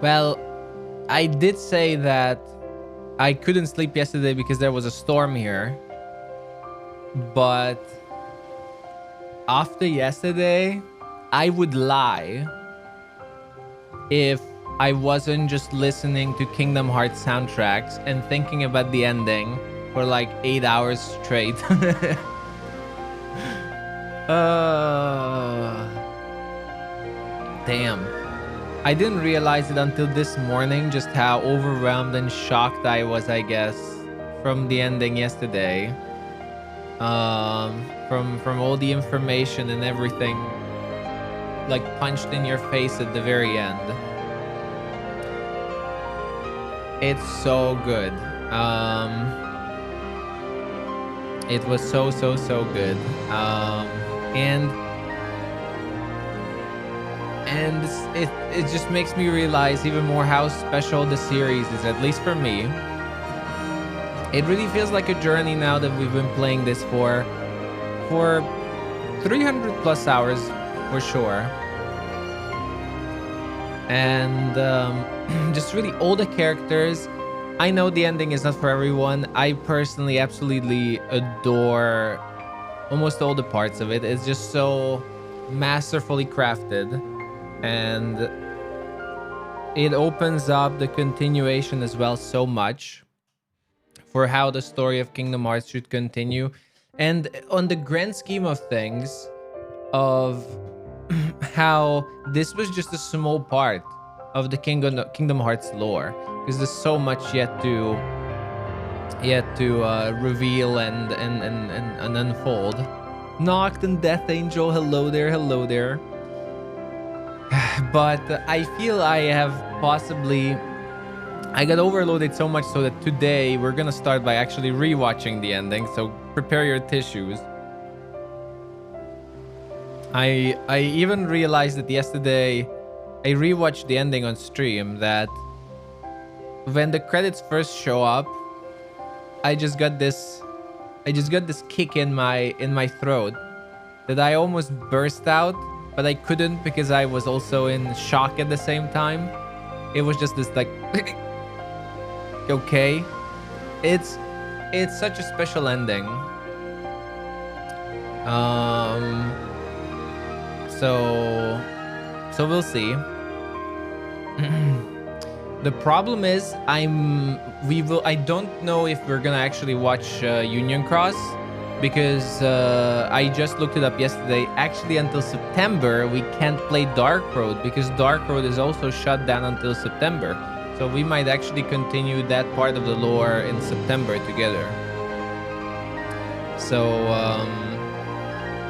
Well, I did say that I couldn't sleep yesterday because there was a storm here. But after yesterday, I would lie if I wasn't just listening to Kingdom Hearts soundtracks and thinking about the ending for like 8 hours straight. Damn. I didn't realize it until this morning just how overwhelmed and shocked I was, I guess, from the ending yesterday. From all the information and everything like punched in your face at the very end. It's so good. It was so good. And it just makes me realize even more how special the series is, at least for me. It really feels like a journey now that we've been playing this for 300 plus hours for sure. And just really all the characters. I know the ending is not for everyone. I personally absolutely adore almost all the parts of it. It's just so masterfully crafted. And it opens up the continuation as well so much for how the story of Kingdom Hearts should continue. And on the grand scheme of things, of how this was just a small part of the Kingdom Hearts lore, because there's so much yet to reveal and unfold. Noct and Death Angel, hello there. But I feel I got overloaded so much so that today we're gonna start by actually rewatching the ending, so prepare your tissues. I even realized that yesterday I rewatched the ending on stream, that when the credits first show up, I just got this kick in my throat that I almost burst out, but I couldn't because I was also in shock at the same time. It was just this like okay. It's such a special ending. So we'll see. The problem is I don't know if we're gonna actually watch Union Cross, because I just looked it up yesterday. Actually, until September we can't play Dark Road, because Dark Road is also shut down until September. So we might actually continue that part of the lore in September together. So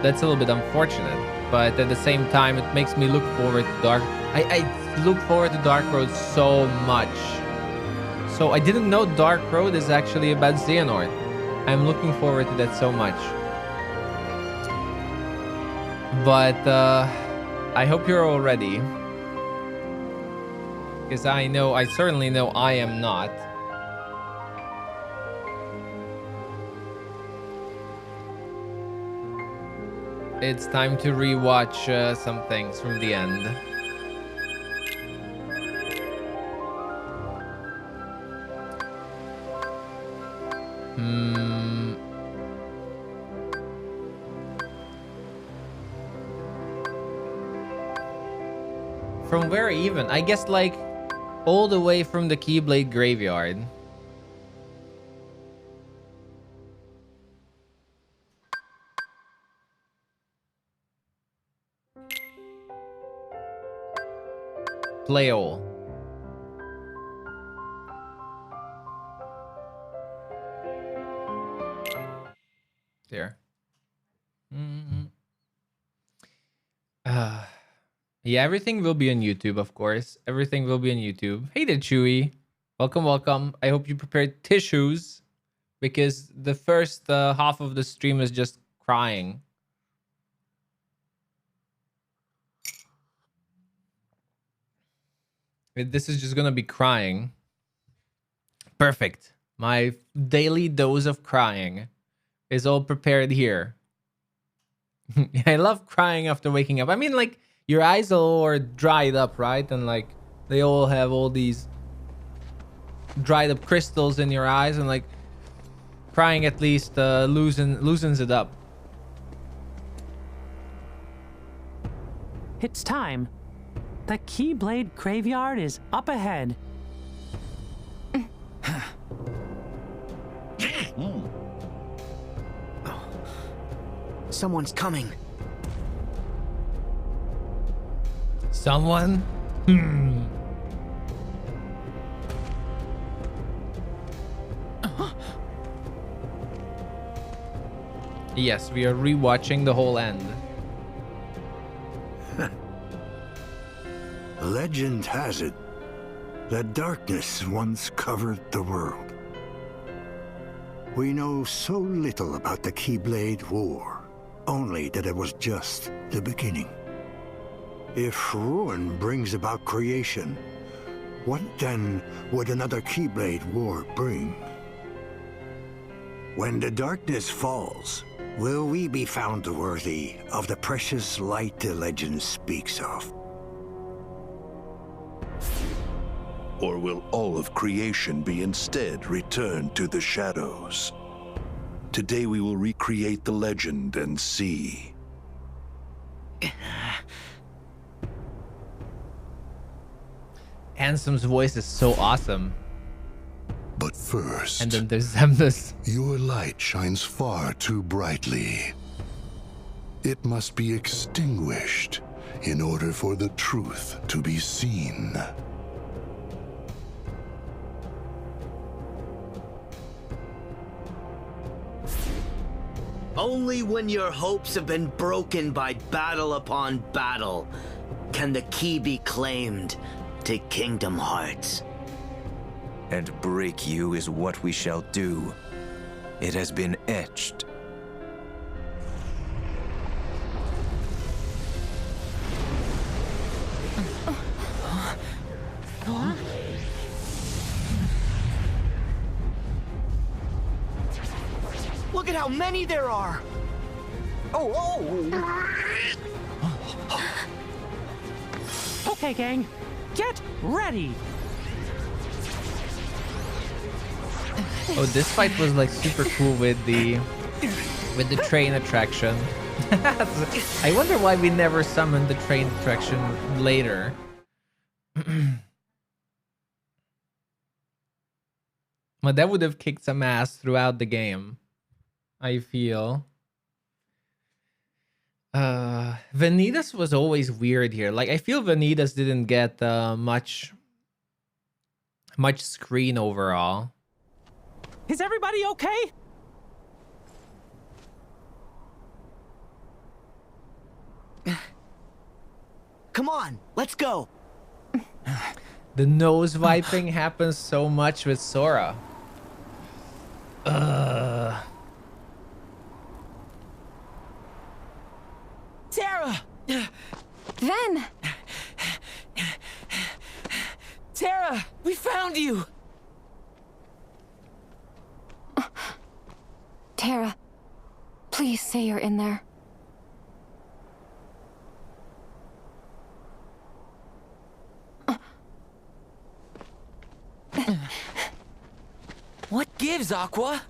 that's a little bit unfortunate, but at the same time it makes me look forward to I look forward to Dark Road so much. So I didn't know Dark Road is actually about Xehanort. I'm looking forward to that so much. But I hope you're all ready, because I certainly know I am not. It's time to rewatch some things from the end. From where even? I guess like all the way from the Keyblade Graveyard. Play all. There. Yeah, everything will be on YouTube, of course. Everything will be on YouTube. Hey there, Chewy. Welcome. I hope you prepared tissues, because the first half of the stream is just crying. This is just gonna be crying. Perfect. My daily dose of crying is all prepared here. I love crying after waking up. I mean, like, your eyes are all dried up, right? And like They all have all these dried up crystals in your eyes, and like crying at least loosens it up. It's time. The Keyblade graveyard is up ahead. Someone's coming. Someone? Yes, we are rewatching the whole end. Legend has it that darkness once covered the world. We know so little about the Keyblade War, only that it was just the beginning. If ruin brings about creation, what then would another Keyblade War bring? When the darkness falls, will we be found worthy of the precious light the legend speaks of? Or will all of creation be instead returned to the shadows? Today we will recreate the legend and see. Ansem's voice is so awesome. But first, And then there's Zemnis. your light shines far too brightly. It must be extinguished in order for the truth to be seen. Only when your hopes have been broken by battle upon battle can the key be claimed to Kingdom Hearts. And break you is what we shall do. It has been etched. Look at how many there are! Oh! Okay, gang, get ready. Oh, this fight was like super cool with the train attraction. I wonder why we never summoned the train attraction later. But that would have kicked some ass throughout the game, I feel. Vanitas was always weird here. Like, I feel Vanitas didn't get much screen overall. Is everybody okay? Come on, let's go! The nose wiping happens so much with Sora. Terra! Ven! Terra! We found you! Terra, please say you're in there. What gives, Aqua?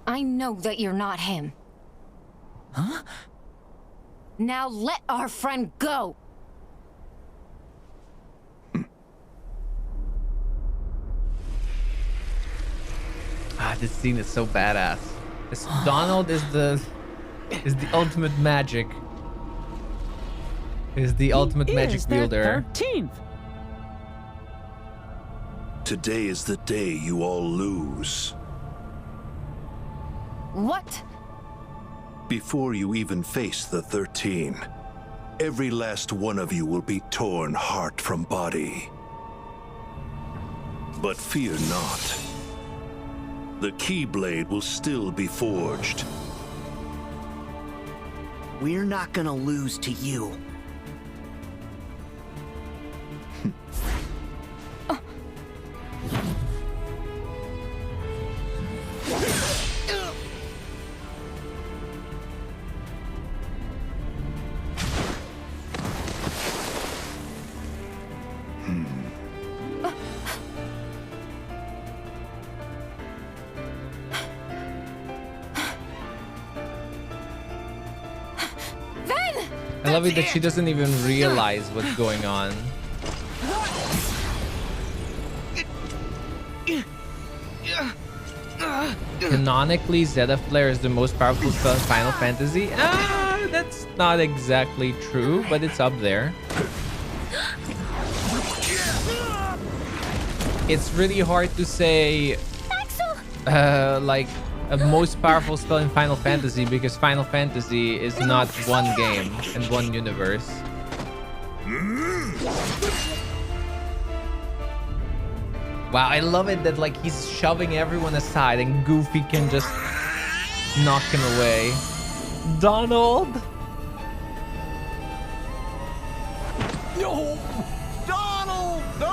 I know that you're not him. Huh? Now let our friend go! This scene is so badass. This Donald is the ultimate magic. Is the ultimate magic Is the wielder. 13th. Today is the day you all lose. What? Before you even face the 13, every last one of you will be torn heart from body. But fear not. The Keyblade will still be forged. We're not gonna lose to you. I love it that she doesn't even realize what's going on. Canonically, Zeta Flare is the most powerful spell in Final Fantasy. That's not exactly true, but it's up there. It's really hard to say like a most powerful spell in Final Fantasy because Final Fantasy is not one game and one universe. Wow, I love it that like he's shoving everyone aside and Goofy can just knock him away. Donald! No! Donald! No!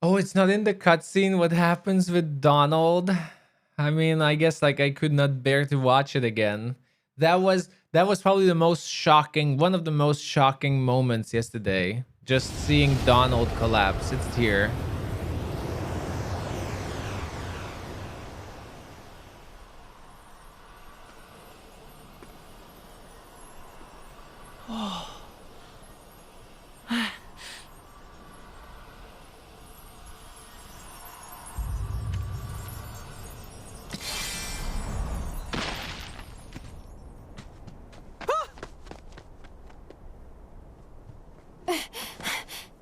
Oh, it's not in the cutscene. What happens with Donald? I mean, I guess like I could not bear to watch it again. That was probably the most shocking, one of the most shocking moments yesterday. Just seeing Donald collapse. It's here.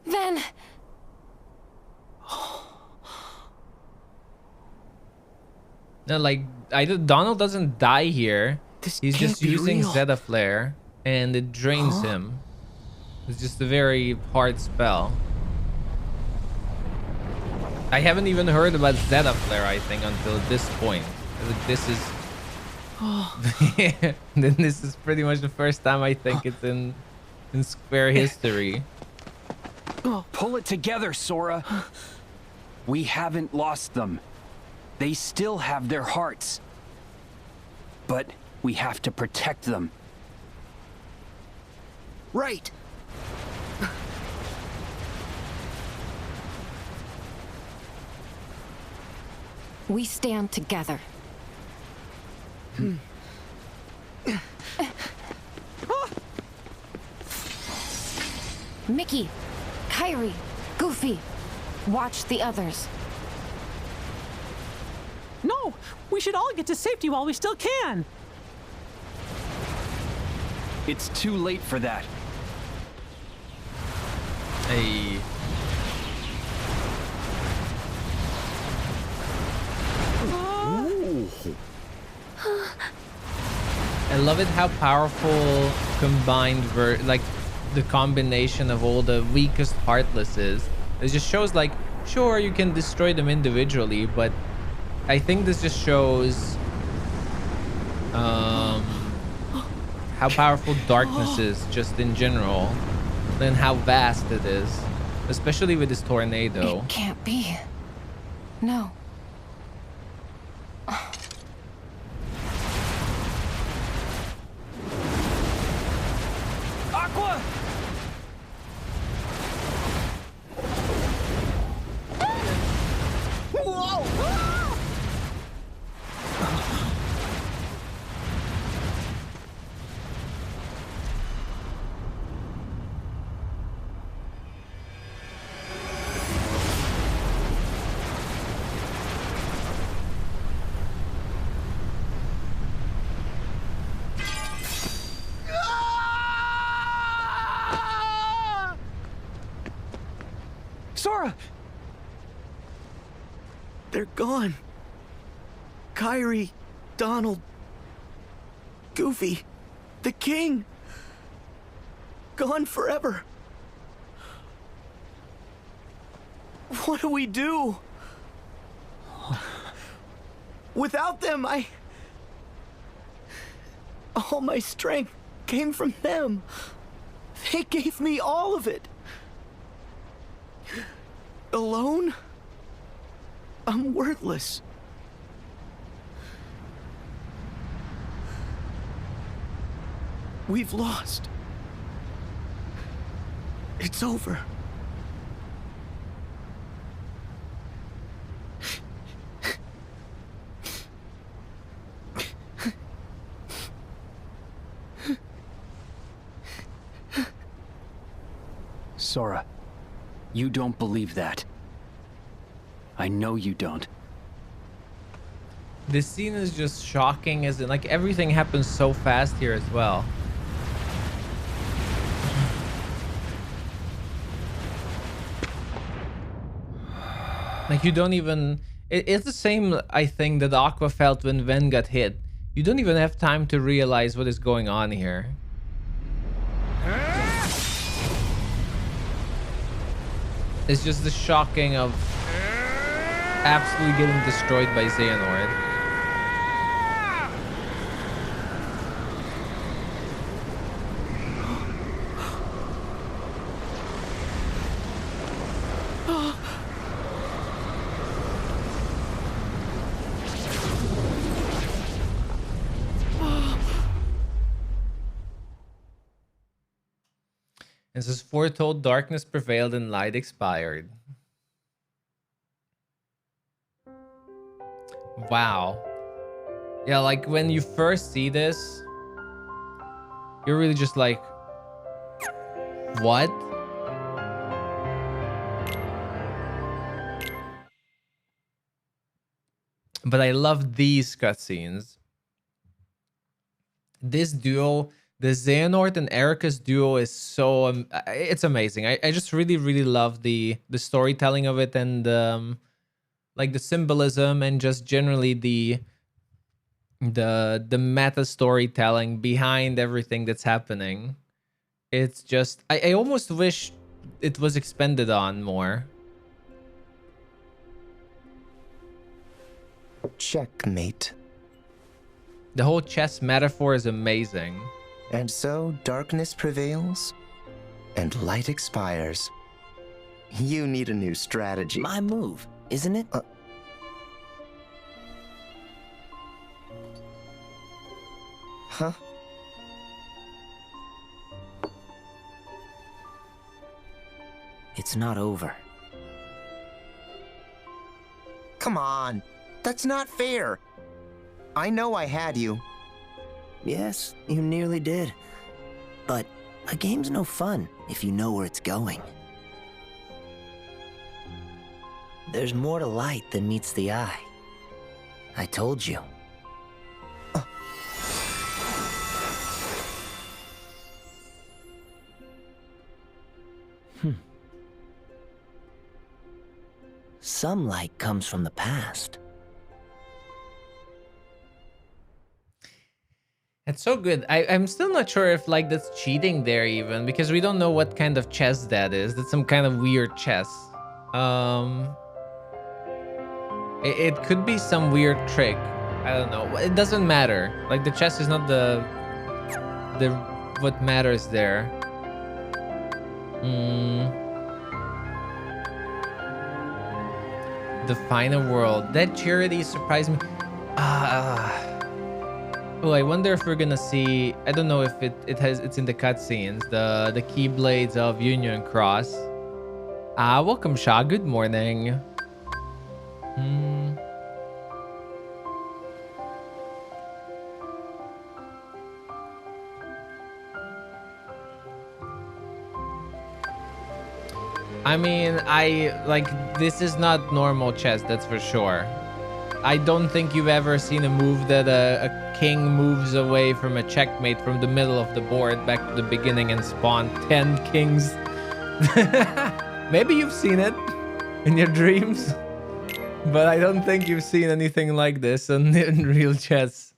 Then... No, like Donald doesn't die here. He's just using real. Zeta Flare, and it drains him. It's just a very hard spell. I haven't even heard about Zeta Flare, I think, until this point. This is... Then this is pretty much the first time I think it's in Square history. Pull it together, Sora. We haven't lost them. They still have their hearts. But we have to protect them. Right. we stand together. Mickey, Kairi, Goofy, watch the others. No! We should all get to safety while we still can! It's too late for that. Hey. I love it how powerful combined like the combination of all the weakest Heartless is. It just shows like, sure, you can destroy them individually, but I think this just shows how powerful darkness is just in general, and how vast it is, especially with this tornado. It can't be. No. Aqua! Whoa! Sora! They're gone. Kairi, Donald, Goofy, the king. Gone forever. What do we do? Without them, all my strength came from them. They gave me all of it. Alone? I'm worthless. We've lost. It's over. Sora, you don't believe that. I know you don't. This scene is just shocking, as in, like, everything happens so fast here as well. Like, you don't even... It's the same, I think, that Aqua felt when Ven got hit. You don't even have time to realize what is going on here. It's just the shocking of absolutely getting destroyed by Xehanort. It says, foretold darkness prevailed and light expired. Wow. Yeah, like when you first see this, you're really just like, what? But I love these cutscenes. This duo, the Xehanort and Erika's duo, is so it's amazing. I just really love the storytelling of it, and like the symbolism, and just generally the meta storytelling behind everything that's happening. It's just I almost wish it was expanded on more. Checkmate. The whole chess metaphor is amazing. And so darkness prevails, and light expires. You need a new strategy. My move, isn't it? Huh? It's not over. Come on, that's not fair. I know I had you. Yes, you nearly did. But a game's no fun if you know where it's going. There's more to light than meets the eye. I told you. Some light comes from the past. It's so good. I'm still not sure if like that's cheating there even, because we don't know what kind of chess that is. That's some kind of weird chess. It could be some weird trick. I don't know. It doesn't matter. Like the chess is not the what matters there. The final world. That charity surprised me. Oh, I wonder if we're gonna see. I don't know if it's in the cutscenes. The Keyblades of Union Cross. Welcome, Sha. Good morning. I mean, this is not normal chess, that's for sure. I don't think you've ever seen a move that a king moves away from a checkmate from the middle of the board back to the beginning and spawn 10 kings. Maybe you've seen it in your dreams, but I don't think you've seen anything like this in real chess.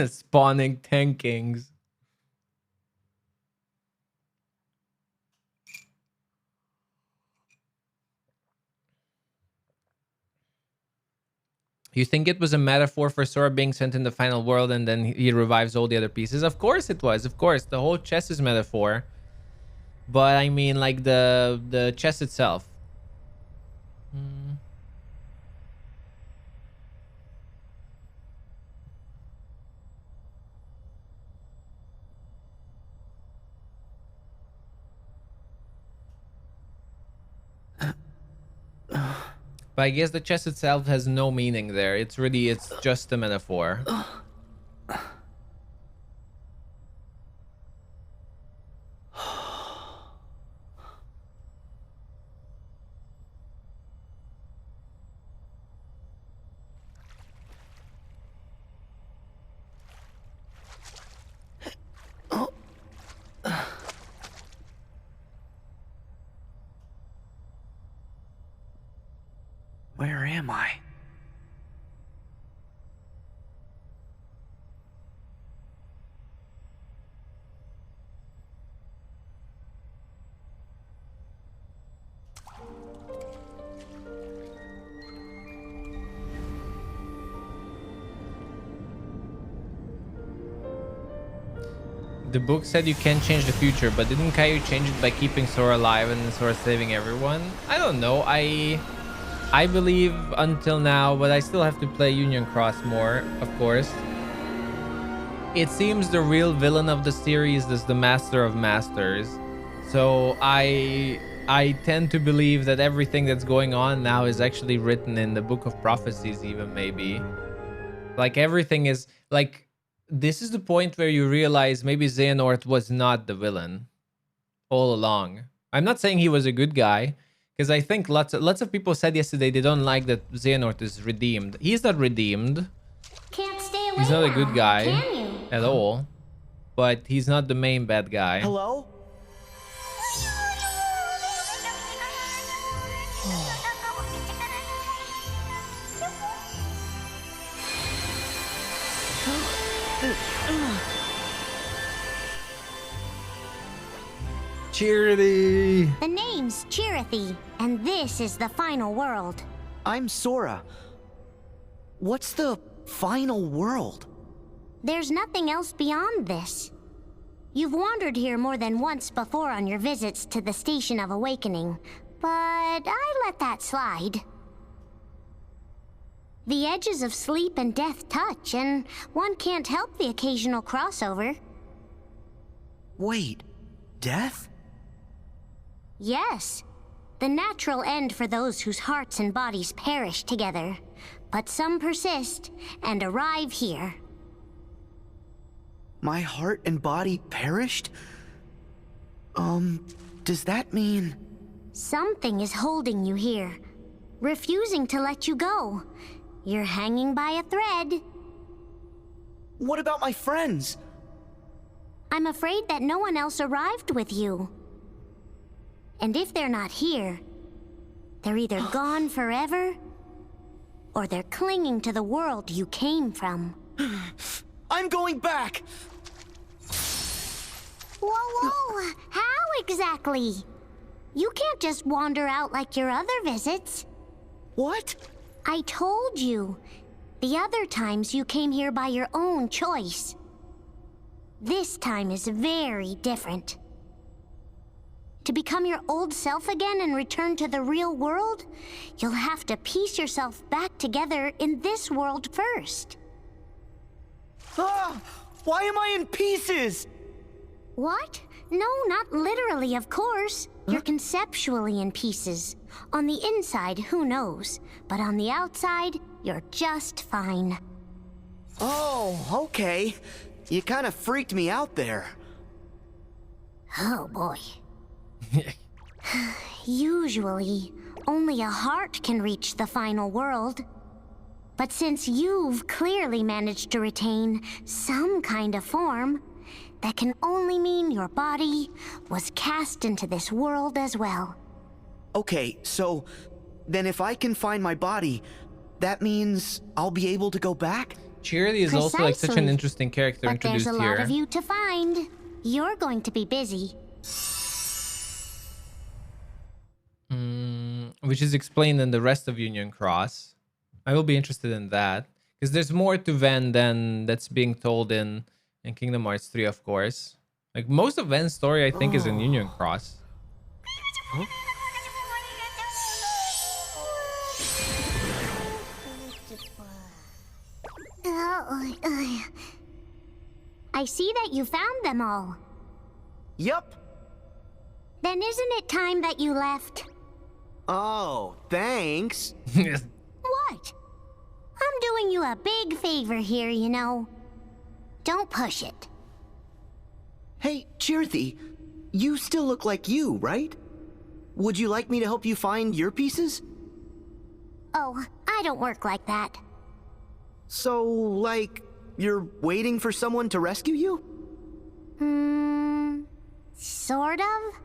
Spawning 10 kings. You think it was a metaphor for Sora being sent in the final world and then he revives all the other pieces? Of course it was. Of course. The whole chess is metaphor. But I mean, like the chess itself. But I guess the chest itself has no meaning there. It's just a metaphor. Where am I? The book said you can't change the future, but didn't Caillou change it by keeping Sora alive and Sora saving everyone? I don't know. I believe until now, but I still have to play Union Cross more, of course. It seems the real villain of the series is the Master of Masters. So I tend to believe that everything that's going on now is actually written in the Book of Prophecies, even maybe. Like everything is like, this is the point where you realize maybe Xehanort was not the villain all along. I'm not saying he was a good guy, because I think lots of people said yesterday they don't like that Xehanort is redeemed. He's not redeemed. Can't stay away He's not a now, good guy can you? at all. But he's not the main bad guy. Hello? Cheerity! The name's Chirithy, and this is the final world. I'm Sora. What's the final world? There's nothing else beyond this. You've wandered here more than once before on your visits to the Station of Awakening, but I let that slide. The edges of sleep and death touch, and one can't help the occasional crossover. Wait, death? Yes, the natural end for those whose hearts and bodies perish together. But some persist and arrive here. My heart and body perished? Does that mean... Something is holding you here, refusing to let you go. You're hanging by a thread. What about my friends? I'm afraid that no one else arrived with you. And if they're not here, they're either gone forever, or they're clinging to the world you came from. I'm going back! Whoa! How exactly? You can't just wander out like your other visits. What? I told you. The other times you came here by your own choice. This time is very different. To become your old self again and return to the real world, you'll have to piece yourself back together in this world first. Ah! Why am I in pieces? What? No, not literally, of course. You're conceptually in pieces. On the inside, who knows? But on the outside, you're just fine. Oh, okay. You kind of freaked me out there. Oh, boy. Usually, only a heart can reach the final world. But since you've clearly managed to retain some kind of form, that can only mean your body was cast into this world as well. Okay, so then if I can find my body, that means I'll be able to go back? Charity is also like such an interesting character but introduced there's a here. lot of you to find. You're going to be busy. Which is explained in the rest of Union Cross. I will be interested in that. Because there's more to Ven than that's being told in Kingdom Hearts 3, of course. Like, most of Ven's story, I think, is in Union Cross. Huh? I see that you found them all. Yup. Then isn't it time that you left? Oh, thanks. What? I'm doing you a big favor here, you know. Don't push it. Hey, Cheerthy, you still look like you, right? Would you like me to help you find your pieces? Oh, I don't work like that. So, like, you're waiting for someone to rescue you? Sort of?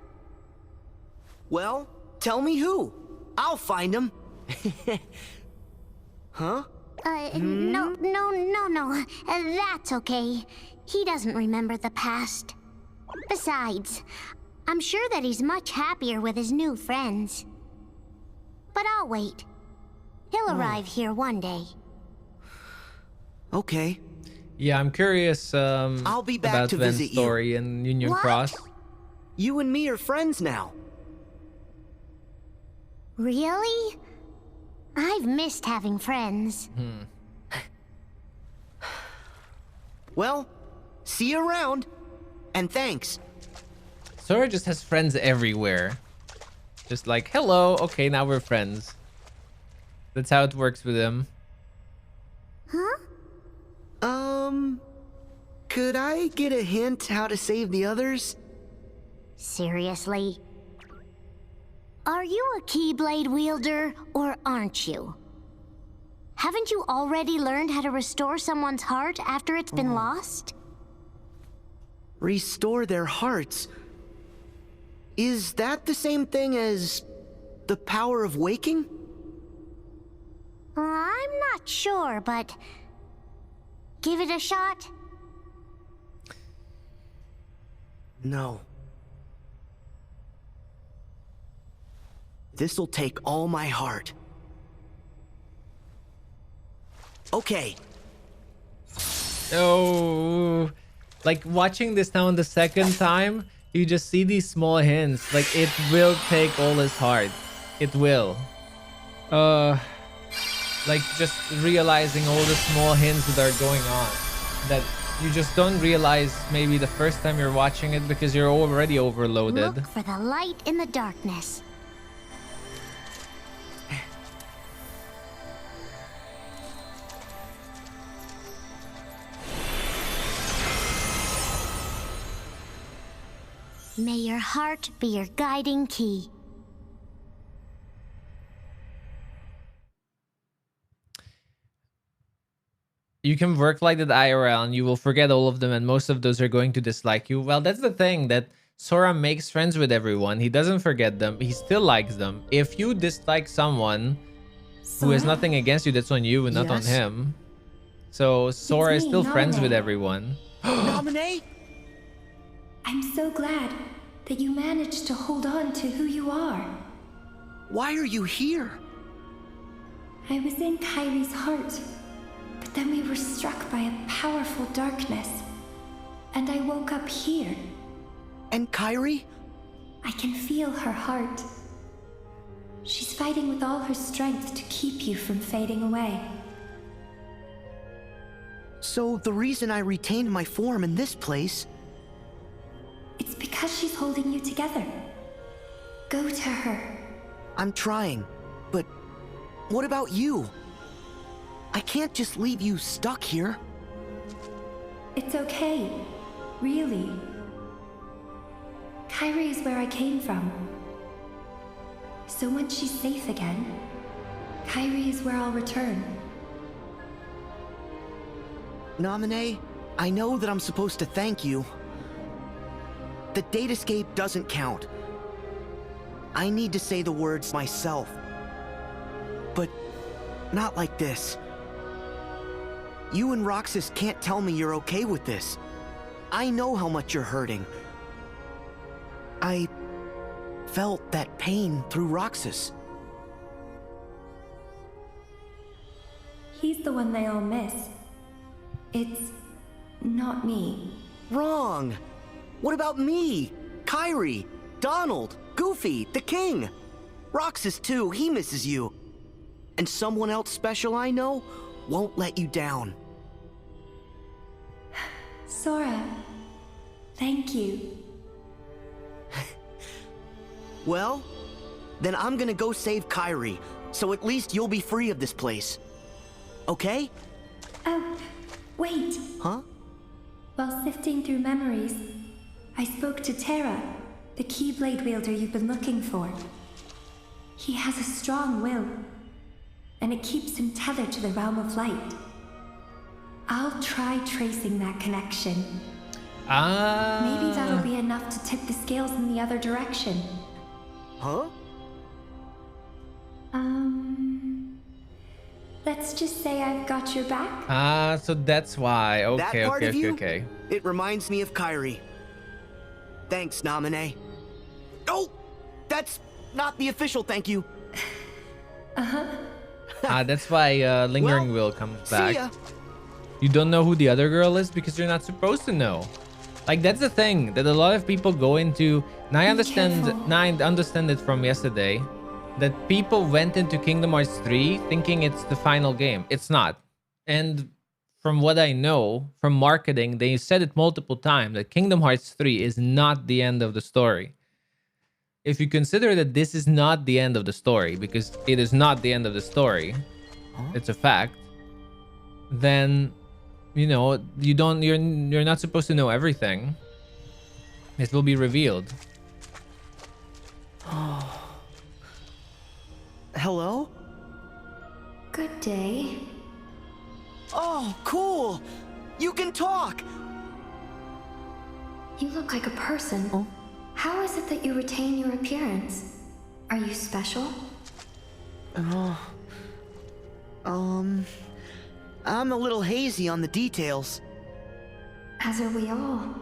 Well, tell me who. I'll find him. Huh? No. That's okay. He doesn't remember the past. Besides, I'm sure that he's much happier with his new friends. But I'll wait. He'll arrive here one day. Okay. Yeah, I'm curious I'll be back about to Ven's visit you. story in Union What? Cross. You and me are friends now. Really? I've missed having friends. Well, see you around. And thanks. Sora just has friends everywhere. Just like, hello, okay, now we're friends. That's how it works with him. Huh? Could I get a hint how to save the others? Seriously? Are you a Keyblade wielder, or aren't you? Haven't you already learned how to restore someone's heart after it's been lost? Restore their hearts. Is that the same thing as the power of waking? I'm not sure, but give it a shot. No. This'll take all my heart. Okay. Oh, like watching this now on the second time, you just see these small hints. Like it will take all his heart. It will. Like just realizing all the small hints that are going on that you just don't realize maybe the first time you're watching it because you're already overloaded. Look for the light in the darkness. May your heart be your guiding key. You can work like that IRL and you will forget all of them and most of those are going to dislike you. Well, that's the thing, that Sora makes friends with everyone. He doesn't forget them. He still likes them. If you dislike someone who has nothing against you, that's on you and not on him. So Sora is still friends with everyone. Nominee? I'm so glad that you managed to hold on to who you are. Why are you here? I was in Kyrie's heart, but then we were struck by a powerful darkness, and I woke up here. And Kyrie? I can feel her heart. She's fighting with all her strength to keep you from fading away. So the reason I retained my form in this place... It's because she's holding you together. Go to her. I'm trying, but what about you? I can't just leave you stuck here. It's okay. Really. Kyrie is where I came from. So once she's safe again, Kyrie is where I'll return. Nominee, I know that I'm supposed to thank you. The datascape doesn't count. I need to say the words myself. But not like this. You and Roxas can't tell me you're okay with this. I know how much you're hurting. I felt that pain through Roxas. He's the one they all miss. It's not me. Wrong! What about me? Kyrie, Donald, Goofy, the King. Roxas too, he misses you. And someone else special I know won't let you down. Sora, thank you. Well, Then I'm gonna go save Kyrie, so at least you'll be free of this place. Okay? Oh, wait. Huh? While sifting through memories, I spoke to Terra, the Keyblade wielder you've been looking for. He has a strong will, and it keeps him tethered to the realm of light. I'll try tracing that connection. Maybe that'll be enough to tip the scales in the other direction. Huh? Let's just say I've got your back. So that's why. Okay, That part of you? okay. It reminds me of Kyrie. Thanks, Namine. Oh! That's not the official thank you. That's why Lingering Will comes back. See ya. You don't know who the other girl is because you're not supposed to know. Like, that's the thing that a lot of people go into. Now I understand it from yesterday, that people went into Kingdom Hearts 3 thinking it's the final game. It's not. And from what I know from marketing, they said it multiple times that Kingdom Hearts 3 is not the end of the story. If you consider that this is not the end of the story, because it is not the end of the story, it's a fact, then you know you're not supposed to know everything. It will be revealed. Hello? Good day. Oh, cool! You can talk! You look like a person. How is it that you retain your appearance? Are you special? I'm a little hazy on the details. As are we all.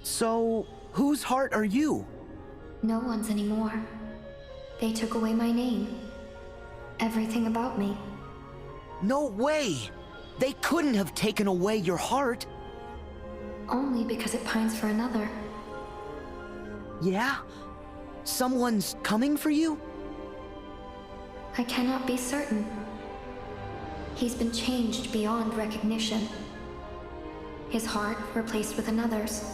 So, whose heart are you? No one's anymore. They took away my name. Everything about me. No way! They couldn't have taken away your heart. Only because it pines for another. Yeah? Someone's coming for you? I cannot be certain. He's been changed beyond recognition. His heart replaced with another's.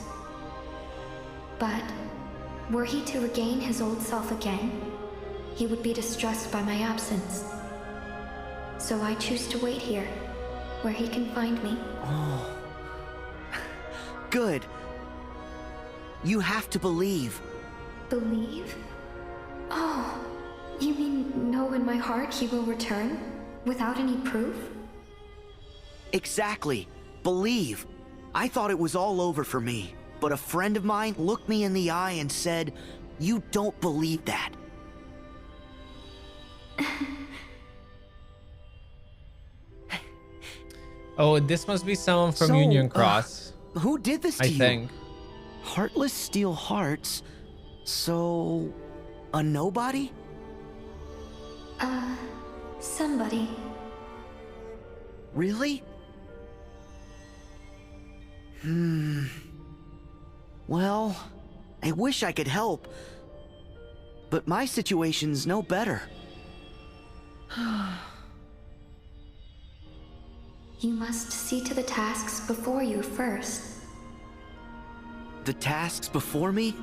But were he to regain his old self again, he would be distressed by my absence. So I choose to wait here, where he can find me. Oh. Good. You have to believe. Believe? Oh, you mean know in my heart he will return, without any proof? Exactly. Believe. I thought it was all over for me, but a friend of mine looked me in the eye and said, "You don't believe that." Oh, this must be someone from Union Cross. Who did this to you? I think. Heartless steal hearts. So, a nobody? Somebody. Really? Well, I wish I could help, but my situation's no better. You must see to the tasks before you first. The tasks before me?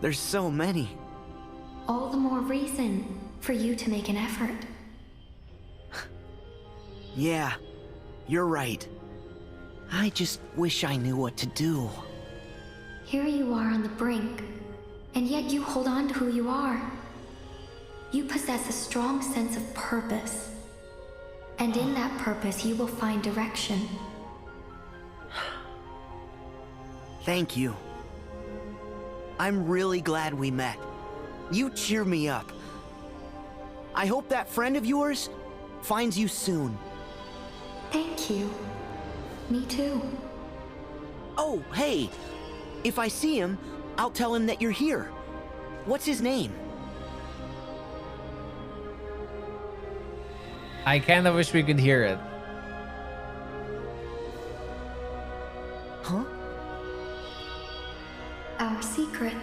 There's so many. All the more reason for you to make an effort. Yeah, you're right. I just wish I knew what to do. Here you are on the brink, and yet you hold on to who you are. You possess a strong sense of purpose. And in that purpose, you will find direction. Thank you. I'm really glad we met. You cheer me up. I hope that friend of yours finds you soon. Thank you. Me too. Oh, hey. If I see him, I'll tell him that you're here. What's his name? I kind of wish we could hear it. Huh? Our secret.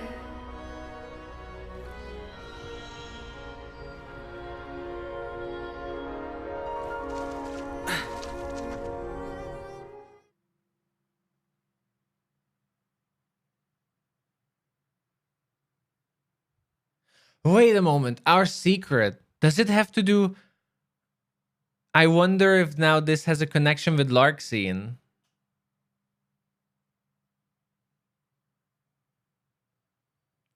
Wait a moment. Our secret. Does it have to do... I wonder if now this has a connection with Larxene.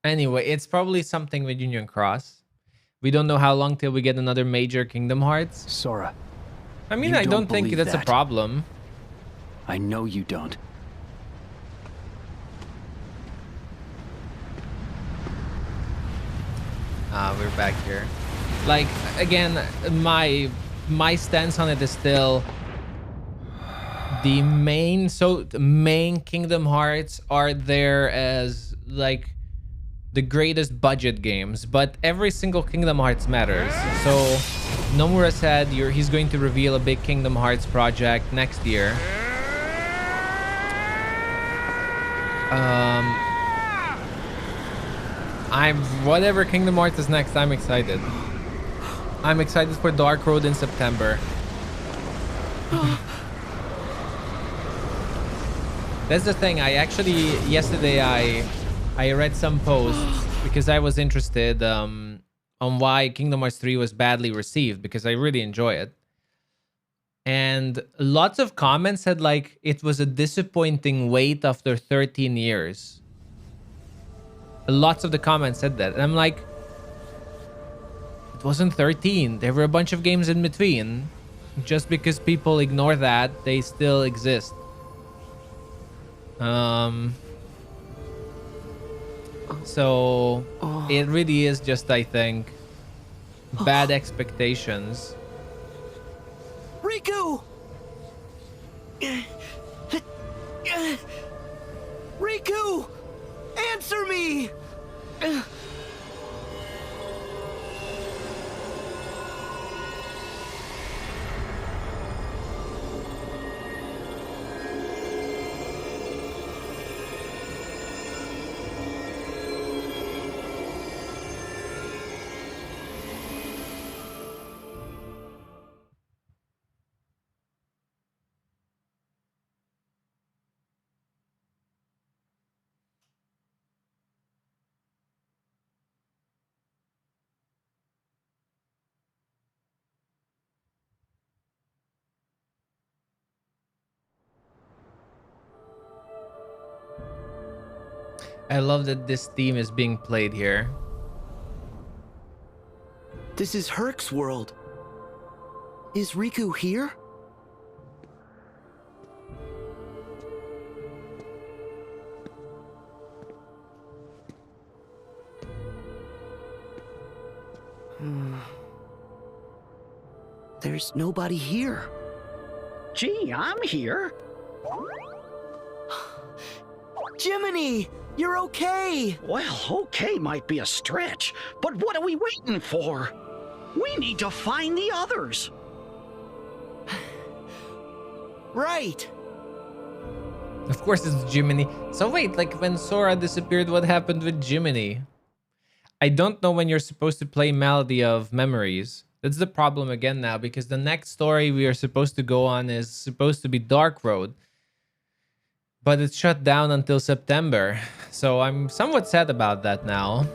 Anyway, it's probably something with Union Cross. We don't know how long till we get another major Kingdom Hearts. Sora. I mean, you I don't think believe that's a that. problem. I know you don't. We're back here. Like, again, my stance on it is still the main Kingdom Hearts are there as like the greatest budget games, but every single Kingdom Hearts matters. So Nomura said he's going to reveal a big Kingdom Hearts project next year. Whatever Kingdom Hearts is next, I'm excited. I'm excited for Dark Road in September. That's the thing. Yesterday I read some posts because I was interested on why Kingdom Hearts 3 was badly received, because I really enjoy it. And lots of comments said like it was a disappointing wait after 13 years. Lots of the comments said that. And I'm like, it wasn't 13. There were a bunch of games in between. Just because people ignore that, they still exist. So it really is just, I think, bad expectations. Riku! Riku! Answer me! I love that this theme is being played here. This is Herc's world. Is Riku here? There's nobody here. Gee, I'm here. Jiminy! You're okay! Well, okay might be a stretch, but what are we waiting for? We need to find the others. Right! Of course it's Jiminy. So wait, like when Sora disappeared, what happened with Jiminy? I don't know when you're supposed to play Melody of Memories. That's the problem again now, because the next story we are supposed to go on is supposed to be Dark Road. But it's shut down until September. So I'm somewhat sad about that now.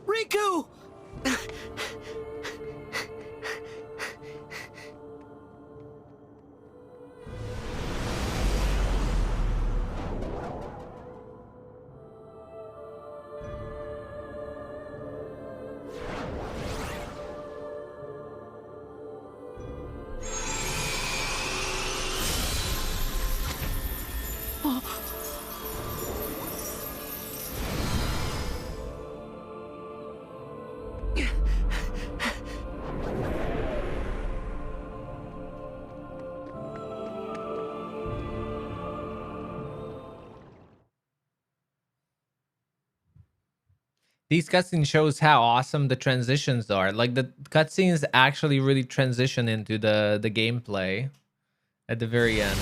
Riku! These cutscenes shows how awesome the transitions are. Like the cutscenes actually really transition into the gameplay at the very end.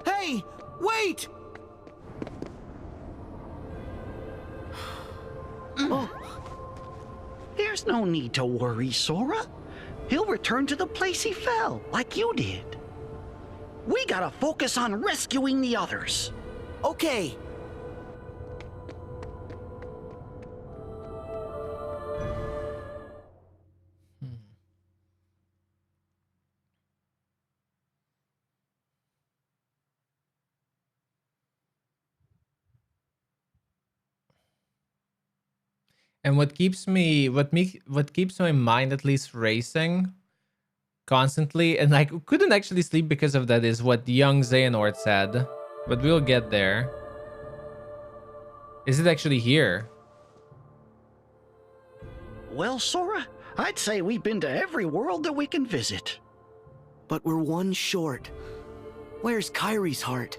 Hey! Wait! There's There's no need to worry, Sora. He'll return to the place he fell, like you did. We gotta focus on rescuing the others. Okay. And what keeps my mind at least racing constantly, and I couldn't actually sleep because of that, is what young Xehanort said. But we'll get there. Is it actually here? Well, Sora, I'd say we've been to every world that we can visit. But we're one short. Where's Kyrie's heart?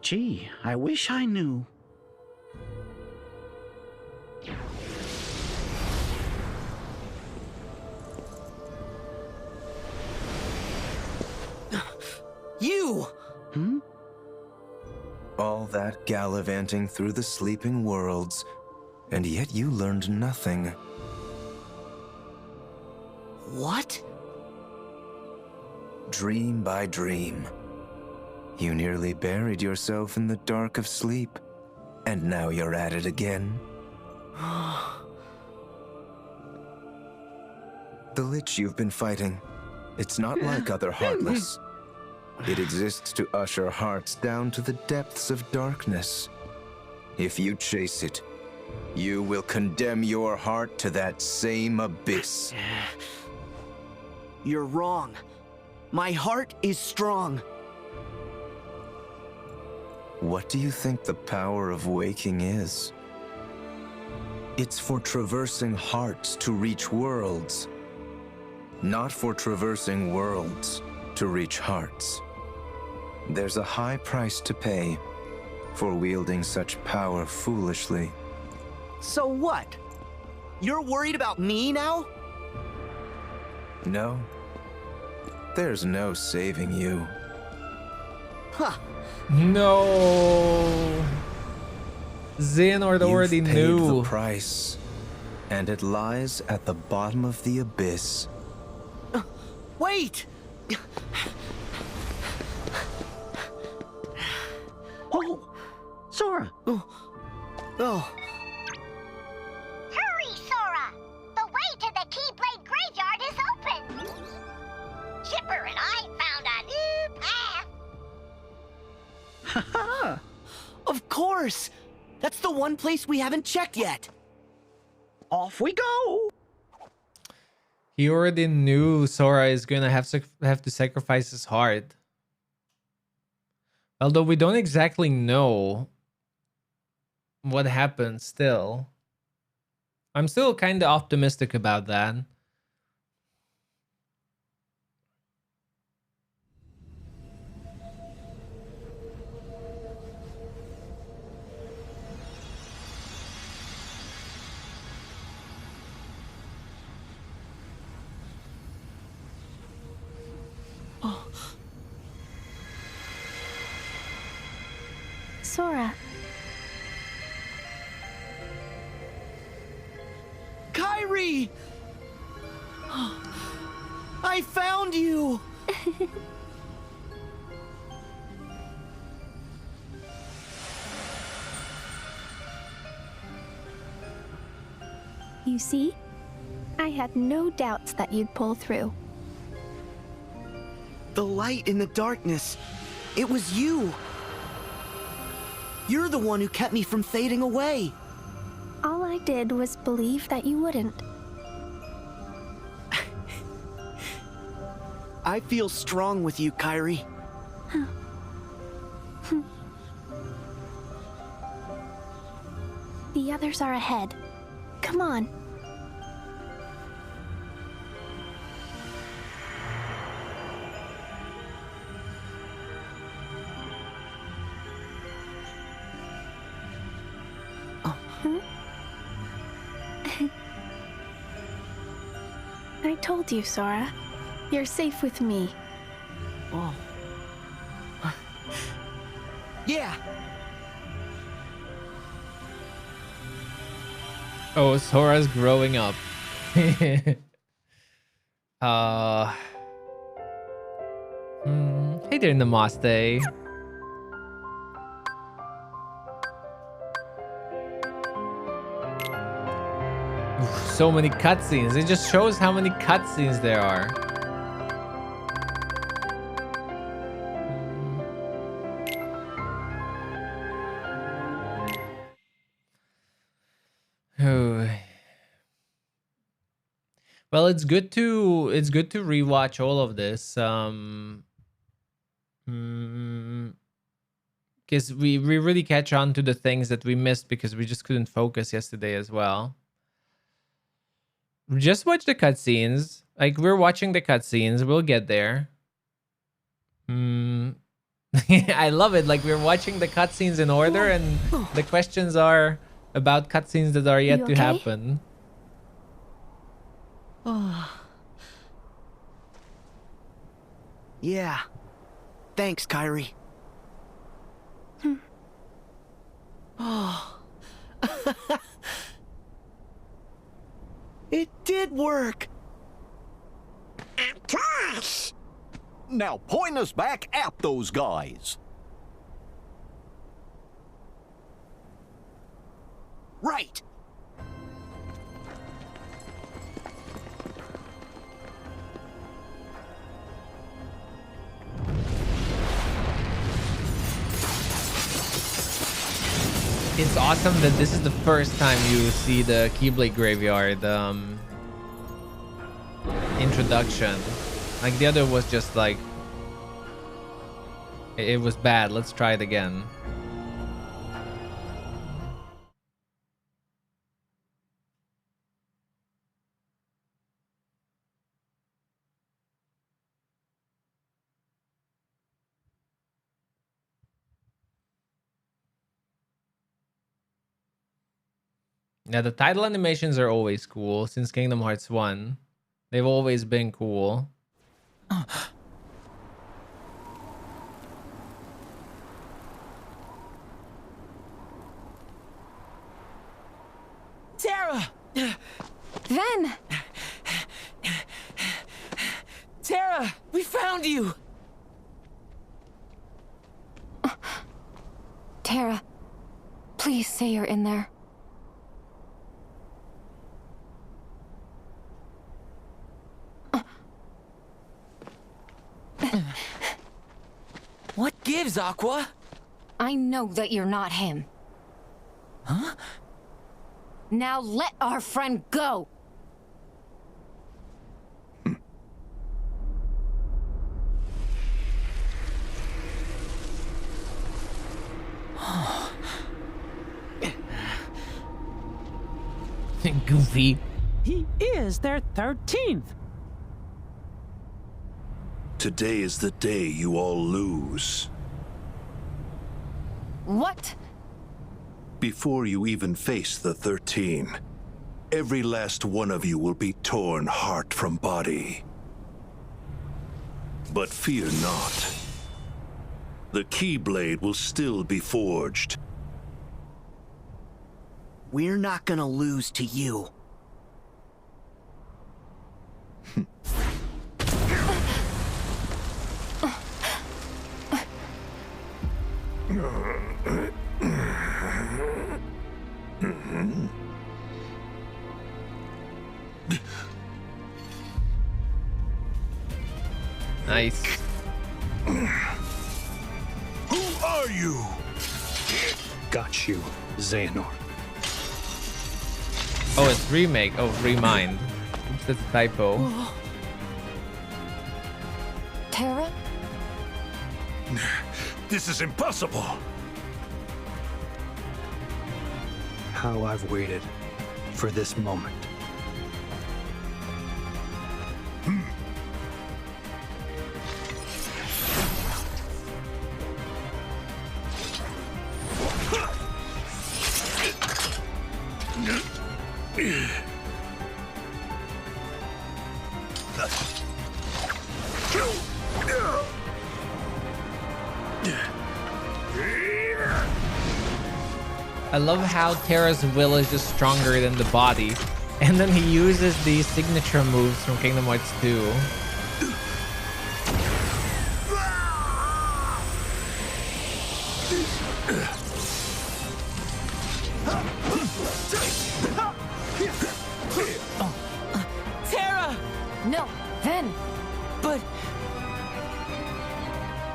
Gee, I wish I knew. You! Hmm? All that gallivanting through the sleeping worlds, and yet you learned nothing. What? Dream by dream. You nearly buried yourself in the dark of sleep, and now you're at it again. The Lich you've been fighting, it's not like other Heartless. It exists to usher hearts down to the depths of darkness. If you chase it, you will condemn your heart to that same abyss. You're wrong. My heart is strong. What do you think the power of waking is? It's for traversing hearts to reach worlds, not for traversing worlds to reach hearts. There's a high price to pay for wielding such power foolishly. So what? You're worried about me now? No. There's no saving you. Huh. No. Xehanort already You've paid knew. the price, and it lies at the bottom of the abyss. Wait! Oh, Sora. Oh. Hurry, Sora! The way to the Keyblade Graveyard is open! Chipper and I found a new path! Haha! Of course! That's the one place we haven't checked yet! Off we go! He already knew Sora is gonna have to sacrifice his heart. Although we don't exactly know what happened still. I'm still kind of optimistic about that. Sora. Kyrie! I found you! You see? I had no doubts that you'd pull through. The light in the darkness. It was you. You're the one who kept me from fading away. All I did was believe that you wouldn't. I feel strong with you, Kyrie. The others are ahead. Come on. I told you, Sora. You're safe with me. Oh. Yeah. Oh, Sora's growing up. Hey there, Namaste. Oof, so many cutscenes. It just shows how many cutscenes there are. Oh. Well, it's good to rewatch all of this. Because we really catch on to the things that we missed because we just couldn't focus yesterday as well. Just watch the cutscenes. Like, we're watching the cutscenes. We'll get there. I love it. Like, we're watching the cutscenes in order, and the questions are about cutscenes that are yet to happen. Yeah. Thanks, Kyrie. Oh. It did work. Gosh! Now point us back at those guys. Right. It's awesome that this is the first time you see the Keyblade Graveyard introduction. Like, the other was just like, it was bad. Let's try it again. Yeah, the title animations are always cool since Kingdom Hearts 1. They've always been cool. Terra! Ven! Terra! We found you! Terra, please say you're in there. What gives, Aqua? I know that you're not him. Huh? Now let our friend go! Goofy. He is their 13th. Today is the day you all lose. What? Before you even face the 13, every last one of you will be torn heart from body. But fear not. The Keyblade will still be forged. We're not gonna lose to you. Nice. Who are you? Got you, Xehanort. Oh, it's remake. Oh, remind. Oops, that's a typo. Terra? This is impossible. How I've waited for this moment. I love how Terra's will is just stronger than the body. And then he uses these signature moves from Kingdom Hearts 2. Terra! No, then. But...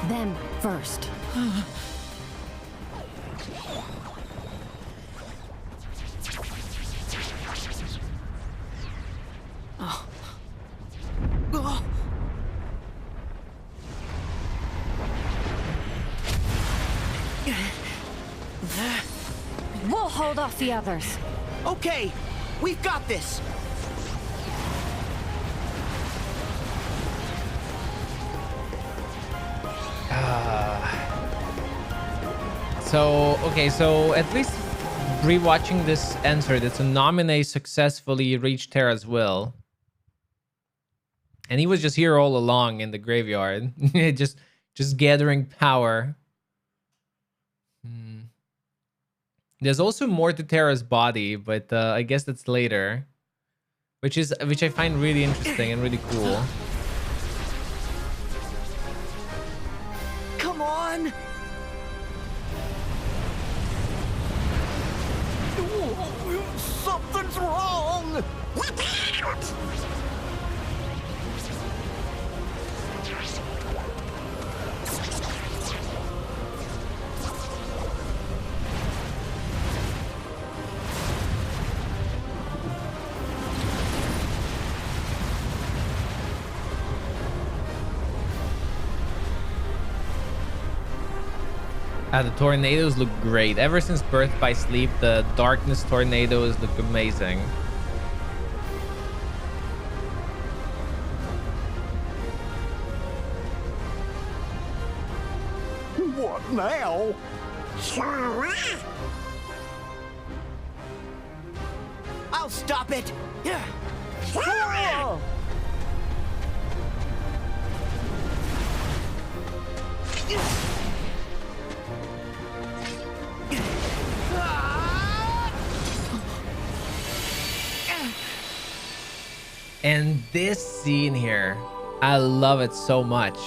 Them first. We'll hold off the others. Okay, we've got this. So at least rewatching this answer, that Tsunamine successfully reached Terra's will. And he was just here all along in the graveyard. just gathering power. There's also more to Terra's body, but I guess that's later. Which I find really interesting and really cool. Come on! Something's wrong! The tornadoes look great. Ever since Birth by Sleep, the darkness tornadoes look amazing. What now? I'll stop it! And this scene here, I love it so much.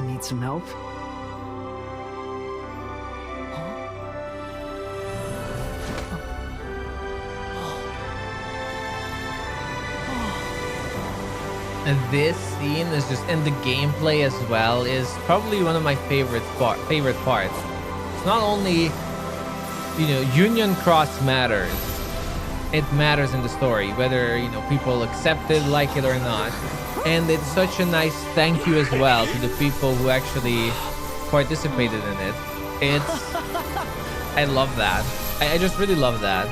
Need some help? And this scene is just, and the gameplay as well is probably one of my favorite parts. It's not only, you know, Union Cross matters. It matters in the story, whether, you know, people accept it, like it or not. And it's such a nice thank you as well to the people who actually participated in it. I love that. I just really love that.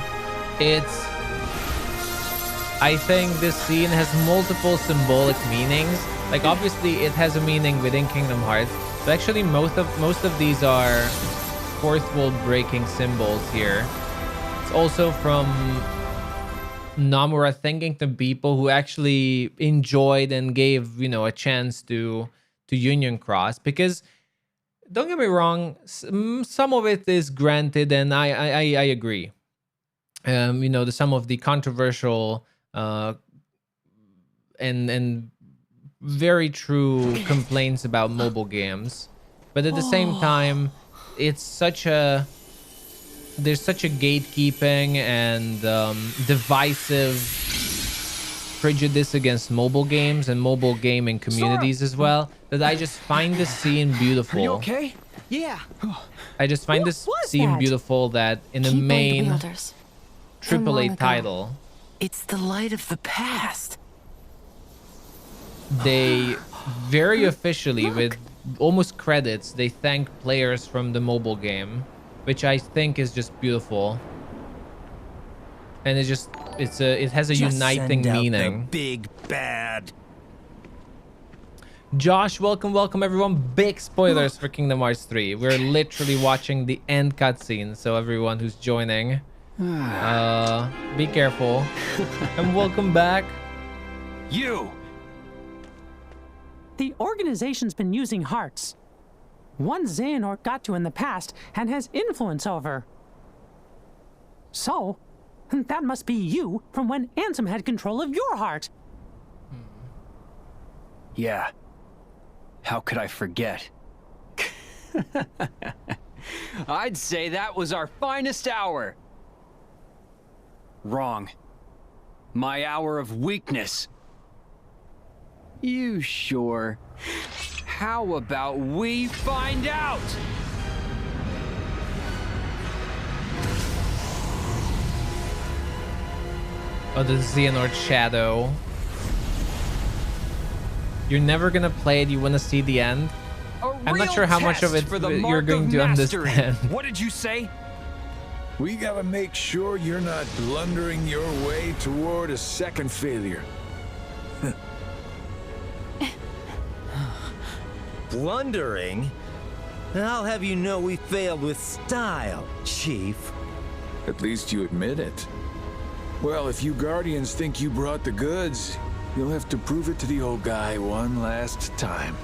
I think this scene has multiple symbolic meanings. Like, obviously it has a meaning within Kingdom Hearts, but actually most of these are fourth wall breaking symbols here. It's also from Nomura thanking the people who actually enjoyed and gave, you know, a chance to Union Cross, because don't get me wrong, some of it is granted, and I agree. You know, some of the controversial and very true complaints about mobile games, but at the same time, there's such a gatekeeping and divisive prejudice against mobile games and mobile gaming communities as well, that I just find this scene beautiful. Are you okay? Yeah. I just find this scene beautiful, that in the main AAA title, it's the light of the past. They very officially, with almost credits, they thank players from the mobile game, which I think is just beautiful. And it has a uniting meaning. The big bad. Josh, welcome everyone. Big spoilers for Kingdom Hearts 3. We're literally watching the end cutscene, so everyone who's joining, be careful. And welcome back. You! The organization's been using hearts. One Xehanort got to in the past and has influence over. So, that must be you from when Ansem had control of your heart. Yeah. How could I forget? I'd say that was our finest hour. Wrong. My hour of weakness. You sure? How about we find out? Oh, the Xehanort Shadow. You're never gonna play it, you wanna see the end? I'm not sure how much of it you're going to understand. What did you say? We gotta make sure you're not blundering your way toward a second failure. Blundering? I'll have you know we failed with style, Chief. At least you admit it. Well, if you Guardians think you brought the goods, you'll have to prove it to the old guy one last time.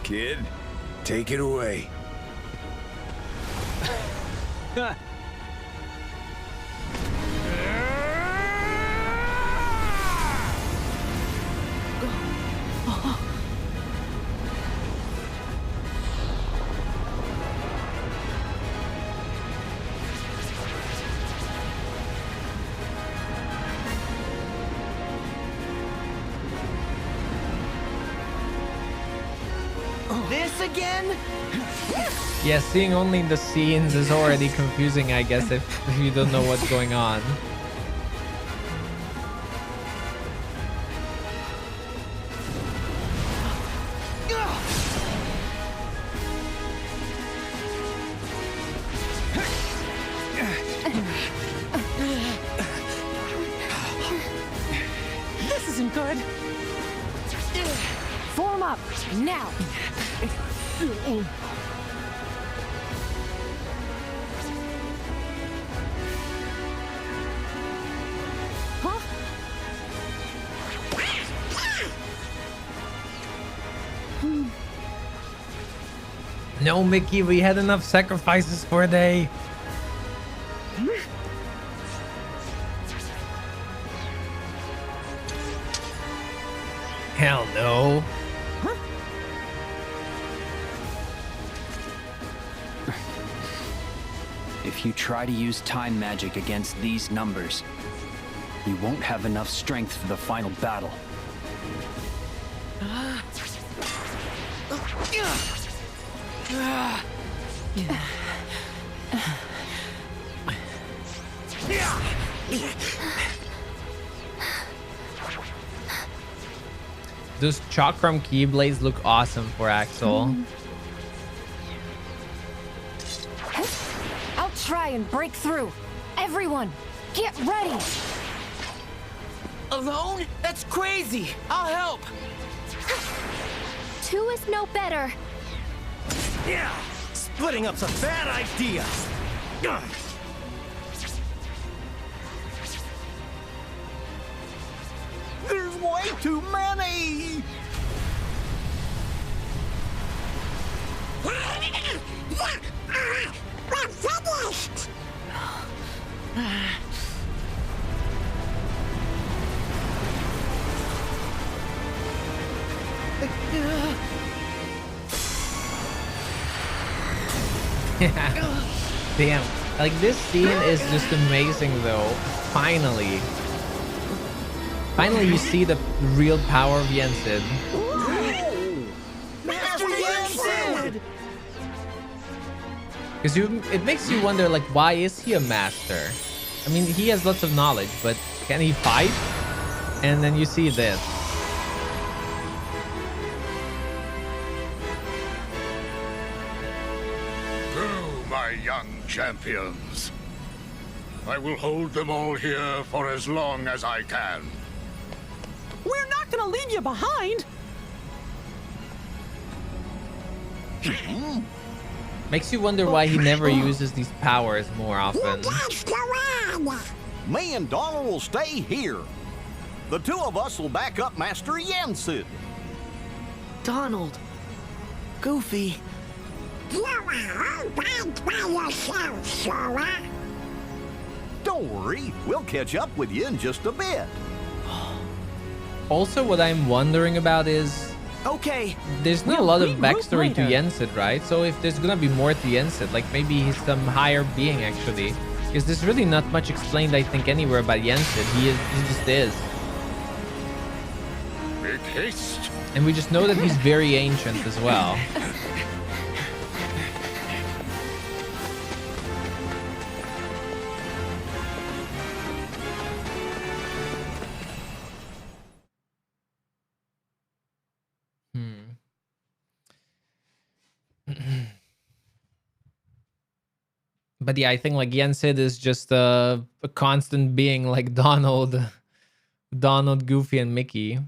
Kid, take it away. This again? Yeah, seeing only the scenes is already confusing, I guess, if you don't know what's going on. This isn't good. Form up, now! Huh? No, Mickey, we had enough sacrifices for a day. Hell no. If you try to use time magic against these numbers, you won't have enough strength for the final battle. Those Chakram Keyblades look awesome for Axel. I'll try and break through. Everyone, get ready! Alone? That's crazy! I'll help! Two is no better. Yeah! Splitting up's a bad idea! There's way too many! We're finished! Damn. Like, this scene is just amazing, though. Finally. Finally, you see the real power of Yensid. Master Yensid! Because it makes you wonder, like, why is he a master? I mean, he has lots of knowledge, but can he fight? And then you see this. My young champions. I will hold them all here for as long as I can. We're not gonna leave you behind! Makes you wonder why he never uses these powers more often. Me and Donald will stay here. The two of us will back up Master Yensid. Donald. Goofy. You are all bad by yourself, Sora. Don't worry, we'll catch up with you in just a bit. Also, what I'm wondering about is... Okay. There's not a lot of backstory to Yensid, right? So if there's gonna be more to Yensid, like maybe he's some higher being actually. Because there's really not much explained, I think, anywhere about Yensid. He just is. Make haste. And we just know that he's very ancient as well. But yeah, I think like Yensid is just a constant being like Donald, Goofy, and Mickey.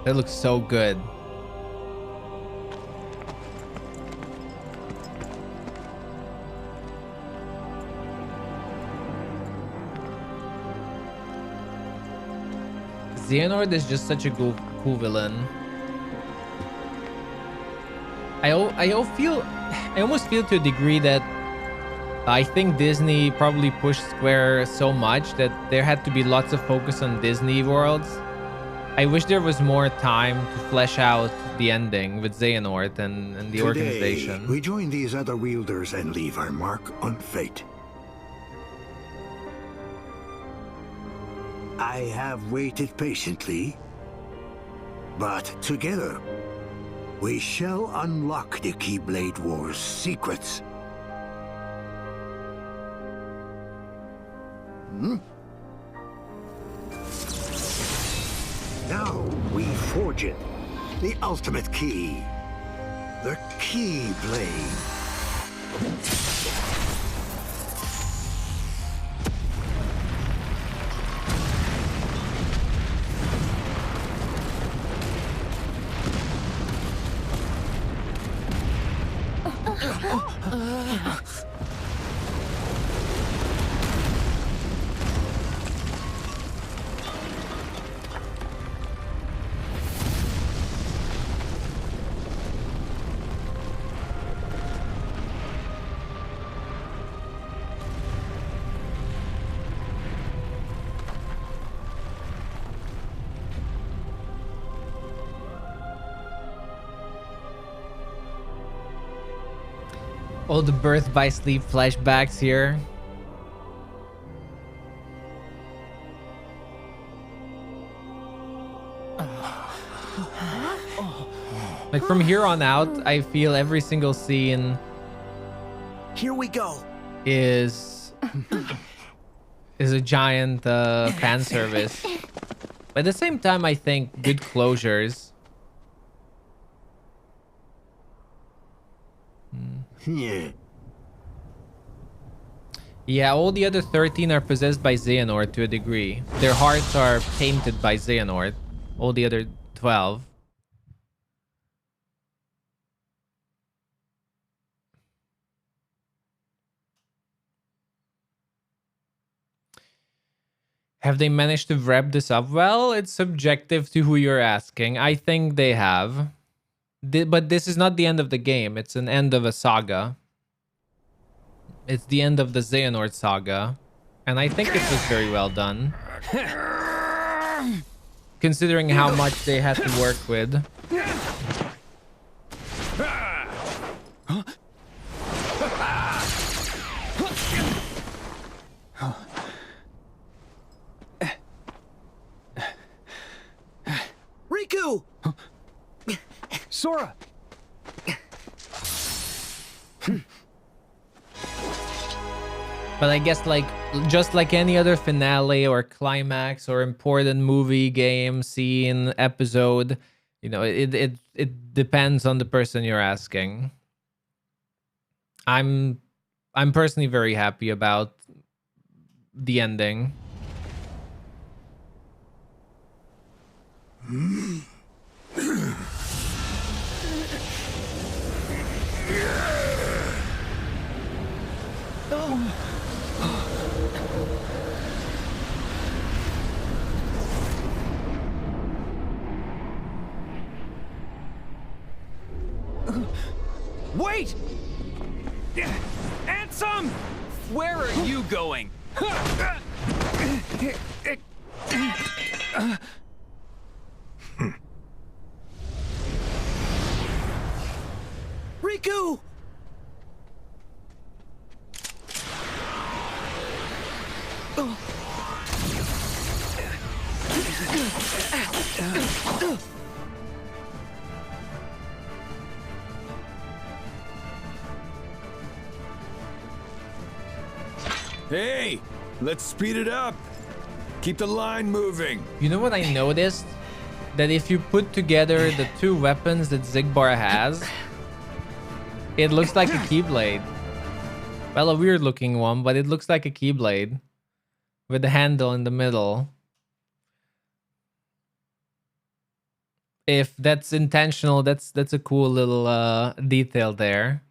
That looks so good. Xehanort is just such a cool villain. I almost feel to a degree that I think Disney probably pushed Square so much that there had to be lots of focus on Disney worlds. I wish there was more time to flesh out the ending with Xehanort and the Today, organization. We join these other wielders and leave our mark on fate. I have waited patiently, but together we shall unlock the Keyblade War's secrets. Now we forge it. The ultimate key. The Keyblade. All the birth by sleep flashbacks here. Like from here on out, I feel every single scene Here we go. is a giant fan service. But at the same time, I think good closures. Yeah, all the other 13 are possessed by Xehanort to a degree. Their hearts are tainted by Xehanort. All the other 12. Have they managed to wrap this up well? It's subjective to who you're asking. I think they have. But this is not the end of the game. It's an end of a saga. It's the end of the Xehanort saga. And I think it was very well done. Considering how much they had to work with. Riku! Sora! But I guess like just like any other finale or climax or important movie, game, scene, episode, you know, it depends on the person you're asking. I'm personally very happy about the ending. Wait! Ansem! Where are you going? Riku! Hey, let's speed it up. Keep the line moving. You know what I noticed? That if you put together the two weapons that Zigbar has, it looks like a Keyblade. Well, a weird looking one, but it looks like a Keyblade with the handle in the middle. If that's intentional, that's a cool little detail there,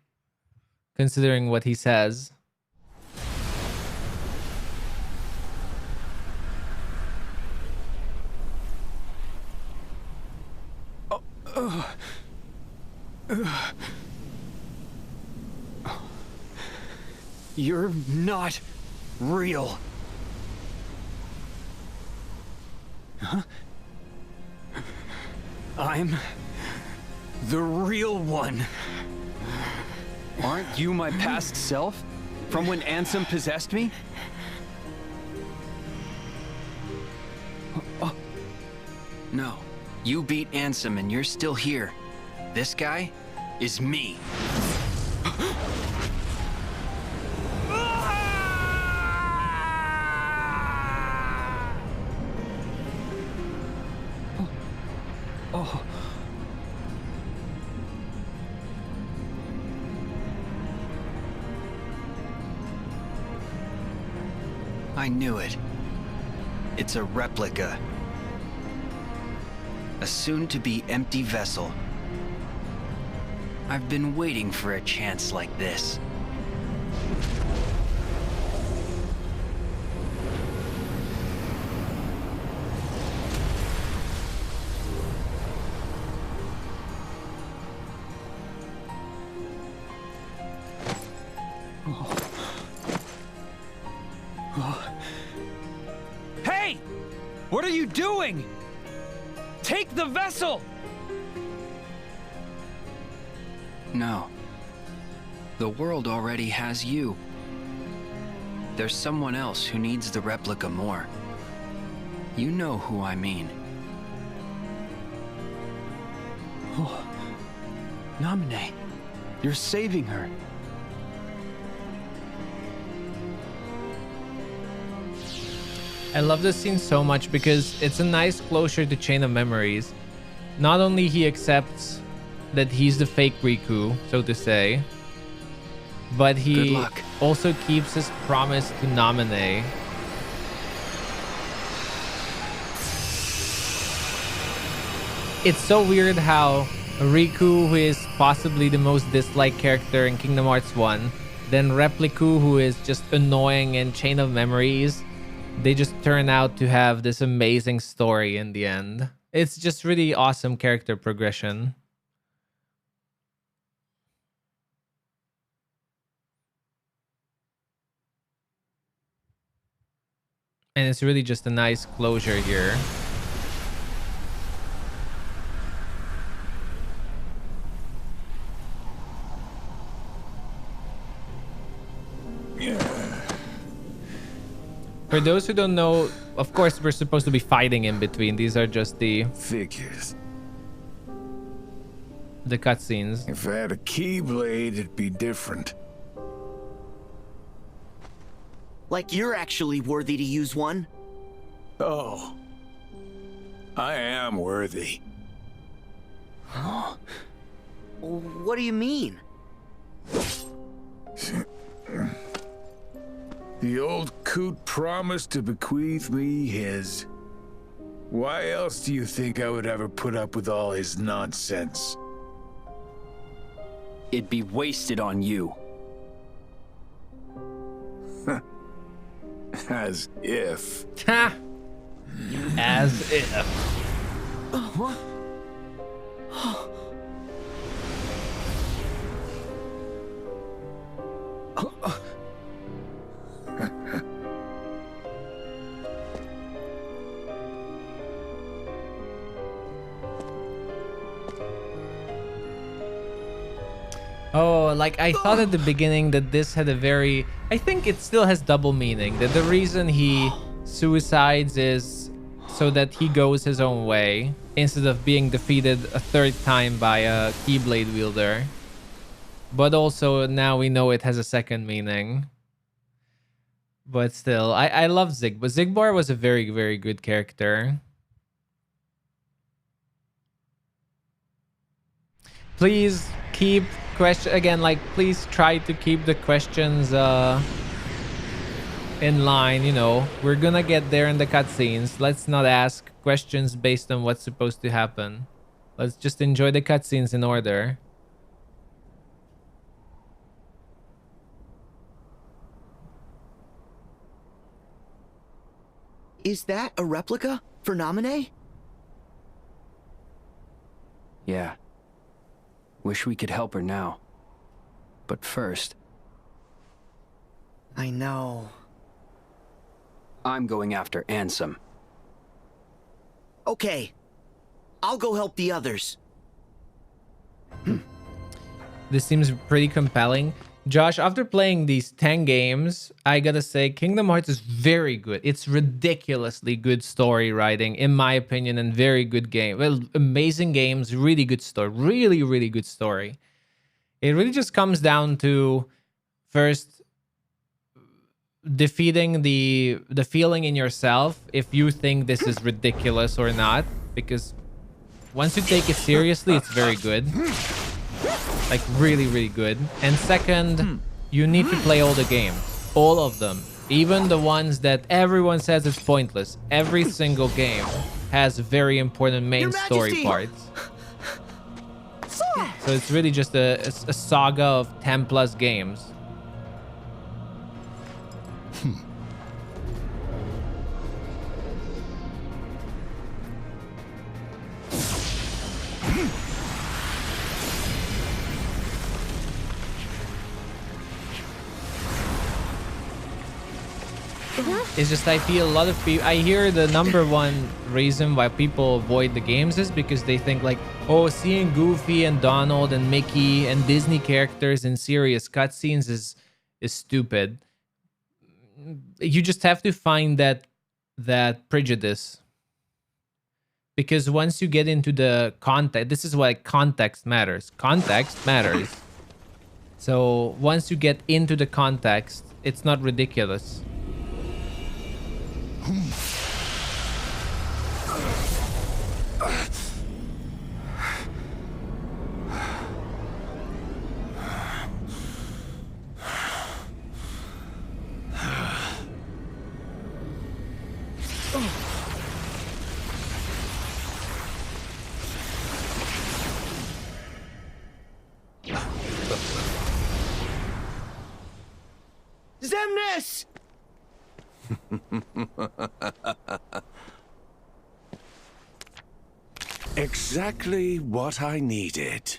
considering what he says. You're not real. Huh? I'm the real one. Aren't you my past self? From when Ansem possessed me? Oh. No. You beat Ansem and you're still here. This guy is me. Oh. I knew it. It's a replica. A soon-to-be empty vessel. I've been waiting for a chance like this. Hey! What are you doing? Take the vessel! No. The world already has you. There's someone else who needs the replica more. You know who I mean. Oh. Namine, you're saving her. I love this scene so much because it's a nice closure to Chain of Memories. Not only he accepts that he's the fake Riku, so to say, but he also keeps his promise to Namine. It's so weird how Riku, who is possibly the most disliked character in Kingdom Hearts 1, then Repliku, who is just annoying in Chain of Memories, they just turn out to have this amazing story in the end. It's just really awesome character progression. And it's really just a nice closure here. For those who don't know, of course, we're supposed to be fighting in between. These are just the figures. The cutscenes. If I had a Keyblade, it'd be different. Like you're actually worthy to use one. Oh. I am worthy. What do you mean? The old coot promised to bequeath me his. Why else do you think I would ever put up with all his nonsense? It'd be wasted on you. As if. Ha! As if. What? Oh, like I thought at the beginning that this had a very... I think it still has double meaning. That the reason he suicides is so that he goes his own way instead of being defeated a third time by a Keyblade wielder. But also now we know it has a second meaning. But still, I love Zigbar. Zigbar was a very, very good character. Please keep question again, like please try to keep the questions in line, you know. We're gonna get there in the cutscenes. Let's not ask questions based on what's supposed to happen. Let's just enjoy the cutscenes in order. Is that a replica for Namine? Yeah. Wish we could help her now. But first... I know. I'm going after Ansem. Okay. I'll go help the others. This seems pretty compelling. Josh, after playing these 10 games, I gotta say, Kingdom Hearts is very good. It's ridiculously good story writing, in my opinion, and very good game. Well, amazing games, really good story. Really, really good story. It really just comes down to, first, defeating the feeling in yourself if you think this is ridiculous or not. Because once you take it seriously, it's very good. Like really, really good. And second, you need to play all the games. All of them. Even the ones that everyone says it's pointless. Every single game has very important main story parts. So it's really just a saga of 10 plus games. It's just I feel a lot of people... I hear the number one reason why people avoid the games is because they think like, oh, seeing Goofy and Donald and Mickey and Disney characters in serious cutscenes is stupid. You just have to find that prejudice. Because once you get into the context... This is why context matters. Context matters. So once you get into the context, it's not ridiculous. Xemnas! Exactly what I needed.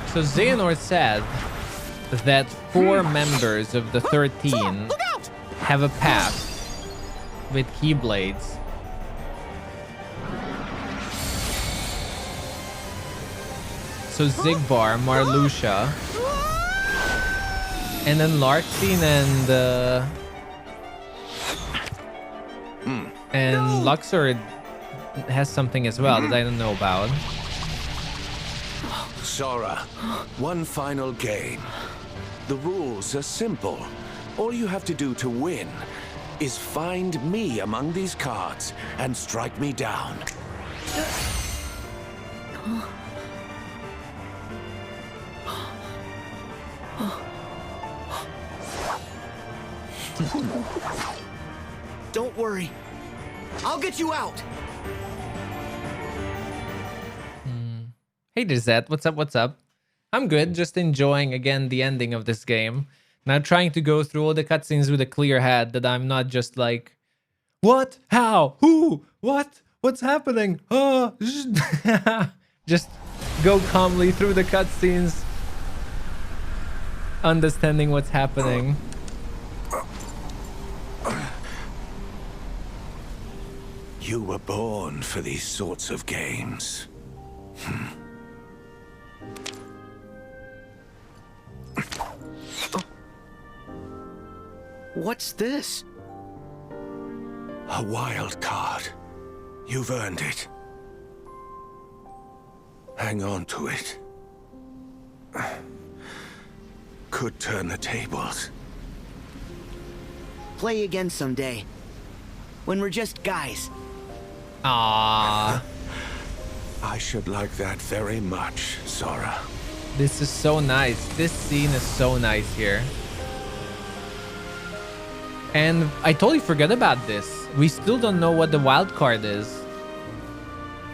So Xehanort said that 4 members of the 13 have a past with Keyblades. So Zigbar, Marluxia, and then Larxene and Luxor has something as well that I don't know about. Sora, one final game. The rules are simple. All you have to do to win is find me among these cards and strike me down. Don't worry. I'll get you out. Hey there, Zed. What's up? What's up? I'm good. Just enjoying again the ending of this game. Now trying to go through all the cutscenes with a clear head, that I'm not just like, what? How? Who? What? What's happening? Oh, just go calmly through the cutscenes, understanding what's happening. You were born for these sorts of games. What's this? A wild card. You've earned it. Hang on to it. Could turn the tables. Play again someday. When we're just guys. Ah, I should like that very much, Sora. this is so nice. This scene is so nice here. And I totally forgot about this. We still don't know what the wild card is.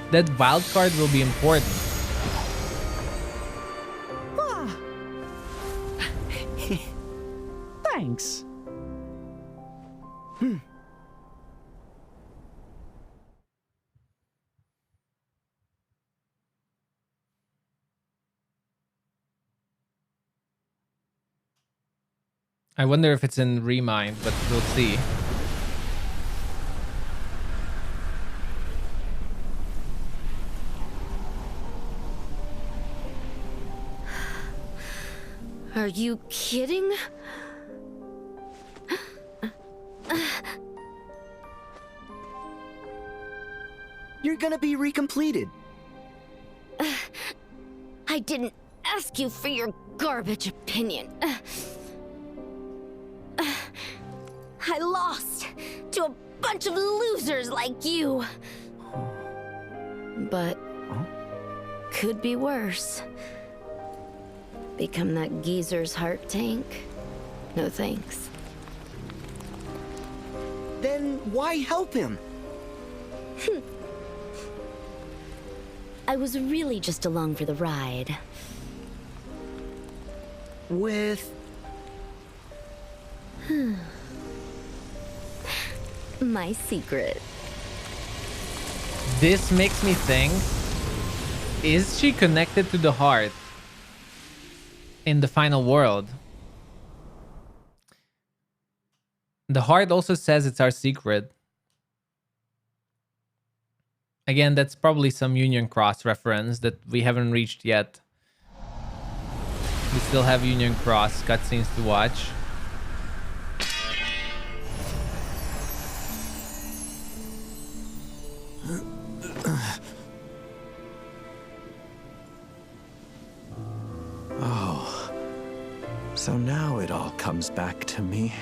That wild card will be important. Thanks. I wonder if it's in Remind, but we'll see. Are you kidding? You're gonna be recompleted. I didn't ask you for your garbage opinion. I lost to a bunch of losers like you. But could be worse. Become that geezer's heart tank? No thanks. Then why help him? I was really just along for the ride. With... my secret. This makes me think, is she connected to the heart in the final world? The heart also says it's our secret. Again, that's probably some Union Cross reference that we haven't reached yet. We still have Union Cross cutscenes to watch. Oh, so now it all comes back to me.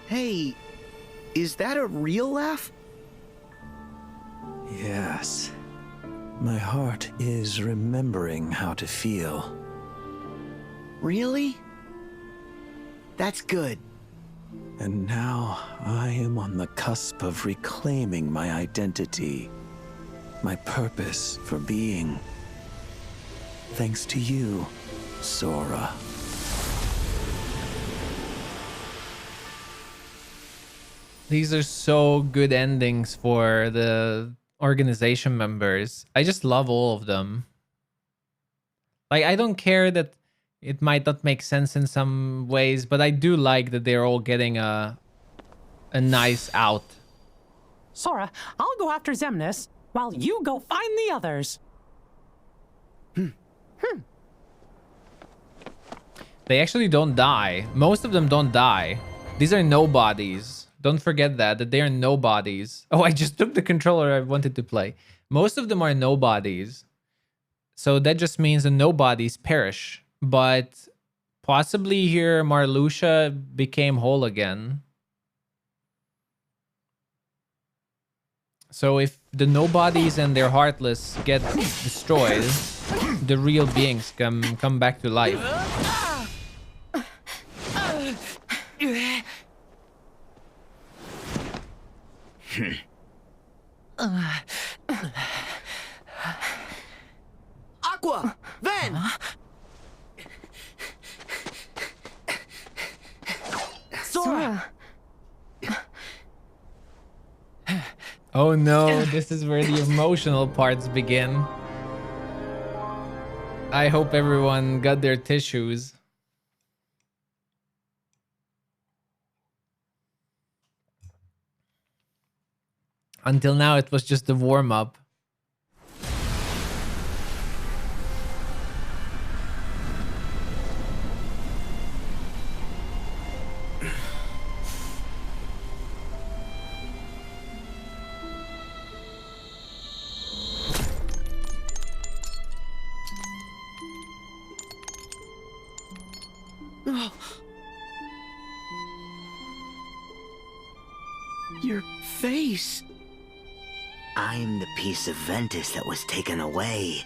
Hey, is that a real laugh? Yes. My heart is remembering how to feel. Really? That's good. And now I am on the cusp of reclaiming my identity, my purpose for being. Thanks to you, Sora. These are so good endings for the organization members. I just love all of them. Like, I don't care that it might not make sense in some ways, but I do like that they're all getting a nice out. Sora, I'll go after Xemnas. while you go find the others. They actually don't die. Most of them don't die. These are nobodies. Don't forget that they are nobodies. Oh, I just took the controller I wanted to play. Most of them are nobodies. So that just means the nobodies perish. But possibly here Marluxia became whole again. So if the nobodies and their heartless get destroyed, the real beings come back to life. Aqua! Ven! Sora! Oh no, this is where the emotional parts begin. I hope everyone got their tissues. Until now, it was just a warm-up. Your face. I'm the piece of Ventus that was taken away.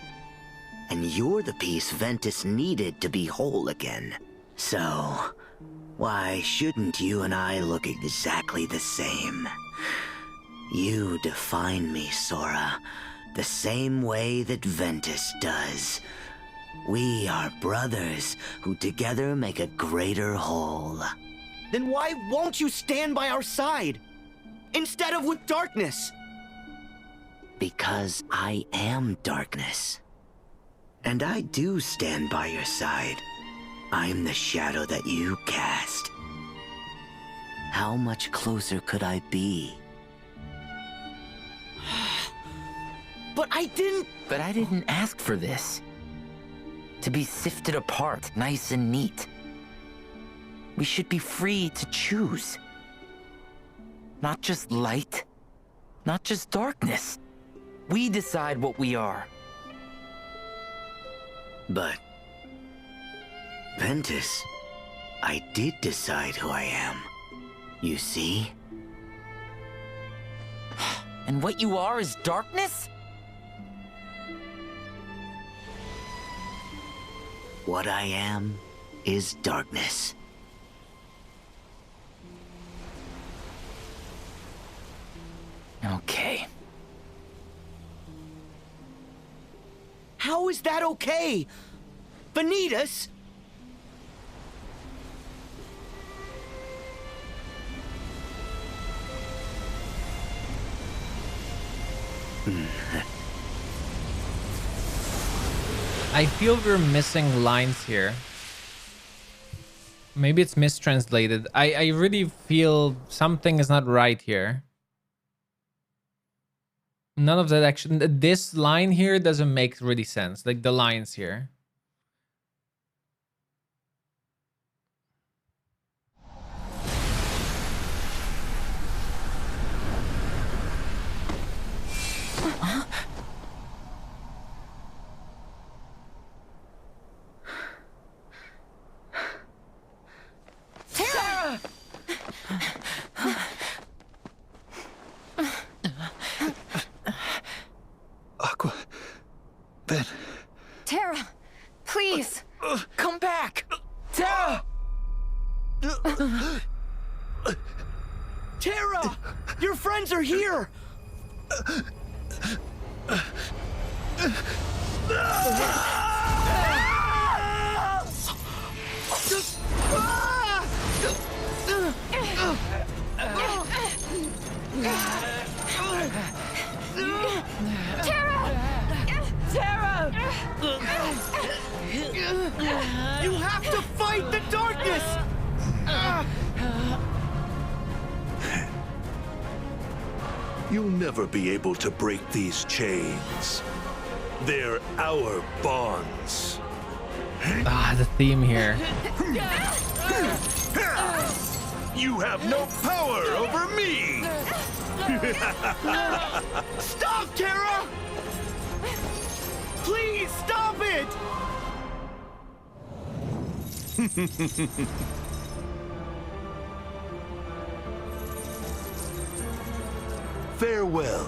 And you're the piece Ventus needed to be whole again. So, why shouldn't you and I look exactly the same? You define me, Sora, the same way that Ventus does. We are brothers who together make a greater whole. Then why won't you stand by our side? Instead of with darkness? Because I am darkness. And I do stand by your side. I'm the shadow that you cast. How much closer could I be? But I didn't ask for this. To be sifted apart, nice and neat. We should be free to choose. Not just light, not just darkness. We decide what we are. But, Ventus, I did decide who I am. You see? And what you are is darkness? What I am is darkness. Okay. How is that okay? Vanitas? I feel we're missing lines here. Maybe it's mistranslated. I really feel something is not right here. None of that action. This line here doesn't make really sense. Like the lines here. Terra! Aqua. Ben. Terra, please. Come back. Terra! Terra! Your friends are here! Terra! You have to fight the darkness! You'll never be able to break these chains. They're our bonds. Ah, the theme here. You have no power over me! Stop, Terra! Please, stop it! Farewell.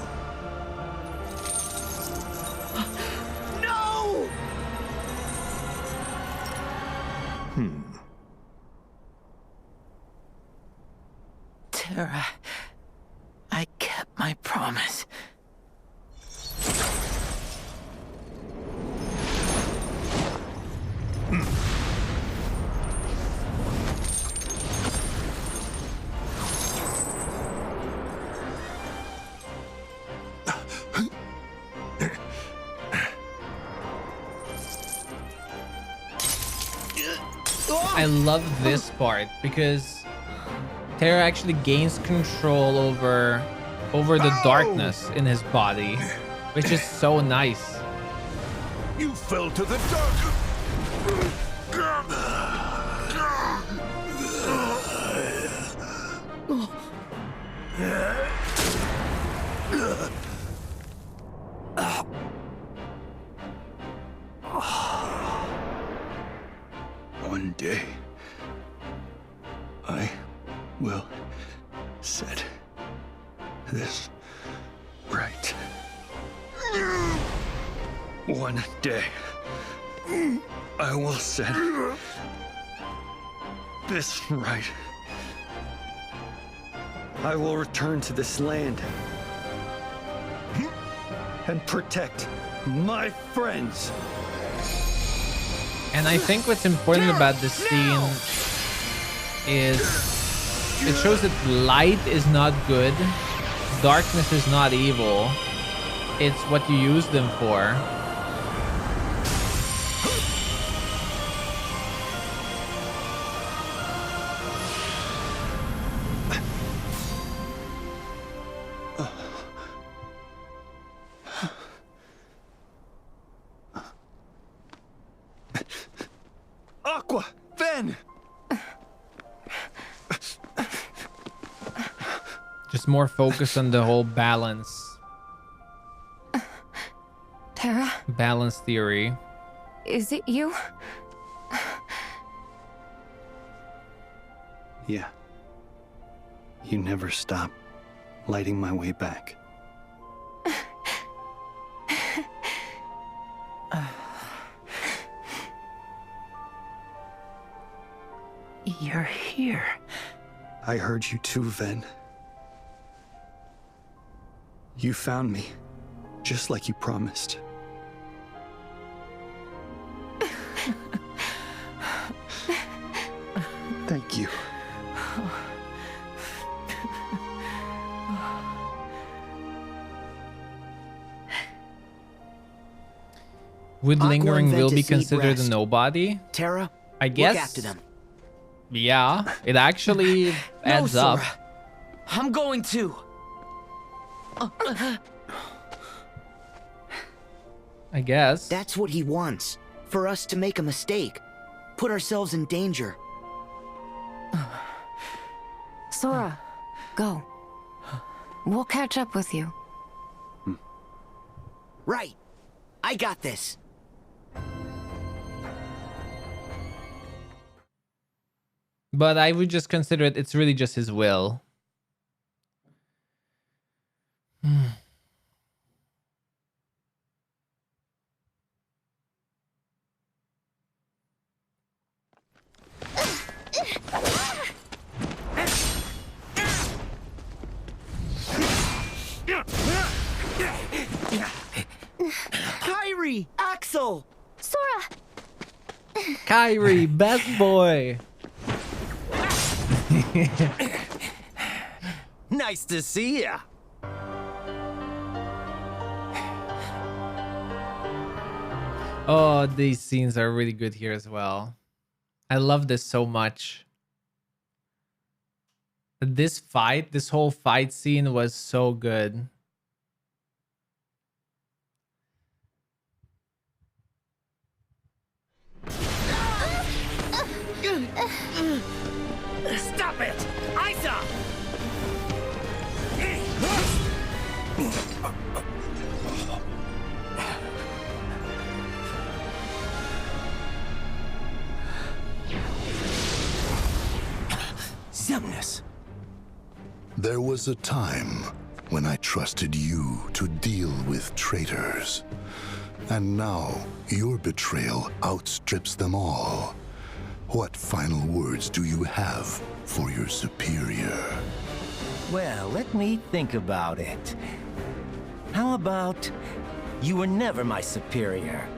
No! Terra, I kept my promise. I love this part because Terra actually gains control over the darkness in his body, which is so nice. You fell to the dark. One day, I will set this right. One day, I will set this right. I will return to this land and protect my friends. And I think what's important about this scene is it shows that light is not good, darkness is not evil, it's what you use them for. Aqua, Ven! Just more focus on the whole balance. Terra? Balance theory. Is it you? Yeah. You never stop lighting my way back. You're here. I heard you too, Ven. You found me, just like you promised. Thank you. Would Aqua lingering and will be Ventus need considered a rest. nobody? Terra, I guess. look after them. Yeah, it actually adds no, up. Sora. I'm going to. I guess. That's what he wants. For us to make a mistake. Put ourselves in danger. Sora, go. We'll catch up with you. Right. I got this. But I would just consider it's really just his will. Kyrie! Axel! Sora! Kyrie, best boy. Nice to see ya. Oh, these scenes are really good here as well. I love this so much. This fight, this whole fight scene was so good. Stop it! Isa! Xemnas. There was a time when I trusted you to deal with traitors. And now your betrayal outstrips them all. What final words do you have for your superior? Well, let me think about it. How about you were never my superior?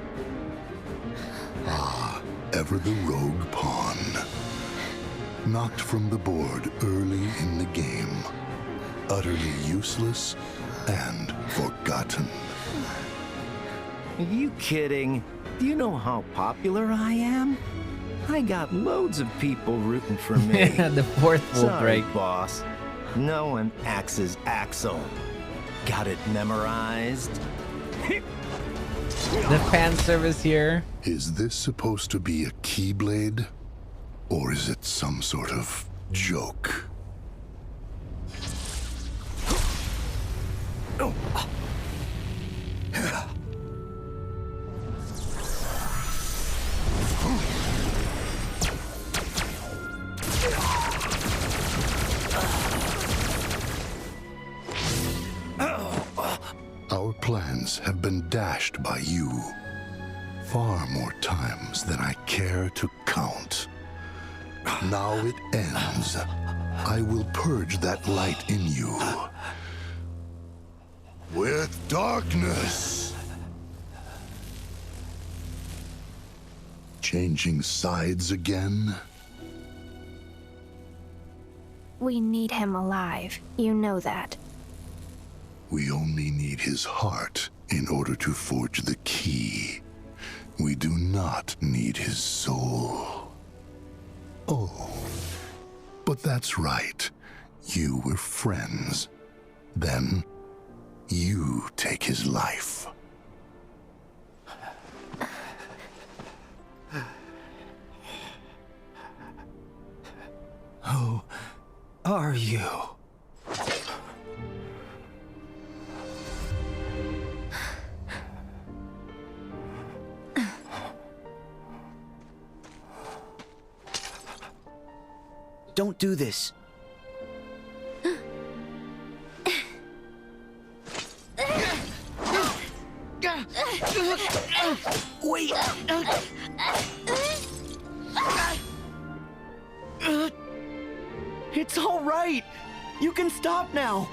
Ah, ever the rogue pawn. Knocked from the board early in the game. Utterly useless and forgotten. Are you kidding? Do you know how popular I am? I got loads of people rooting for me. The fourth will Sorry, break. boss. No one axes Axel. Got it memorized? The fan service here. Is this supposed to be a Keyblade? Or is it some sort of joke? Our plans have been dashed by you. Far more times than I care to count. Now it ends. I will purge that light in you. With darkness. Changing sides again? We need him alive. You know that. We only need his heart in order to forge the key. We do not need his soul. Oh, but that's right. You were friends. Then, you take his life. Who are you? Don't do this. Wait! It's all right! You can stop now!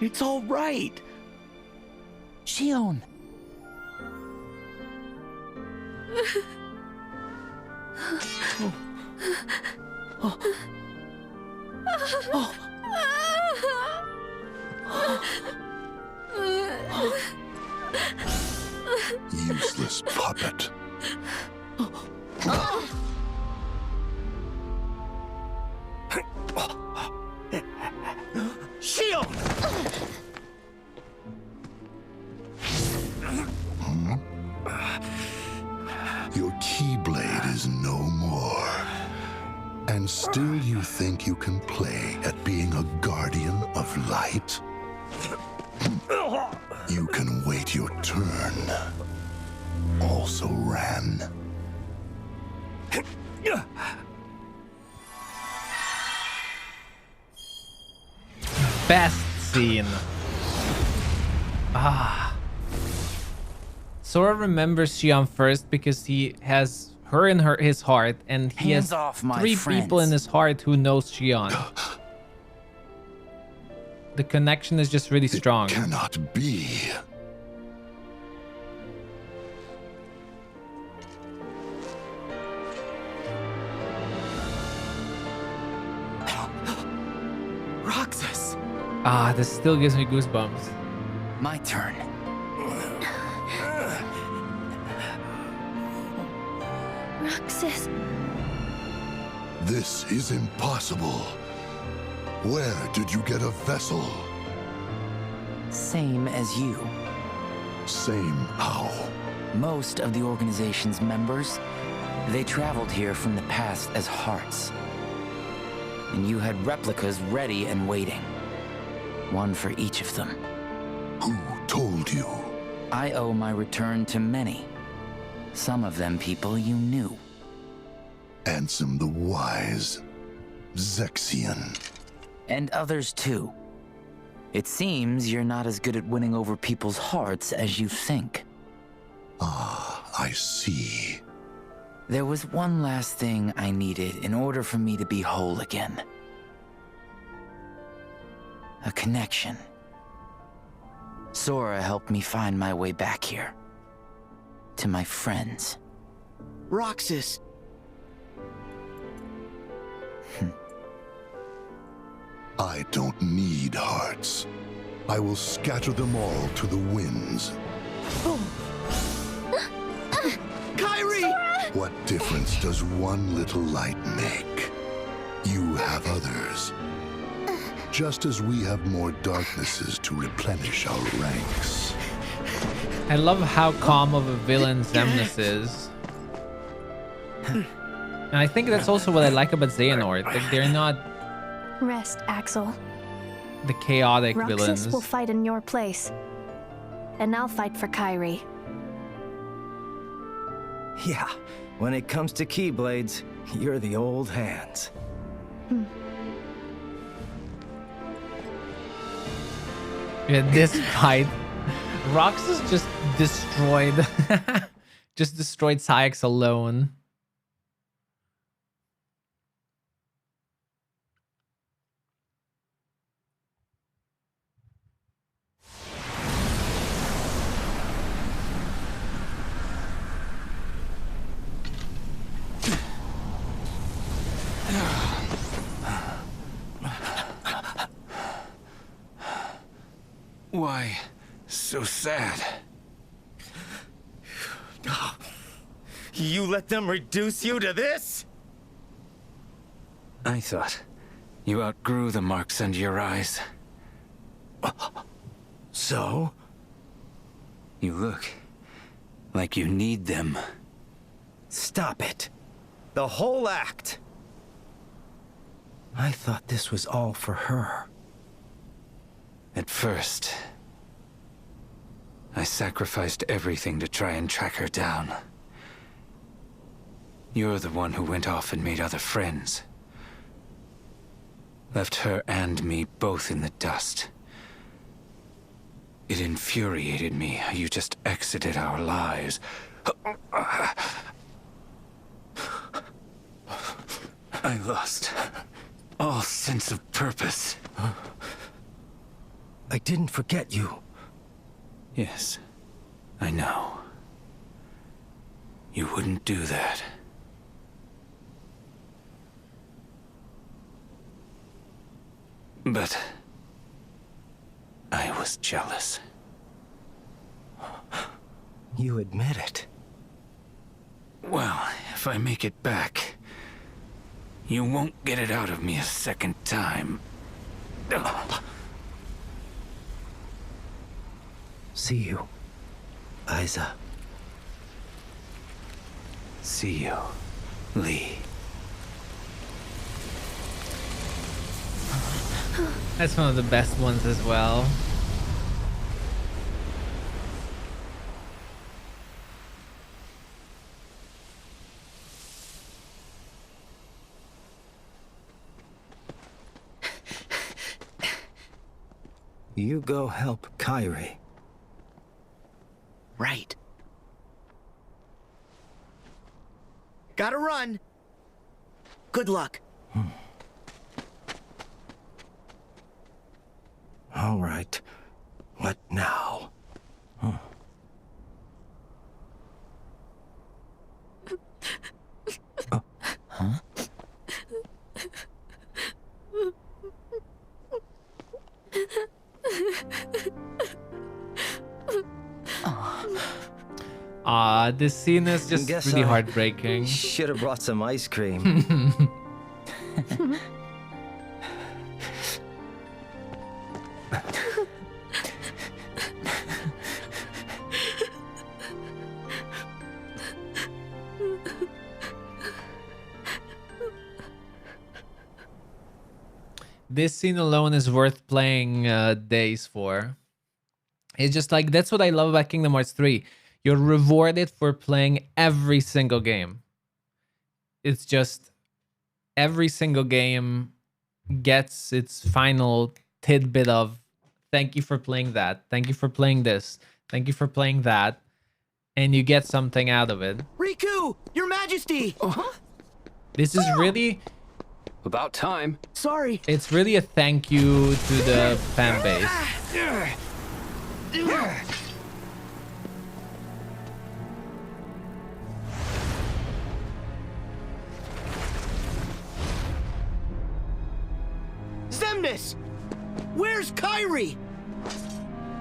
It's all right! Shion! Useless puppet. Shield! Your Keyblade is no more. And still you think you can play at being a guardian of light? You can wait your turn. Also ran. Best scene. Ah. Sora remembers Xion first because he has her in his heart, and he Hands has off, my three friends. people in his heart who knows Xion. The connection is just really strong. It cannot be. Roxas! Ah, this still gives me goosebumps. My turn. Roxas. This is impossible. Where did you get a vessel? Same as you. Same how? Most of the organization's members, they traveled here from the past as hearts. And you had replicas ready and waiting. One for each of them. Who told you? I owe my return to many. Some of them people you knew. Ansem the Wise. Zexion. And others too. It seems you're not as good at winning over people's hearts as you think. Ah, I see. There was one last thing I needed in order for me to be whole again. A connection. Sora helped me find my way back here. To my friends. Roxas! I don't need hearts. I will scatter them all to the winds. Kyrie! What difference does one little light make? You have others. Just as we have more darknesses to replenish our ranks. I love how calm of a villain Xemnas is. And I think that's also what I like about Xehanort. Like, they're not Rest, Axel. the chaotic Roxas villains. will fight in your place. And I'll fight for Kyrie. Yeah, when it comes to Keyblades, you're the old hands. Yeah, this fight, Roxas just destroyed, just destroyed Syx alone. Why so sad? You let them reduce you to this? I thought you outgrew the marks under your eyes. So? You look like you need them. Stop it. The whole act. I thought this was all for her. At first, I sacrificed everything to try and track her down. You're the one who went off and made other friends. Left her and me both in the dust. It infuriated me how you just exited our lives. I lost all sense of purpose. I didn't forget you. Yes, I know. You wouldn't do that. But I was jealous. You admit it. Well, if I make it back, you won't get it out of me a second time. See you, Isa. See you, Lee. That's one of the best ones as well. You go help Kyrie. Right. Gotta run. Good luck. All right. What now? Huh? This scene is just really heartbreaking. Should have brought some ice cream. This scene alone is worth playing days for. It's just like, that's what I love about Kingdom Hearts 3. You're rewarded for playing every single game. It's just every single game gets its final tidbit of thank you for playing that. Thank you for playing this. Thank you for playing that. And you get something out of it. Riku, Your Majesty! This is really... About time. Sorry. It's really a thank you to the fan base. Xemnas! Where's Kairi?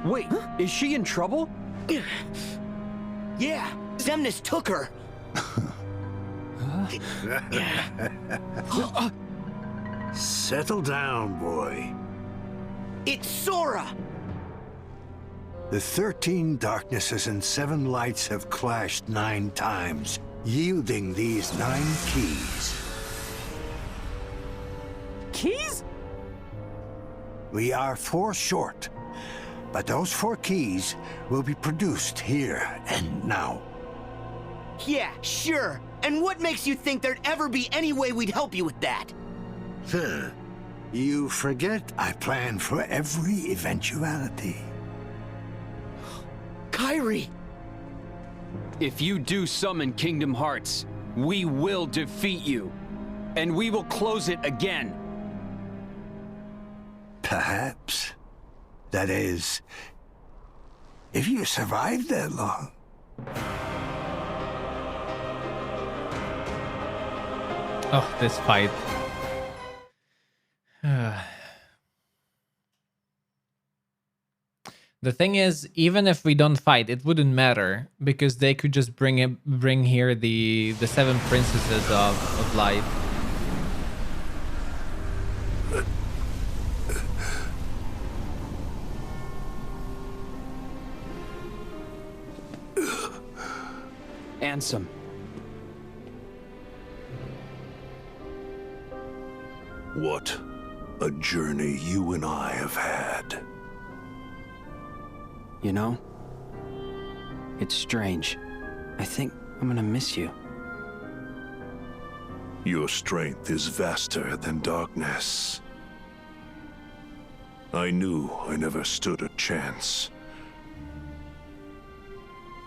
Wait, is she in trouble? Yeah, Xemnas took her. Settle down, boy. It's Sora! The 13 darknesses and 7 lights have clashed 9 times, yielding these 9 keys. Keys? We are 4 short, but those 4 keys will be produced here and now. Yeah, sure. And what makes you think there'd ever be any way we'd help you with that? You forget I plan for every eventuality. Kairi! If you do summon Kingdom Hearts, we will defeat you. And we will close it again. Perhaps. That is, if you survive that long. Oh, this fight. The thing is, even if we don't fight, it wouldn't matter because they could just bring here the 7 princesses of light. Ansem. What a journey you and I have had. You know, it's strange. I think I'm gonna miss you. Your strength is vaster than darkness. I knew I never stood a chance.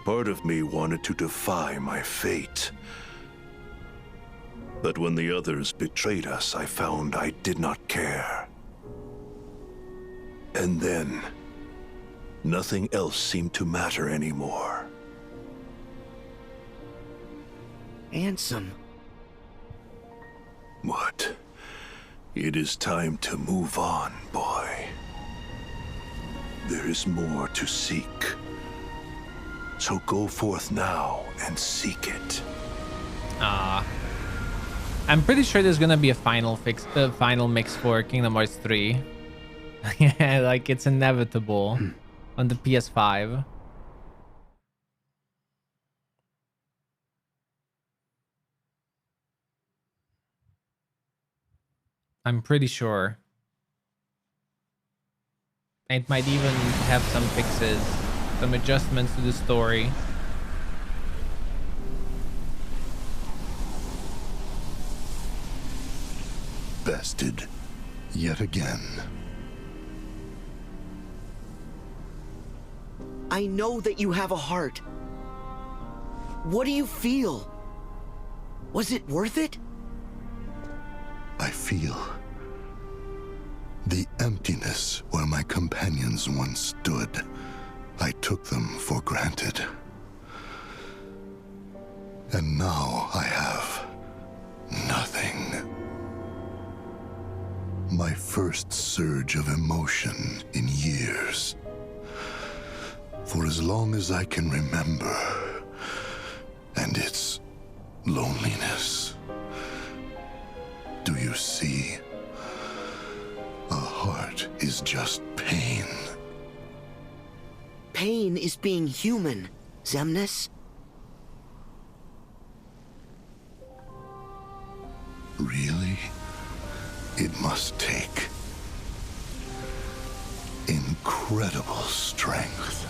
Part of me wanted to defy my fate. But when the others betrayed us, I found I did not care. And then, nothing else seemed to matter anymore. Ansem. What? It is time to move on, boy. There is more to seek. So go forth now and seek it. I'm pretty sure there's gonna be a final mix for Kingdom Hearts 3. Yeah, like it's inevitable on the PS5. I'm pretty sure. It might even have some fixes, some adjustments to the story. Bested yet again. I know that you have a heart. What do you feel? Was it worth it? I feel the emptiness where my companions once stood. I took them for granted. And now I have nothing. My first surge of emotion in years. For as long as I can remember. And its loneliness. Do you see? A heart heart is just pain. Pain is being human, Xemnas. Really? It must take incredible strength.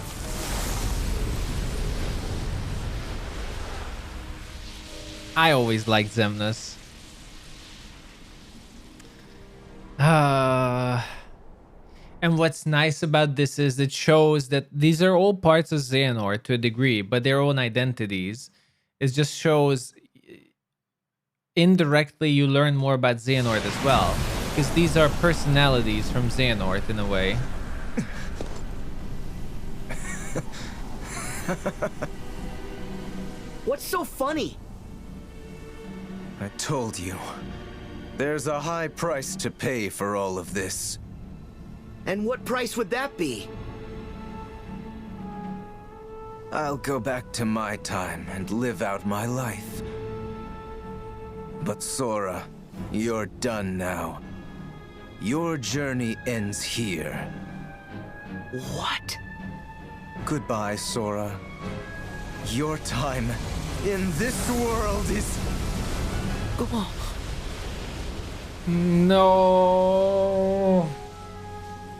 I always liked Xemnas. And what's nice about this is it shows that these are all parts of Xehanort to a degree, but their own identities. It just shows indirectly you learn more about Xehanort as well, because these are personalities from Xehanort in a way. What's so funny? I told you. There's a high price to pay for all of this. And what price would that be? I'll go back to my time and live out my life. But Sora, you're done now. Your journey ends here. What? Goodbye, Sora. Your time in this world is... No.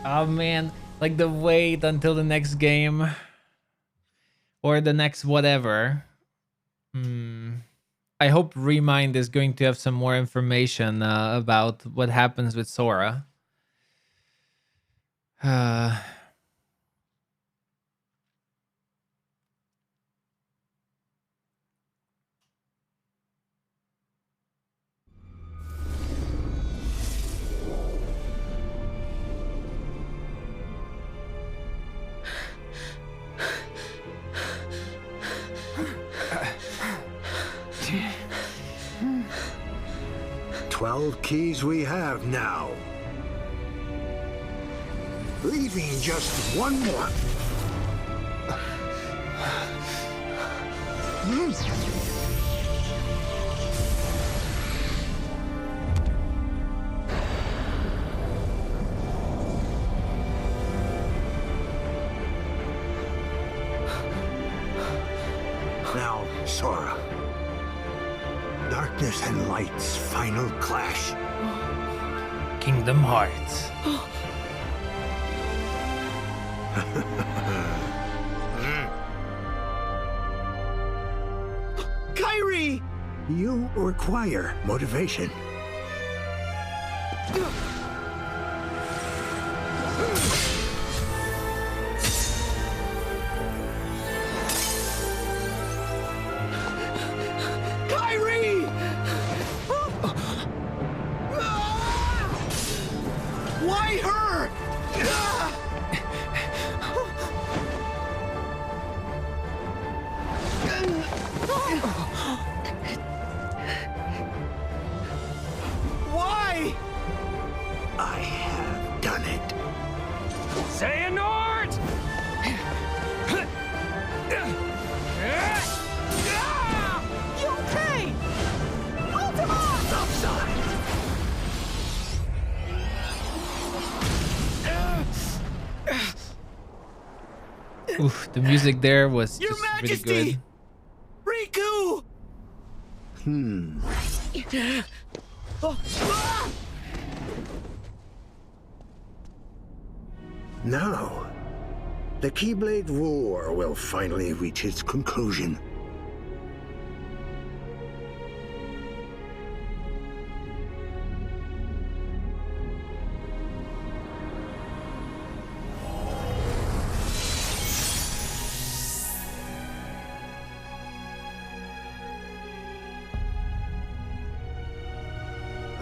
Oh man, like the wait until the next game or the next whatever. I hope Remind is going to have some more information about what happens with Sora. "12 keys we have now. Leaving just one more. Now, Sora. Darkness and light's final clash. Kingdom Hearts. Kairi! You require motivation. Kairi! Why her? Why? I have done it. Xehanort! You okay? Ultima! Upside. Oof, the music there was Your just Majesty! really good. Riku! Now, the Keyblade War will finally reach its conclusion.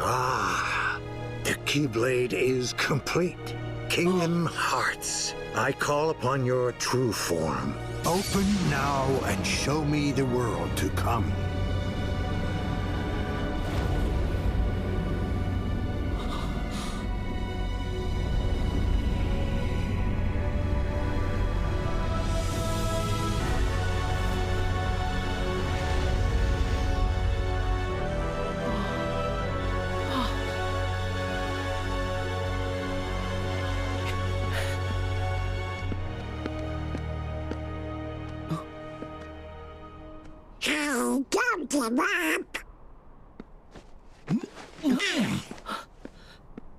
Ah, the Keyblade is complete. Kingdom Hearts, I call upon your true form. Open now and show me the world to come.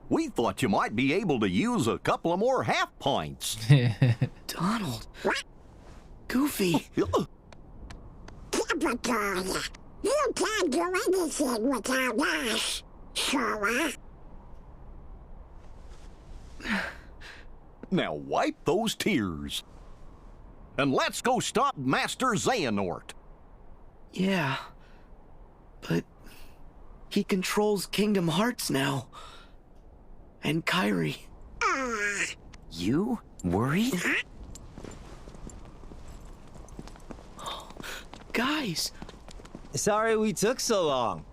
We thought you might be able to use a couple of more half pints. Donald. Goofy. You can't do anything without us, Sora. Now wipe those tears. And let's go stop Master Xehanort. Yeah. But he controls Kingdom Hearts now. And Kairi. You worried? Guys. Sorry we took so long.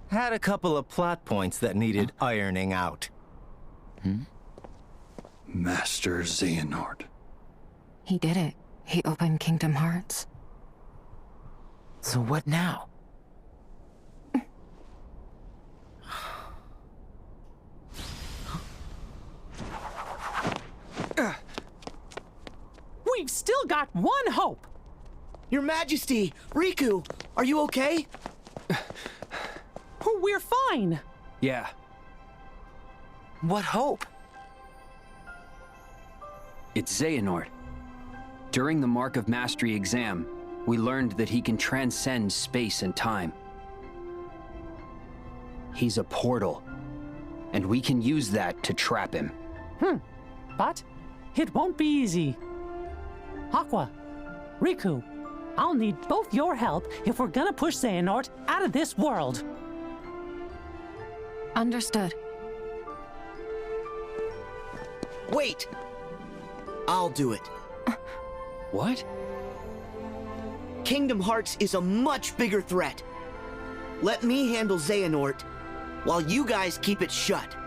Had a couple of plot points that needed ironing out. Master Xehanort. He did it. He opened Kingdom Hearts. So what now? We've still got one hope. Your Majesty, Riku, are you okay? We're fine. Yeah. What hope? It's Xehanort. During the Mark of Mastery exam, we learned that he can transcend space and time. He's a portal, and we can use that to trap him. But it won't be easy. Aqua, Riku, I'll need both your help if we're gonna push Xehanort out of this world. Understood. Wait! I'll do it. What? Kingdom Hearts is a much bigger threat. Let me handle Xehanort, while you guys keep it shut.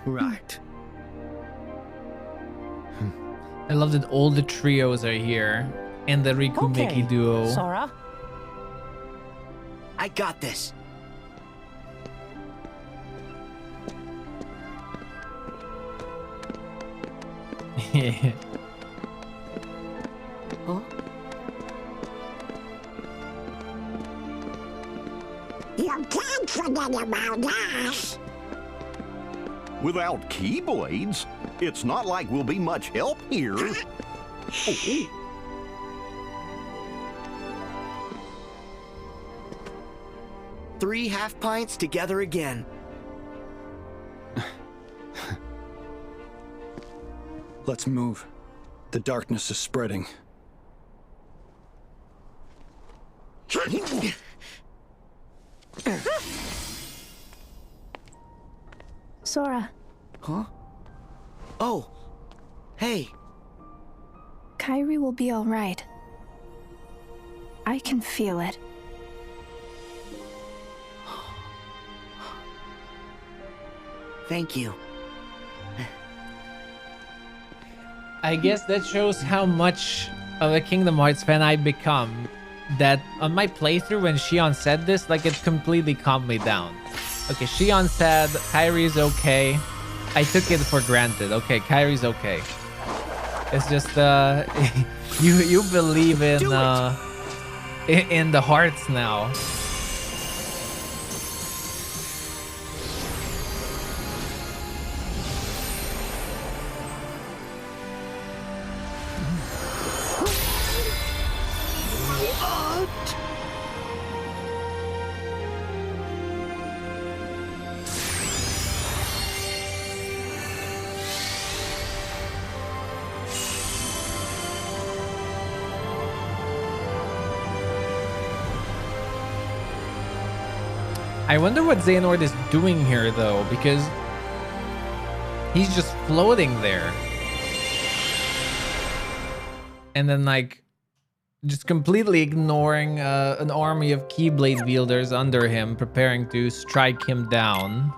Right. I love that all the trios are here. And the Riku Mickey duo. Sora. I got this. Yeah. Huh? You can't forget about us. Without Keyblades, it's not like we'll be much help here. Three half pints together again. Let's move. The darkness is spreading. Sora. Huh? Oh. Hey. Kairi will be all right. I can feel it. Thank you. I guess that shows how much of a Kingdom Hearts fan I've become. That on my playthrough, when Shion said this, like, it completely calmed me down. Okay, Shion said Kairi's okay. I took it for granted. Okay, Kairi's okay. It's just you believe in the hearts now. I wonder what Xehanort is doing here, though, because he's just floating there. And then, like, just completely ignoring an army of Keyblade wielders under him, preparing to strike him down.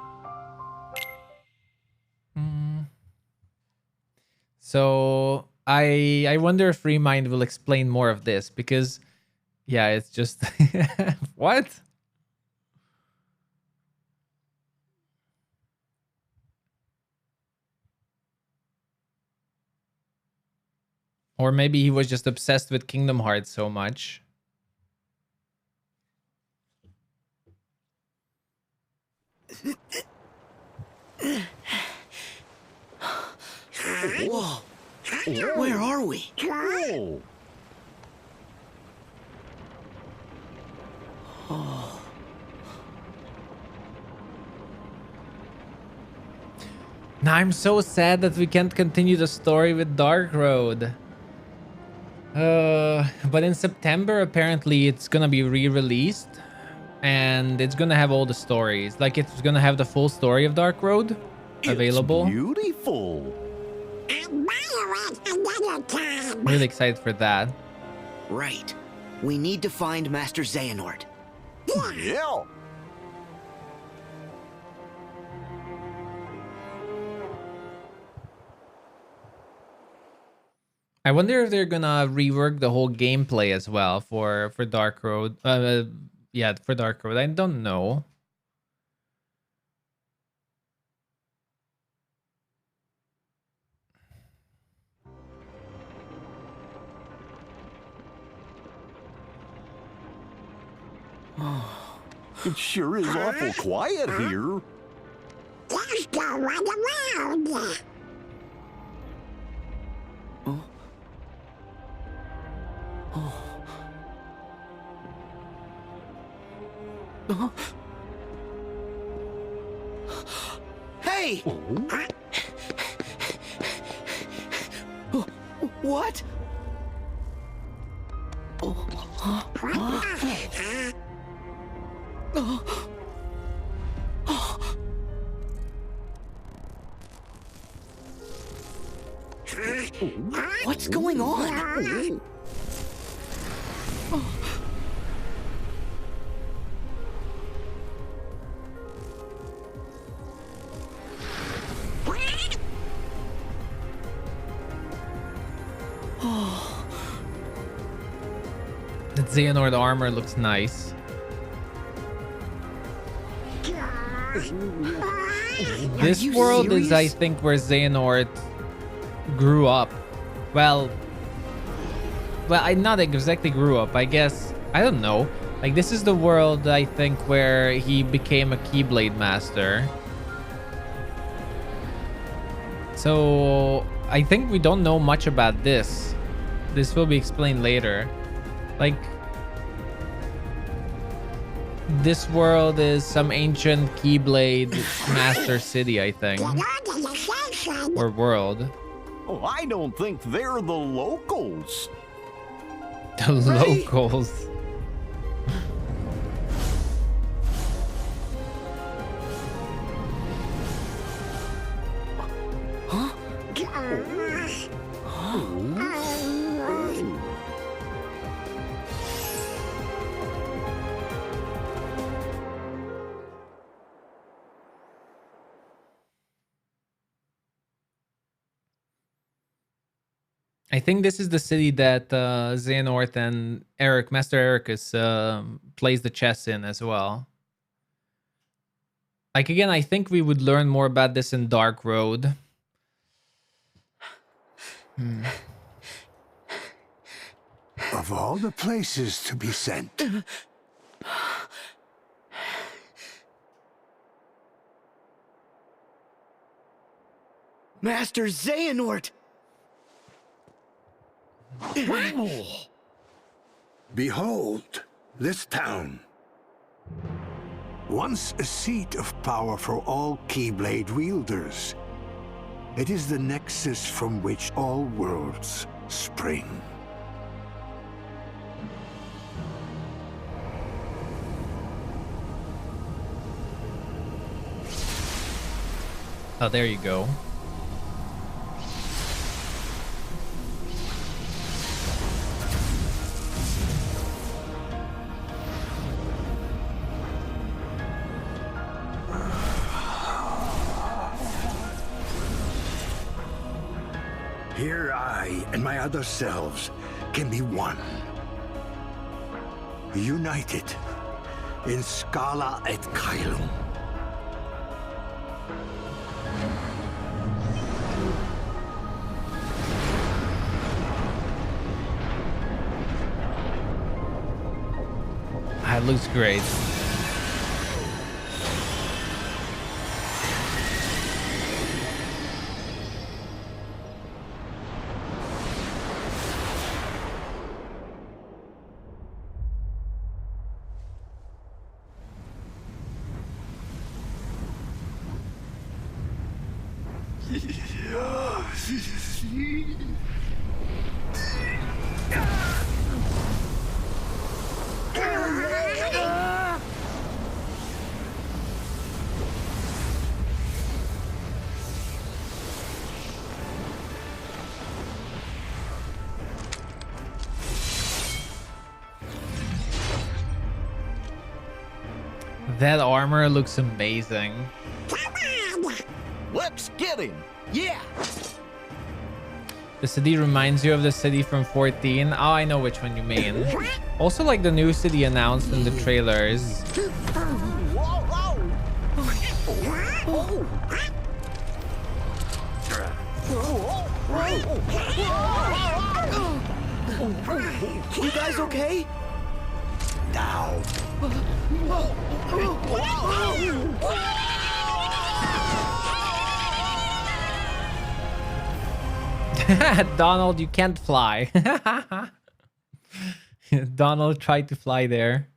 So, I wonder if Remind will explain more of this, because, yeah, it's just... What? Or maybe he was just obsessed with Kingdom Hearts so much. Whoa! Where are we? Oh. Now I'm so sad that we can't continue the story with Dark Road. But in September, apparently it's gonna be re-released. And it's gonna have all the stories. Like, it's gonna have the full story of Dark Road available. It's beautiful. Really excited for that. Right. We need to find Master Xehanort. Yeah. I wonder if they're gonna rework the whole gameplay as well for Dark Road. Yeah, for Dark Road. I don't know. It sure is awful quiet here. Let's go run around. Hey! What? What's going on? The Xehanort armor looks nice. This world serious? is, I think, where Xehanort grew up. Well, I not exactly grew up. I guess, I don't know. Like, this is the world, I think, where he became a Keyblade Master. So, I think we don't know much about this. This will be explained later. Like, this world is some ancient Keyblade Master City, I think. Or world. Oh, I don't think they're the locals. The locals. I think this is the city that Xehanort and Master Ericus plays the chess in as well. Like, again, I think we would learn more about this in Dark Road. Of all the places to be sent, Master Xehanort! behold this town. Once a seat of power for all Keyblade wielders, it is the nexus from which all worlds spring. Oh, there you go. Here I and my other selves can be one. United in Scala et Caelum. it looks great. That armor looks amazing. Let's get him. Yeah. The city reminds you of the city from 14. Oh, I know which one you mean. Also, like the new city announced in the trailers. You guys okay? Down. Donald, you can't fly. Donald tried to fly there.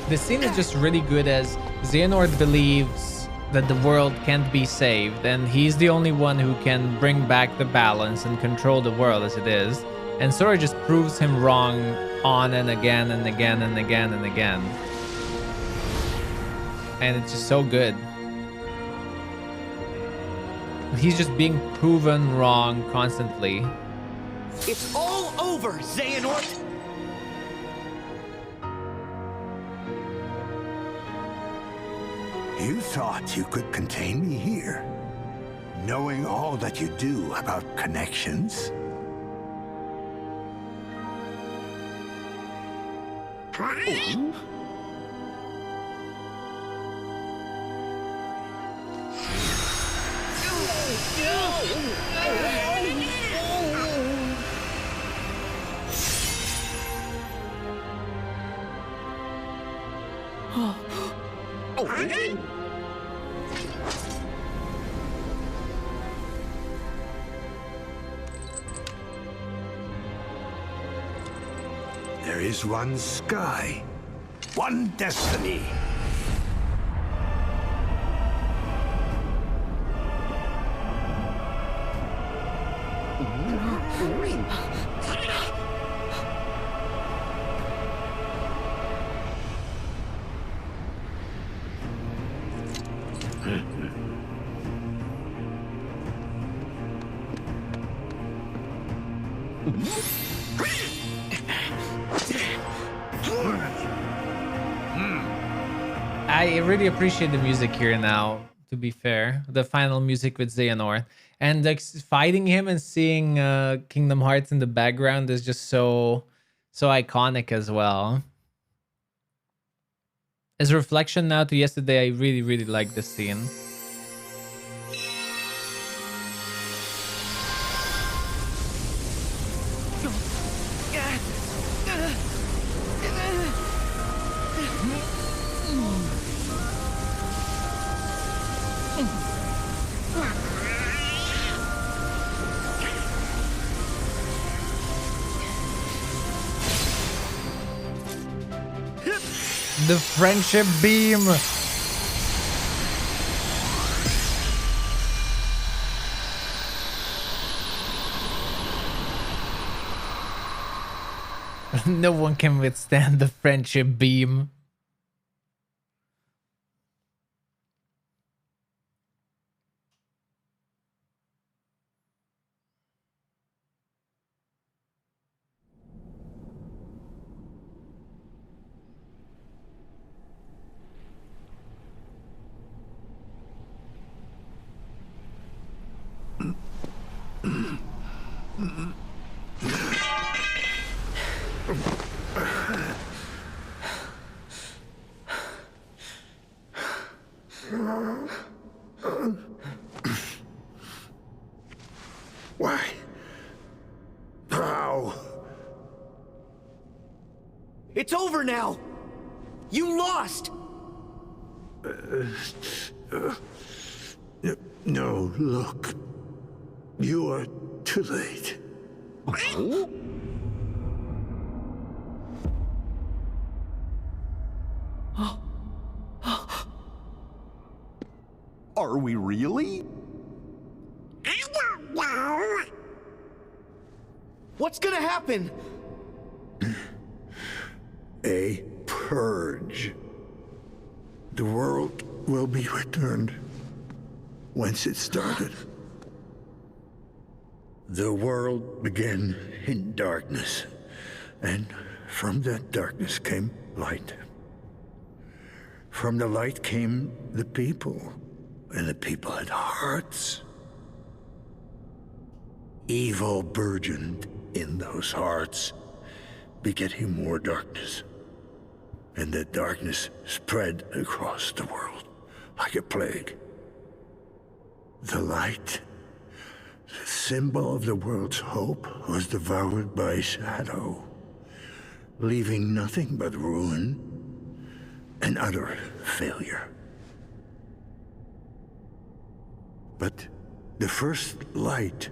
The scene is just really good as Xehanort believes that the world can't be saved and he's the only one who can bring back the balance and control the world as it is. And Sora just proves him wrong on and again and again and again and again. And it's just so good. He's just being proven wrong constantly. It's all over, Xehanort! You thought you could contain me here, knowing all that you do about connections? There is one sky, one destiny. I really appreciate the music here now, to be fair. The final music with Xehanort. And like fighting him and seeing Kingdom Hearts in the background is just so iconic as well. As a reflection now to yesterday, I really, really like this scene. The friendship beam. No one can withstand the friendship beam. Why? How? It's over now! You lost! No, look. You are too late. Are we really? I don't know. What's gonna happen? A purge. The world will be returned whence it started. The world began in darkness, and from that darkness came light. From the light came the people, and the people had hearts. Evil burgeoned in those hearts, begetting more darkness. And the darkness spread across the world like a plague. The light, the symbol of the world's hope, was devoured by shadow, leaving nothing but ruin and utter failure. But the first light,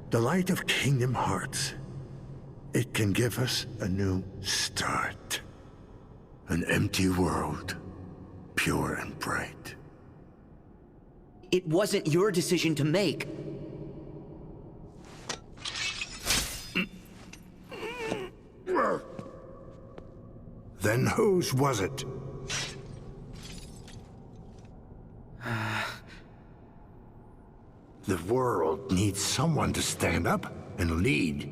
the light of Kingdom Hearts, it can give us a new start. An empty world, pure and bright. It wasn't your decision to make. Then whose was it? The world needs someone to stand up and lead.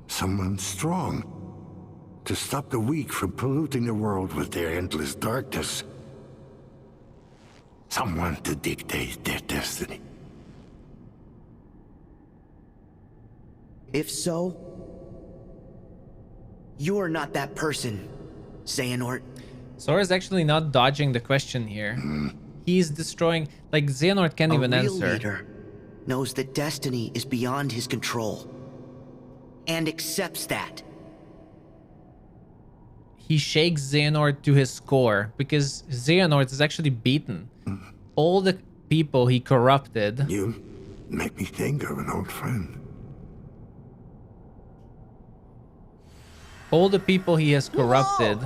Someone strong to stop the weak from polluting the world with their endless darkness. Someone to dictate their destiny. If so, you're not that person, Xehanort. Sora's actually not dodging the question here. He's destroying... Like, Xehanort can't even A real answer. leader knows that destiny is beyond his control. And accepts that. He shakes Xehanort to his core because Xehanort is actually beaten. All the people he corrupted... You make me think of an old friend. All the people he has corrupted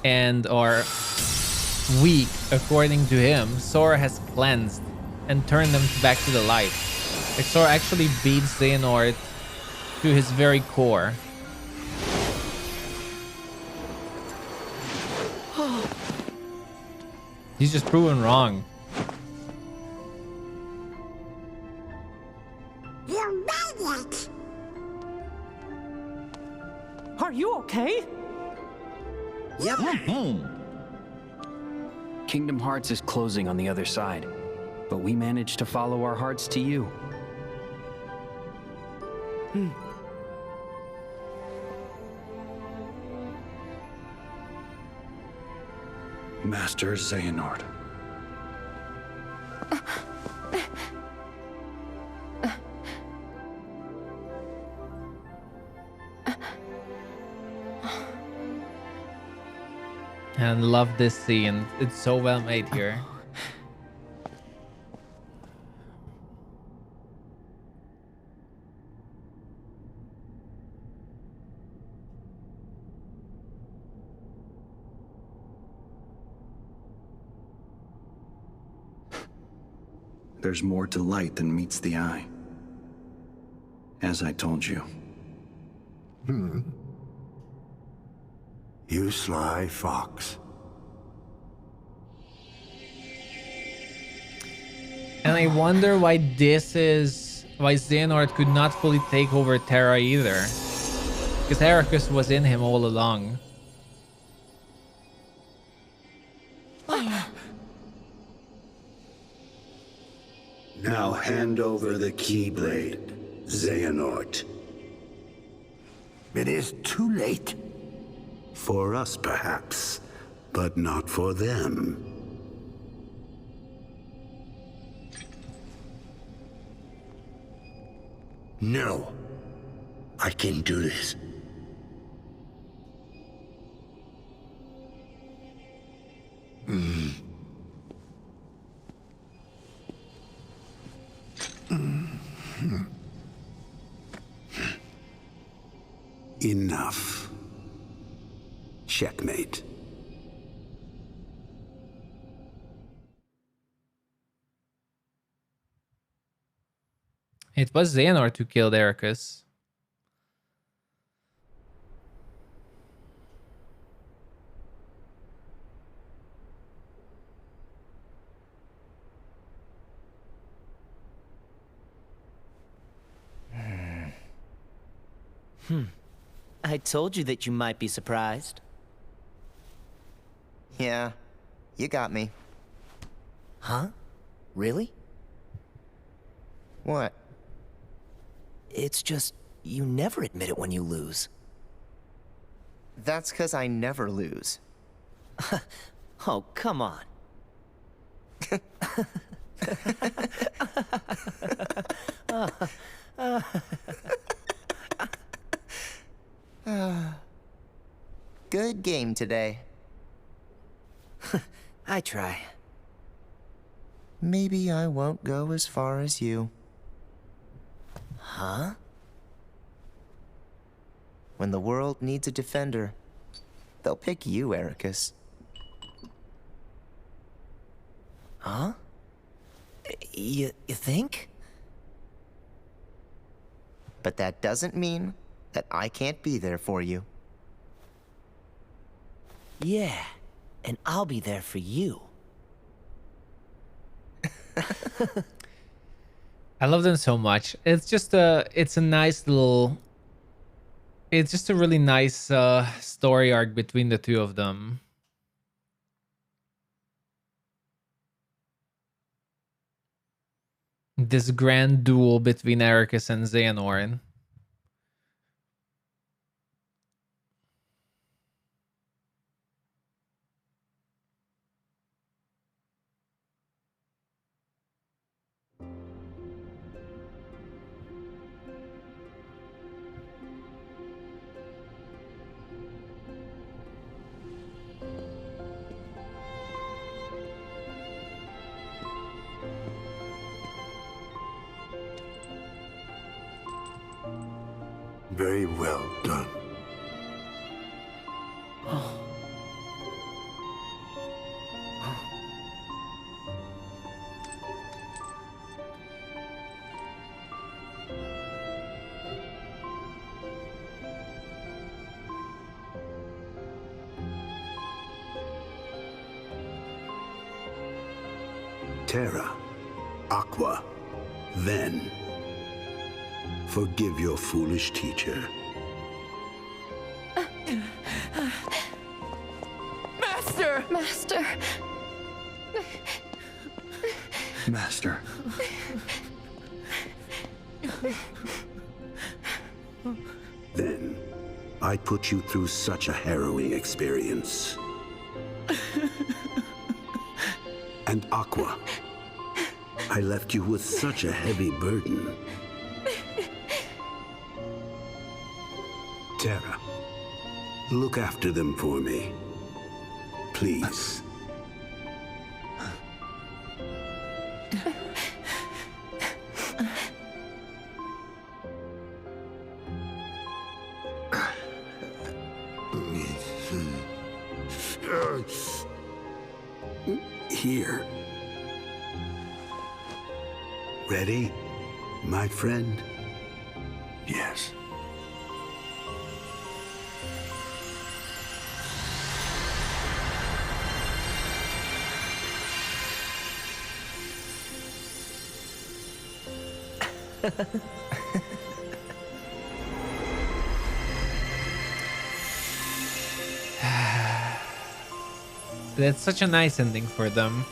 and are weak, according to him, Sora has cleansed and turned them back to the light. Like, Sora actually beats Xehanort to his very core. He's just proven wrong. You made it! Are you okay? Yep. Kingdom Hearts is closing on the other side, but we managed to follow our hearts to you. Master Xehanort. And love this scene. It's so well made here. there's more to light than meets the eye. As I told you. You sly fox. And I wonder why why Xehanort could not fully take over Terra either. Because Ericus was in him all along. Now hand over the Keyblade, Xehanort. It is too late. For us, perhaps, but not for them. No. I can do this. Enough. Checkmate. It was Xehanort who killed Ericus. I told you that you might be surprised. Yeah, you got me. Huh? Really? What? It's just, you never admit it when you lose. That's because I never lose. Oh, come on. Good game today. I try. Maybe I won't go as far as you. Huh? When the world needs a defender, they'll pick you, Ericus. Huh? You think? But that doesn't mean that I can't be there for you. Yeah, and I'll be there for you. I love them so much. It's just it's a nice little, it's just a really nice story arc between the two of them. This grand duel between Ericus and Xehanort. Very well done. Terra, Aqua, then. Forgive your foolish teacher. Master! Master! Master. Then, I put you through such a harrowing experience. And Aqua, I left you with such a heavy burden. Terra, look after them for me. Please. Here. Ready, my friend? Yes. That's such a nice ending for them.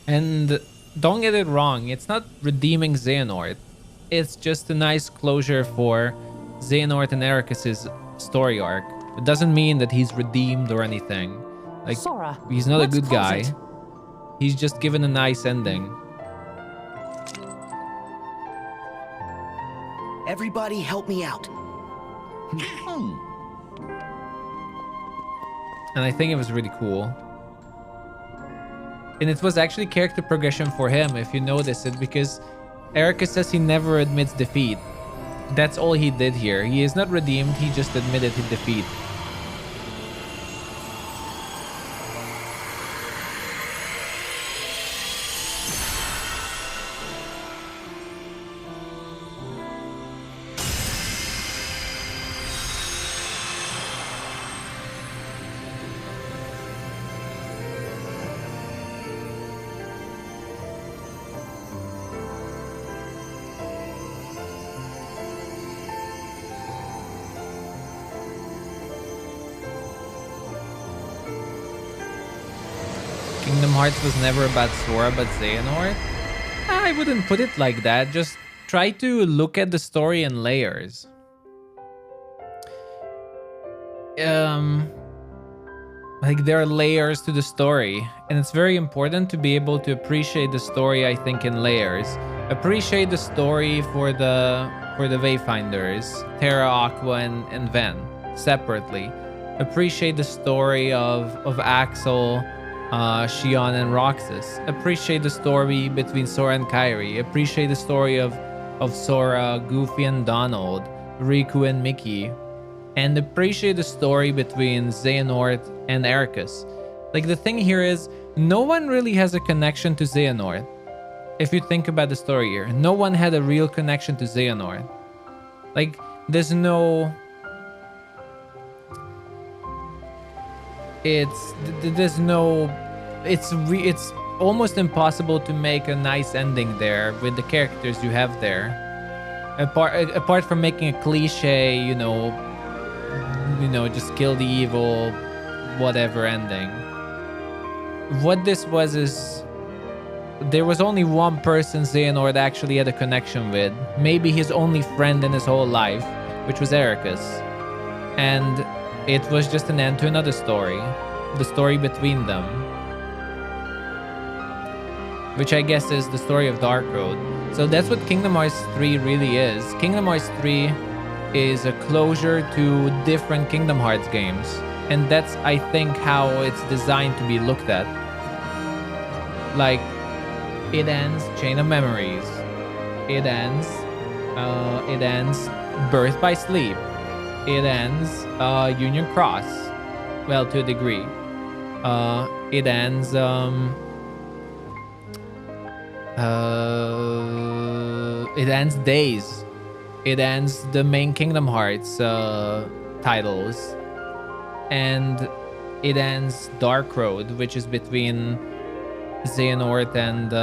And don't get it wrong, it's not redeeming Xehanort. It's just a nice closure for Xehanort and Ericus's story arc. It doesn't mean that he's redeemed or anything. Like, Sora, he's not a let's good close guy. it. He's just given a nice ending. Everybody help me out. And I think it was really cool. And it was actually character progression for him, if you notice it, because Ericus says he never admits defeat. That's all he did here. He is not redeemed, he just admitted his defeat. Kingdom Hearts was never about Sora but Xehanort? I wouldn't put it like that. Just try to look at the story in layers. Like there are layers to the story, and it's very important to be able to appreciate the story, I think, in layers. Appreciate the story for the Wayfinders, Terra, Aqua, and Ven separately. Appreciate the story of Axel, Shion and Roxas. Appreciate the story between Sora and Kairi. Appreciate the story of Sora, Goofy and Donald, Riku and Mickey. And appreciate the story between Xehanort and Ericus. Like, the thing here is, no one really has a connection to Xehanort. If you think about the story here, no one had a real connection to Xehanort. Like, there's no... It's almost impossible to make a nice ending there with the characters you have there. Apart from making a cliche, you know, just kill the evil, whatever ending. What this was is there was only one person Xehanort actually had a connection with. Maybe his only friend in his whole life, which was Ericus. And it was just an end to another story. The story between them. Which I guess is the story of Dark Road. So that's what Kingdom Hearts 3 really is. Kingdom Hearts 3 is a closure to different Kingdom Hearts games. And that's, I think, how it's designed to be looked at. Like, it ends Chain of Memories. It ends Birth by Sleep. It ends Union Cross. Well, to a degree. It ends Days. It ends the main Kingdom Hearts titles. And it ends Dark Road, which is between Xehanort and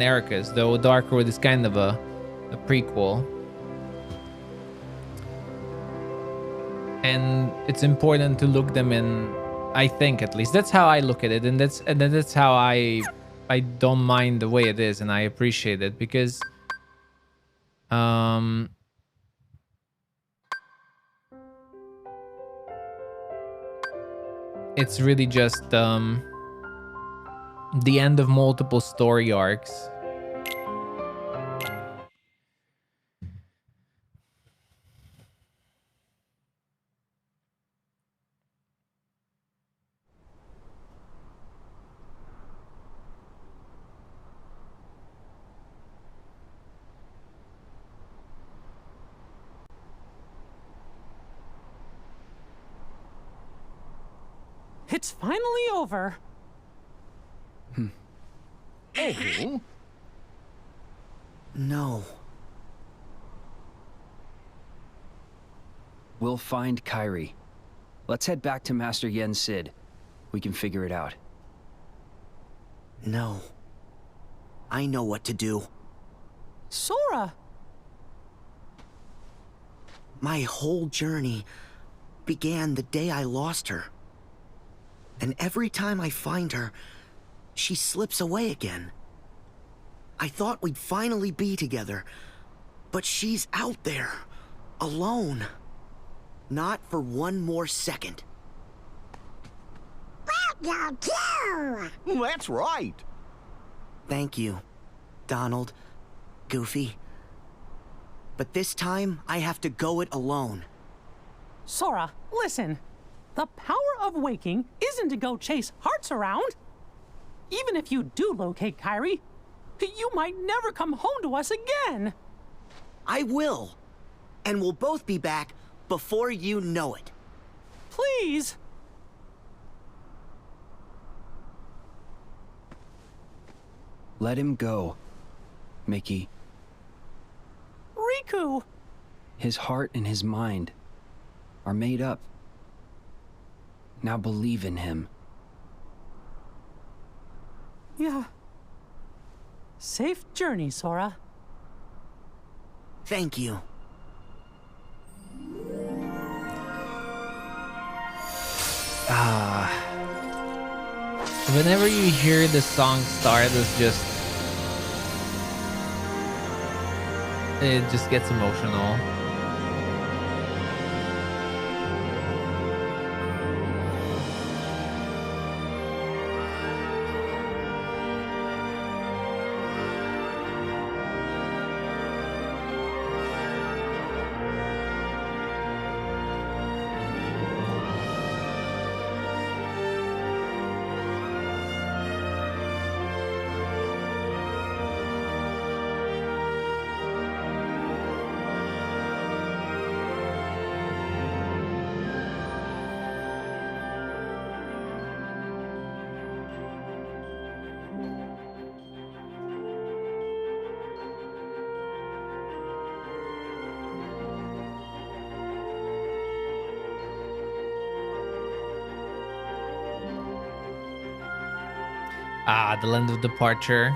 Ericus, though Dark Road is kind of a prequel. And it's important to look them in, I think, at least. That's how I look at it, and that's how I don't mind the way it is, and I appreciate it, because it's really just the end of multiple story arcs. It's finally over. Oh. No. We'll find Kairi. Let's head back to Master Yen Sid. We can figure it out. No. I know what to do. Sora! My whole journey began the day I lost her. And every time I find her, she slips away again. I thought we'd finally be together, but she's out there, alone. Not for one more second. That's right. Thank you, Donald, Goofy. But this time, I have to go it alone. Sora, listen. The power of waking isn't to go chase hearts around. Even if you do locate Kairi, you might never come home to us again. I will. And we'll both be back before you know it. Please. Let him go, Mickey. Riku! His heart and his mind are made up. Now believe in him. Yeah. Safe journey, Sora. Thank you. Whenever you hear the song start, it just gets emotional. The land of departure.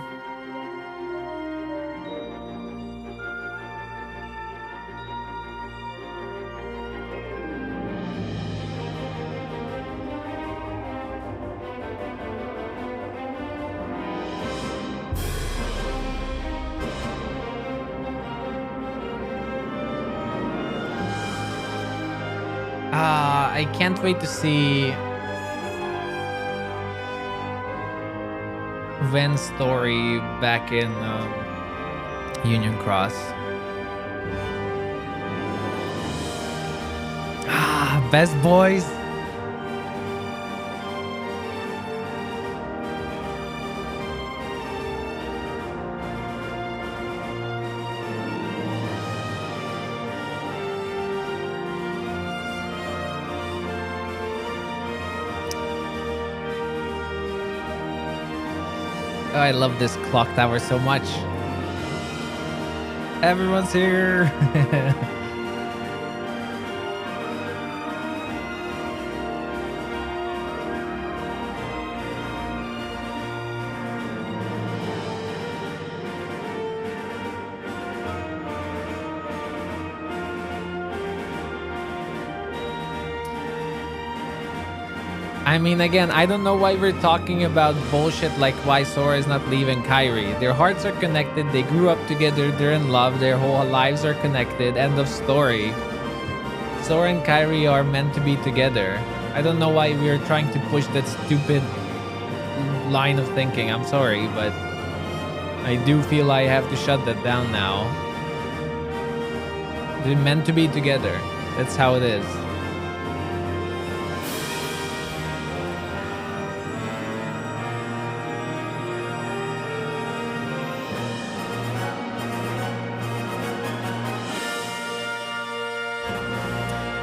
I can't wait to see Ven's story back in Union Cross. Best boys. Oh, I love this clock tower so much. Everyone's here. I mean, again, I don't know why we're talking about bullshit like why Sora is not leaving Kairi. Their hearts are connected, they grew up together, they're in love, their whole lives are connected, end of story. Sora and Kairi are meant to be together. I don't know why we're trying to push that stupid line of thinking. I'm sorry, but I do feel I have to shut that down now. They're meant to be together. That's how it is.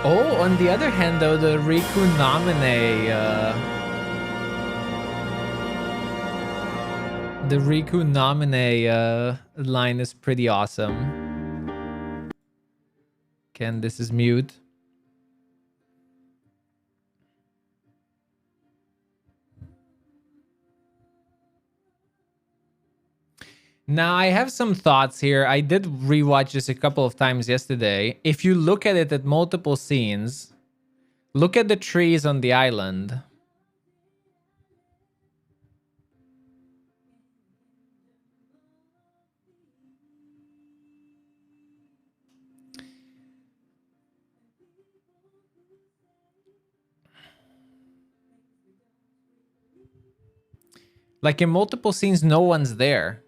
Oh, on the other hand, though, the Riku Namine The Riku Namine line is pretty awesome. Ken, this is mute. Now, I have some thoughts here. I did rewatch this a couple of times yesterday. If you look at it at multiple scenes, look at the trees on the island. Like in multiple scenes, no one's there.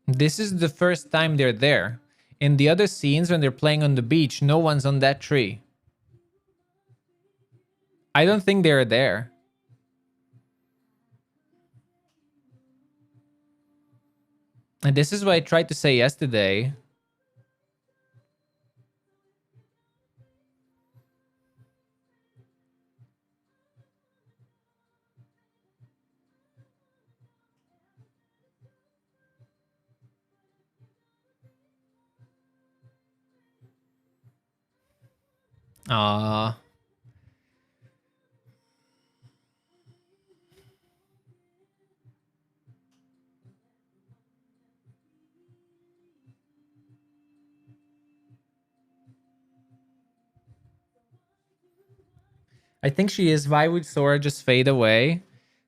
This is the first time they're there. In the other scenes, when they're playing on the beach, no one's on that tree. I don't think they're there. And this is what I tried to say yesterday. Ah. I think she is. Why would Sora just fade away?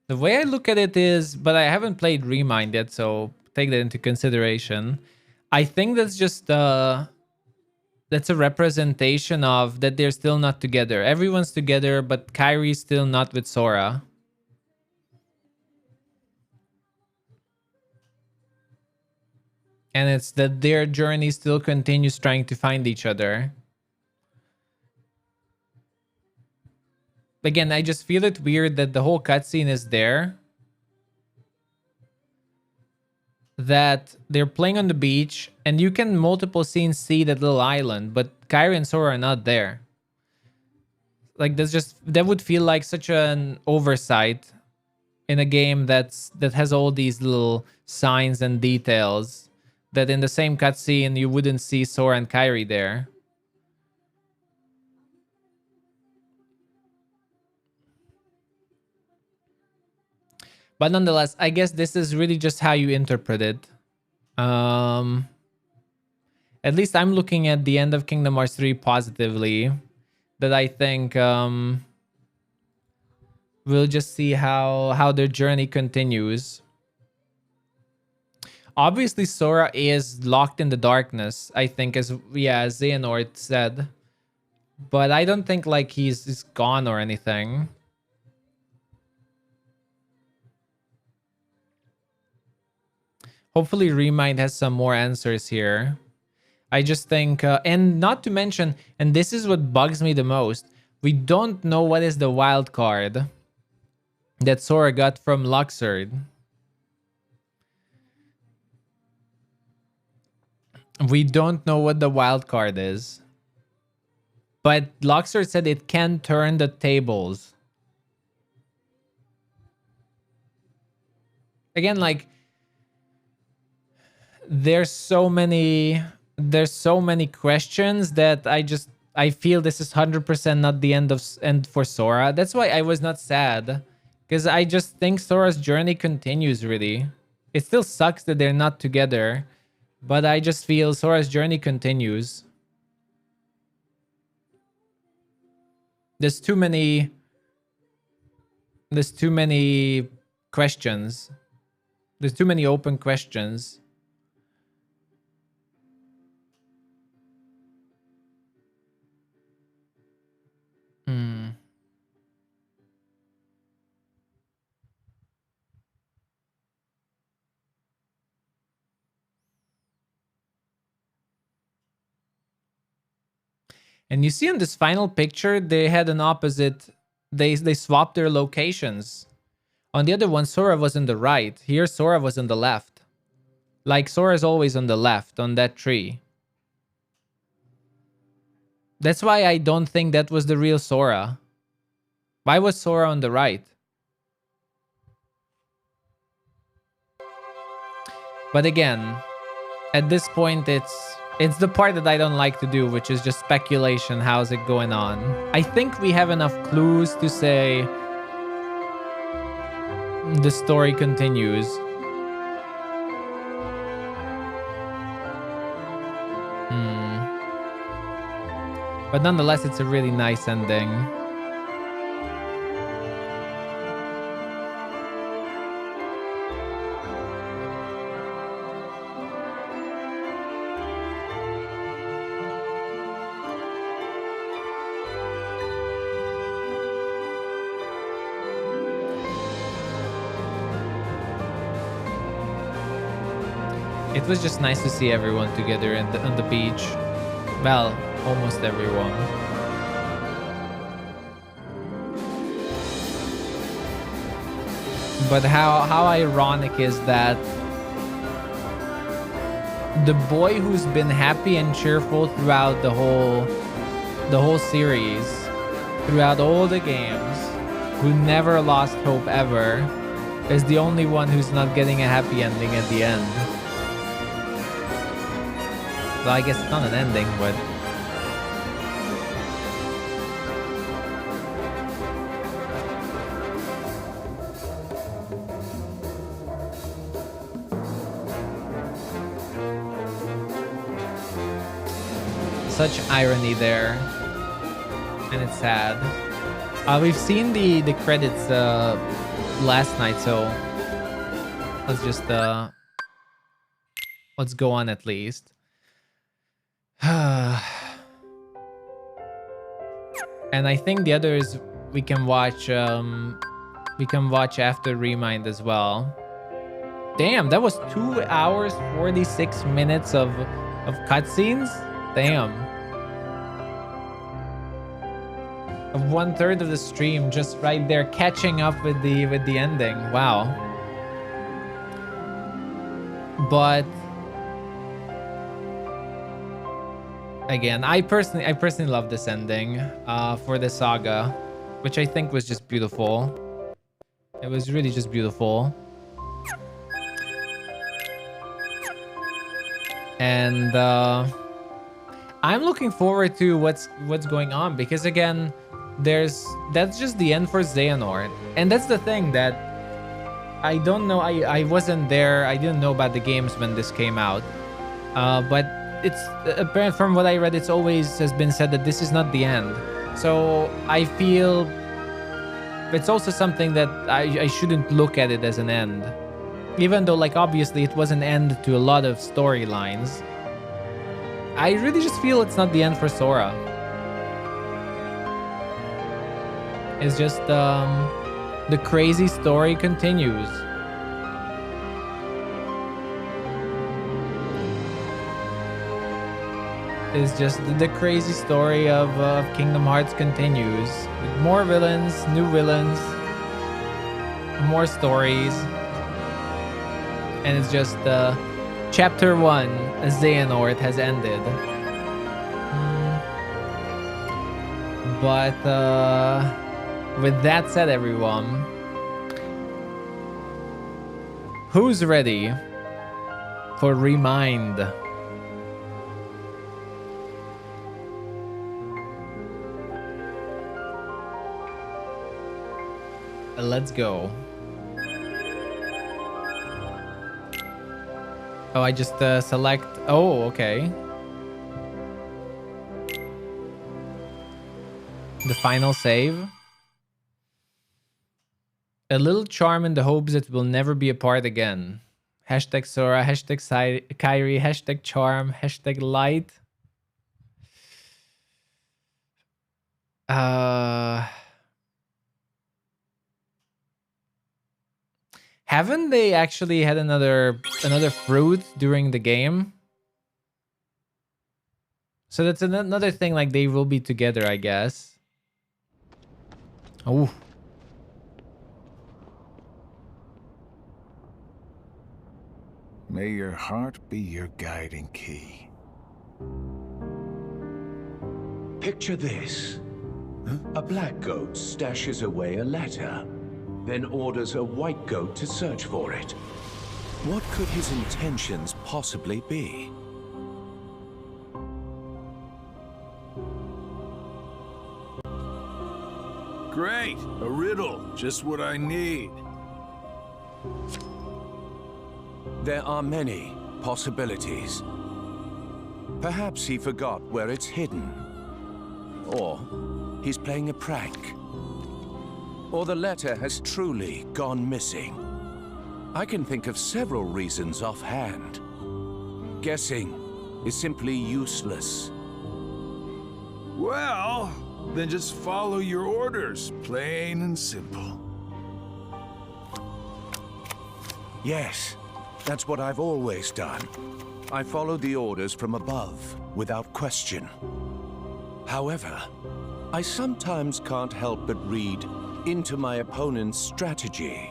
The way I look at it is, but I haven't played Remind yet, so take that into consideration. I think that's just that's a representation of that they're still not together. Everyone's together, but Kyrie's still not with Sora. And it's that their journey still continues trying to find each other. Again, I just feel it weird that the whole cutscene is there. That they're playing on the beach, and you can multiple scenes see that little island, but Kyrie and Sora are not there. Like that would feel like such an oversight in a game that has all these little signs and details, that in the same cutscene you wouldn't see Sora and Kyrie there. But nonetheless, I guess this is really just how you interpret it. At least I'm looking at the end of Kingdom Hearts 3 positively. That I think we'll just see how their journey continues. Obviously, Sora is locked in the darkness, I think, as Xehanort said. But I don't think like he's gone or anything. Hopefully Remind has some more answers here. I just think, and not to mention, and this is what bugs me the most, we don't know what is the wild card that Sora got from Luxord. We don't know what the wild card is. But Luxord said it can turn the tables. Again, like, there's so many questions that I feel this is 100% not the end for Sora. That's why I was not sad, because I just think Sora's journey continues. Really, it still sucks that they're not together, but I just feel Sora's journey continues. There's too many questions. There's too many open questions. And you see in this final picture, they had an opposite. They swapped their locations. On the other one, Sora was on the right. Here, Sora was on the left. Like Sora's always on the left on that tree. That's why I don't think that was the real Sora. Why was Sora on the right? But again, at this point, it's the part that I don't like to do, which is just speculation. How's it going on? I think we have enough clues to say the story continues. But nonetheless, it's a really nice ending. It was just nice to see everyone together on the beach. Well, almost everyone. But how ironic is that the boy who's been happy and cheerful throughout the whole series, throughout all the games, who never lost hope ever, is the only one who's not getting a happy ending at the end. Well, I guess it's not an ending, but such irony there, and it's sad. We've seen the credits last night, so let's just let's go on at least. And I think the others we can watch after Remind as well. Damn, that was 2 hours 46 minutes of cutscenes. Damn. Of 1/3 of the stream just right there catching up with the ending. Wow. But again, I personally love this ending for the saga, which I think was just beautiful. It was really just beautiful. And I'm looking forward to what's going on, because again, that's just the end for Xehanort. And that's the thing that I don't know. I wasn't there. I didn't know about the games when this came out. But it's apparent from what I read, it's always has been said that this is not the end. So I feel it's also something that I shouldn't look at it as an end. Even though, like, obviously it was an end to a lot of storylines, I really just feel it's not the end for Sora. It's just the crazy story continues. It's just the crazy story of Kingdom Hearts continues. With more villains, new villains, more stories. And it's just Chapter 1, Xehanort, has ended. But with that said, everyone, who's ready for Remind? Let's go. Oh, I just select. Oh, okay. The final save. A little charm in the hopes that we'll never be apart again. Hashtag Sora, hashtag Kairi, hashtag charm, hashtag light. Haven't they actually had another fruit during the game? So that's another thing, like they will be together, I guess. Oh. May your heart be your guiding key. Picture this. A black goat stashes away a letter, then orders a white goat to search for it. What could his intentions possibly be? Great! A riddle. Just what I need. There are many possibilities. Perhaps he forgot where it's hidden. Or he's playing a prank. Or the letter has truly gone missing. I can think of several reasons offhand. Guessing is simply useless. Well, then just follow your orders, plain and simple. Yes, that's what I've always done. I followed the orders from above, without question. However, I sometimes can't help but read into my opponent's strategy.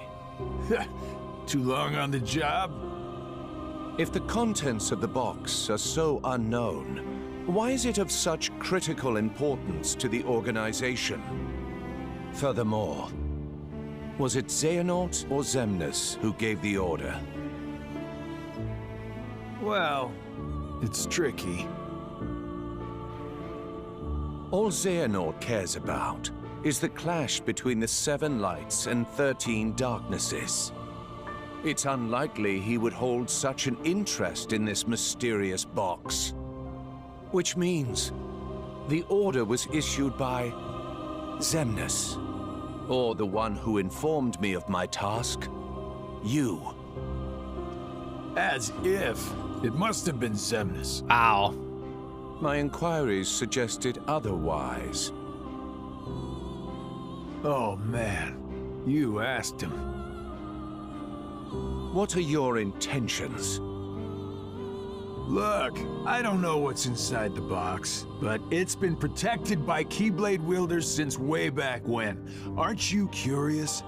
Too long on the job? If the contents of the box are so unknown, why is it of such critical importance to the organization? Furthermore, was it Xehanort or Xemnas who gave the order? Well, it's tricky. All Xehanort cares about is the clash between the 7 lights and 13 darknesses. It's unlikely he would hold such an interest in this mysterious box. Which means the order was issued by Xemnas, or the one who informed me of my task, you. As if. It must have been Xemnas. Ow. My inquiries suggested otherwise. Oh man, you asked him. What are your intentions? Look, I don't know what's inside the box, but it's been protected by Keyblade wielders since way back when. Aren't you curious?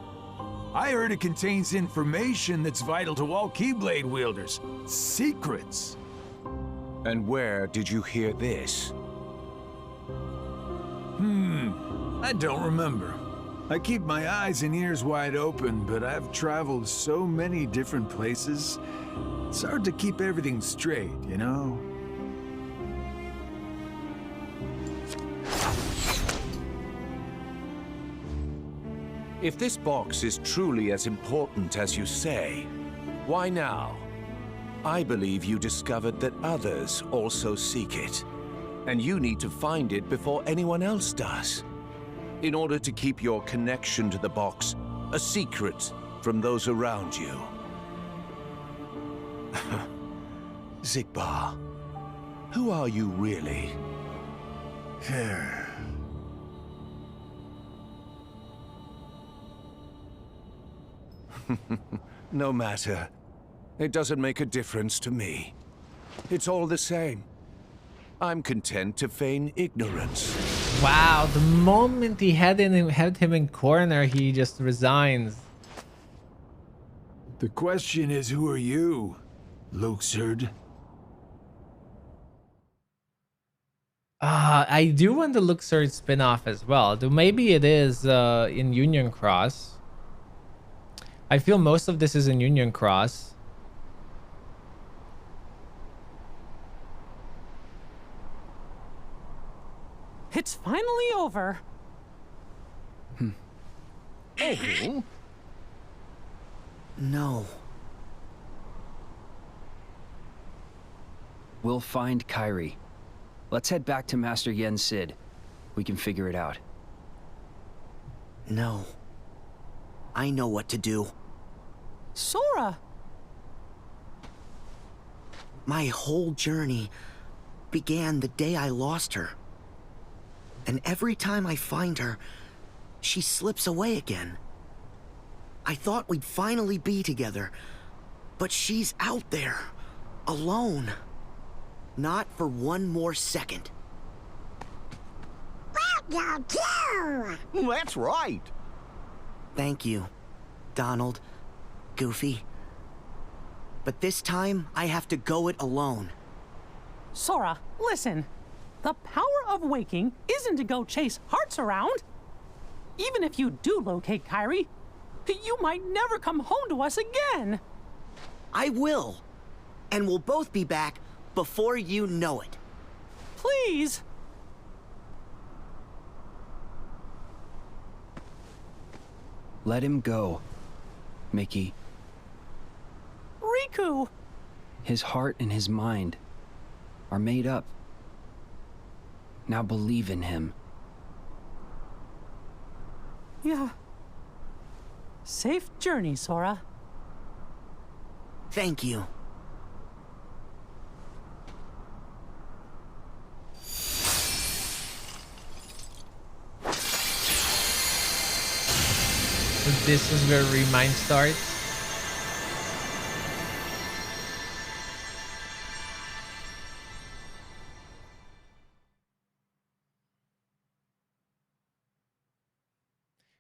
I heard it contains information that's vital to all Keyblade wielders. Secrets. And where did you hear this? I don't remember. I keep my eyes and ears wide open, but I've traveled so many different places. It's hard to keep everything straight, you know? If this box is truly as important as you say, why now? I believe you discovered that others also seek it, and you need to find it before anyone else does, in order to keep your connection to the box a secret from those around you. Xigbar, who are you really? No matter. It doesn't make a difference to me. It's all the same. I'm content to feign ignorance. Wow, the moment he had him in corner, he just resigns. The question is, who are you, Luxord? I do want the Luxord spin-off as well. Though maybe it is in Union Cross. I feel most of this is in Union Cross. It's finally over. Oh. No. We'll find Kairi. Let's head back to Master Yen Sid. We can figure it out. No. I know what to do. Sora! My whole journey began the day I lost her. And every time I find her, she slips away again. I thought we'd finally be together, but she's out there, alone. Not for one more second. That's right. Thank you, Donald, Goofy. But this time, I have to go it alone. Sora, listen. The power of waking isn't to go chase hearts around. Even if you do locate Kyrie, you might never come home to us again. I will. And we'll both be back before you know it. Please. Let him go, Mickey. Riku! His heart and his mind are made up. Now believe in him. Yeah. Safe journey, Sora. Thank you. So this is where Remind starts.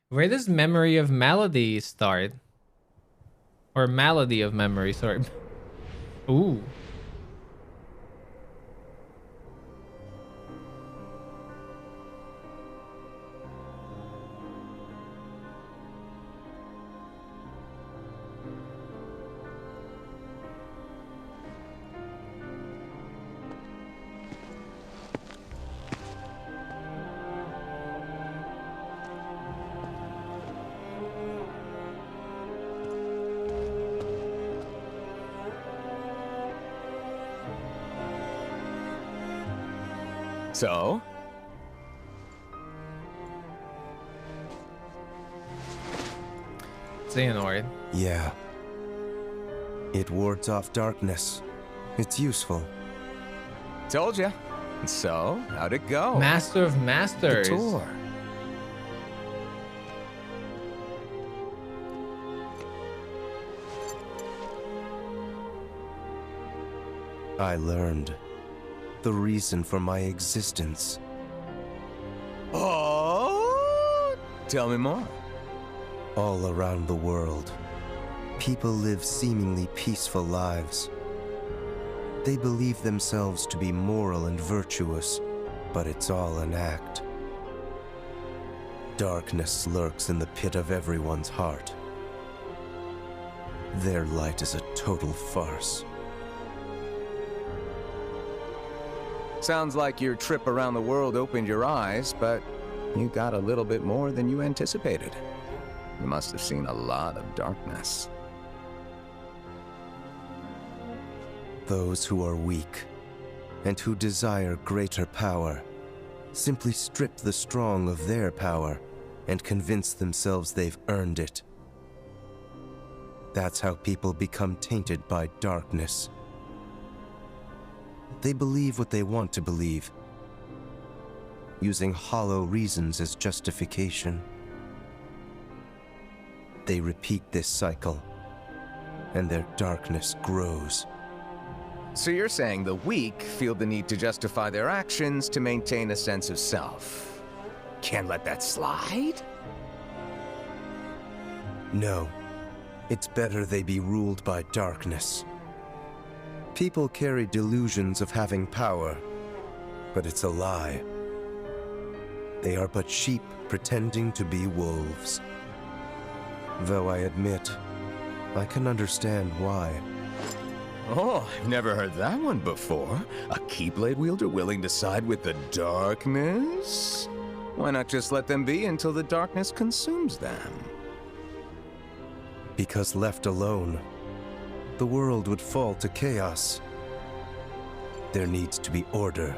Where does Memory of Melody start? Or Malady of Memory, sorry. Ooh. So? Xehanort. Yeah. It wards off darkness. It's useful. Told ya. So, how'd it go? Master of Masters. The tour. I learned the reason for my existence. Oh, tell me more. All around the world, people live seemingly peaceful lives. They believe themselves to be moral and virtuous, but it's all an act. Darkness lurks in the pit of everyone's heart. Their light is a total farce. Sounds like your trip around the world opened your eyes, but you got a little bit more than you anticipated. You must have seen a lot of darkness. Those who are weak and who desire greater power simply strip the strong of their power and convince themselves they've earned it. That's how people become tainted by darkness. They believe what they want to believe, using hollow reasons as justification. They repeat this cycle, and their darkness grows. So you're saying the weak feel the need to justify their actions to maintain a sense of self. Can't let that slide? No. It's better they be ruled by darkness. People carry delusions of having power, but it's a lie. They are but sheep pretending to be wolves. Though I admit, I can understand why. Oh, I've never heard that one before. A Keyblade wielder willing to side with the darkness? Why not just let them be until the darkness consumes them? Because left alone, the world would fall to chaos. There needs to be order.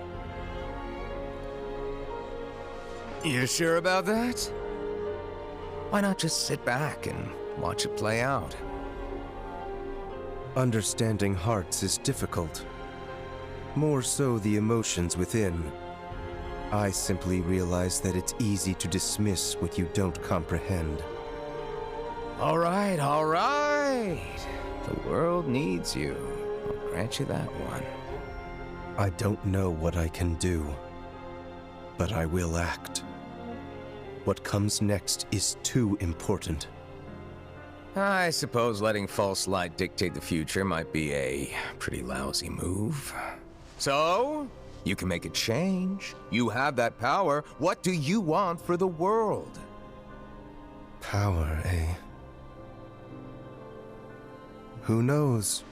You sure about that? Why not just sit back and watch it play out? Understanding hearts is difficult. More so the emotions within. I simply realize that it's easy to dismiss what you don't comprehend. All right, all right. The world needs you. I'll grant you that one. I don't know what I can do, but I will act. What comes next is too important. I suppose letting false light dictate the future might be a pretty lousy move. So, You can make a change. You have that power. What do you want for the world? Power, eh? Who knows?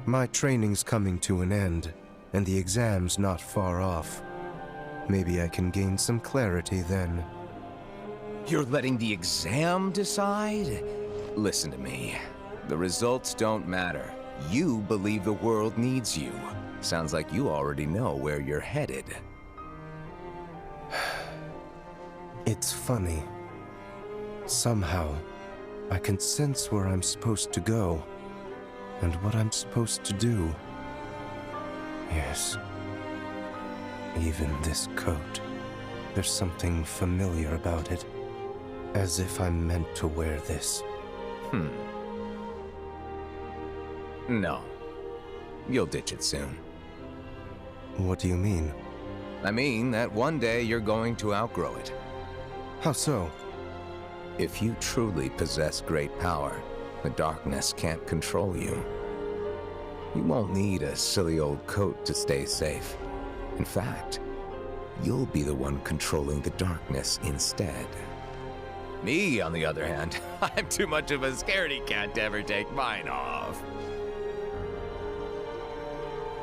My training's coming to an end, and the exam's not far off. Maybe I can gain some clarity then. You're letting the exam decide? Listen to me. The results don't matter. You believe the world needs you. Sounds like you already know where you're headed. It's funny. Somehow, I can sense where I'm supposed to go, and what I'm supposed to do. Yes. Even this coat. There's something familiar about it. As if I'm meant to wear this. No. You'll ditch it soon. What do you mean? I mean that one day you're going to outgrow it. How so? If you truly possess great power, the darkness can't control you. You won't need a silly old coat to stay safe. In fact, you'll be the one controlling the darkness instead. Me, on the other hand, I'm too much of a scaredy cat to ever take mine off.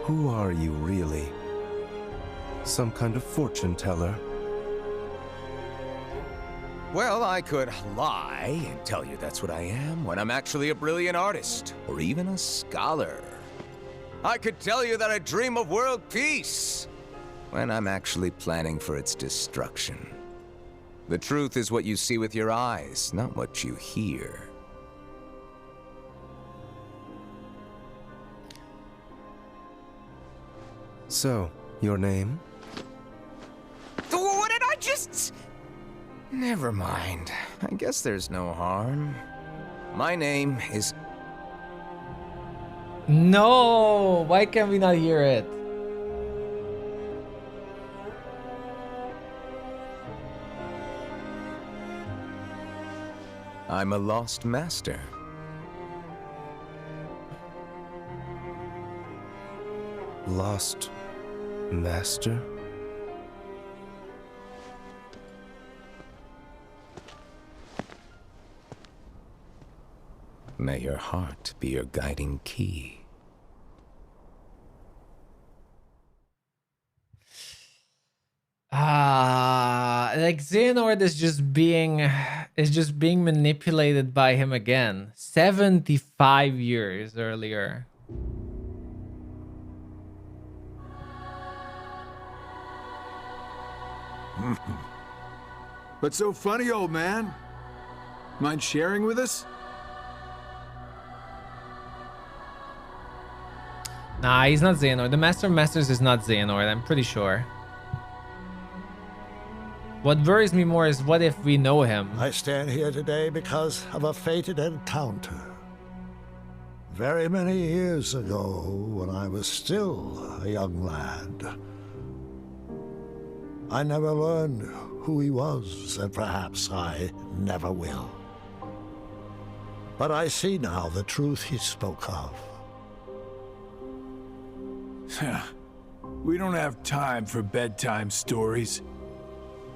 Who are you, really? Some kind of fortune teller? Well, I could lie and tell you that's what I am when I'm actually a brilliant artist, or even a scholar. I could tell you that I dream of world peace when I'm actually planning for its destruction. The truth is what you see with your eyes, not what you hear. So, your name? What did I just... Never mind. I guess there's no harm. My name is... No! Why can we not hear it? I'm a lost master. Lost master? May your heart be your guiding key. Like Xehanort is just being manipulated by him again. 75 years earlier. What's so funny, old man? Mind sharing with us? Nah, he's not Xehanort. The Master of Masters is not Xehanort, I'm pretty sure. What worries me more is what if we know him? I stand here today because of a fated encounter. Very many years ago, when I was still a young lad. I never learned who he was, and perhaps I never will. But I see now the truth he spoke of. We don't have time for bedtime stories.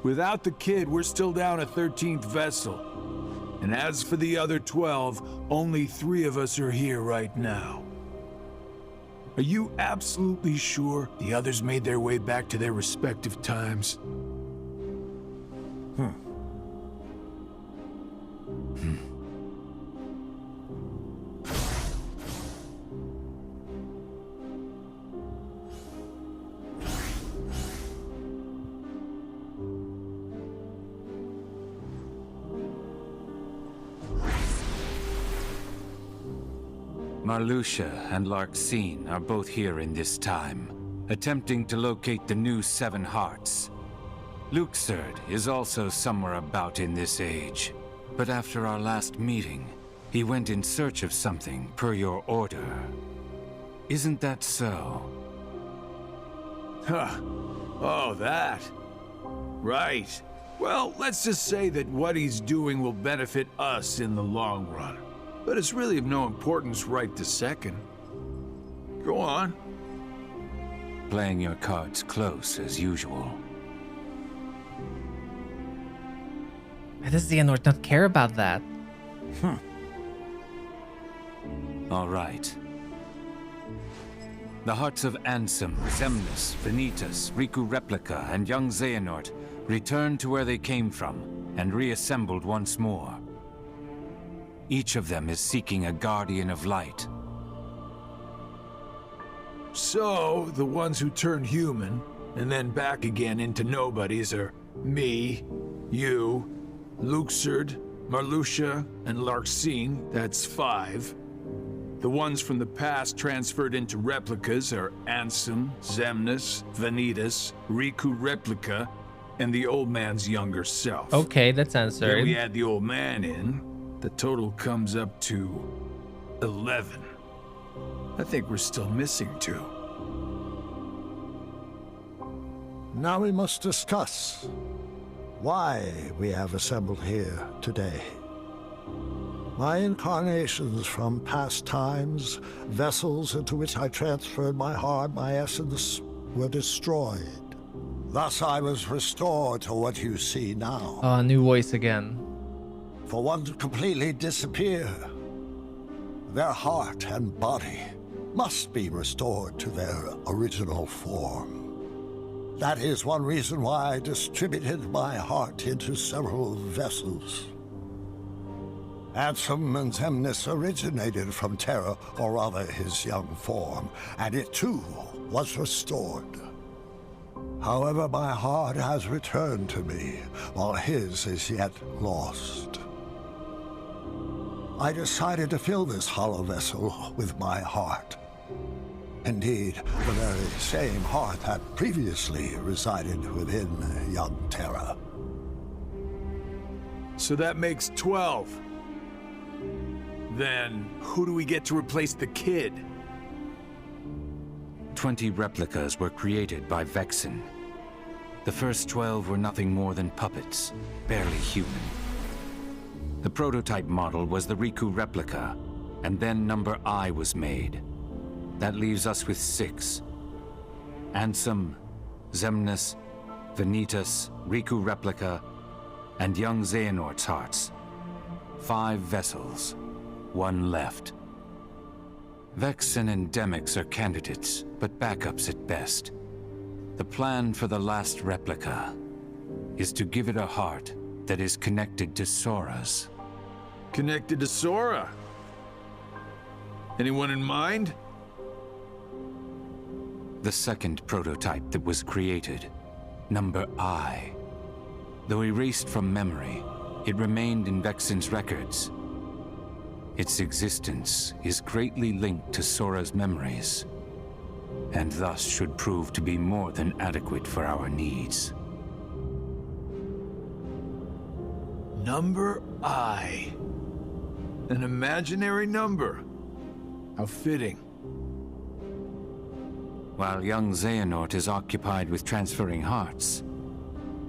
Without the kid, we're still down a 13th vessel. And as for the other 12, only 3 of us are here right now. Are you absolutely sure the others made their way back to their respective times? Marluxia and Larxene are both here in this time, attempting to locate the new 7 hearts. Luxord is also somewhere about in this age, but after our last meeting, he went in search of something per your order. Isn't that so? Huh. Oh, that. Right. Well, let's just say that what he's doing will benefit us in the long run. But it's really of no importance right this second. Go on. playing your cards close as usual. Why does Xehanort not care about that? All right. The hearts of Ansem, Xemnas, Vanitas, Riku Replica, and young Xehanort returned to where they came from and reassembled once more. Each of them is seeking a guardian of light. So, the ones who turned human, and then back again into nobodies are me, you, Luxord, Marluxia, and Larxene, that's 5. The ones from the past transferred into replicas are Ansem, Xemnas, Vanitas, Riku Replica, and the old man's younger self. Okay, that's answered. Then we add the old man in, the total comes up to 11. I think we're still missing 2. Now we must discuss why we have assembled here today. My incarnations from past times, vessels into which I transferred my heart, my essence, were destroyed. Thus I was restored to what you see now. Oh, new voice again. For one to completely disappear, their heart and body must be restored to their original form. That is one reason why I distributed my heart into several vessels. Ansem and Xemnas originated from Terra, or rather his young form, and it too was restored. However, my heart has returned to me, while his is yet lost. I decided to fill this hollow vessel with my heart. Indeed, the very same heart that previously resided within young Terra. So that makes 12. Then, who do we get to replace the kid? 20 replicas were created by Vexen. The first 12 were nothing more than puppets, barely human. The prototype model was the Riku replica, and then number I was made. That leaves us with 6. Ansem, Xemnas, Vanitas, Riku replica, and young Xehanort's hearts. 5 vessels, 1 left. Vexen and Demyx are candidates, but backups at best. The plan for the last replica is to give it a heart that is connected to Sora's. Connected to Sora? Anyone in mind? The second prototype that was created, number I. Though erased from memory, it remained in Vexen's records. Its existence is greatly linked to Sora's memories, and thus should prove to be more than adequate for our needs. Number I. An imaginary number. How fitting. While young Xehanort is occupied with transferring hearts,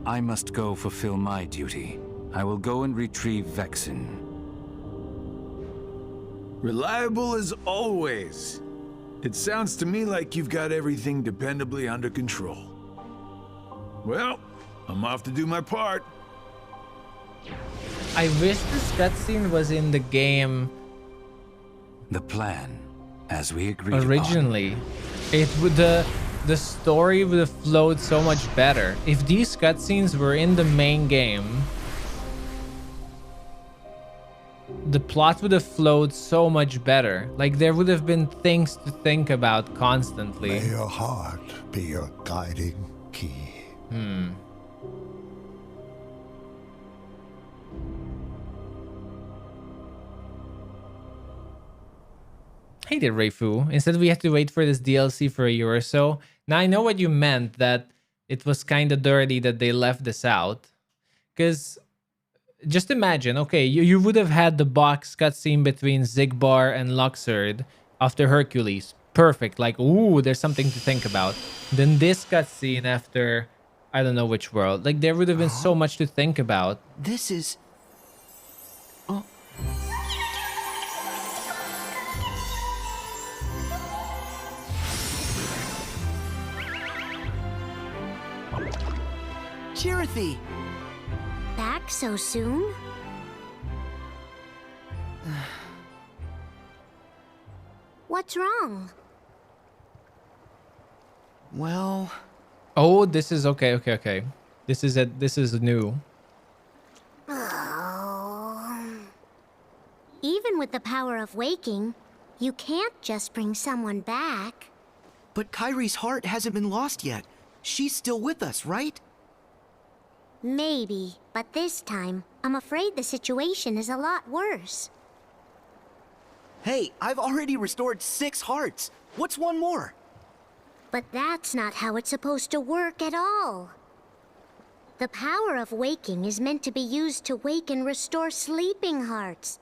I must go fulfill my duty. I will go and retrieve Vexen. Reliable as always. It sounds to me like you've got everything dependably under control. Well, I'm off to do my part. I wish this cutscene was in the game. The plan, as we agreed originally, it would the story would have flowed so much better if these cutscenes were in the main game. The plot would have flowed so much better. Like, there would have been things to think about constantly. May your heart be your guiding key. Hey there, Reifu. Instead, we had to wait for this DLC for a year or so. Now, I know what you meant, that it was kind of dirty that they left this out. Because just imagine, okay, you would have had the box cutscene between Xigbar and Luxord after Hercules. Perfect. Like, ooh, there's something to think about. Then this cutscene after, I don't know which world. Like, there would have been so much to think about. This is... Oh. Chirithy! Back so soon? What's wrong? Well... Oh, this is okay. This is new. Oh. Even with the power of waking, you can't just bring someone back. But Kairi's heart hasn't been lost yet. She's still with us, right? Maybe, but this time, I'm afraid the situation is a lot worse. Hey, I've already restored 6 hearts. What's one more? But that's not how it's supposed to work at all. The power of waking is meant to be used to wake and restore sleeping hearts,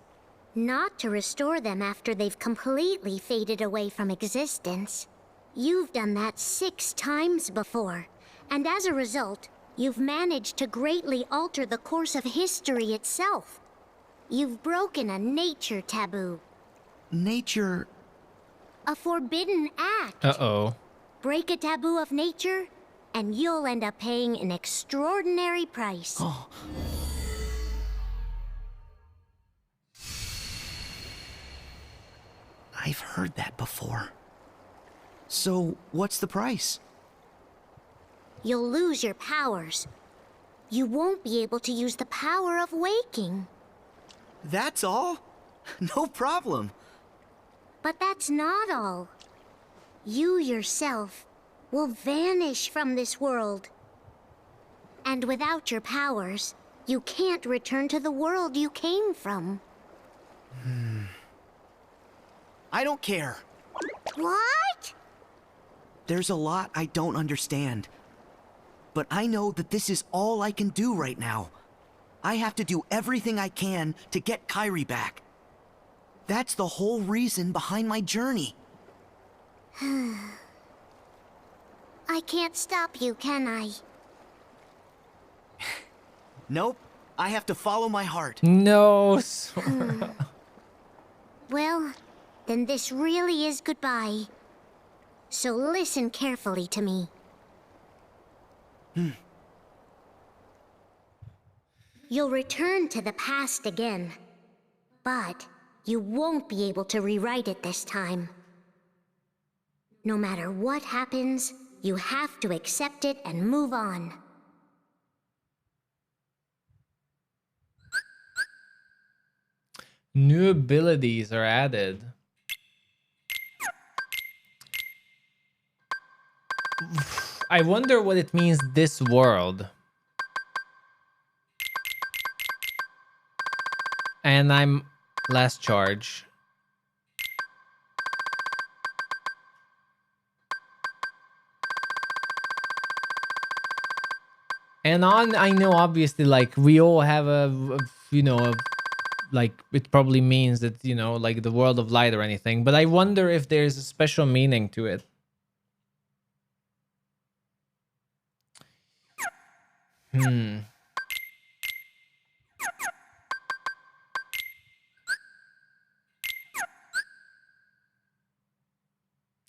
not to restore them after they've completely faded away from existence. You've done that 6 times before, and as a result, you've managed to greatly alter the course of history itself. You've broken a nature taboo. Nature... A forbidden act. Uh-oh. Break a taboo of nature, and you'll end up paying an extraordinary price. Oh. I've heard that before. So, what's the price? You'll lose your powers. You won't be able to use the power of waking. That's all? No problem. But that's not all. You yourself will vanish from this world. And without your powers, you can't return to the world you came from. I don't care. What? There's a lot I don't understand. But I know that this is all I can do right now. I have to do everything I can to get Kairi back. That's the whole reason behind my journey. I can't stop you, can I? Nope. I have to follow my heart. No. Well, then this really is goodbye. So listen carefully to me. You'll return to the past again, but you won't be able to rewrite it this time. No matter what happens, you have to accept it and move on. New abilities are added. I wonder what it means this world. And I'm last charge. And on, I know obviously like we all have like it probably means that, like the world of light or anything, but I wonder if there's a special meaning to it.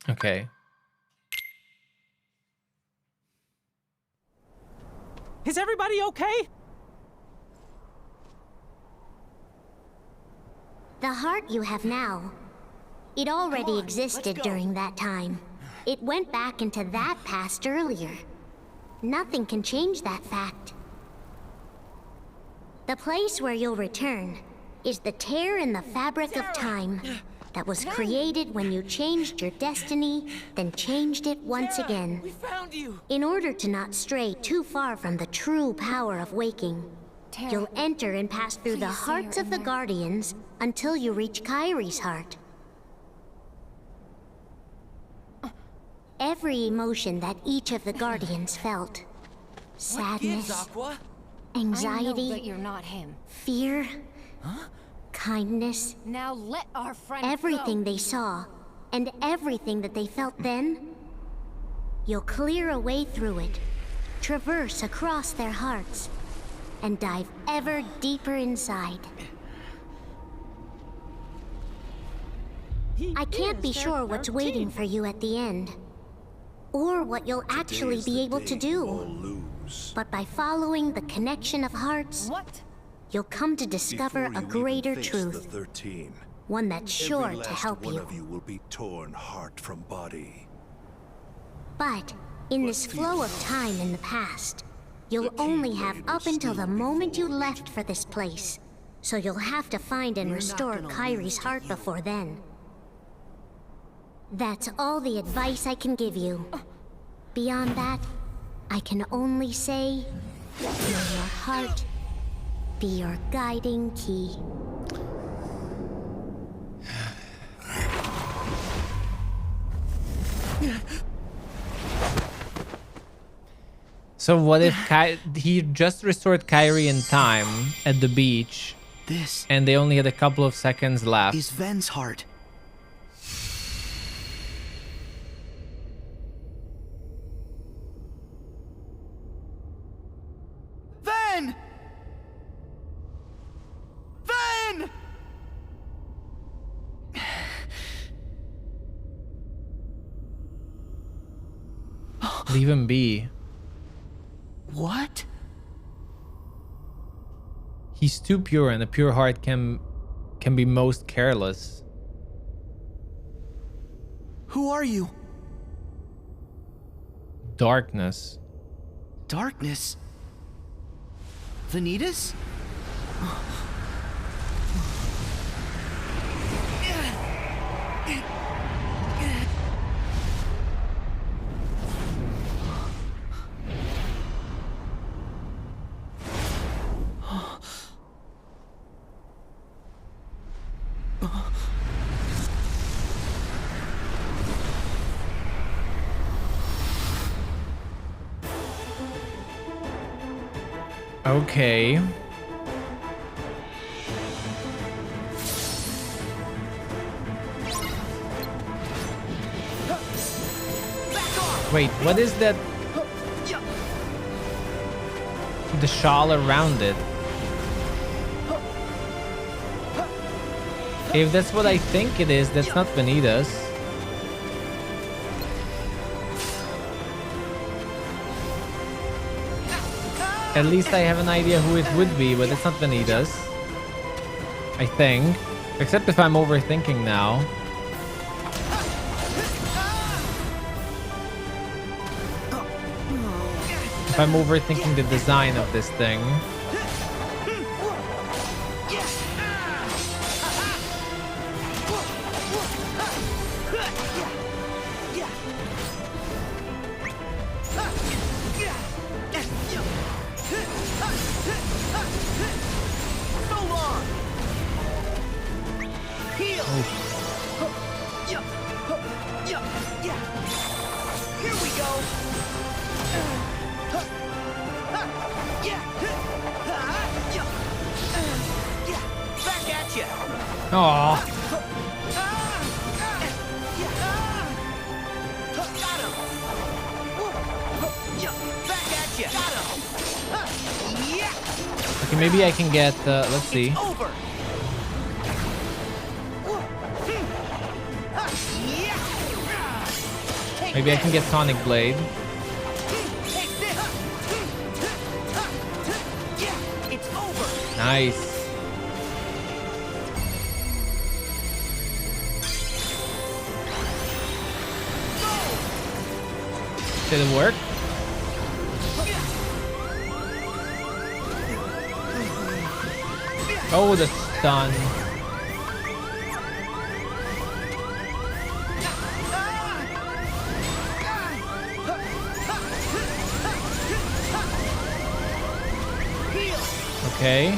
Okay. Is everybody okay? The heart you have now, it already existed during that time. It went back into that past earlier. Nothing can change that fact. The place where you'll return is the tear in the fabric of time that was created when you changed your destiny, then changed it once again. We found you! In order to not stray too far from the true power of waking, you'll enter and pass through the hearts of the Guardians until you reach Kairi's heart. Every emotion that each of the Guardians felt, sadness, anxiety, I know that you're not him. fear, kindness, Now let our friend everything go. they saw, and everything that they felt then, you'll clear a way through it, traverse across their hearts, and dive ever deeper inside. I can't be sure what's waiting for you at the end, or what you'll actually be able to do. But by following the connection of hearts, you'll come to discover a greater truth. One that's sure to help you. Every last one of you will be torn heart from body. But in this flow of time in the past, you'll only have up until the moment you left for this place. So you'll have to find and restore Kyrie's heart before then. That's all the advice I can give you. Beyond that, I can only say, may your heart be your guiding key. So what if he just restored Kyrie in time at the beach, and they only had a couple of seconds left? Is Ven's heart. Ven! Ven! Leave him be. What? He's too pure, and a pure heart can be most careless. Who are you? Darkness. Darkness? Vanitas? Okay. Wait, what is that? The shawl around it. If that's what I think it is, that's not Vanitas. At least I have an idea who it would be, but it's not Vanitas. I think. Except if I'm overthinking now. If I'm overthinking the design of this thing. Okay, maybe I can get, let's see. Maybe I can get Sonic Blade. Nice. Did it work? Oh, the stun. Okay.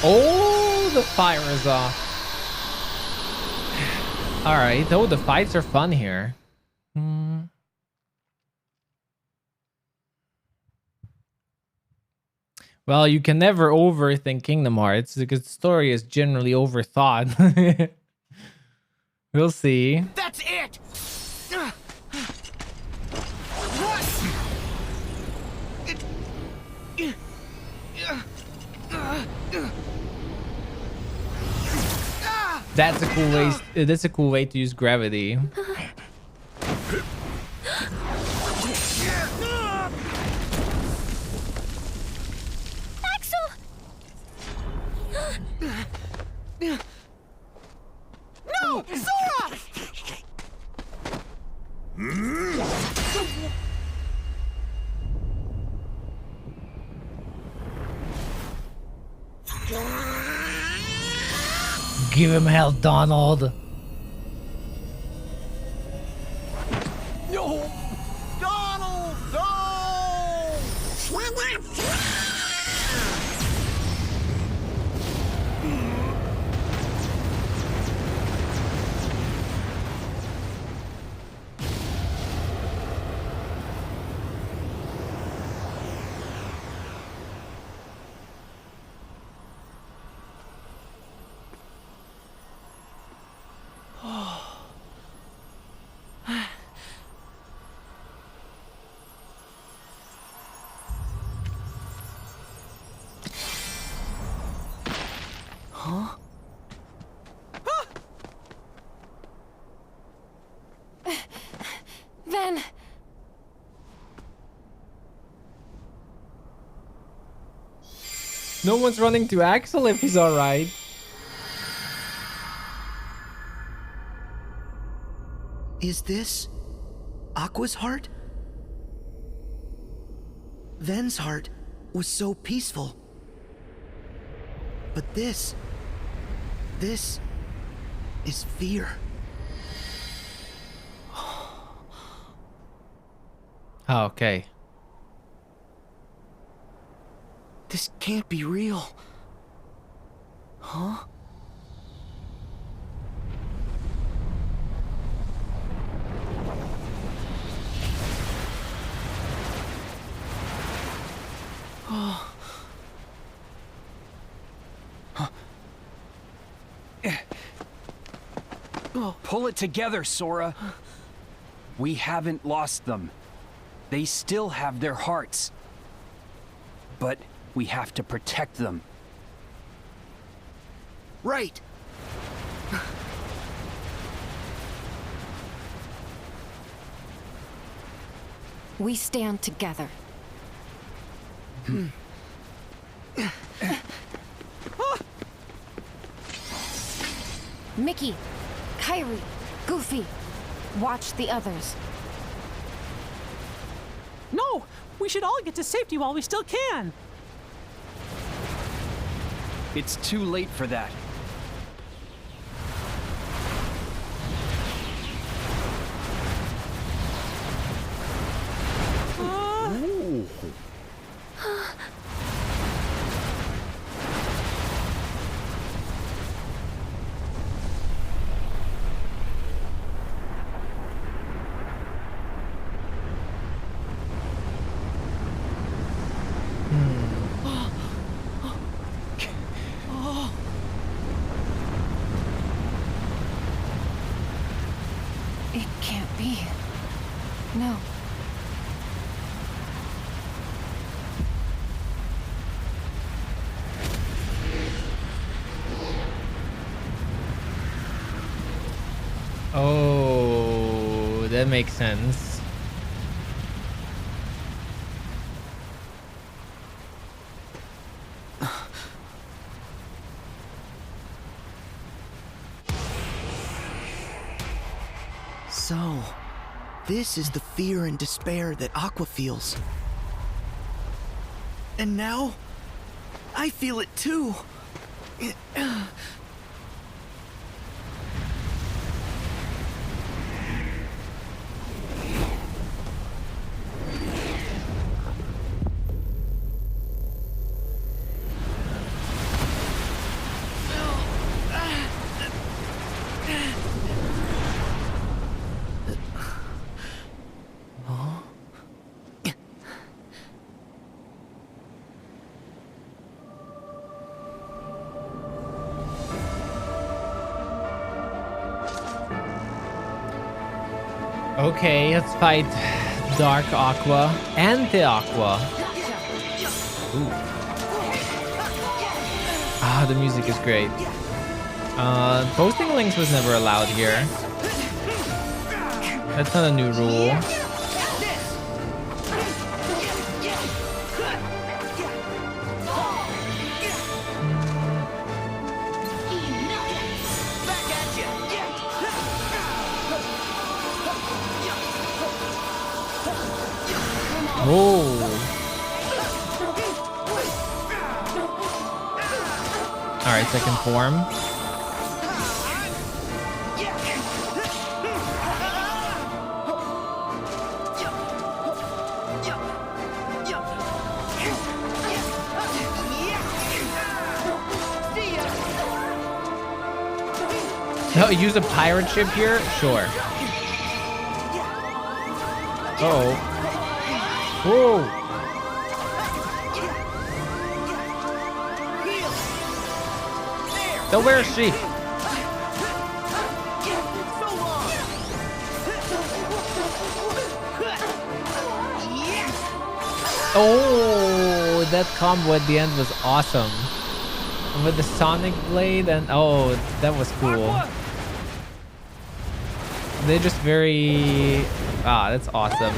Oh, the fire is off. All right. Oh, the fights are fun here. Well, you can never overthink Kingdom Hearts because the story is generally overthought. We'll see. That's it! That's a cool way. That's a cool way to use gravity. Axel! No! Sora! Give him hell, Donald. No! Donald, no! Huh? Ven! No one's running to Axel if he's alright. Is this Aqua's heart? Ven's heart was so peaceful. But this is fear. Oh, okay. This can't be real. Huh? Oh. Pull it together, Sora. We haven't lost them. They still have their hearts. But we have to protect them. Right. We stand together. Mickey, Kyrie, Goofy, watch the others. No! We should all get to safety while we still can! It's too late for that. It can't be. No. Oh, that makes sense. So, this is the fear and despair that Aqua feels. And now, I feel it too. Okay, let's fight Dark Aqua and the Aqua. Ooh. Ah, the music is great. Posting links was never allowed here. That's not a new rule. Oh. All right, second form. No, use a pirate ship here? Sure. Uh-oh. Whoa. So where is she? Oh, that combo at the end was awesome. With the Sonic Blade and oh, that was cool. They're just very... Ah, that's awesome.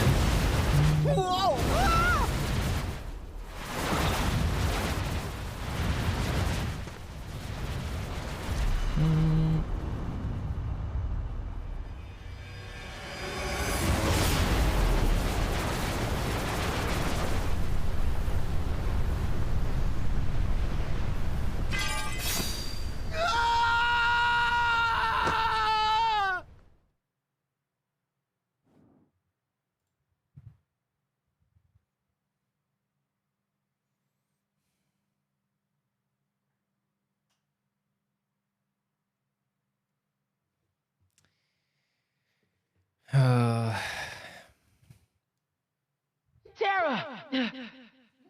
Terra!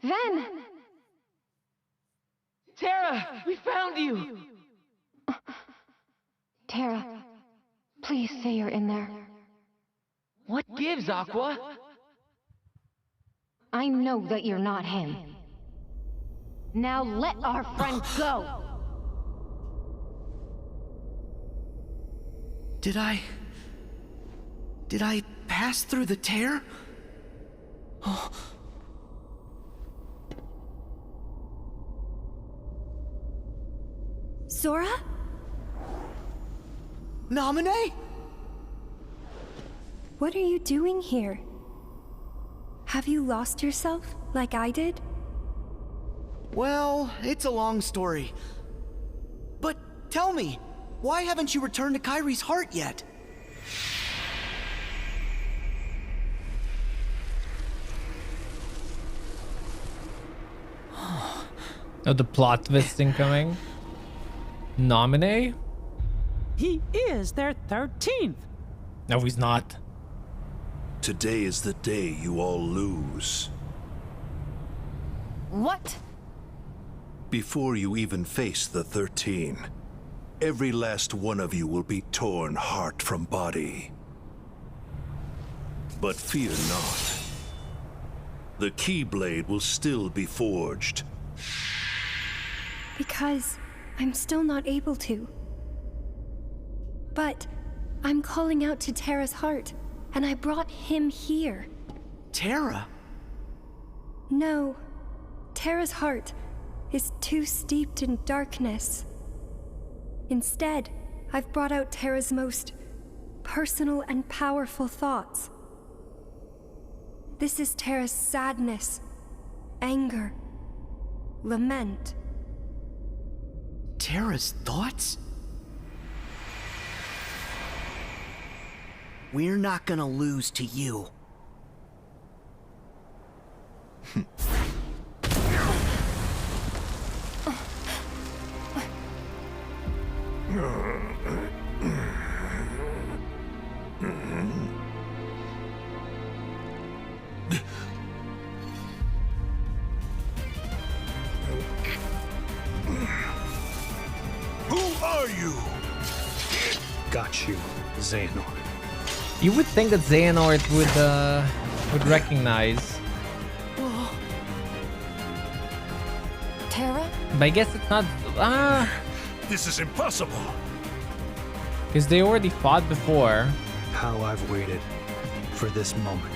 Ven! Terra, we found you! Terra, please say you're in there. What gives, Aqua? I know that you're not him. Now let our friend go! Did I pass through the tear? Oh. Sora? Naminé? What are you doing here? Have you lost yourself, like I did? Well, it's a long story. But tell me, why haven't you returned to Kairi's heart yet? Oh, the plot twist incoming. Naminé? He is their 13th. No, he's not. Today is the day you all lose. What? Before you even face the 13, every last one of you will be torn heart from body. But fear not. The Keyblade will still be forged. Because I'm still not able to. But I'm calling out to Terra's heart, and I brought him here. Terra? No. Terra's heart is too steeped in darkness. Instead, I've brought out Terra's most personal and powerful thoughts. This is Terra's sadness, anger, lament. Terra's thoughts? We're not gonna lose to you. Who are you? Got you, Xehanort. You would think that Xehanort would recognize. Terra? But I guess it's not. This is impossible. Because they already fought before. How I've waited for this moment.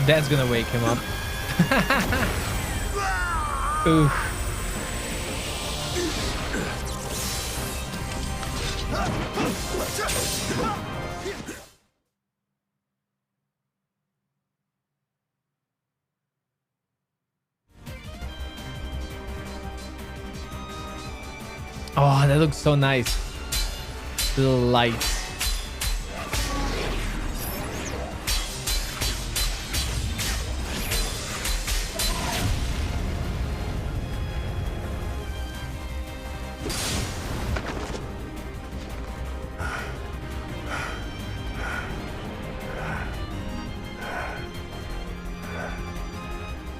That's gonna wake him up. Oof. Oh, that looks so nice. The lights.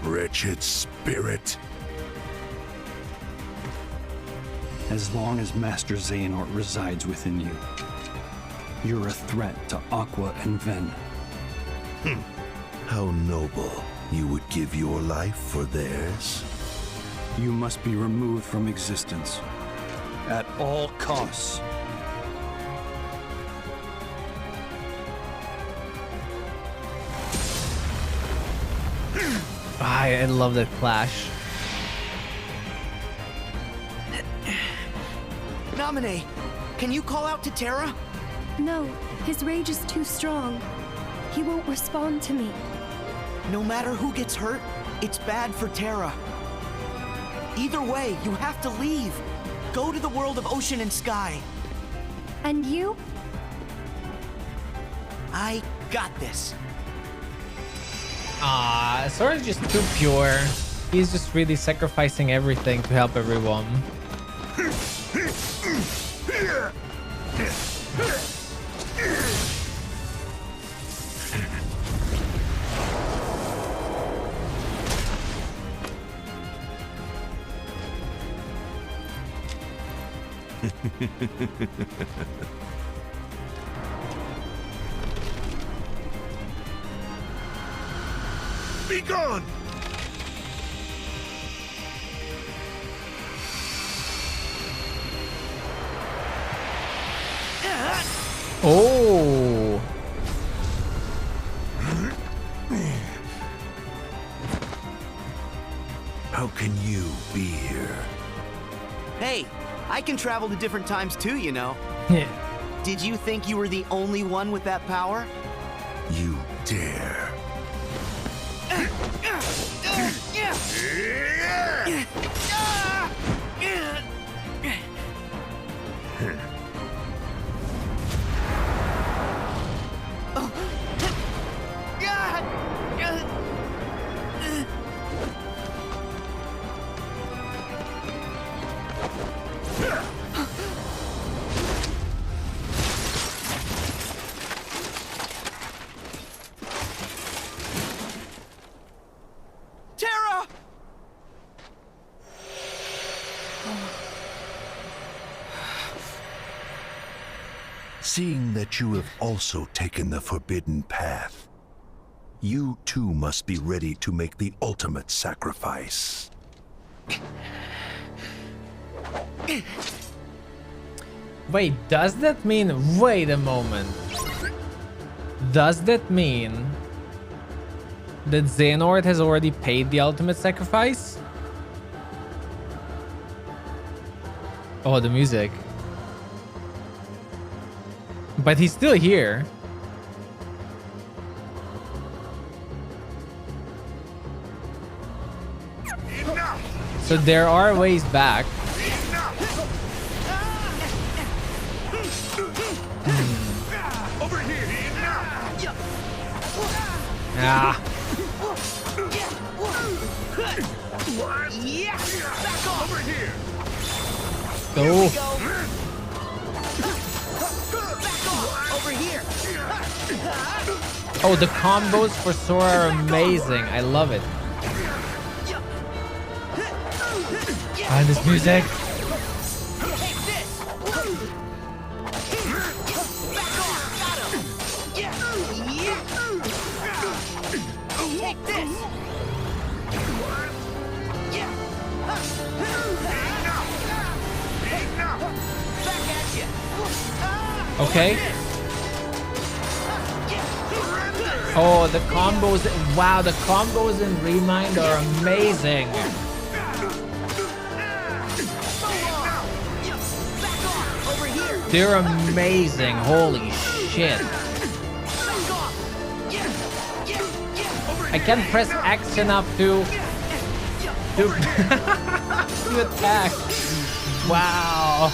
Wretched spirit. As long as Master Xehanort resides within you, you're a threat to Aqua and Ven. How noble. You would give your life for theirs? You must be removed from existence. At all costs. I love that clash. Naminé, can you call out to Terra? No, his rage is too strong. He won't respond to me. No matter who gets hurt, it's bad for Terra. Either way, you have to leave. Go to the world of ocean and sky. And you? I got this. Ah, Sora's just too pure. He's just really sacrificing everything to help everyone. Be gone! Oh. How can you be here? Hey, I can travel to different times too, you know. Yeah. Did you think you were the only one with that power? You dare. Terra! Seeing that you have also taken the forbidden path, you too must be ready to make the ultimate sacrifice. Wait, does that mean... Wait a moment. Does that mean that Xehanort has already paid the ultimate sacrifice? Oh, the music. But he's still here. So there are ways back. Over here! Ah. Yeah! Back off! Over here! Go. Back off! Over here! Oh, the combos for Sora are amazing. I love it. And this music. Take this! Back off! Got him! Yeah! Take this! Yeah! Back at you! Okay. Oh, the combos. Wow, the combos in Remind are amazing. They're amazing. Holy shit. I can't press X enough to attack. Wow.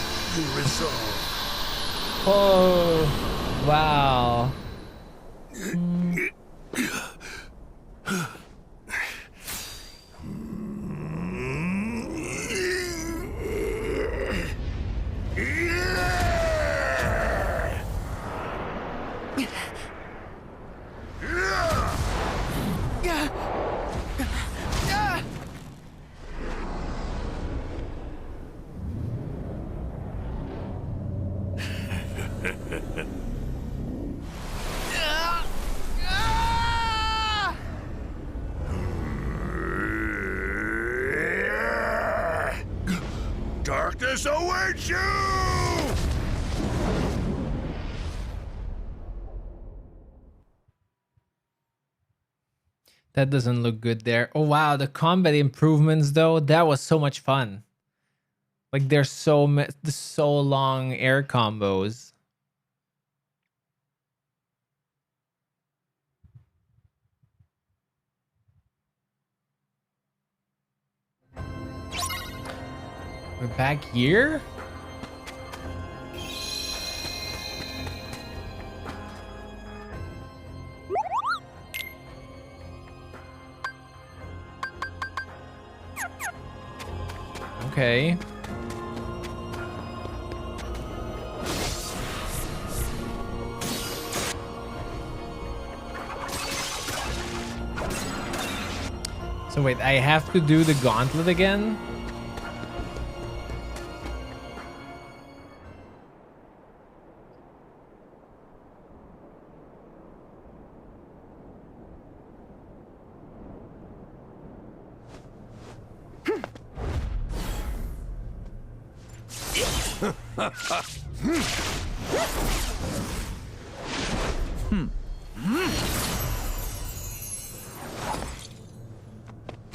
Oh, wow. Darkness awaits you! That doesn't look good there. Oh wow, the combat improvements though, that was so much fun. Like there's so long air combos. We're back here? Okay. So wait, I have to do the gauntlet again?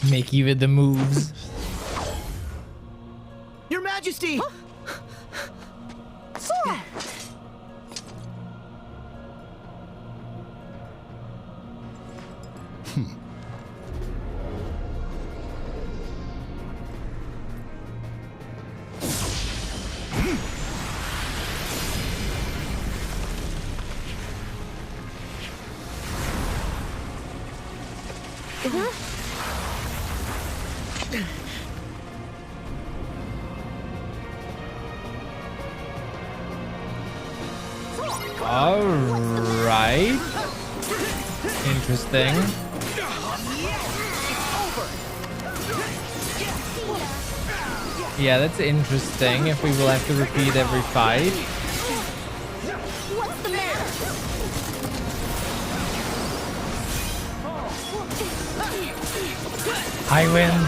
Mickey with the moves. Your Majesty! Sora! All right. Interesting. Yeah, that's interesting if we will have to repeat every fight. What's the matter? High wind.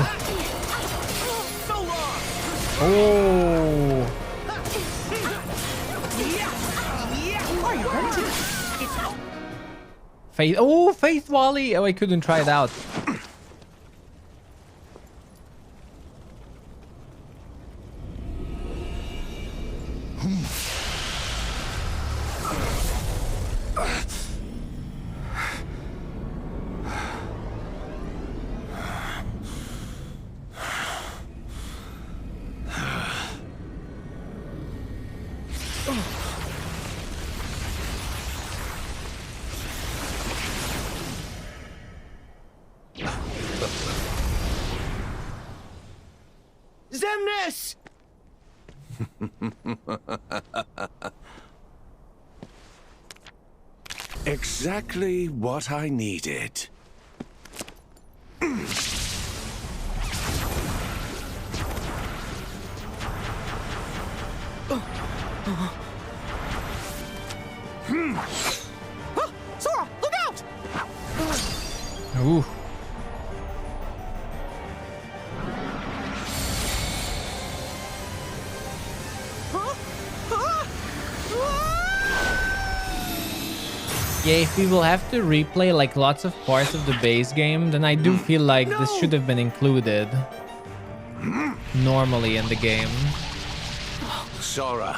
Oh. Faith. Oh, Faith Wally. Oh, I couldn't try it out. Xemnas! Exactly what I needed. Sora, look out! Ooh. Yeah, if we will have to replay like lots of parts of the base game, then I do feel like this should have been included normally in the game. Sora,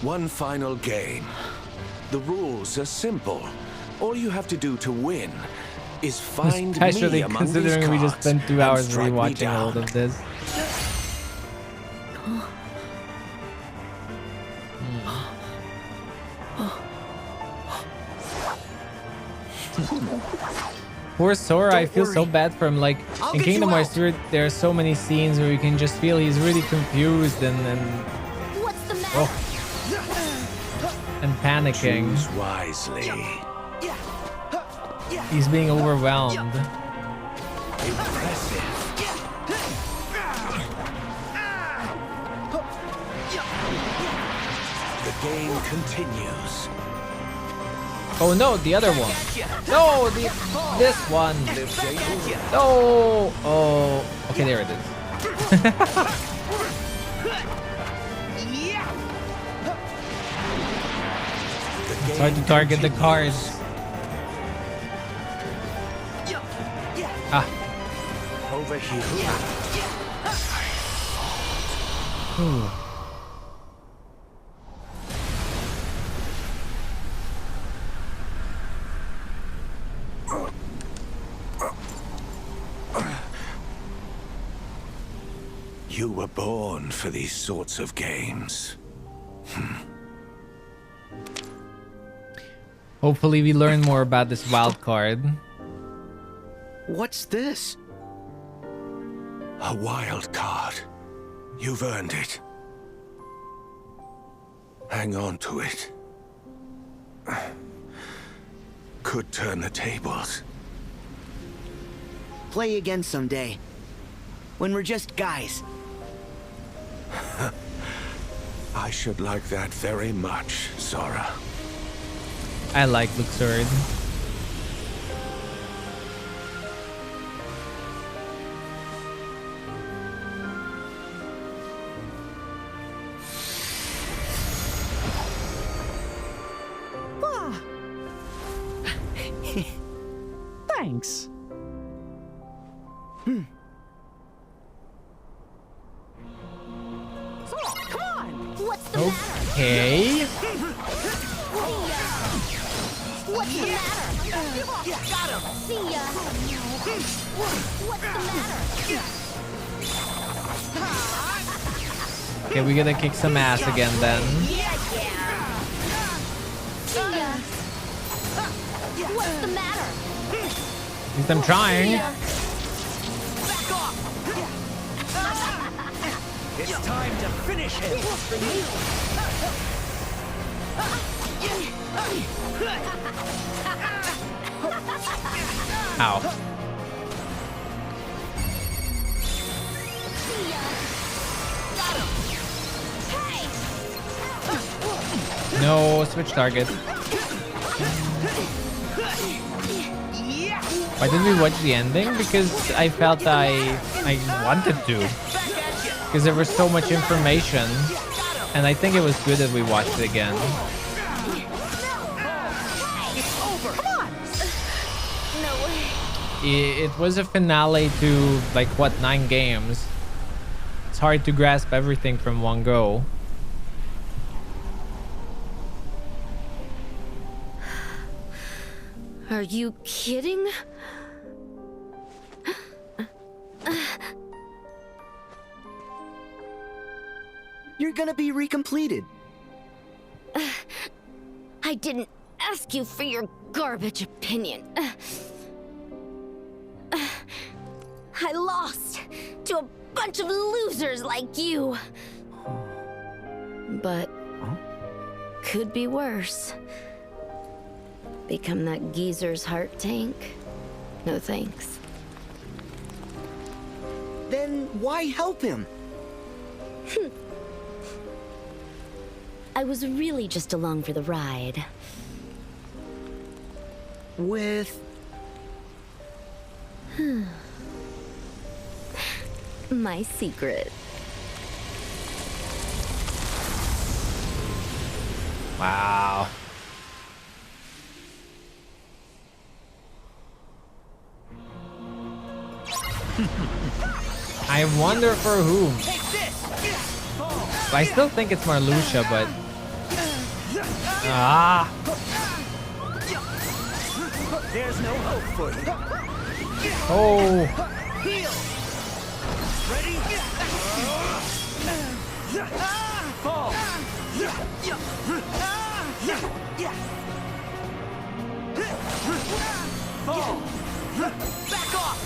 one final game. The rules are simple. All you have to do to win is find me Especially among these considering we just cards spent 2 and hours strike me rewatching all down. of this. Poor Sora, I feel so bad for him. Like I'll in get Kingdom you Hearts 3, there are so many scenes where you can just feel he's really confused and What's the matter? and panicking. Choose wisely. He's being overwhelmed. Impressive. The game continues. Oh no, the other one. No, this one. No. Oh, okay, there it is. It's hard to target the cards. Ah. Over here. Ooh. You were born for these sorts of games. Hopefully we learn more about this wild card. What's this? A wild card. You've earned it. Hang on to it. Could turn the tables. Play again someday. When we're just guys. I should like that very much, Sora. I like Luxord. Ah. Thanks. Sora, come on! What's the Okay. What's the matter? Got him! See ya! What's the matter? Okay, we gotta kick some ass again then. See ya! What's the matter? At least I'm trying. It's time to finish him. Ow. No, switch target. Why did we watch the ending? Because I felt I wanted to. Because there was so much information. And I think it was good that we watched it again. It was a finale to, like, what, 9 games. It's hard to grasp everything from one go. Are you kidding? You're gonna be recompleted. I didn't ask you for your garbage opinion. I lost to a bunch of losers like you. But could be worse. Become that geezer's heart tank? No thanks. Then why help him? I was really just along for the ride. With... my secret. Wow. I wonder for whom. I still think it's Marluxia, but There's no hope for you. oh. Heal. Ready? Fall. Fall. Back off.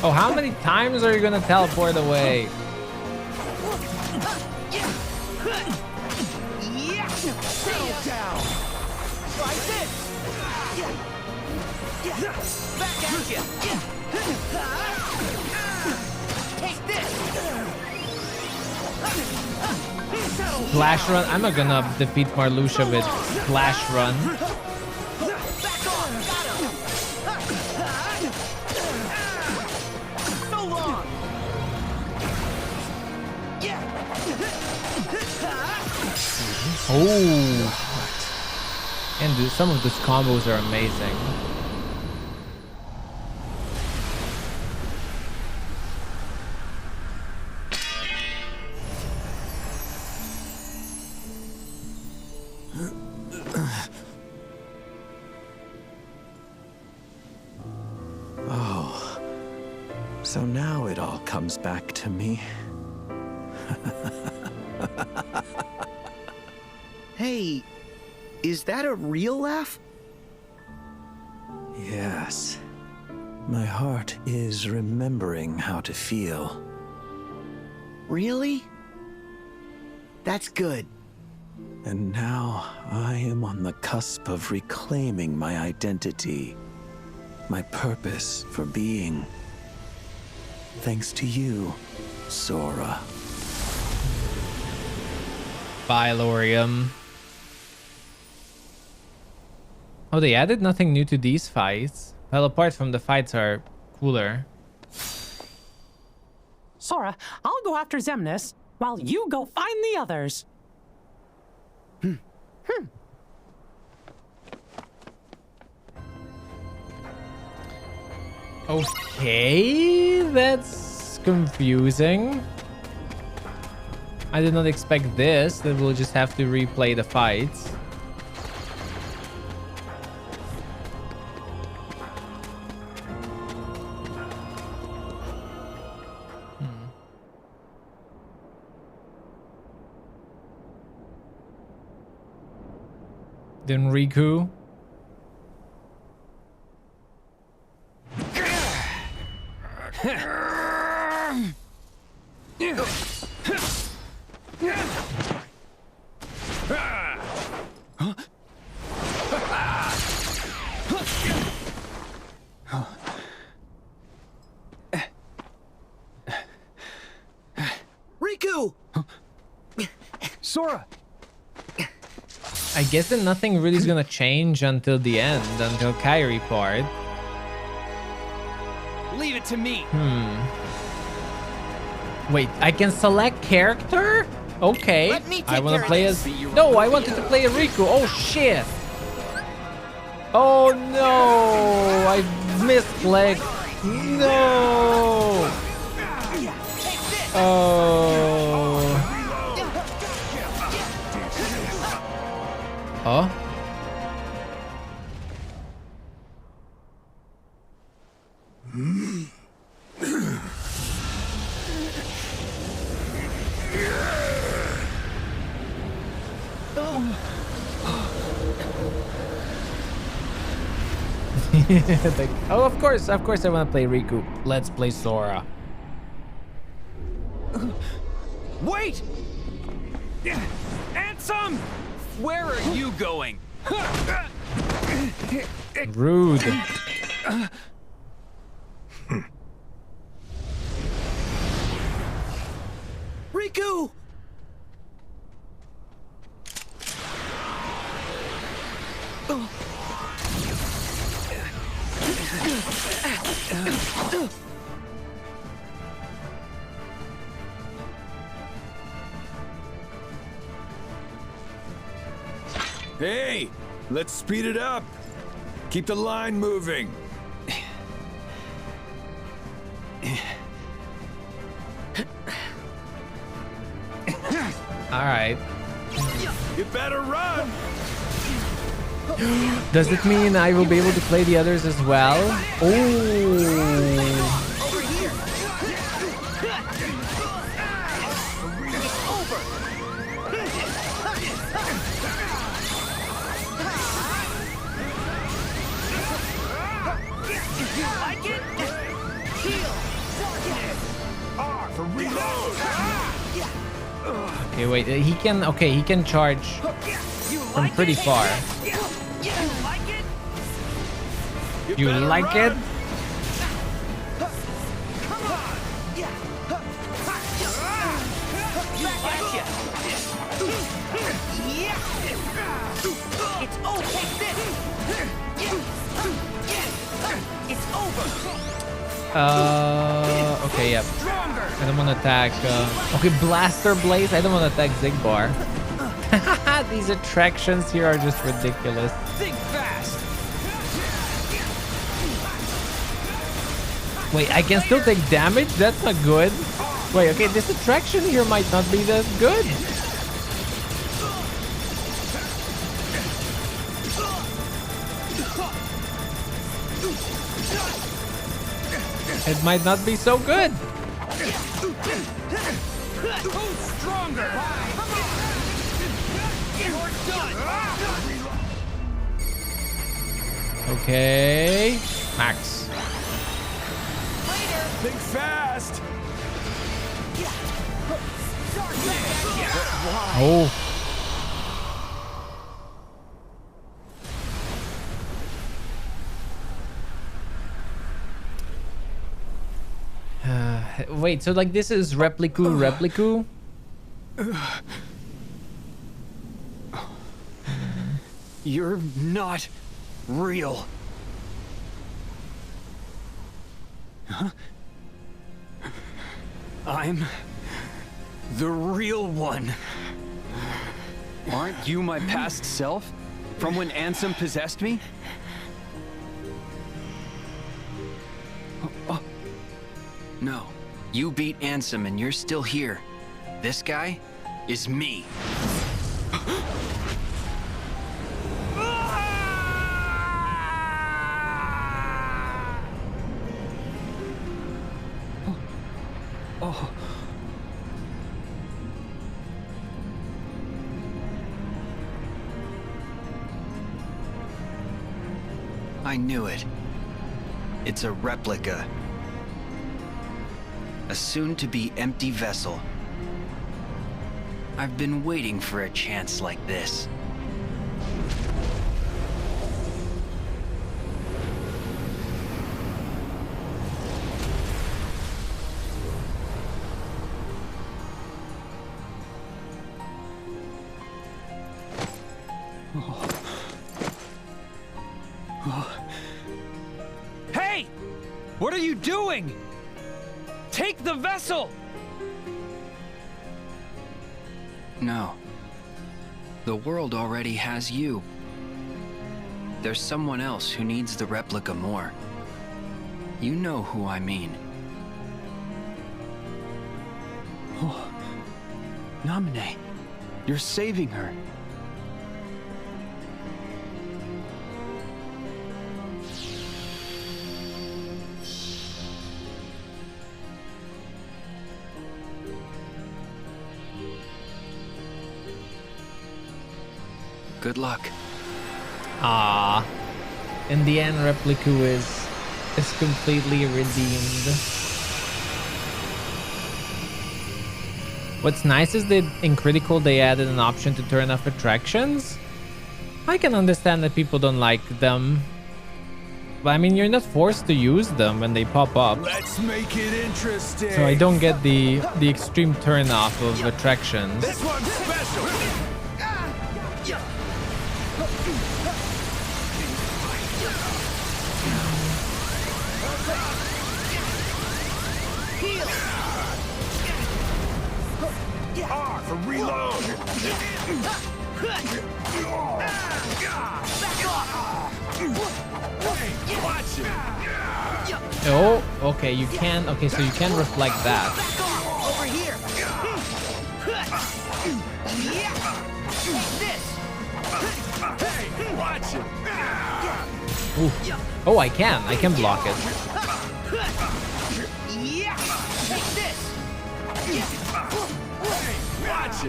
Oh, how many times are you gonna teleport away? Settle down. Try this. Back at you. Take this. Flash run. I'm not gonna defeat Marluxia with flash run. Back off. Got him. So long. Oh. And dude, some of those combos are amazing. Oh, so now it all comes back to me. Hey, is that a real laugh? Yes. My heart is remembering how to feel. Really? That's good. And now I am on the cusp of reclaiming my identity, my purpose for being. Thanks to you, Sora. Bye, Lorium. Oh, they added nothing new to these fights. Well, apart from the fights are cooler. Sora, I'll go after Xemnas while you go find the others. Okay, that's confusing. I did not expect this, that we'll just have to replay the fights. Then Riku. Riku! Sora! I guess that nothing really is gonna change until the end, until Kairi part. Leave it to me. Wait, I can select character? Okay. Let me take I wanna care of play this. as... No, I wanted to play as Riku. Oh, shit. Oh, no. I missed, like... No. Oh. Huh? Like, oh, of course I want to play Riku. Let's play Sora. Wait! Ansem! Where are you going? Rude. Riku! Hey, let's speed it up. Keep the line moving. All right. You better run. Does it mean I will be able to play the others as well? Oh. Okay, wait. He can. Okay, he can charge from pretty far. You like it? It's over. It's over. Okay, yep. I don't want to attack. Okay, Blaster Blaze. I don't want to attack Zigbar. These attractions here are just ridiculous. Think fast. Wait, I can still take damage? That's not good. Wait, okay, this attraction here might not be that good. It might not be so good. Who's stronger? You're done. Okay, Max. Think fast. Oh. Wait, so like this is Repliku? You're not real. Huh? I'm the real one. Aren't you my past self? From when Ansem possessed me? Oh. No. You beat Ansem and you're still here. This guy is me. Oh. I knew it. It's a replica. A soon-to-be empty vessel. I've been waiting for a chance like this. Hey! What are you doing? Take the vessel! No. The world already has you. There's someone else who needs the replica more. You know who I mean. Oh. Namine, you're saving her. Good luck. Ah, in the end, Repliku is completely redeemed. What's nice is that in Critical they added an option to turn off attractions. I can understand that people don't like them, but I mean you're not forced to use them when they pop up. Let's make it interesting. So I don't get the extreme turn off of attractions. This one's special. R for reload. Hey, watch it. Oh, okay, you can. Okay, so you can reflect that. Over here. Hey, watch it. Ooh. Oh, I can. I can block it.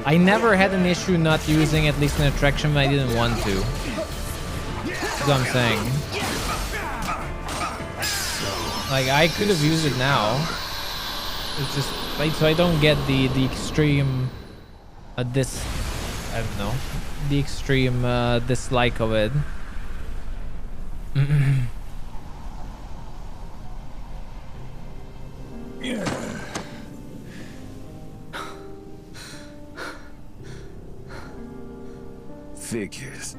I never had an issue not using at least an attraction when I didn't want to. That's what I'm saying. Like, I could have used it now. It's just like, so I don't get the extreme I don't know, the extreme dislike of it. Figures.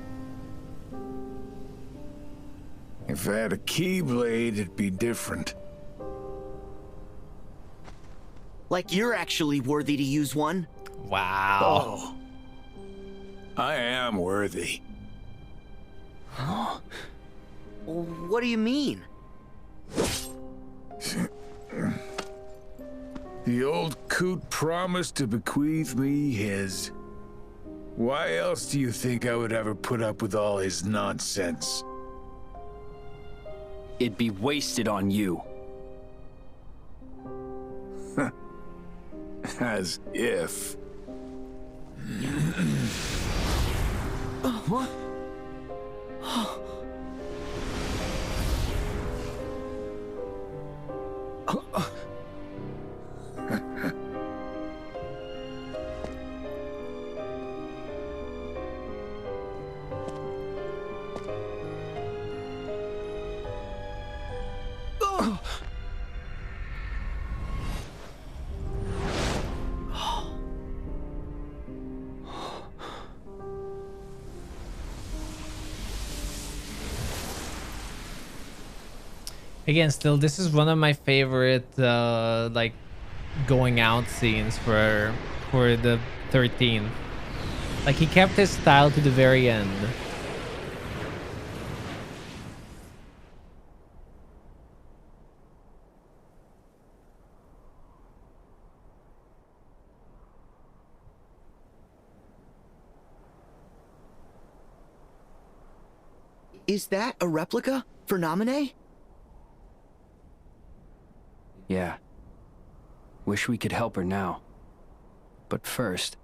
If I had a keyblade, it'd be different. Like you're actually worthy to use one. Wow. Oh. I am worthy. What do you mean? The old coot promised to bequeath me his. Why else do you think I would ever put up with all his nonsense? It'd be wasted on you. As if. What? Again, still, this is one of my favorite like going out scenes for the 13th. Like, he kept his style to the very end. Is that a replica for Naminé? Yeah. Wish we could help her now. But first...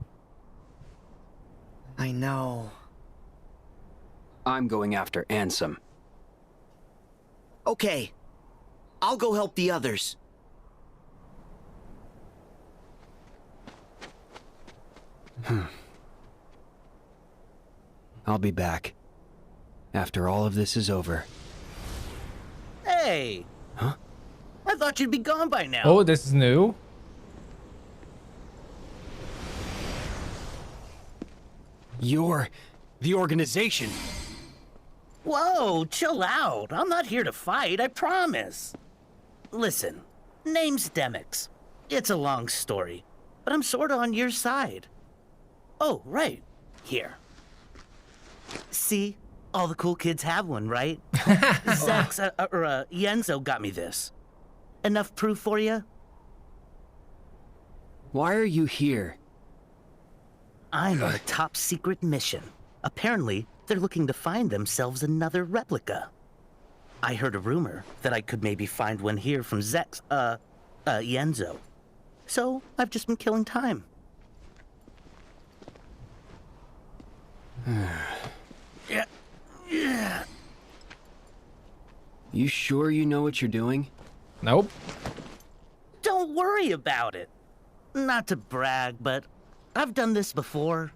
I know. I'm going after Ansem. Okay. I'll go help the others. I'll be back. After all of this is over. Hey! Huh? I thought you'd be gone by now. Oh, this is new. You're the organization. Whoa, chill out. I'm not here to fight, I promise. Listen, name's Demix. It's a long story, but I'm sorta on your side. Oh, right. Here. See? All the cool kids have one, right? Zex, Yenzo got me this. Enough proof for you? Why are you here? I'm on a top secret mission. Apparently, they're looking to find themselves another replica. I heard a rumor that I could maybe find one here from Zex, Yenzo. So, I've just been killing time. Yeah. You sure you know what you're doing? Nope. Don't worry about it. Not to brag, but I've done this before.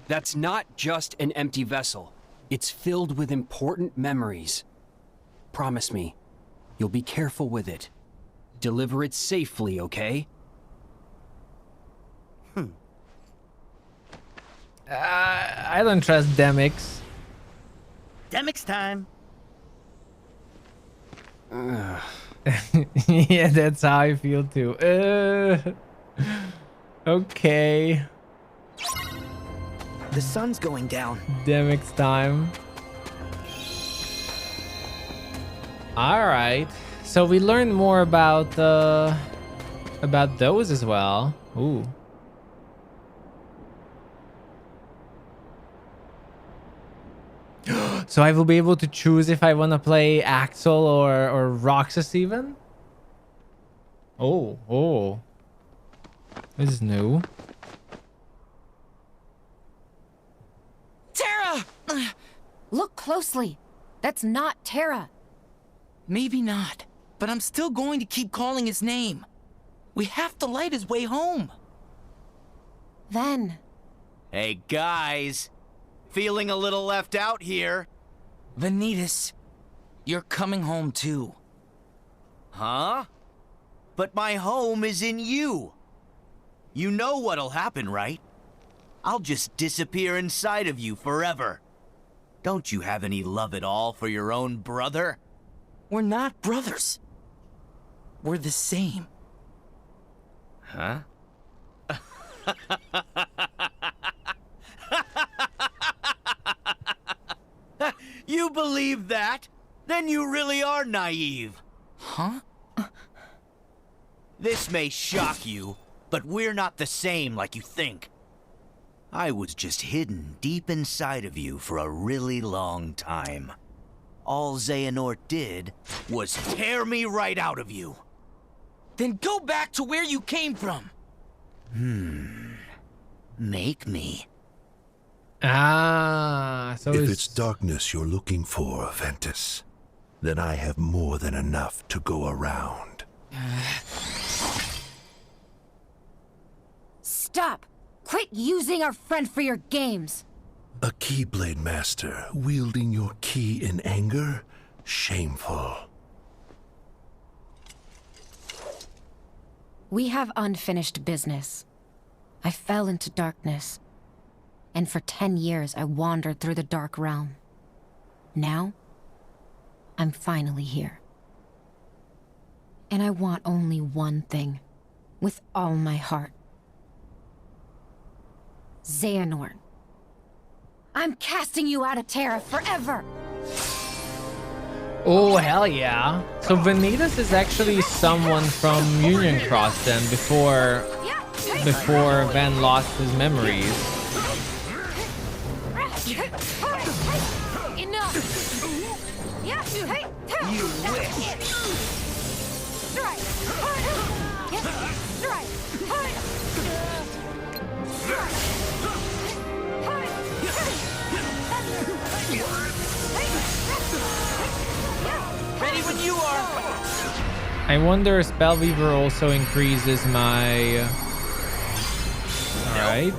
That's not just an empty vessel. It's filled with important memories. Promise me, you'll be careful with it. Deliver it safely, okay? I don't trust Demix. Demix time. Yeah, that's how I feel too. Okay. The sun's going down. Demix time. All right. So we learned more about those as well. Ooh. So I will be able to choose if I want to play Axel or Roxas even. Oh. This is new. Terra! Look closely. That's not Terra. Maybe not, but I'm still going to keep calling his name. We have to light his way home. Then. Hey, guys. Feeling a little left out here. Vanitas, you're coming home too. Huh? But my home is in you. You know what'll happen, right? I'll just disappear inside of you forever. Don't you have any love at all for your own brother? We're not brothers. We're the same. Huh? You believe that? Then you really are naive. Huh? This may shock you, but we're not the same like you think. I was just hidden deep inside of you for a really long time. All Xehanort did was tear me right out of you. Then go back to where you came from. Make me. So if it's darkness you're looking for, Ventus, then I have more than enough to go around. Stop! Quit using our friend for your games! A Keyblade Master wielding your key in anger? Shameful. We have unfinished business. I fell into darkness. And for 10 years, I wandered through the Dark Realm. Now, I'm finally here. And I want only one thing, with all my heart. Xehanort. I'm casting you out of Terra forever! Oh, hell yeah. So Vanitas is actually someone from Union Cross then, before Van lost his memories. Enough! You wish! Ready when you are! I wonder if Spellweaver also increases my... Alright.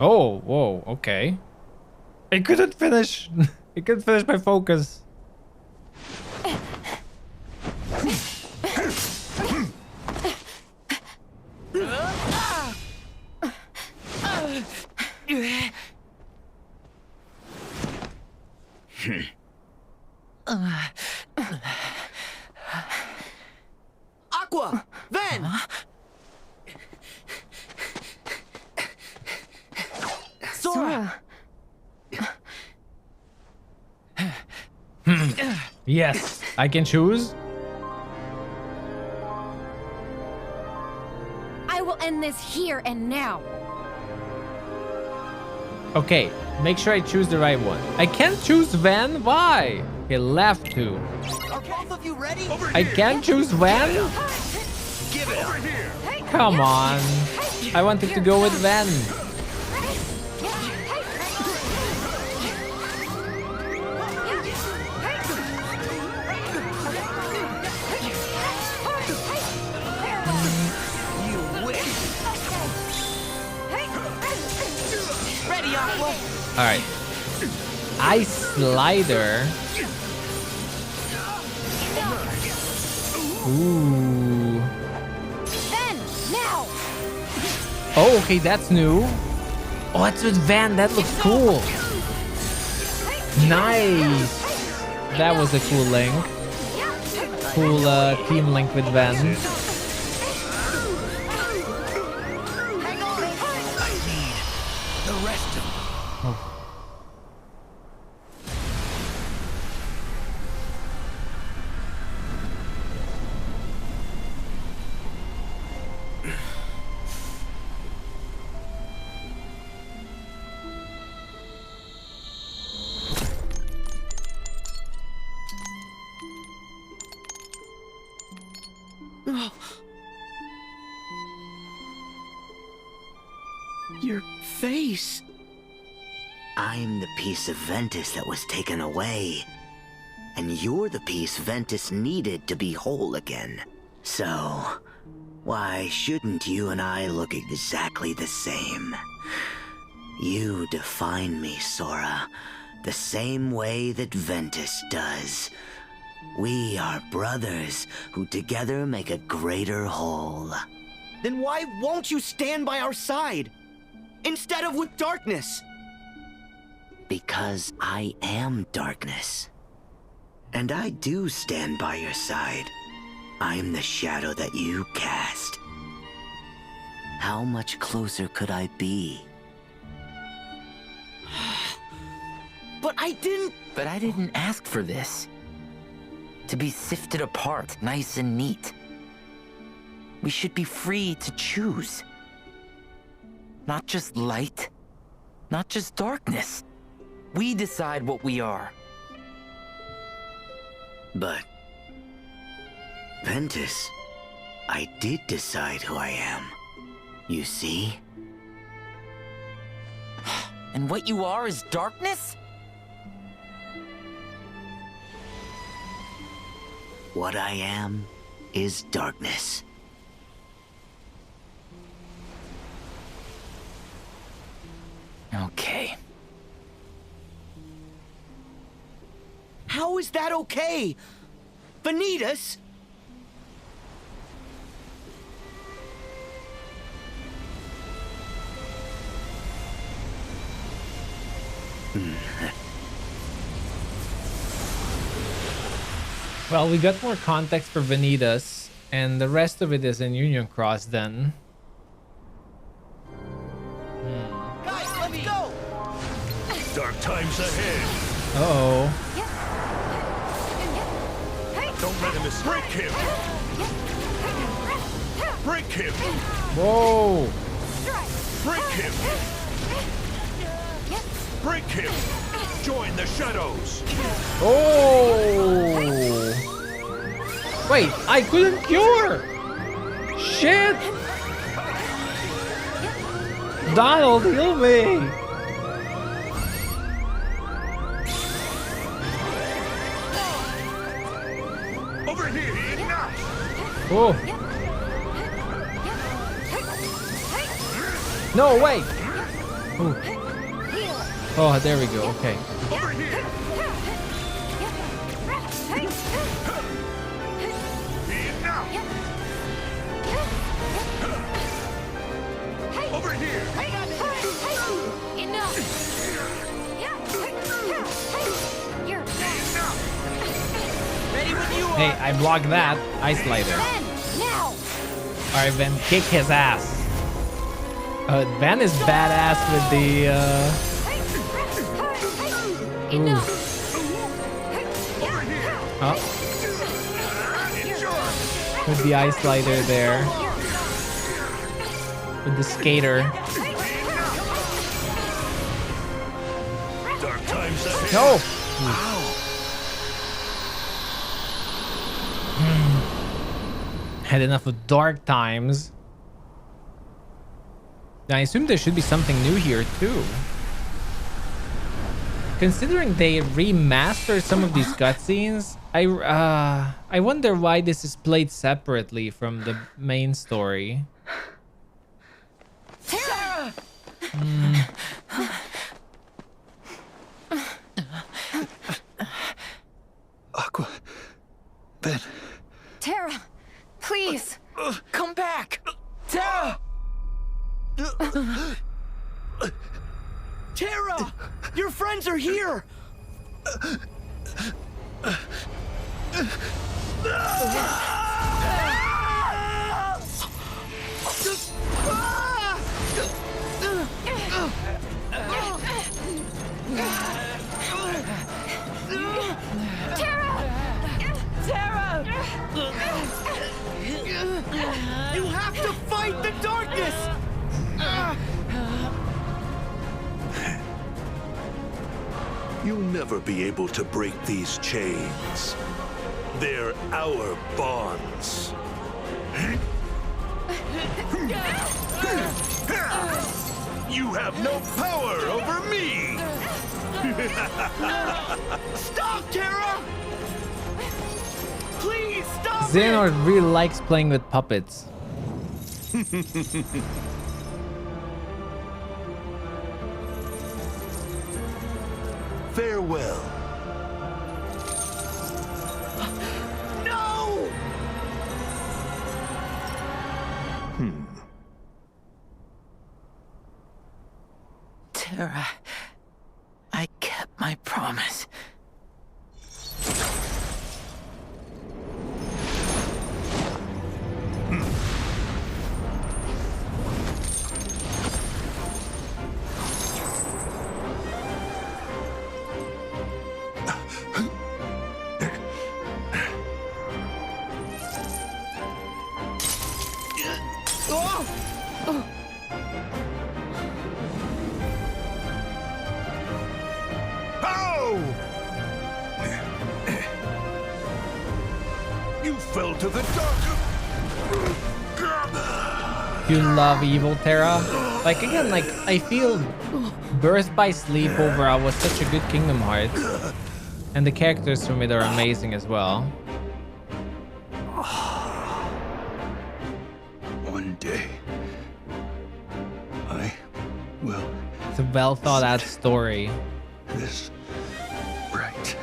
Oh, whoa, okay. I couldn't finish. I couldn't finish my focus. Aqua! Ven! Sora! Yes, I can choose. I will end this here and now. Okay, make sure I choose the right one. I can't choose Van? Why? Okay, left to. Are both of you ready? I can't choose Van? Give it over here. Come on. I wanted to go with Van. Ready, Aqua! Alright. Ice Slider. Ooh. Then, now! Oh, okay, that's new. Oh, that's with Van. That looks cool. Nice. That was a cool link. Cool team link with Van. piece? I'm the piece of Ventus that was taken away. And you're the piece Ventus needed to be whole again. So, why shouldn't you and I look exactly the same? You define me, Sora, the same way that Ventus does. We are brothers who together make a greater whole. Then why won't you stand by our side? Instead of with darkness? Because I am darkness. And I do stand by your side. I'm the shadow that you cast. How much closer could I be? But I didn't ask for this. To be sifted apart, nice and neat. We should be free to choose. Not just light, not just darkness. We decide what we are. But, Ventus, I did decide who I am. You see? And what you are is darkness? What I am is darkness. Okay. How is that okay? Vanitas? Well, we got more context for Vanitas, and the rest of it is in Union Cross then. Guys, let's go! Dark times ahead. Uh-oh. Don't let him escape. Break him! Break him! Whoa! Break him! Break him! Join the shadows! Oh! Wait, I couldn't cure! Shit! Donald, heal me! Over here! Oh! No, wait! Ooh. Oh, there we go. Okay. Over here! Over here! Hey, I blocked that. Ice Slider. Alright, Ben, kick his ass. Ben is badass with the Oh. With the Ice Slider there. With the skater. Dark times ahead. No! Had enough of dark times. I assume there should be something new here too. Considering they remastered some of these cutscenes, I wonder why this is played separately from the main story. Terra! Aqua. Ben. Terra, please. Come back! Terra! Terra! Your friends are here! Terra! You have to fight the darkness! You'll never be able to break these chains. They're our bonds. You have no power over me! Stop, Terra! Please stop Xehanort really likes playing with puppets. Farewell. No! Terra, I kept my promise. You fell to the dark. You love evil Terra. Like again, like I feel Birth by Sleep overall was such a good Kingdom Hearts, and the characters from it are amazing as well. One day, I will. It's a well thought out story. This right.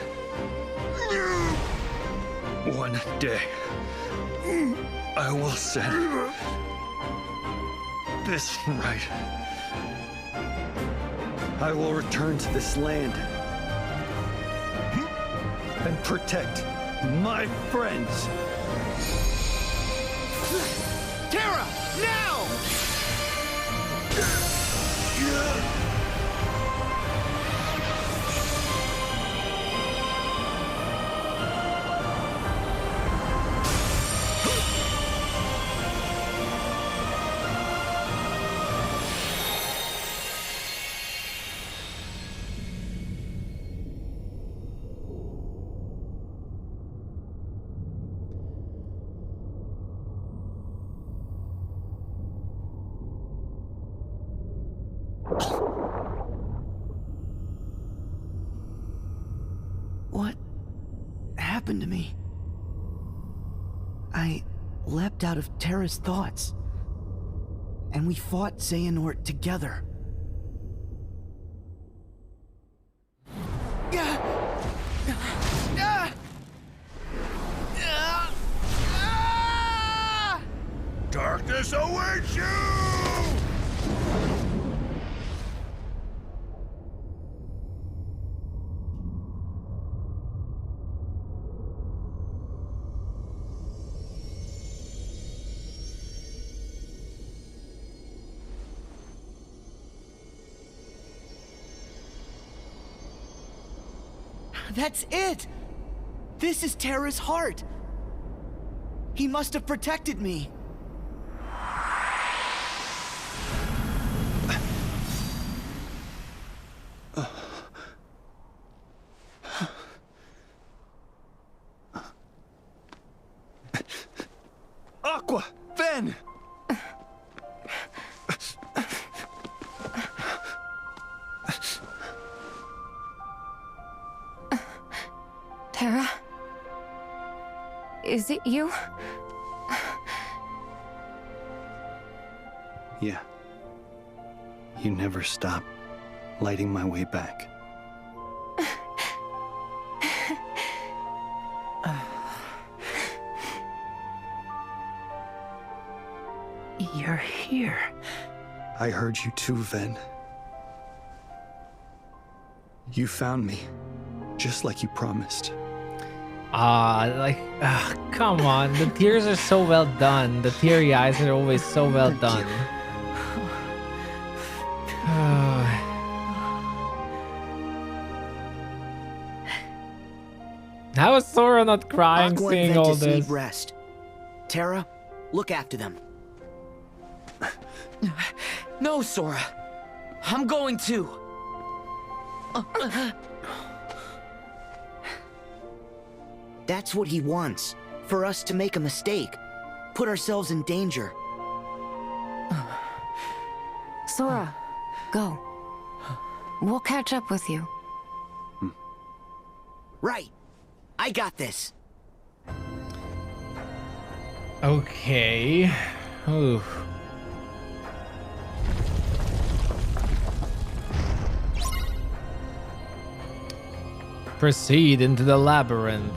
One day, I will set this right. I will return to this land and protect my friends. Terra, now! What happened to me? I leapt out of Terra's thoughts, and we fought Xehanort together. Darkness awaits you! That's it! This is Terra's heart. He must have protected me. Aqua! Ven! Terra? Is it you? Yeah. You never stop lighting my way back. You're here. I heard you too, Ven. You found me, just like you promised. Come on. The tears are so well done. The teary eyes are always so well done. How is Sora not crying Aqua seeing and all Ventus this? need rest. Terra, look after them. No, Sora. I'm going to. That's what he wants. For us to make a mistake. Put ourselves in danger. Sora, go. We'll catch up with you. Right. I got this. Okay. Ooh. Proceed into the labyrinth.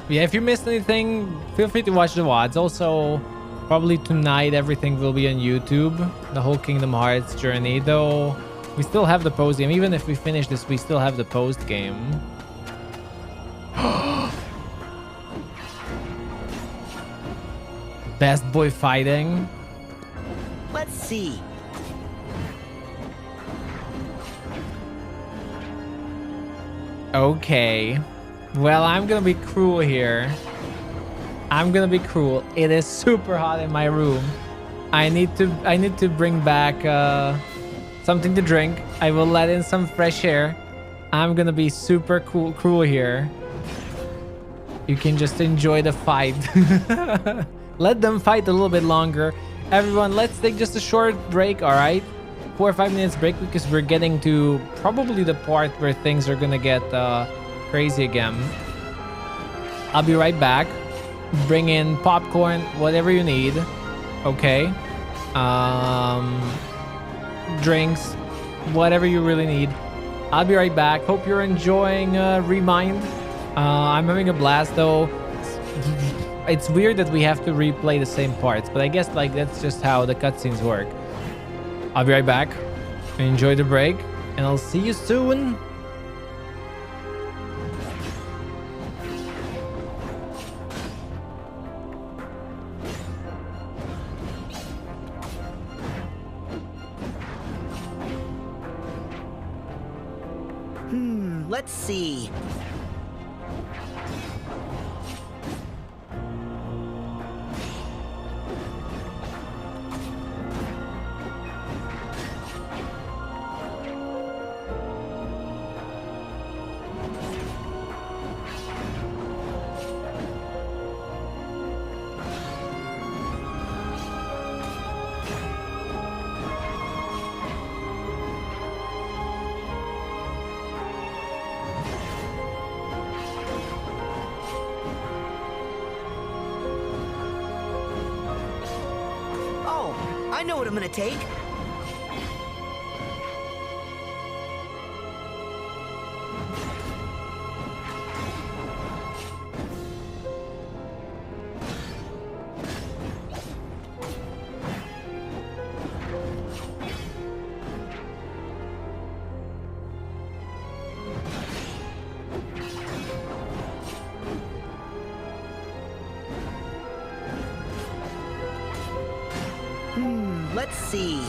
Yeah, if you missed anything, feel free to watch the VODs. Also, probably tonight everything will be on YouTube. The whole Kingdom Hearts journey. Though, we still have the post game. Even if we finish this, we still have the post game. Best boy fighting. Let's see. Okay. Well, I'm gonna be cruel here. I'm gonna be cruel. It is super hot in my room. I need to bring back something to drink. I will let in some fresh air. I'm gonna be super cruel here. You can just enjoy the fight. Let them fight a little bit longer. Everyone, let's take just a short break, all right? 4 or 5 minutes break because we're getting to probably the part where things are gonna get crazy again. I'll be right back. Bring in popcorn, whatever you need. Okay. Drinks, whatever you really need. I'll be right back. Hope you're enjoying Remind. I'm having a blast though. It's weird that we have to replay the same parts, but I guess like that's just how the cutscenes work. I'll be right back. Enjoy the break, and I'll see you soon. Let's see. I know what I'm gonna take. Let's see.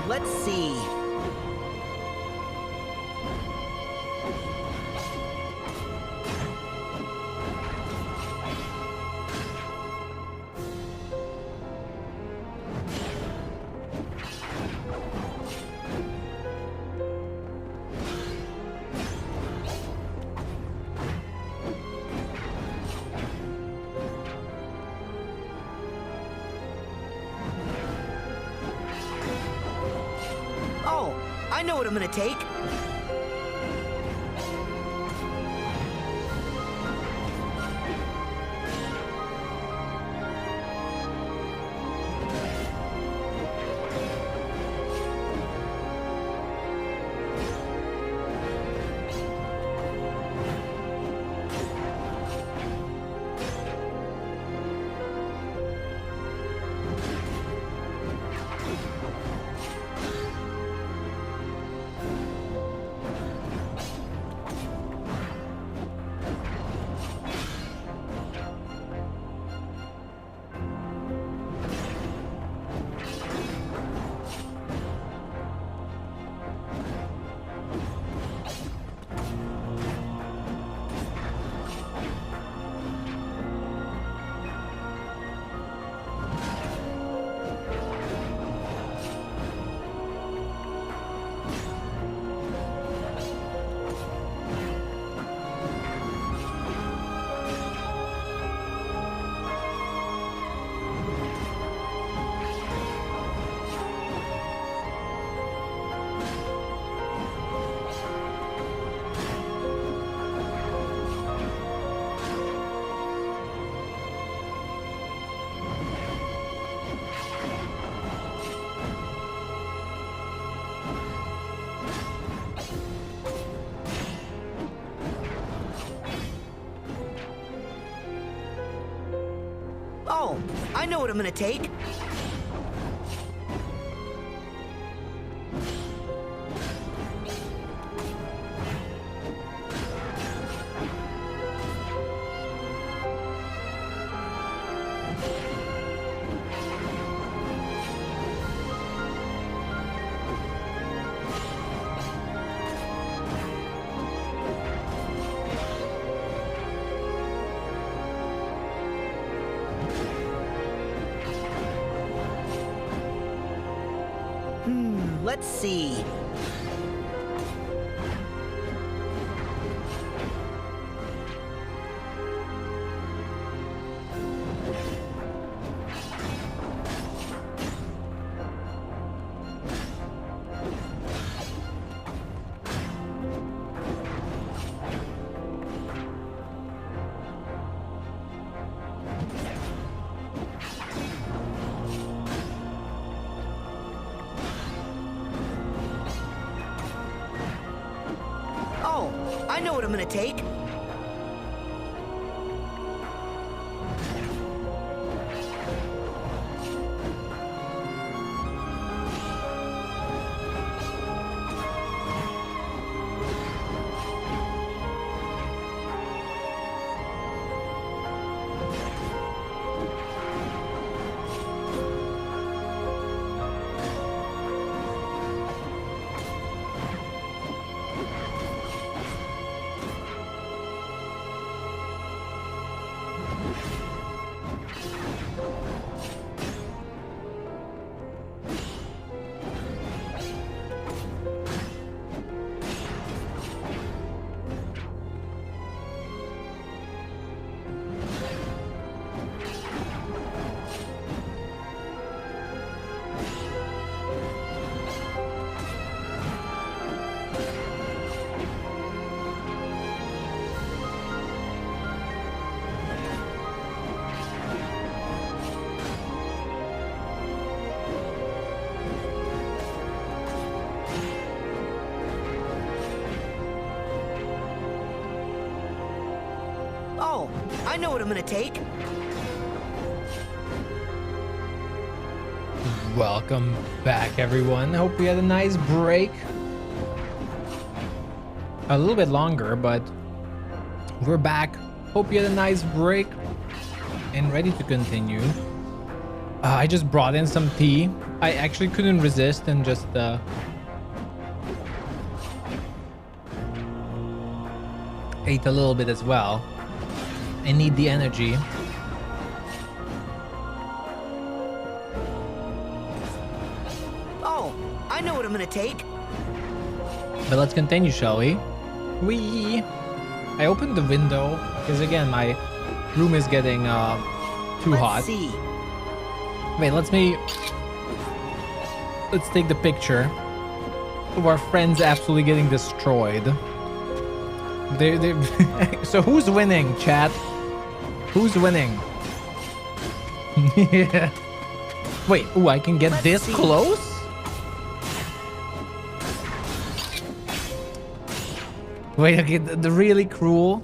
Let's see. I know what I'm gonna take. Oh, I know what I'm gonna take. Let's see. I know what I'm gonna take. Oh, I know what I'm gonna take. Welcome back, everyone. Hope we had a nice break. A little bit longer, but we're back. Hope you had a nice break and ready to continue. I just brought in some tea. I actually couldn't resist and just ate a little bit as well. I need the energy. Oh, I know what I'm gonna take. But let's continue, shall we? I opened the window because again my room is getting too hot. See. Wait, let's take the picture. of our friends absolutely getting destroyed. They So who's winning, chat? Who's winning? Yeah. Wait, ooh, I can get this close? Wait, okay, the really cruel.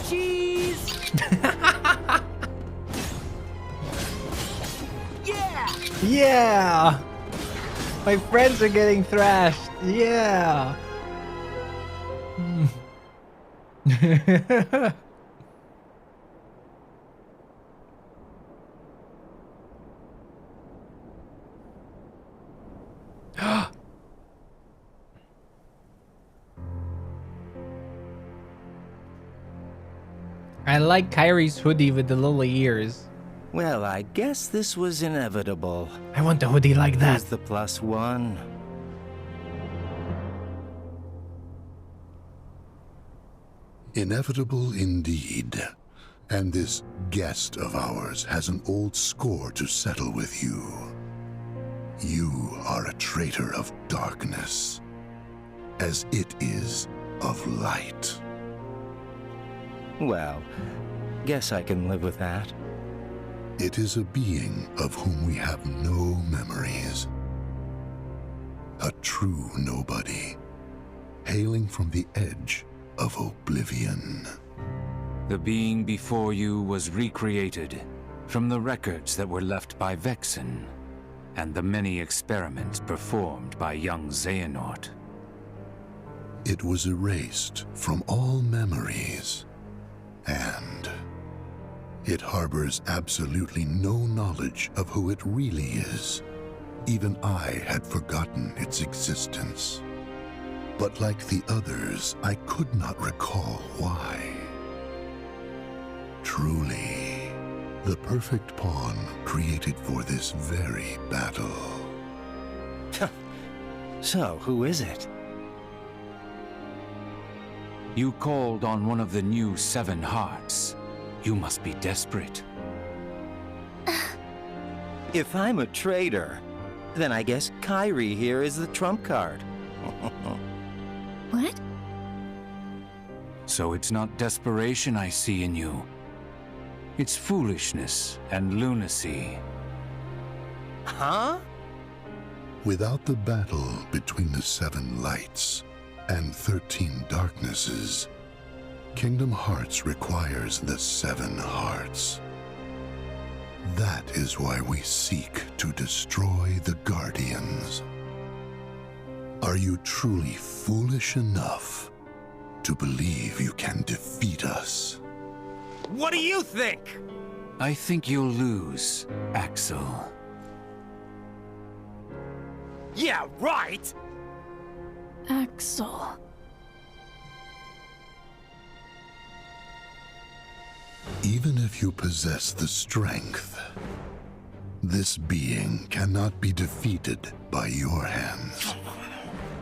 Cheese! Yeah! Yeah! My friends are getting thrashed. Yeah! I like Kyrie's hoodie with the little ears. Well, I guess this was inevitable. I want a hoodie like that. Here's the +1. Inevitable indeed. And this guest of ours has an old score to settle with you. You are a traitor of darkness, as it is of light. Well, guess I can live with that. It is a being of whom we have no memories. A true nobody, hailing from the edge of oblivion. The being before you was recreated from the records that were left by Vexen and the many experiments performed by young Xehanort. It was erased from all memories, and it harbors absolutely no knowledge of who it really is. Even I had forgotten its existence. But like the others, I could not recall why. Truly, the perfect pawn created for this very battle. So, who is it? You called on one of the new 7 hearts. You must be desperate. If I'm a traitor, then I guess Kyrie here is the trump card. What? So it's not desperation I see in you. It's foolishness and lunacy. Huh? Without the battle between the 7 lights and 13 darknesses, Kingdom Hearts requires the 7 hearts. That is why we seek to destroy the Guardians. Are you truly foolish enough to believe you can defeat us? What do you think? I think you'll lose, Axel. Yeah, right! Axel. Even if you possess the strength, this being cannot be defeated by your hands.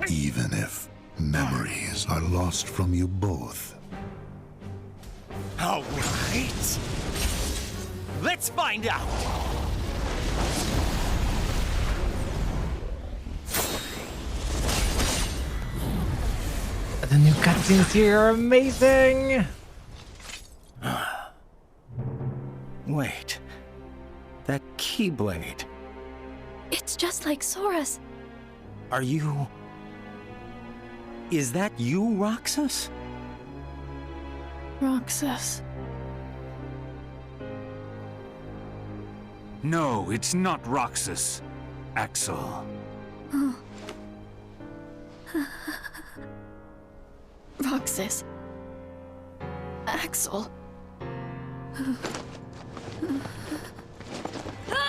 Even if memories are lost from you both. All right. Let's find out. The new cutscenes here are amazing. Wait. That Keyblade. It's just like Sora's. Are you... Is that you, Roxas? Roxas. No, it's not Roxas, Axel. Oh. Roxas. Axel.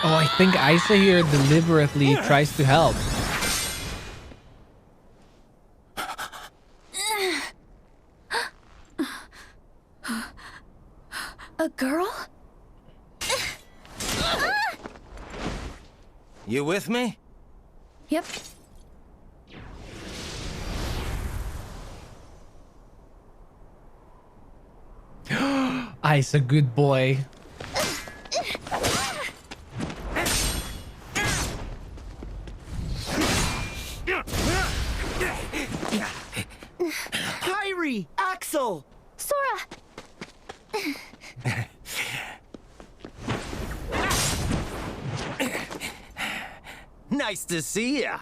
Oh, I think Isa here deliberately tries to help. A girl? You with me? Yep. Isa, good boy. Kairi! Axel! Sora! Nice to see ya.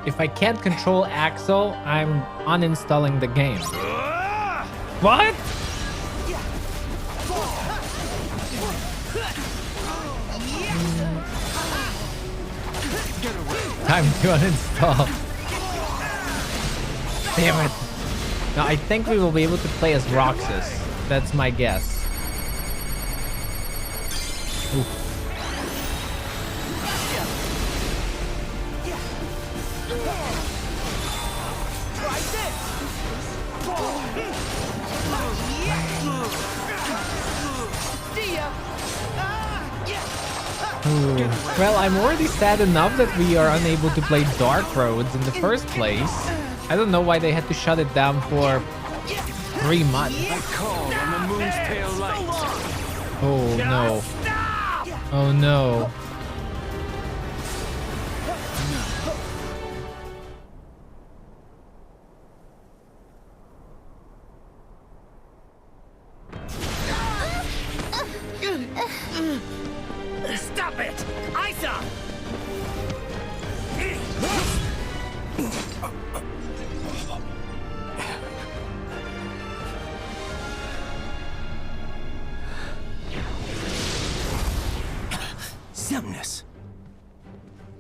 If I can't control Axel, I'm uninstalling the game. What? Time to uninstall. Damn it. Now I think we will be able to play as Roxas. That's my guess. Ooh. Ooh. Well, I'm already sad enough that we are unable to play Dark Roads in the first place. I don't know why they had to shut it down for 3 months. Oh no. Oh no. Stop it! Isa! Xemnas.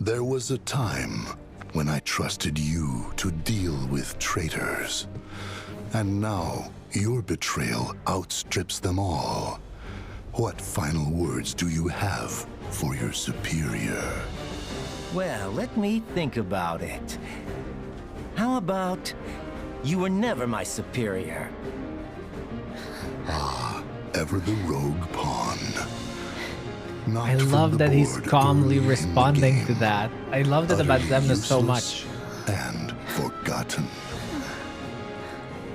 There was a time when I trusted you to deal with traitors. And now your betrayal outstrips them all. What final words do you have for your superior? Well, let me think about it. How about you were never my superior? Ah, ever the rogue pawn. Not I love that he's calmly responding to that. I love that about Xemnas so much. And forgotten.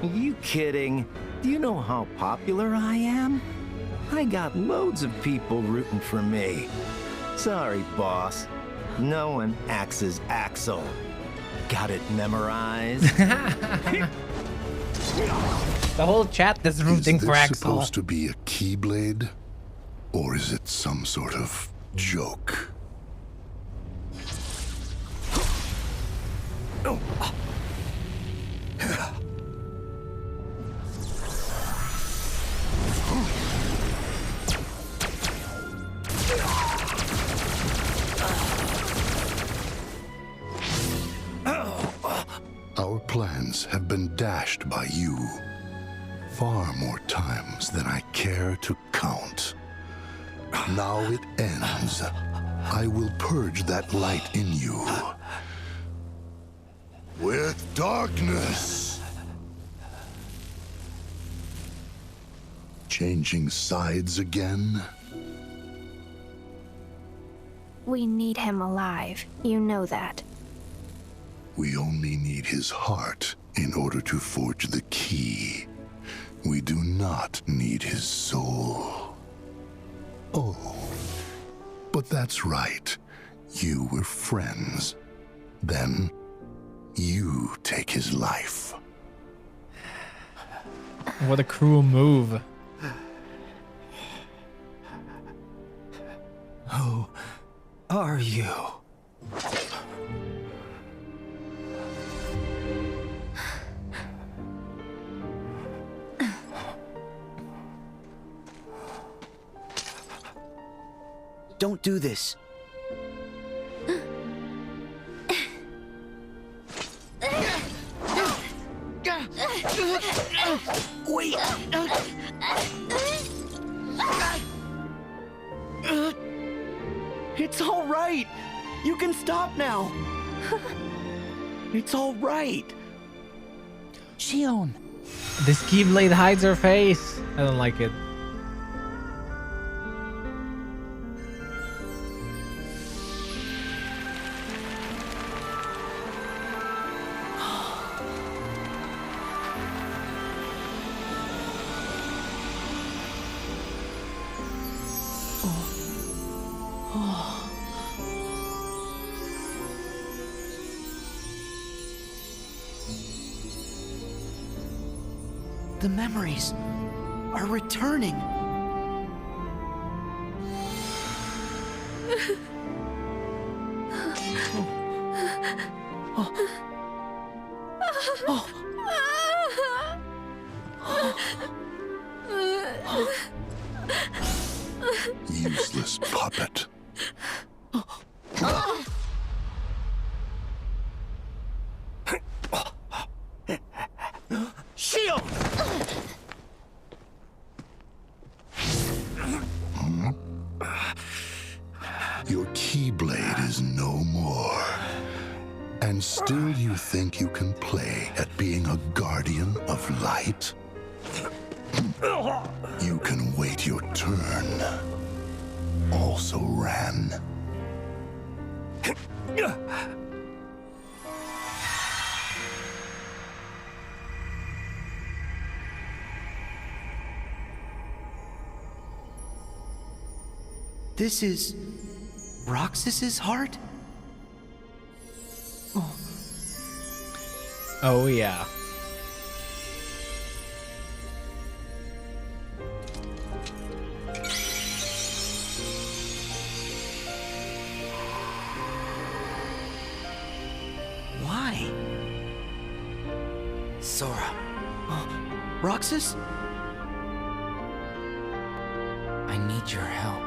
You kidding? Do you know how popular I am? I got loads of people rooting for me. Sorry, boss. No one axes Axel. Got it memorized? The whole chat is rooting for Axel. Is this supposed to be a Keyblade? Or is it some sort of joke? Our plans have been dashed by you. Far more times than I care to count. Now it ends. I will purge that light in you. With darkness. Changing sides again? We need him alive. You know that. We only need his heart in order to forge the key. We do not need his soul. Oh, but that's right. You were friends. Then, you take his life. What a cruel move. Who are you? Don't do this. Wait. It's all right. You can stop now. It's all right. Shion. This Keyblade hides her face. I don't like it. The memories are returning. Useless puppet. Shield! Your Keyblade is no more. And still you think you can play at being a guardian of light? You can wait your turn. Also ran. This is Roxas's heart? Oh yeah. Why? Sora, Roxas? I need your help.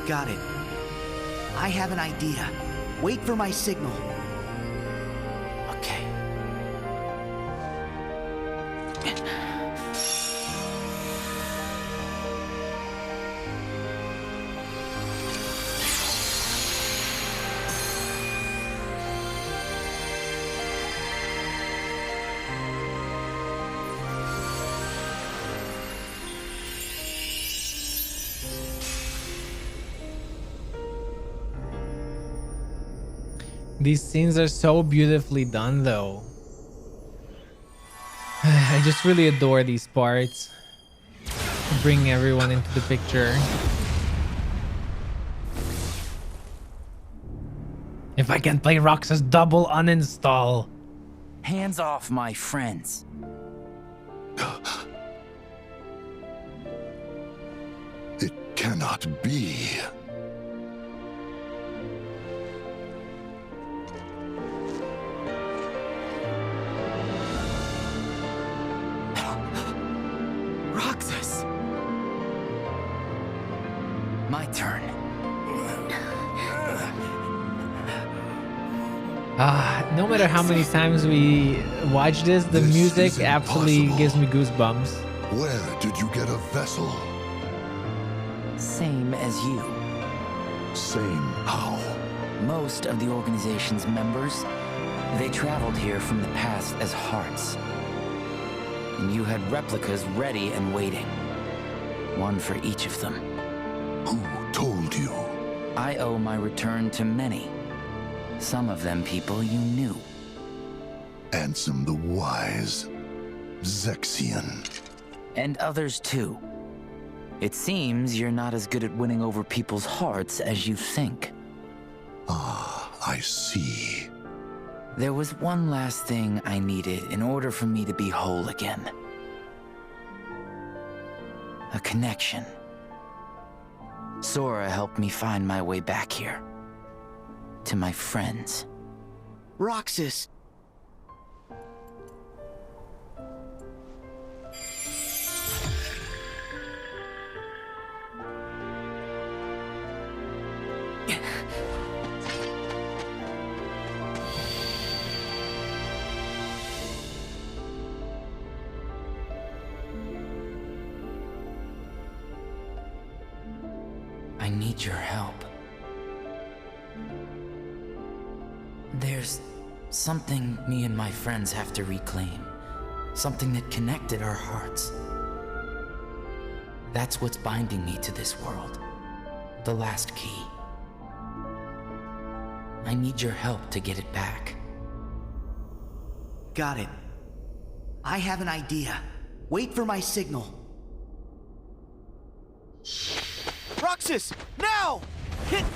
Got it. I have an idea. Wait for my signal. Okay. These scenes are so beautifully done though. I just really adore these parts. Bring everyone into the picture. If I can play Roxas, double uninstall. Hands off my friends. It cannot be. Roxas! My turn. No matter how many times we watch this, the This music is absolutely impossible. gives me goosebumps. Where did you get a vessel? Same as you. Same how? Most of the organization's members, they traveled here from the past as hearts. And you had replicas ready and waiting. One for each of them. Who told you? I owe my return to many. Some of them people you knew. Ansem the Wise. Zexion. And others too. It seems you're not as good at winning over people's hearts as you think. Ah, I see. There was one last thing I needed in order for me to be whole again. A connection. Sora helped me find my way back here. To my friends. Roxas! I need your help. There's something me and my friends have to reclaim. Something that connected our hearts. That's what's binding me to this world. The last key. I need your help to get it back. Got it. I have an idea. Wait for my signal. Roxas, now! Hit!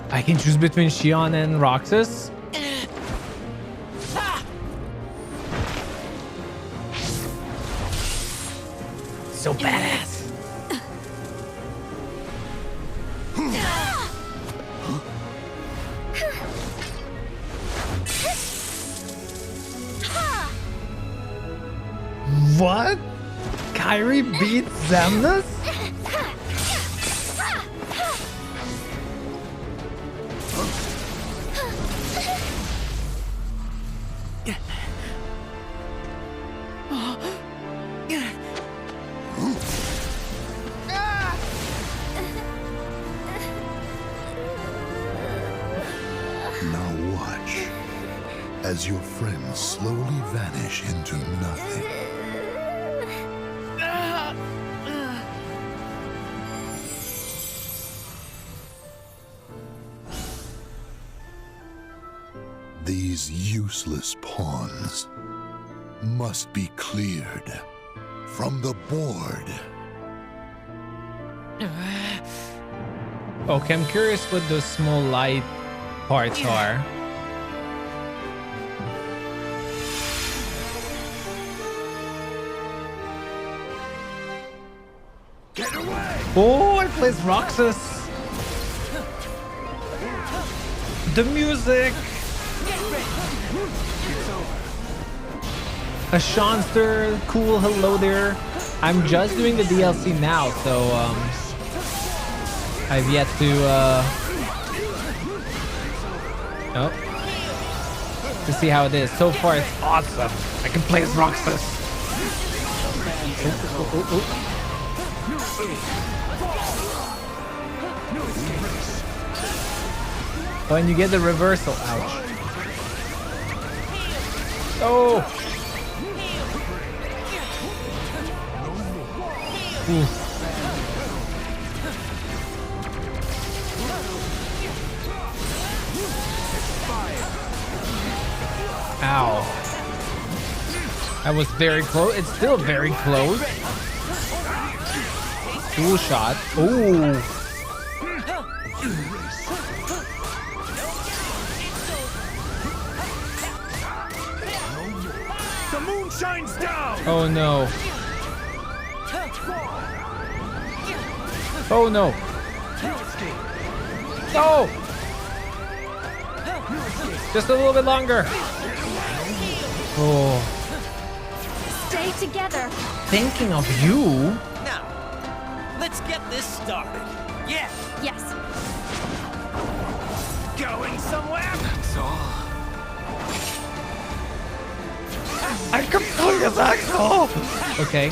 I can choose between Shion and Roxas. So badass. What? Kyrie beats Xemnas? Now watch as your friends slowly vanish into nothing. These useless pawns must be cleared from the board. Okay, I'm curious what those small light parts are. Get away! Oh, it plays Roxas. The music. A Seanster, cool, hello there. I'm just doing the DLC now, so I've yet to see how it is. So far, it's awesome. I can play as Roxas. Oh, and you get the reversal. Ouch. Oh. Oof. Ow. That was very close. It's still very close. Cool shot. Ooh. The moon shines down! Oh no. Oh no. No! Just a little bit longer. Oh. Stay together. Thinking of you. Now, let's get this started. Yeah. Yes. Going somewhere? That's all. I can play as Axel. Okay.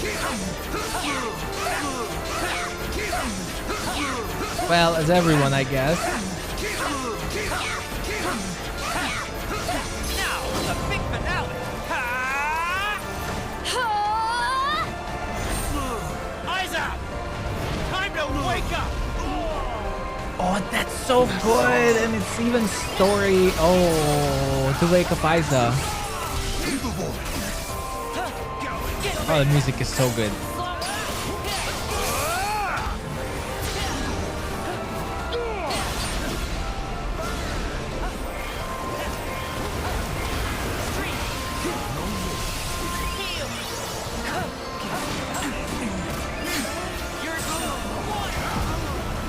Well, as everyone, I guess. Now, the big finale. Eyes out! Time to wake up! Oh, that's so good. And it's even story. Oh, to wake up Isa. Oh, the music is so good.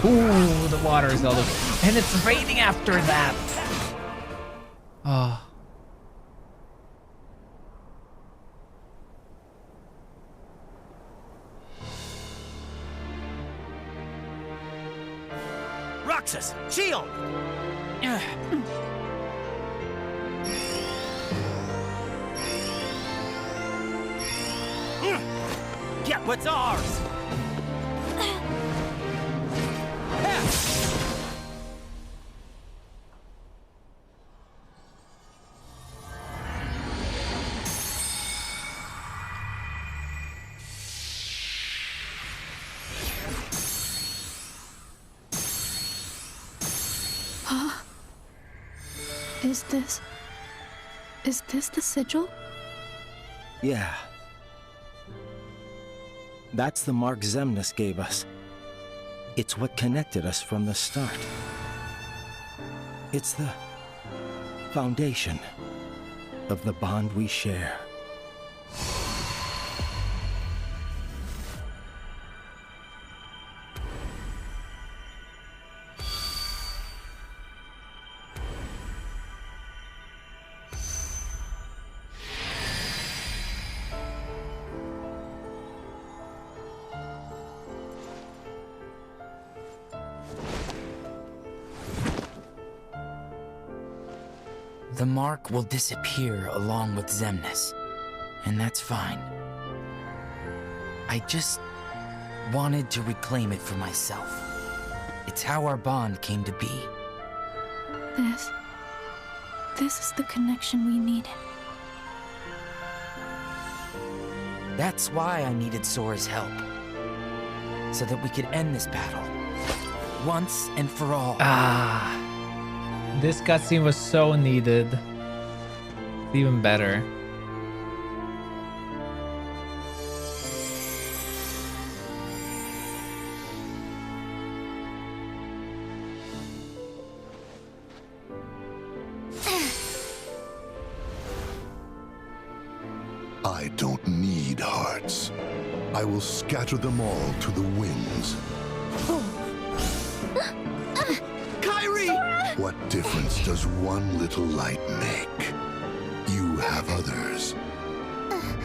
Ooh, the water is all over. And it's raining after that. Oh. Roxas, shield! Get what's ours! Is this the sigil? Yeah. That's the mark Xemnas gave us. It's what connected us from the start. It's the foundation of the bond we share. The mark will disappear along with Xemnas, and that's fine. I just wanted to reclaim it for myself. It's how our bond came to be. This is the connection we needed. That's why I needed Sora's help. So that we could end this battle. Once and for all. This cutscene was so needed. Even better. I don't need hearts. I will scatter them all to the winds. Kairi! What difference does one little light make? You have others.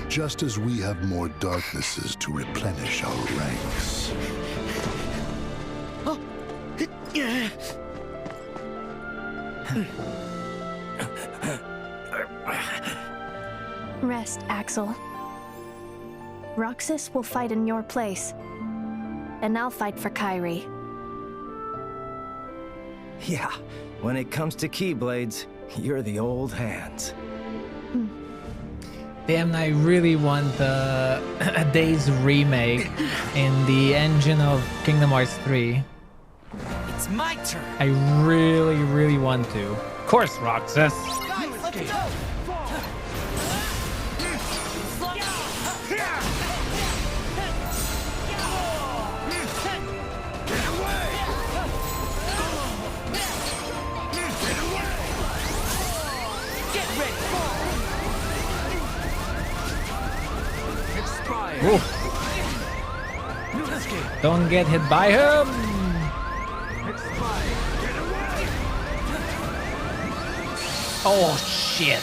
Just as we have more darknesses to replenish our ranks. Rest, Axel. Roxas will fight in your place. And I'll fight for Kairi. Yeah, when it comes to Keyblades, you're the old hands. Damn, I really want a Days remake in the engine of Kingdom Hearts 3. It's my turn. I really, really want to. Of course, Roxas. Guys, let's go! Ooh. Don't get hit by him. Oh shit.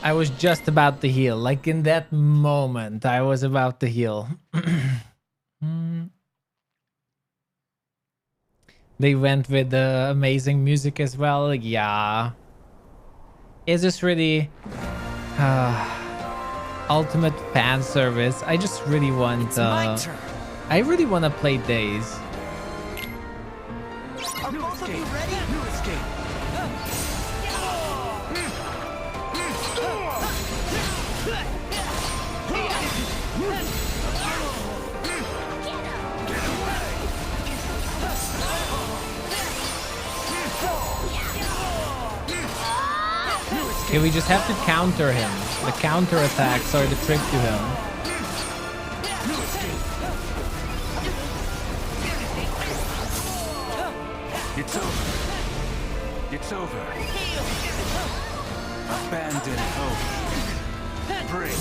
I was just about to heal. Like in that moment, I was about to heal. They went with the amazing music as well. Yeah. It's just really ultimate fan service. I just really want I really want to play Days. Are both of you ready? New escape. Okay, we just have to counter him. The counter attacks are the trick to him. It's over. It's over. Abandon hope. Break.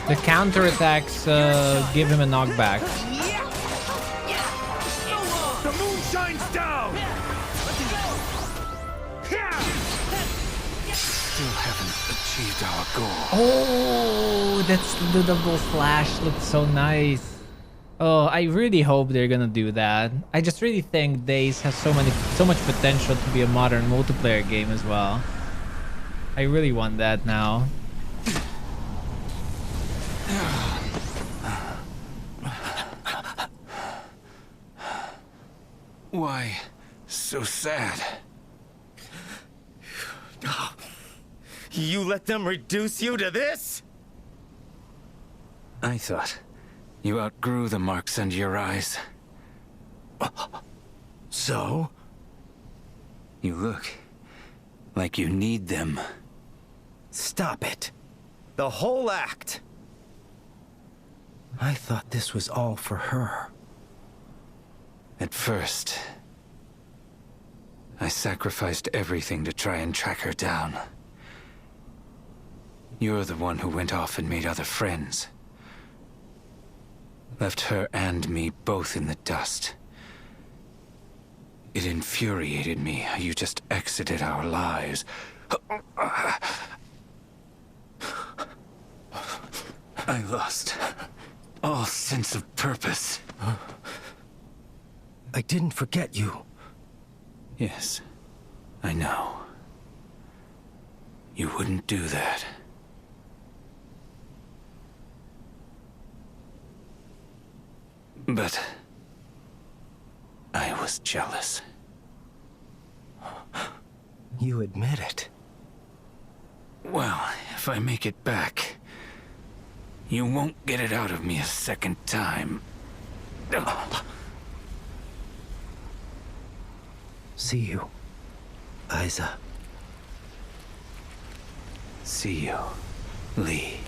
The counter attacks give him a knockback. The moon shines down! Still haven't achieved our goal. Oh, that's the double flash. Looks so nice. Oh, I really hope they're gonna do that. I just really think Days has so much potential to be a modern multiplayer game as well. I really want that now. Why so sad? You let them reduce you to this? I thought you outgrew the marks under your eyes. So? You look like you need them. Stop it. The whole act. I thought this was all for her. At first, I sacrificed everything to try and track her down. You're the one who went off and made other friends. Left her and me both in the dust. It infuriated me how you just exited our lives. I lost all sense of purpose. I didn't forget you. Yes, I know. You wouldn't do that. But I was jealous. You admit it. Well, if I make it back, you won't get it out of me a second time. See you, Isa. See you, Lee.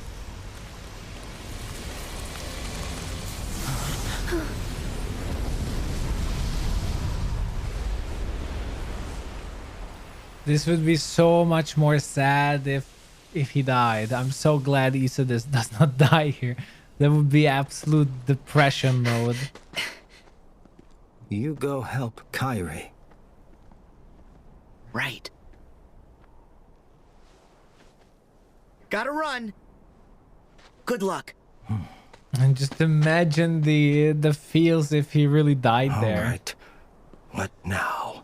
This would be so much more sad if he died. I'm so glad Isa does not die here. That would be absolute depression mode. You go help Kyrie. Right. Gotta run. Good luck. And just imagine the feels if he really died there. All right. What now?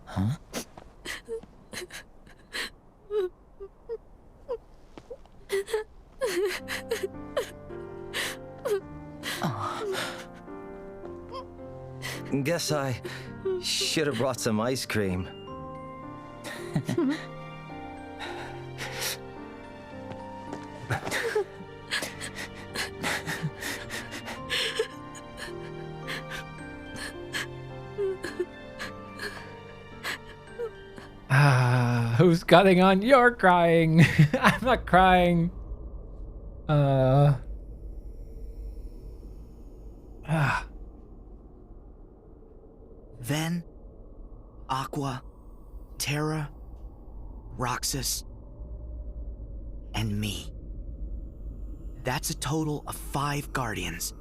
Huh? Guess I should have brought some ice cream. Who's cutting on? You're crying. I'm not crying. Ven, Aqua, Terra, Roxas, and me. That's a total of 5 Guardians.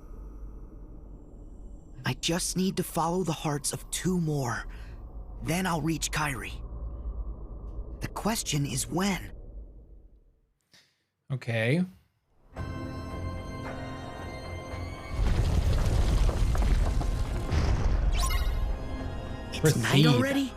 I just need to follow the hearts of 2 more. Then I'll reach Kyrie. The question is when. Okay. It's night already?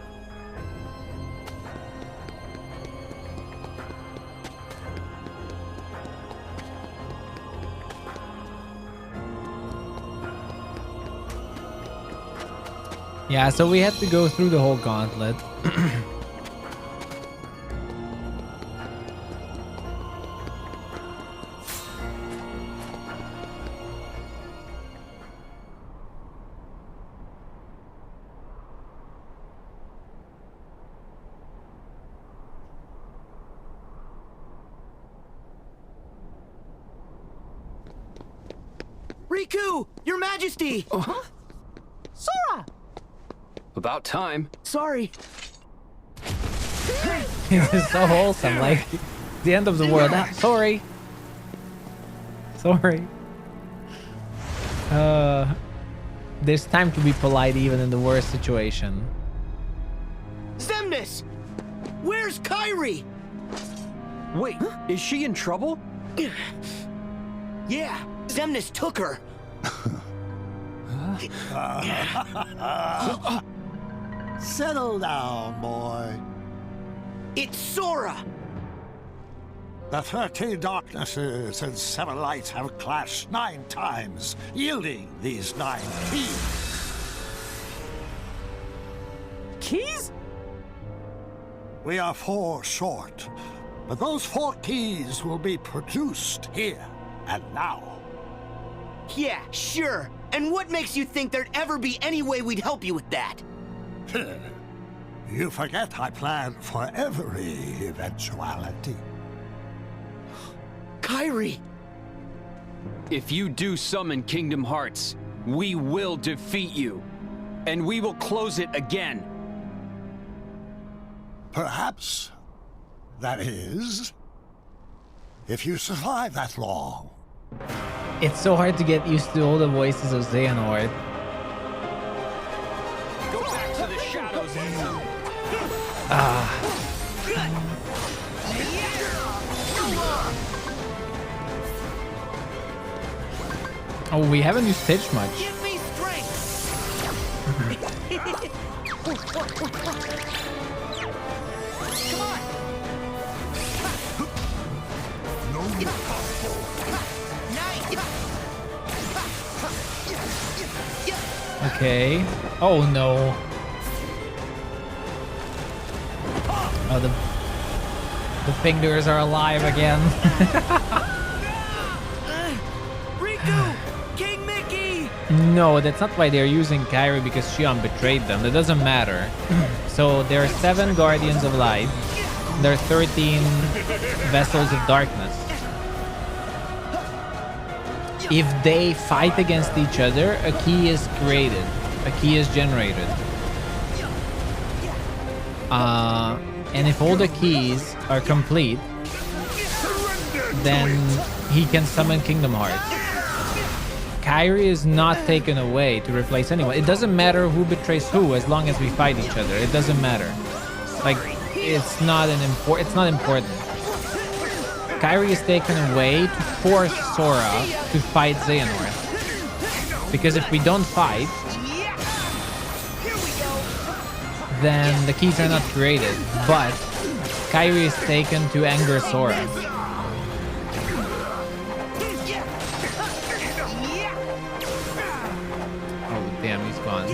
Yeah, so we had to go through the whole gauntlet. Riku! Your Majesty! Sora! About time. Sorry. It's so wholesome, like the end of the world. Ah, sorry. Sorry. There's time to be polite even in the worst situation. Xemnas! Where's Kyrie? Wait, is she in trouble? Yeah, Xemnas took her. Settle down, boy. It's Sora! The 13 darknesses and 7 lights have clashed 9 times, yielding these 9 keys. Keys? We are 4 short, but those 4 keys will be produced here and now. Yeah, sure. And what makes you think there'd ever be any way we'd help you with that? You forget I plan for every eventuality. Kairi! If you do summon Kingdom Hearts, we will defeat you. And we will close it again. Perhaps. That is, if you survive that long. It's so hard to get used to all the voices of Xehanort. Go back to the shadows. Oh, we haven't used Stitch much. Give me strength. Come on. Okay. Oh no. Oh, the fingers are alive again. Riku! King Mickey! No, that's not why they're using Kairi, because Shion betrayed them. That doesn't matter. So there are 7 Guardians of Light. There are 13 Vessels of Darkness. If they fight against each other, a key is created. A key is generated. And if all the keys are complete, then he can summon Kingdom Hearts. Kairi is not taken away to replace anyone. It doesn't matter who betrays who as long as we fight each other. It doesn't matter. Like, it's not important. Kairi is taken away to force Sora to fight Xehanort. Because if we don't fight, then the keys are not created. But Kairi is taken to anger Sora. Oh damn, he's gone.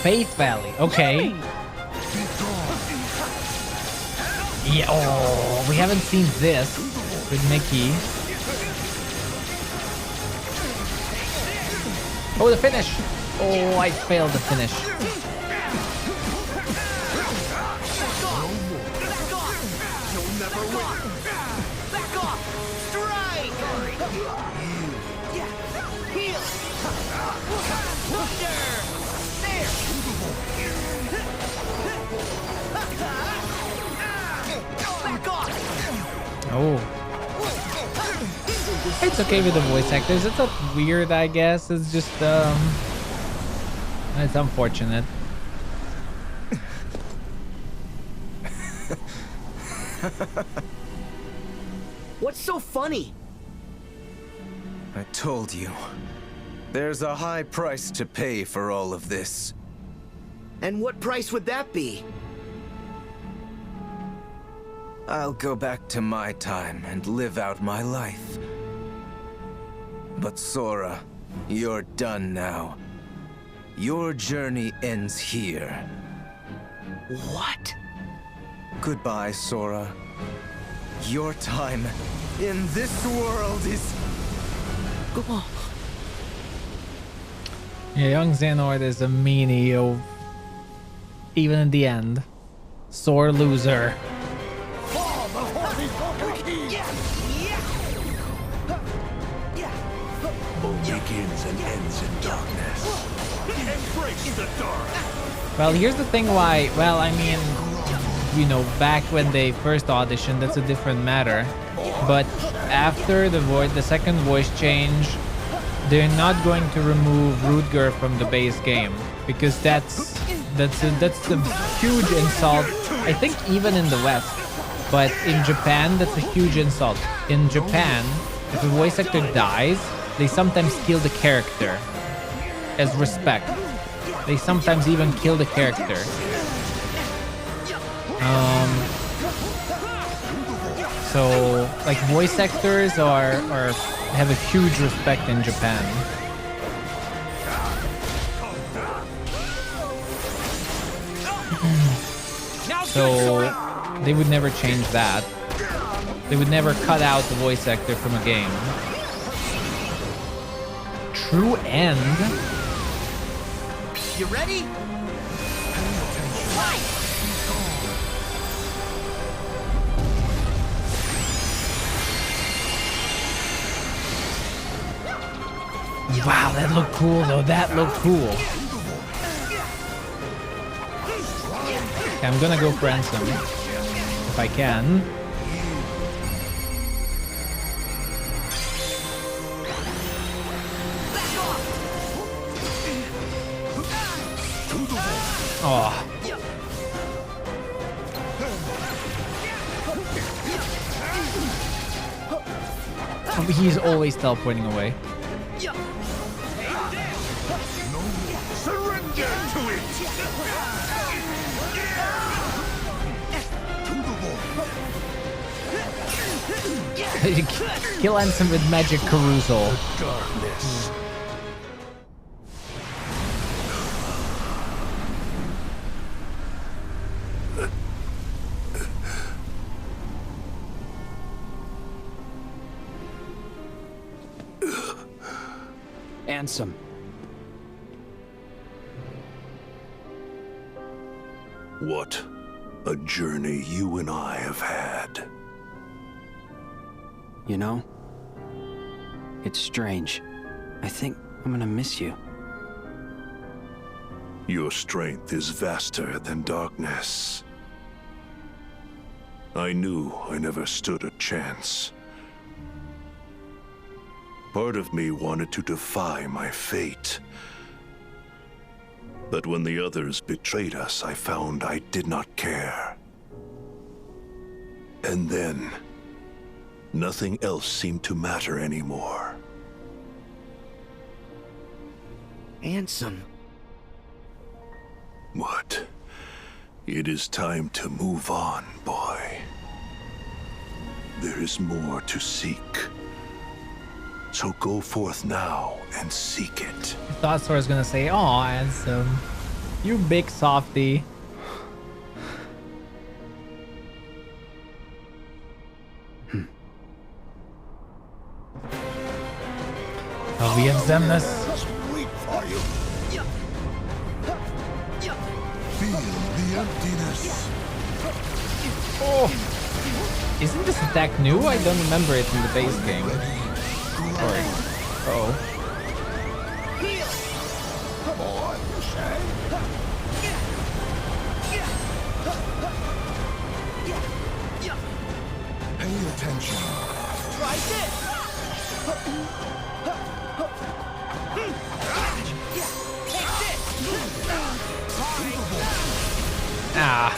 Faith Valley, okay. Yeah, oh, we haven't seen this with Mickey. Oh, the finish! Oh, I failed the finish. Oh. It's okay with the voice actors. It's not weird, I guess. It's just, it's unfortunate. What's so funny? I told you. There's a high price to pay for all of this. And what price would that be? I'll go back to my time and live out my life. But Sora, you're done now. Your journey ends here. What? Goodbye, Sora. Your time in this world is... Yeah, young Xehanort is a meanie, even in the end. Sore loser. All begins and ends in darkness. Embrace the dark. Well, here's the thing why, well, I mean, you know, back when they first auditioned, that's a different matter. But after the second voice change, they're not going to remove Rutger from the base game, because that's a huge insult. I think even in the West, but in Japan, that's a huge insult. In Japan, if a voice actor dies, they sometimes kill the character as respect. They sometimes even kill the character. So like voice actors have a huge respect in Japan. So They would never change that. They would never cut out the voice actor from a game. True end? You ready? Wow, that looked cool though. That looked cool. Okay, I'm gonna go for Ansem. If I can. Oh. He's always teleporting away. Surrender to it! Kill Ansem with magic carousel. Darkness. Ansem. What a journey you and I have had. You know, it's strange. I think I'm gonna miss you. Your strength is vaster than darkness. I knew I never stood a chance. Part of me wanted to defy my fate. But when the others betrayed us, I found I did not care. And then, nothing else seemed to matter anymore. Ansem. What? It is time to move on, boy. There is more to seek. So go forth now and seek it. I thought Sora was gonna say, "Aw, Ansem, you big softy." Oh, we have Xemnas. Just wait for you. Feel the emptiness. Oh, isn't this attack new? I don't remember it in the base game. Sorry. Uh-oh. Pay attention. Try this. Ah.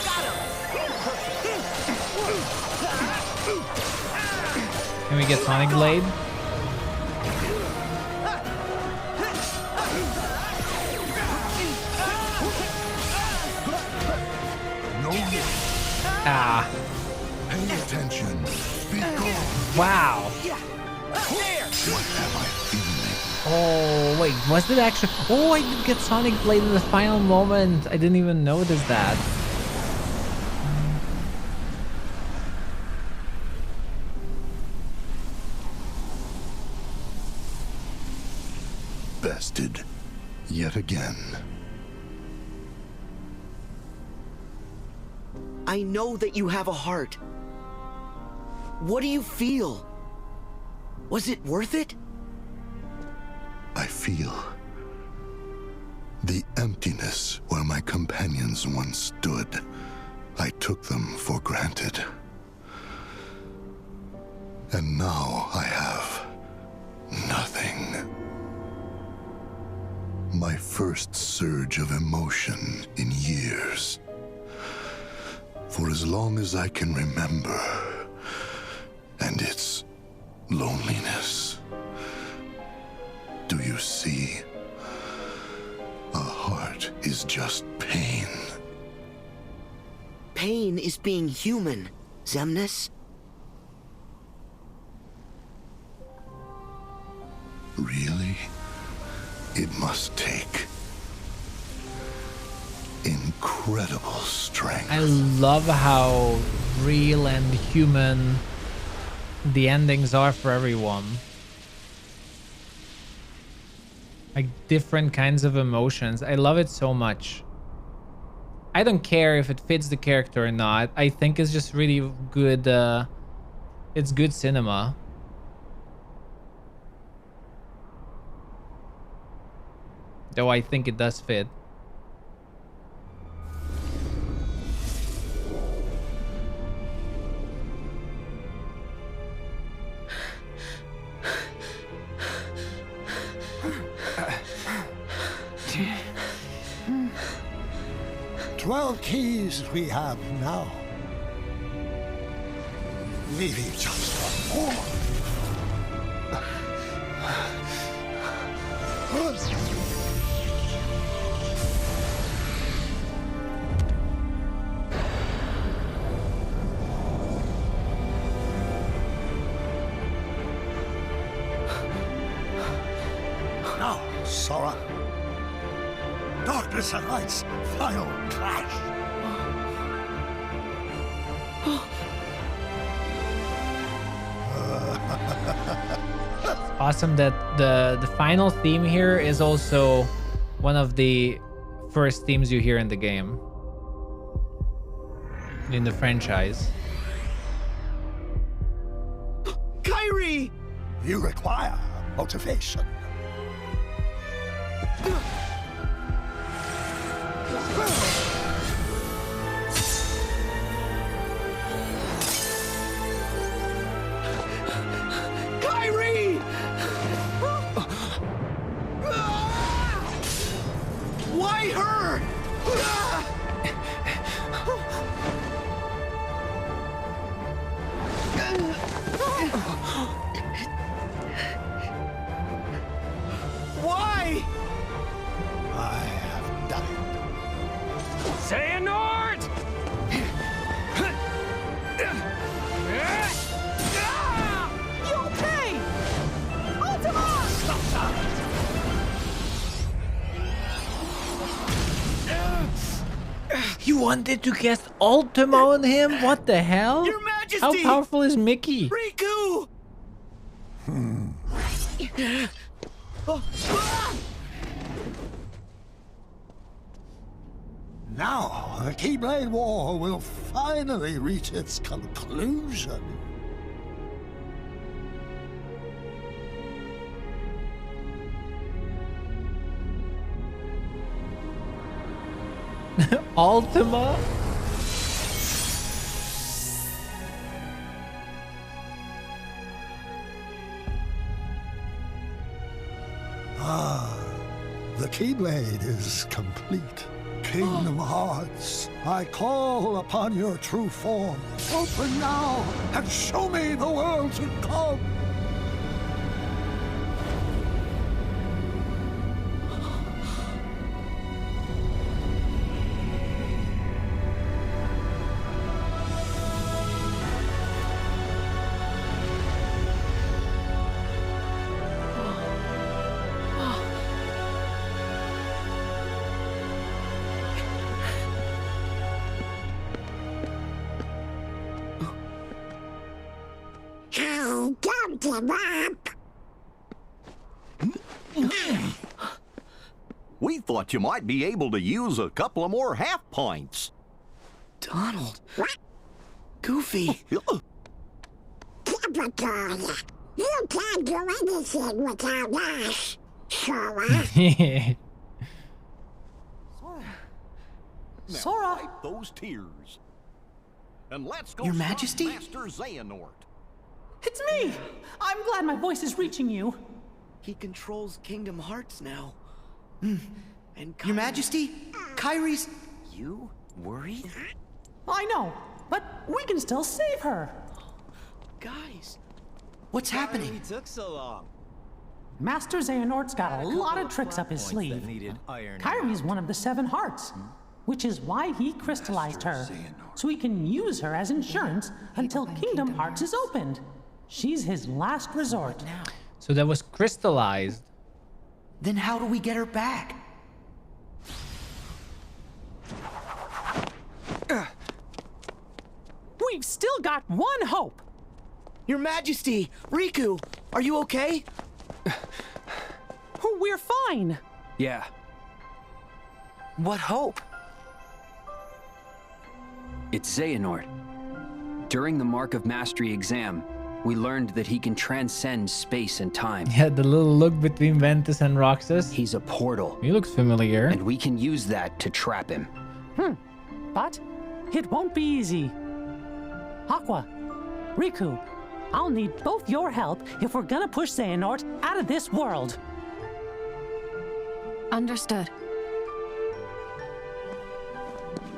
Can we get Sonic Blade? Ah. Pay attention. Be gone. Wow. What am I feeling? Oh, wait. Was it actually... Oh, I did get Sonic Blade in the final moment. I didn't even notice that. Bested. Yet again. I know that you have a heart. What do you feel? Was it worth it? I feel the emptiness where my companions once stood. I took them for granted. And now I have nothing. My first surge of emotion in years. For as long as I can remember, and its loneliness. Do you see? A heart is just pain. Pain is being human, Xemnas. Really? It must take incredible strength. I love how real and human the endings are for everyone. Like different kinds of emotions. I love it so much. I don't care if it fits the character or not. I think it's just really good. It's good cinema. Though I think it does fit. Twelve keys we have now. Maybe just one more. Now, Sora. Darkness and light's final clash. Awesome that the final theme here is also one of the first themes you hear in the game, in the franchise. Kyrie! You require motivation. Kyrie! Why her? Why? I have done it. Xehanort! You okay? Ultima! You wanted to cast Ultima on him? What the hell? Your Majesty! How powerful is Mickey? Riku! Now, the Keyblade War will finally reach its conclusion. Ultima? Ah, the Keyblade is complete. Kingdom Hearts, I call upon your true form. Open now and show me the world to come. We thought you might be able to use a couple of more half pints. Donald. Goofy. You can't do anything without us, Sora. Sora. Wipe those tears. And let's go. Your Majesty? Master Xehanort. It's me! I'm glad my voice is reaching you. He controls Kingdom Hearts now. And Your Majesty, Kyrie's... You worried? I know, but we can still save her. Guys, what's happening? It took so long. Master Xehanort's got a lot of tricks up his sleeve. Kyrie's one of the 7 hearts, which is why he crystallized her, so he can use her as insurance until Kingdom Hearts is opened. She's his last resort. So that was crystallized. Then how do we get her back? We've still got one hope. Your Majesty, Riku, are you okay? We're fine. Yeah. What hope? It's Xehanort. During the Mark of Mastery exam, we learned that he can transcend space and time. Yeah, the little look between Ventus and Roxas. He's a portal. He looks familiar. And we can use that to trap him. But it won't be easy. Aqua, Riku, I'll need both your help if we're gonna push Xehanort out of this world. Understood.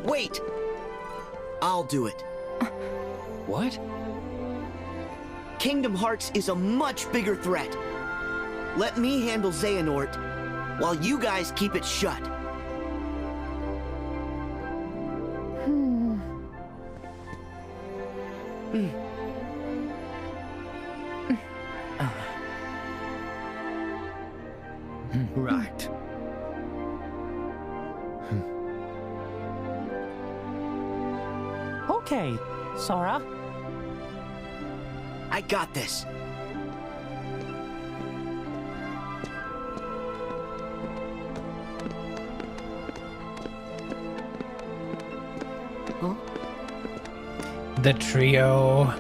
Wait! I'll do it. What? Kingdom Hearts is a much bigger threat. Let me handle Xehanort, while you guys keep it shut. Right. Okay, Sora. I got this. Huh? The trio.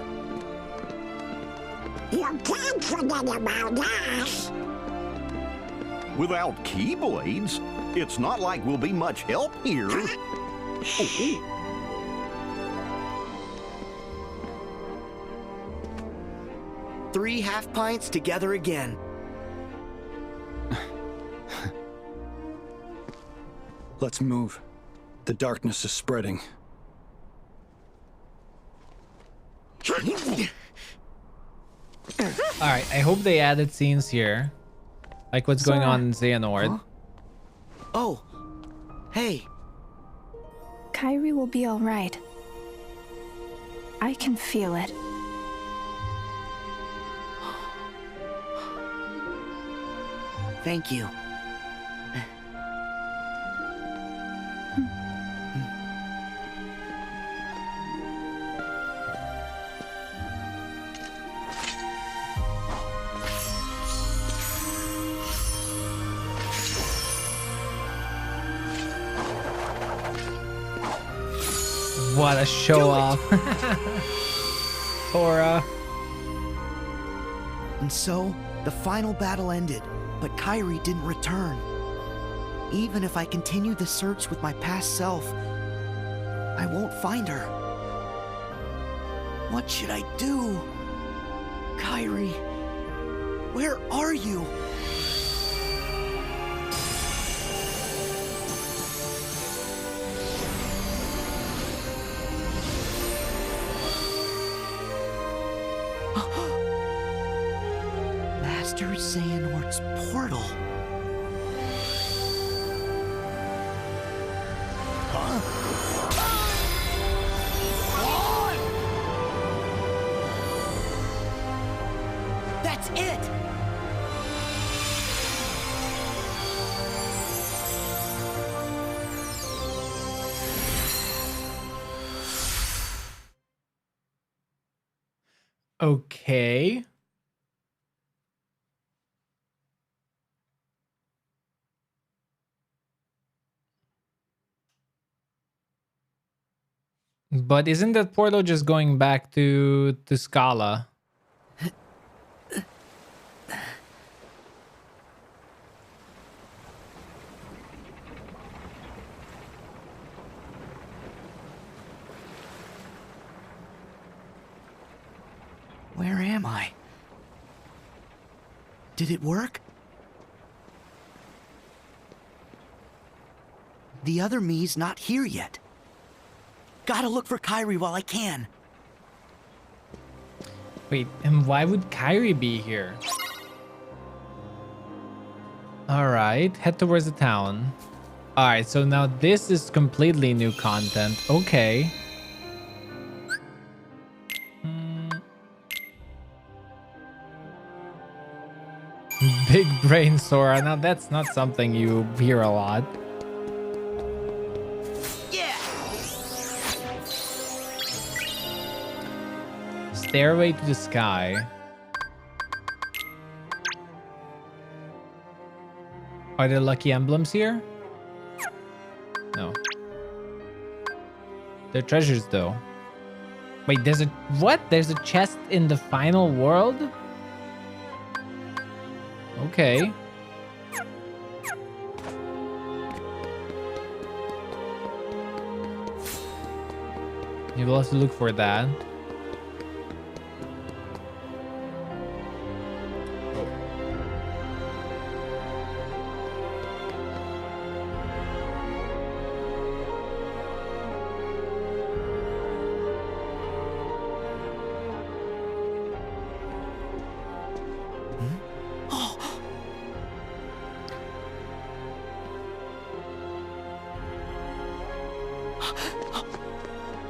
You can't forget about us. Without Keyblades, it's not like we'll be much help here. Oh. 3 half pints together again. Let's move. The darkness is spreading. Alright, I hope they added scenes here. Like what's going on in Xehanort. Huh? Oh, hey. Kairi will be all right. I can feel it. Thank you. What a show off. Sora. And so, the final battle ended, but Kairi didn't return. Even if I continue the search with my past self, I won't find her. What should I do? Kairi, where are you? Master Xehanort's portal. That's it! Okay. But isn't that portal just going back to Scala? Where am I? Did it work? The other me's not here yet. Gotta look for Kairi while I can. Wait, and why would Kairi be here? Alright, head towards the town. Alright, so now this is completely new content. Okay. Big brain Sora. Now that's not something you hear a lot. stairway to the sky. Are there lucky emblems here? No. They're treasures though. Wait, there's a what? There's a chest in the final world? Okay. You will have to look for that.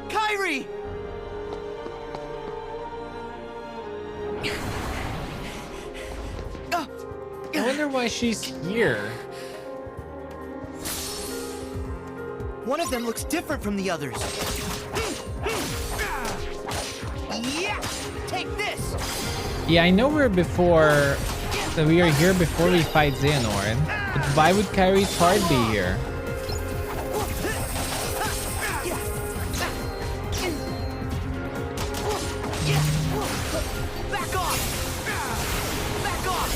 Kyrie! I wonder why she's here. One of them looks different from the others. Yeah! Take this! Yeah, I know we're before... that we are here before we fight Xehanort. But why would Kyrie's heart be here? Back off! Back off!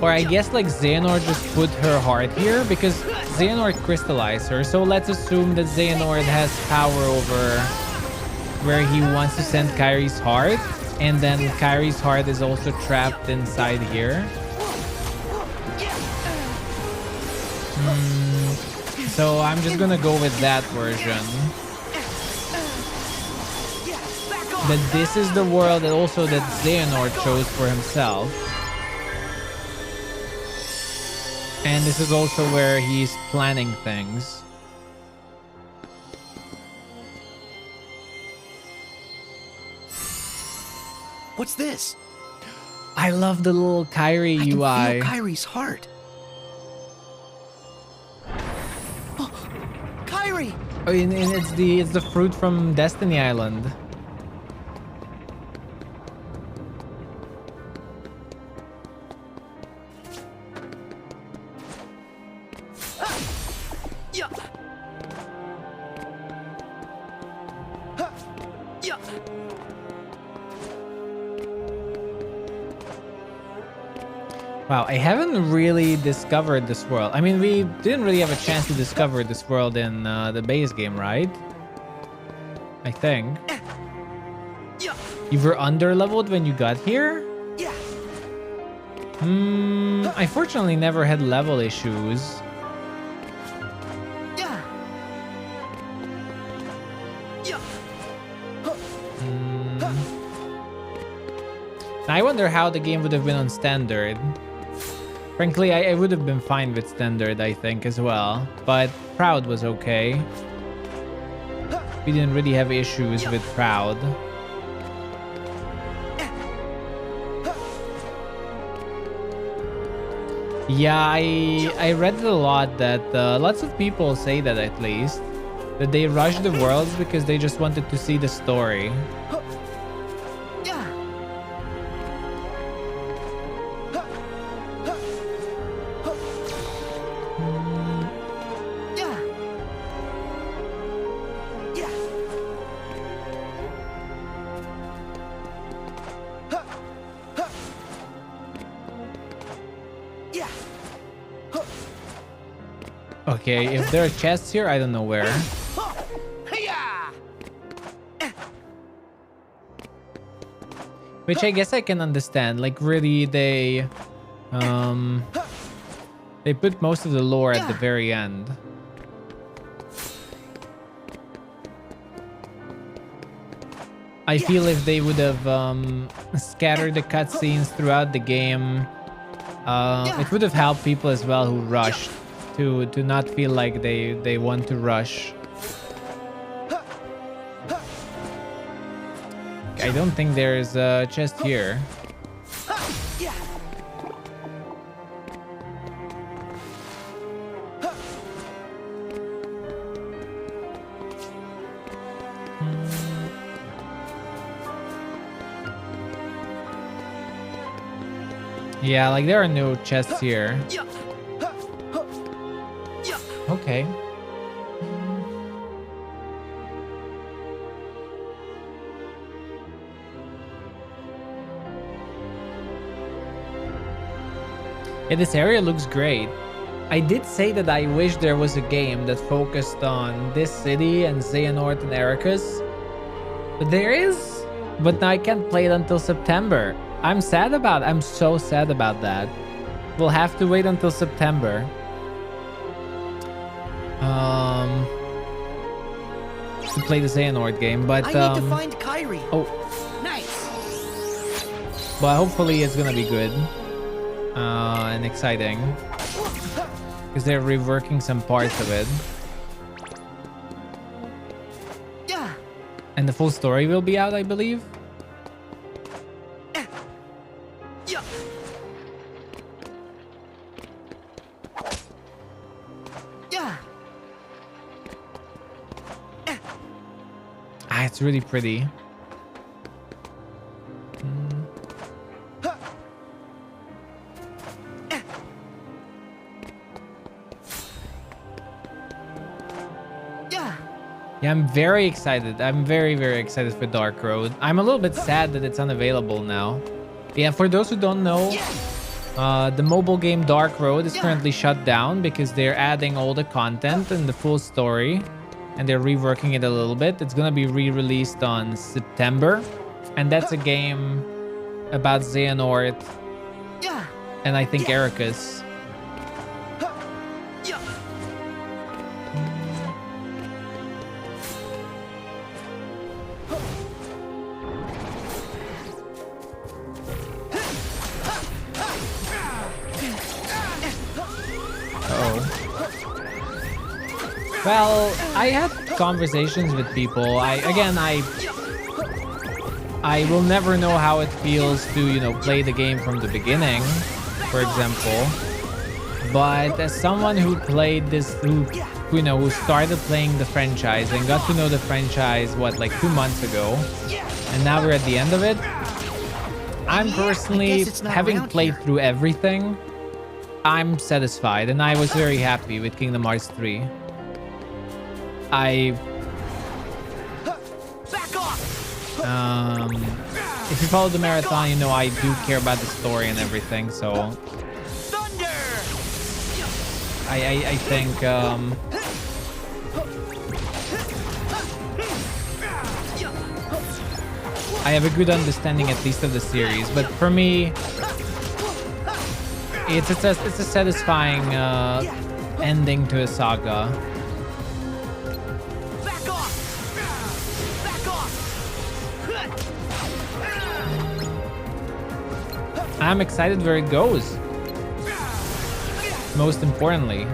Or I guess like Xehanort just put her heart here because Xehanort crystallized her. So let's assume that Xehanort has power over where he wants to send Kyrie's heart. And then Kyrie's heart is also trapped inside here. So I'm just gonna go with that version. That this is the world that also that Xehanort chose for himself. And this is also where he's planning things. What's this? I love the little Kyrie I can UI. feel Kyrie's heart. Oh, Kyrie! Oh, and it's the fruit from Destiny Island. Yeah. Yeah. Wow, I haven't really discovered this world. I mean, we didn't really have a chance to discover this world in the base game, right? I think. You were under-leveled when you got here? Yeah. I fortunately never had level issues. Yeah. Yeah. I wonder how the game would have been on standard. Frankly, I would have been fine with standard, I think, as well. But Proud was okay. We didn't really have issues with Proud. Yeah, I read it a lot that lots of people say that at least. That they rushed the worlds because they just wanted to see the story. Okay, if there are chests here, I don't know where. Which I guess I can understand. Like really, they put most of the lore at the very end. I feel if they would have scattered the cutscenes throughout the game, it would have helped people as well who rushed to not feel like they want to rush. I don't think there's a chest here. Yeah, like there are no chests here. Okay. Yeah, this area looks great. I did say that I wish there was a game that focused on this city and Xehanort and Ericus. But there is. But now I can't play it until September. I'm so sad about that. We'll have to wait until September. To play the Xehanort game, but I need to find Kyrie. Oh. Nice. But hopefully it's gonna be good. And exciting. Because they're reworking some parts of it. Yeah. And the full story will be out, I believe. Yeah. Yeah. Ah, it's really pretty. Yeah, I'm very excited. I'm very, very excited for Dark Road. I'm a little bit sad that it's unavailable now. Yeah, for those who don't know, the mobile game Dark Road is currently shut down because they're adding all the content and the full story. And they're reworking it a little bit. It's gonna be re-released on September. And that's a game about Xehanort. And I think Ericus. Well, I had conversations with people. I will never know how it feels to, you know, play the game from the beginning, for example. But as someone who played this, who started playing the franchise and got to know the franchise, what, like 2 months ago, and now we're at the end of it. I'm personally, having played through everything, I'm satisfied, and I was very happy with Kingdom Hearts 3. If you follow the marathon, you know I do care about the story and everything, so I think I have a good understanding at least of the series, but for me it's a satisfying ending to a saga. I'm excited where it goes. Most importantly.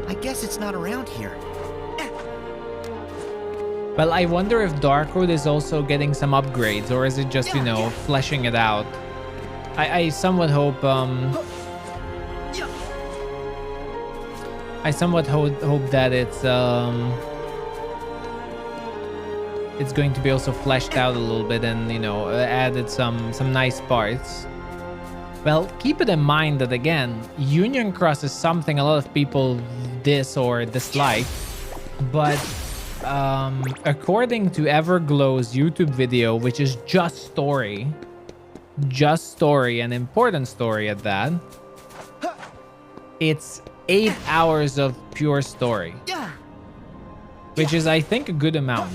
I guess it's not around here. Well, I wonder if Dark Road is also getting some upgrades, or is it just, you know, fleshing it out? I somewhat hope I somewhat hope that it's going to be also fleshed out a little bit and, you know, added some nice parts. Well, keep it in mind that, again, Union Cross is something a lot of people diss or dislike, but according to Everglow's YouTube video, which is just story, an important story at that, it's 8 hours of pure story, which is, I think, a good amount.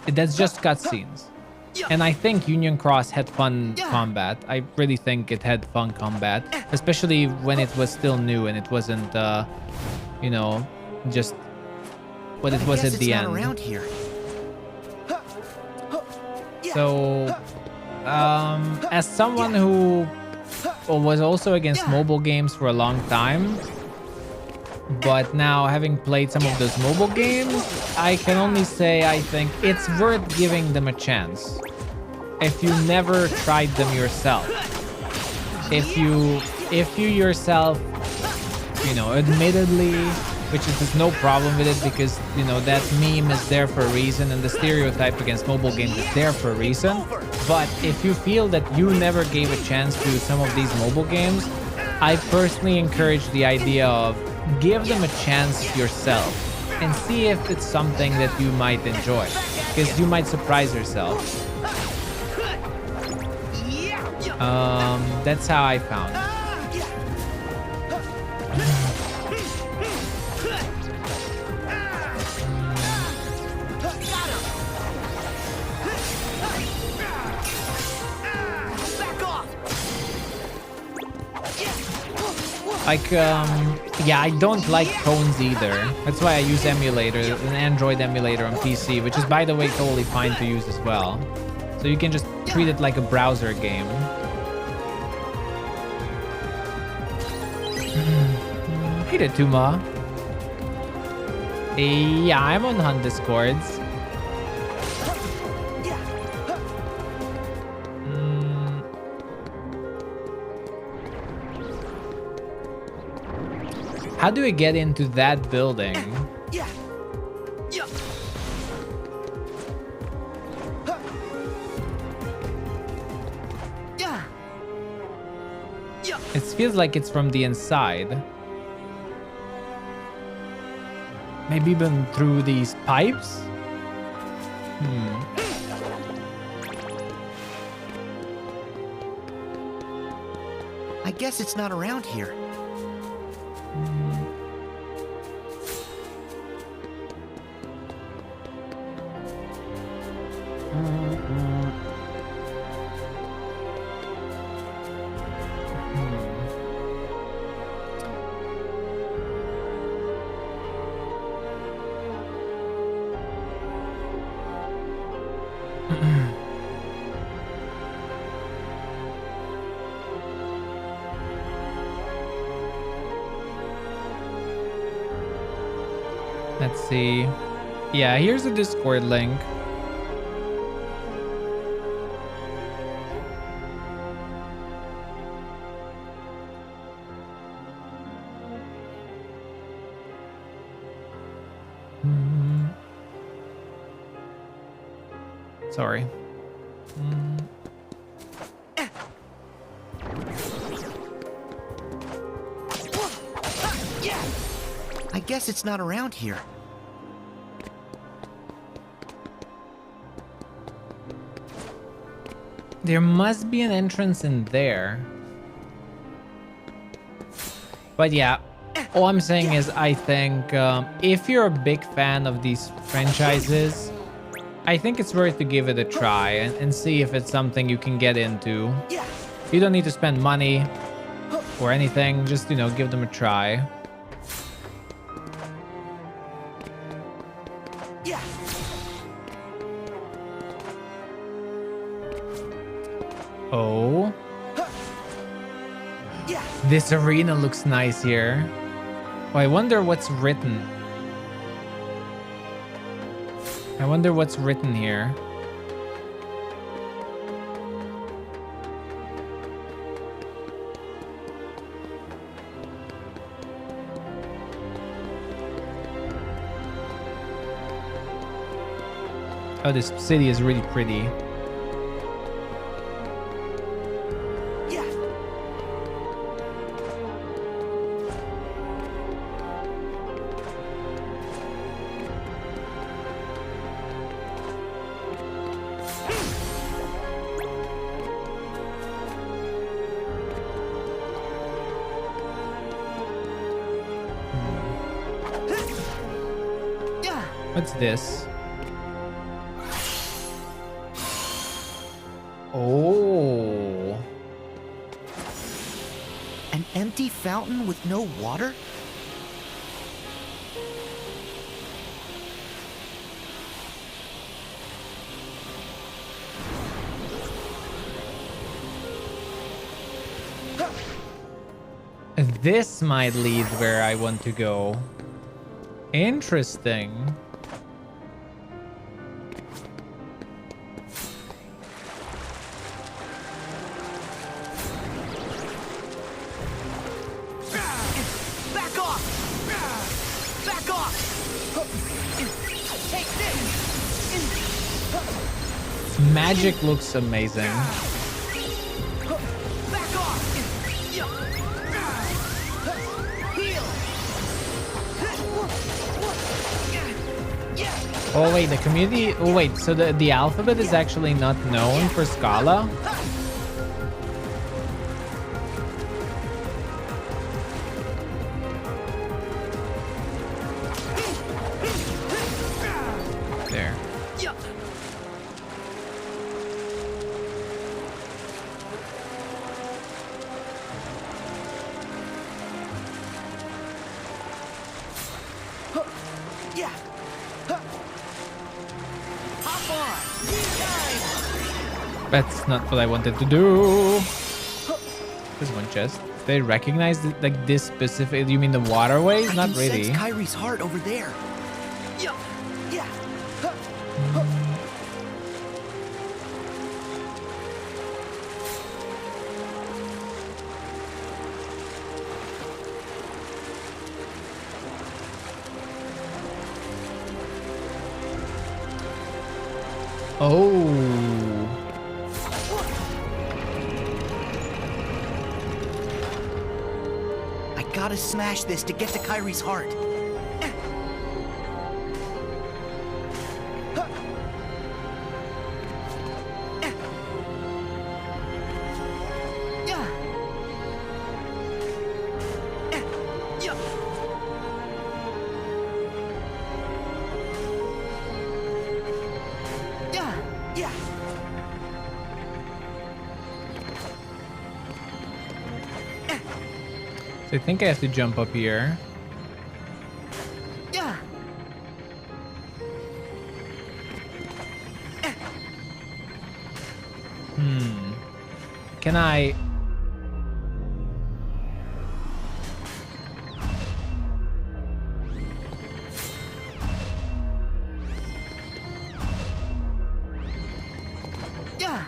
That's just cutscenes. And I think Union Cross had fun combat. I really think it had fun combat, especially when it was still new and it wasn't, you know, just what it was at the end. Around here. So, as someone who was also against mobile games for a long time, but now having played some of those mobile games, I can only say I think it's worth giving them a chance. If you never tried them yourself. If you yourself you know, admittedly, which is there's no problem with it because, you know, that meme is there for a reason and the stereotype against mobile games is there for a reason. But if you feel that you never gave a chance to some of these mobile games, I personally encourage the idea of give them a chance yourself and see if it's something that you might enjoy, because you might surprise yourself. That's how I found it. Like, yeah, I don't like cones either. That's why I use emulator, an Android emulator on PC, which is, by the way, totally fine to use as well. So you can just treat it like a browser game. Hey there, Tuma. Yeah, I'm on Hunt Discords. How do we get into that building? It feels like it's from the inside. Maybe even through these pipes? I guess it's not around here. Let's see. Yeah, here's a Discord link. Sorry. I guess it's not around here. There must be an entrance in there. But yeah, all I'm saying is I think if you're a big fan of these franchises, I think it's worth to give it a try and see if it's something you can get into. You don't need to spend money or anything, just, you know, give them a try. Oh. This arena looks nice here. Oh, I wonder what's written. I wonder what's written here. Oh, this city is really pretty. What's this? Oh. An empty fountain with no water? This might lead where I want to go. Interesting. Back Back off! Take this! Magic looks amazing. Back off! Heal! Oh wait, the community. Oh wait, so the alphabet is actually not known for Scala. There. Yeah. Hop on. That's not what I wanted to do. There's one chest. They recognize like this specific. You mean the waterways? Not really. Sense Kyrie's heart over there. Yeah. Yeah. Oh. I gotta smash this to get to Kyrie's heart. So I think I have to jump up here. Yeah. Can I? Yeah.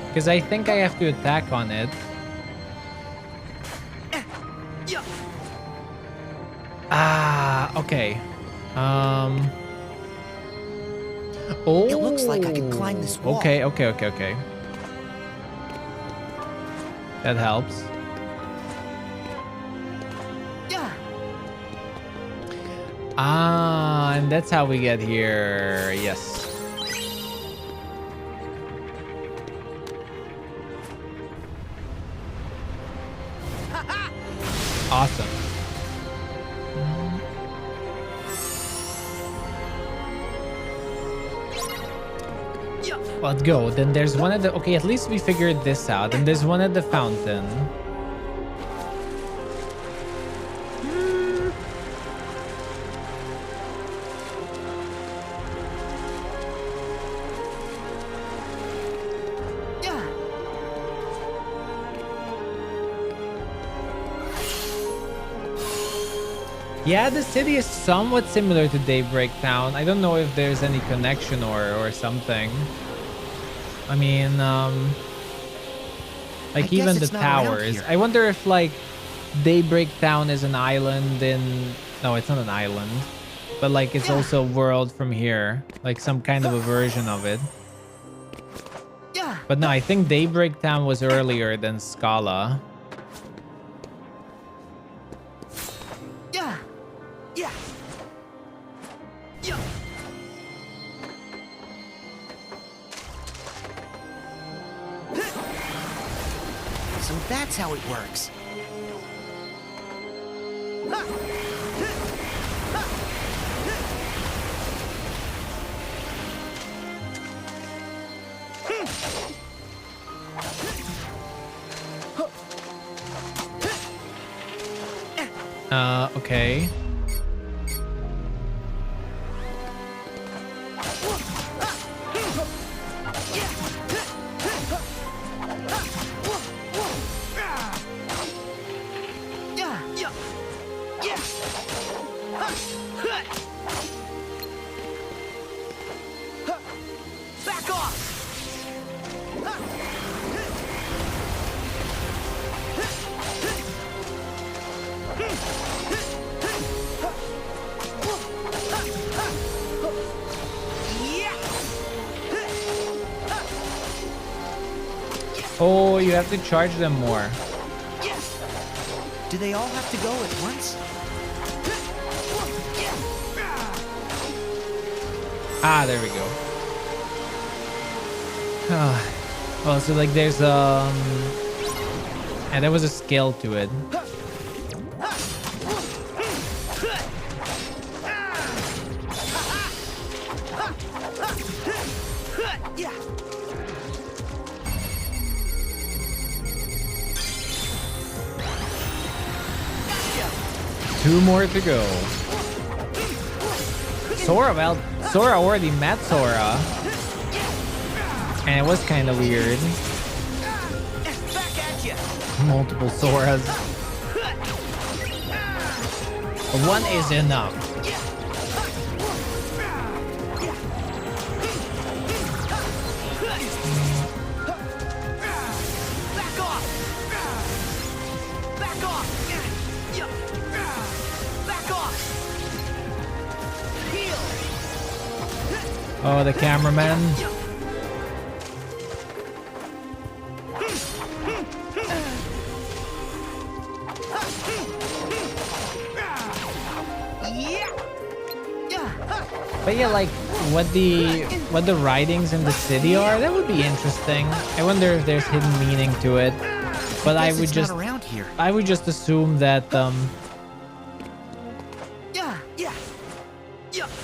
Because I think I have to attack on it. Ah, okay. Oh, it looks like I can climb this wall. Okay. That helps. Ah, and that's how we get here. Yes. Awesome. Let's go. Then there's one at the... Okay, at least we figured this out. And there's one at the fountain. Yeah, the city is somewhat similar to Daybreak Town. I don't know if there's any connection or something. I mean, like even the towers. I wonder if like Daybreak Town is an island in... No, it's not an island. But like it's also a world from here. Like some kind of a version of it. But no, I think Daybreak Town was earlier than Scala. So that's how it works. Okay. Oh, you have to charge them more. Do they all have to go at once? Ah, there we go. Oh, so like there's and there was a skill to it. Two more to go. Sora, well, Sora already met Sora. And it was kind of weird. Multiple Soras. One is enough. Oh, the cameraman. But yeah, like what the writings in the city are, that would be interesting. I wonder if there's hidden meaning to it. But I would just around here. I would just assume that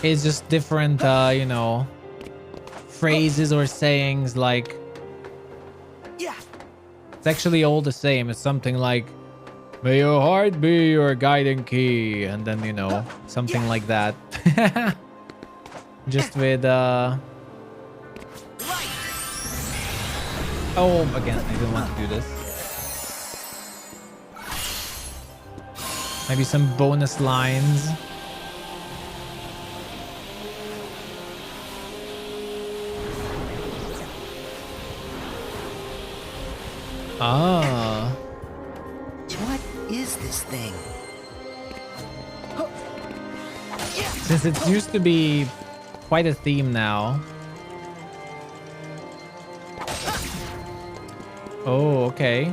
it's just different you know, phrases or sayings. Like it's actually all the same. It's something like, may your heart be your guiding key, and then, you know, something like that. Just with oh, again, I didn't want to do this. Maybe some bonus lines. Ah. What is this thing? Since it used to be quite a theme now. Oh, okay.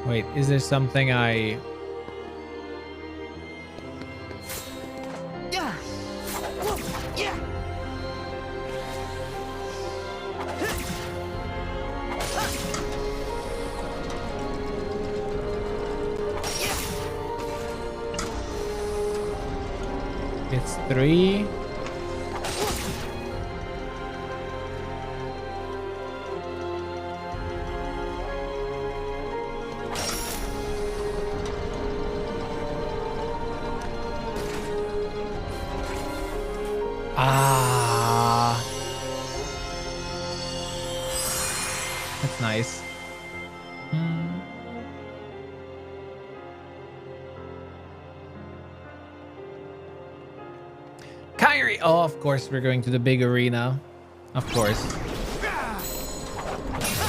Wait, is there something I... It's 3. Ah. That's nice. Kyrie! Oh, of course, we're going to the big arena. Of course.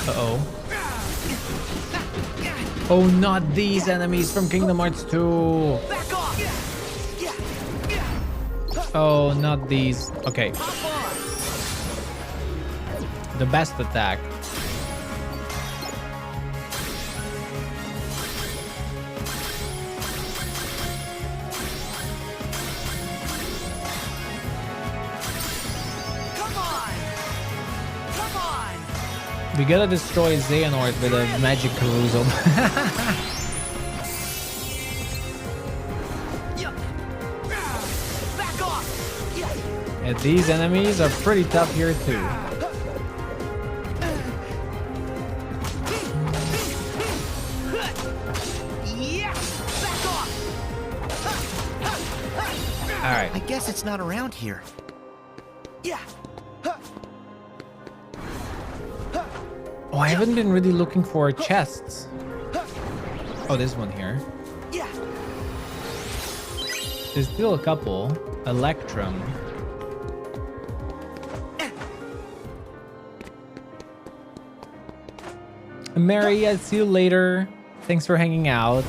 Uh-oh. Oh, not these enemies from Kingdom Hearts 2. Oh, not these. Okay. The best attack. We gotta destroy Xehanort with a magic carousel. Yeah, these enemies are pretty tough here too. Alright. I guess it's not around here. Oh, I haven't been really looking for chests. Oh, there's one here. There's still a couple. Electrum. Mary, I'll see you later. Thanks for hanging out.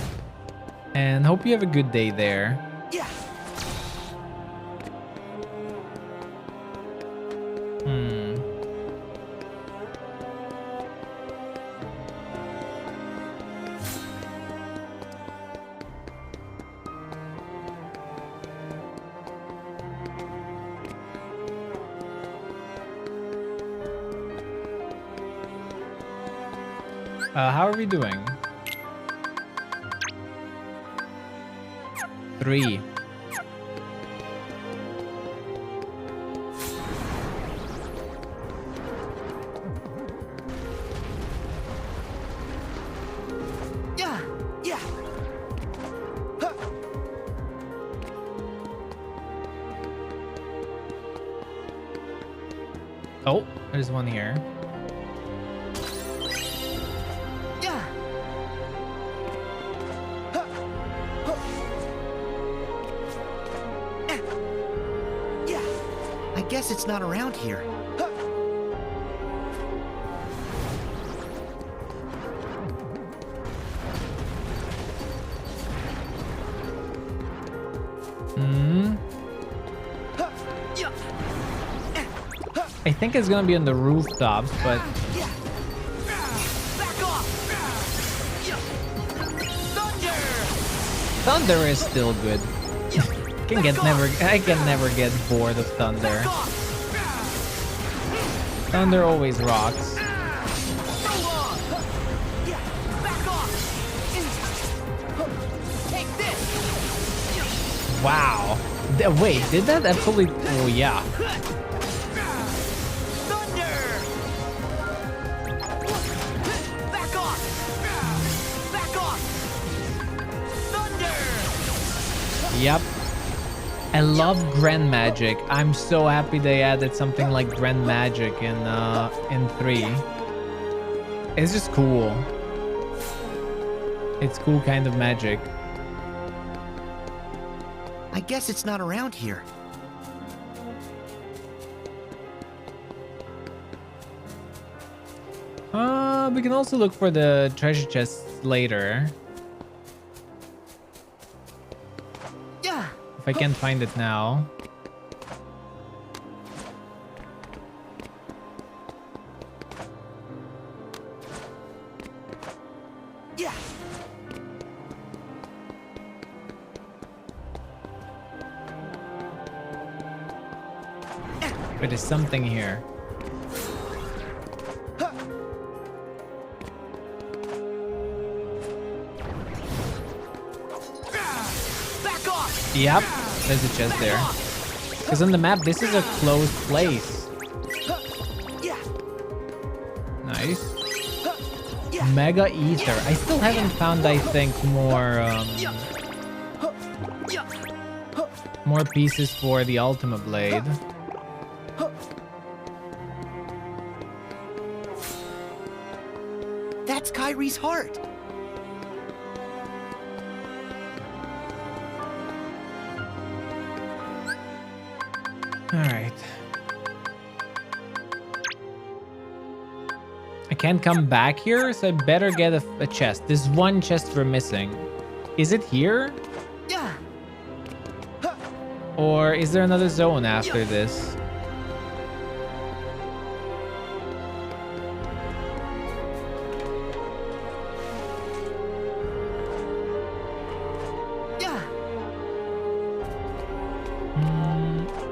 And hope you have a good day there. How are we doing? 3. Oh, there's one here. I guess it's not around here. I think it's gonna be on the rooftops, but thunder is still good. I can never get bored of thunder. Thunder always rocks. Wow. Wait, did that absolutely? Oh yeah. Yep. I love Grand Magic. I'm so happy they added something like Grand Magic in 3. It's just cool. It's cool kind of magic. I guess it's not around here. We can also look for the treasure chests later. If I can't find it now. But there's something here. Yep, there's a chest there. Because on the map, this is a closed place. Nice. Mega Ether. I still haven't found, I think, more pieces for the Ultima Blade. That's Kyrie's heart. All right. I can't come back here, so I better get a chest. There's one chest we're missing. Is it here? Or is there another zone after this?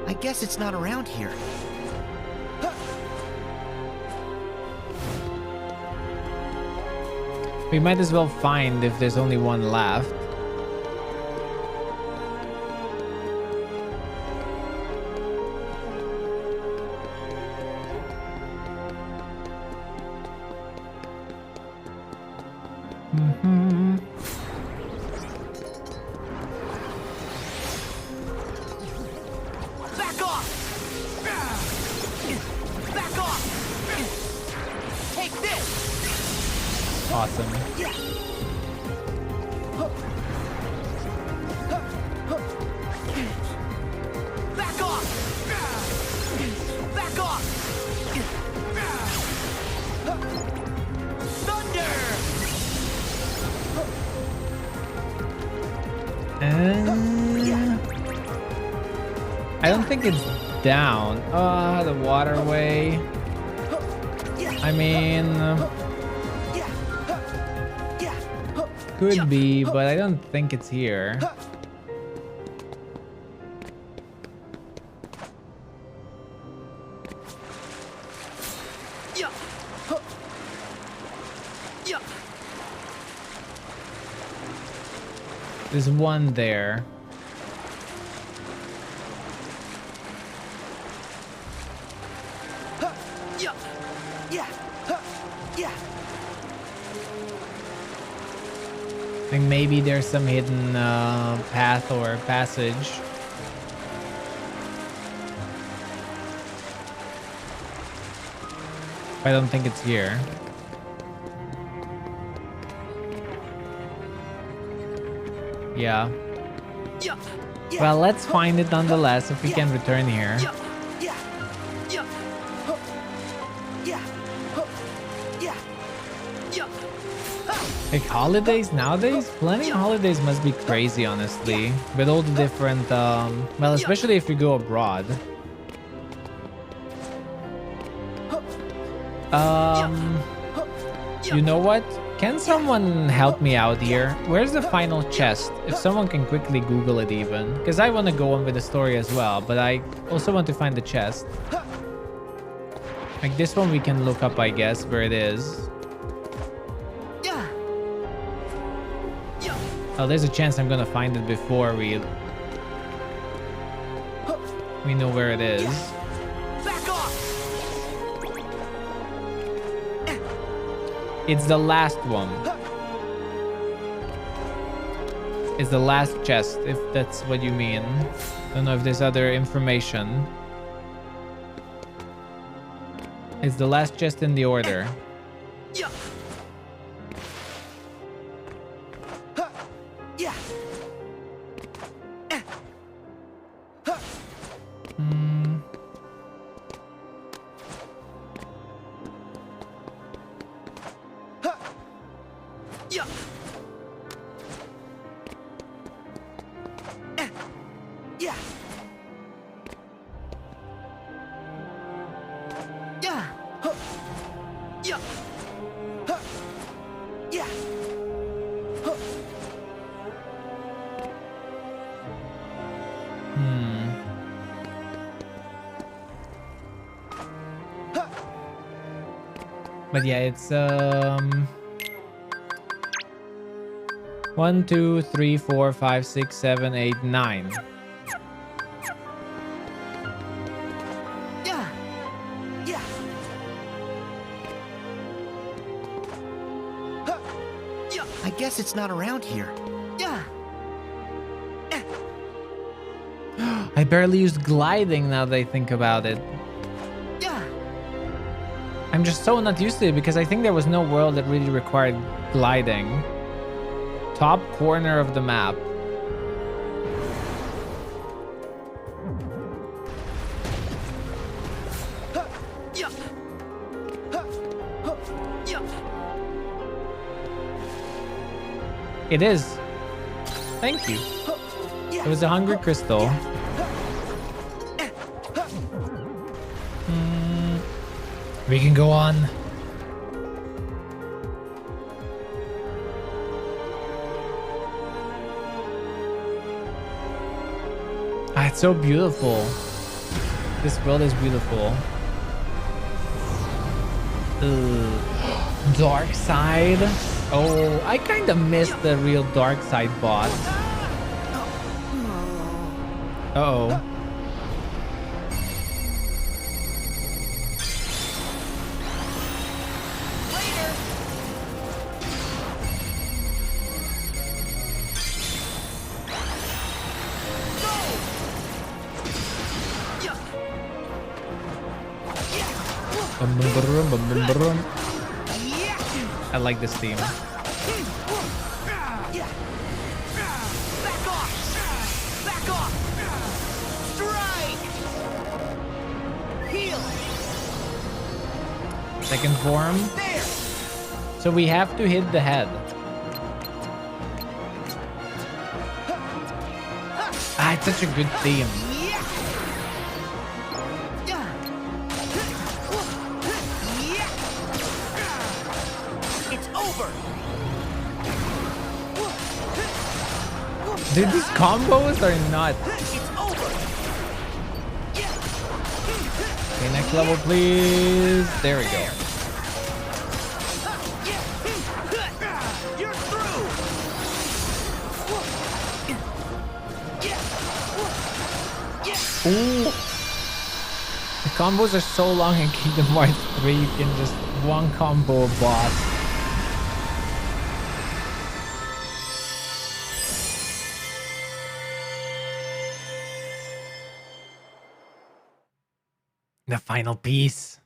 I guess it's not around here. We might as well find if there's only one left. Awesome. Back off! Back off! Thunder! I don't think it's down. The waterway. I mean, could be, but I don't think it's here. There's one there. I think maybe there's some hidden path or passage. I don't think it's here. Yeah. Well, let's find it nonetheless if we can return here. Like holidays nowadays? Planning holidays must be crazy, honestly. With all the different, well, especially if you go abroad. You know what? Can someone help me out here? Where's the final chest? If someone can quickly Google it even. Because I want to go on with the story as well, but I also want to find the chest. Like this one we can look up, I guess, where it is. Oh, there's a chance I'm gonna find it before we know where it is. It's the last one. It's the last chest, if that's what you mean. Don't know if there's other information. It's the last chest in the order. But yeah, it's 1, 2, 3, 4, 5, 6, 7, 8, 9. I guess it's not around here. I barely used gliding now that I think about it. I'm just so not used to it because I think there was no world that really required gliding. Top corner of the map. It is. Thank you. It was a hungry crystal. We can go on. Ah, it's so beautiful. This world is beautiful. Dark side. Oh, I kind of missed the real dark side boss. Uh-oh. I like this theme. Back off! Strike! Heal! Second form. So we have to hit the head. Ah, it's such a good theme. It's over. Dude, these combos are nuts. It's over. Okay, next level, please. There we go. You're through. Ooh. The combos are so long in Kingdom Hearts 3, you can just one combo a boss. The final piece.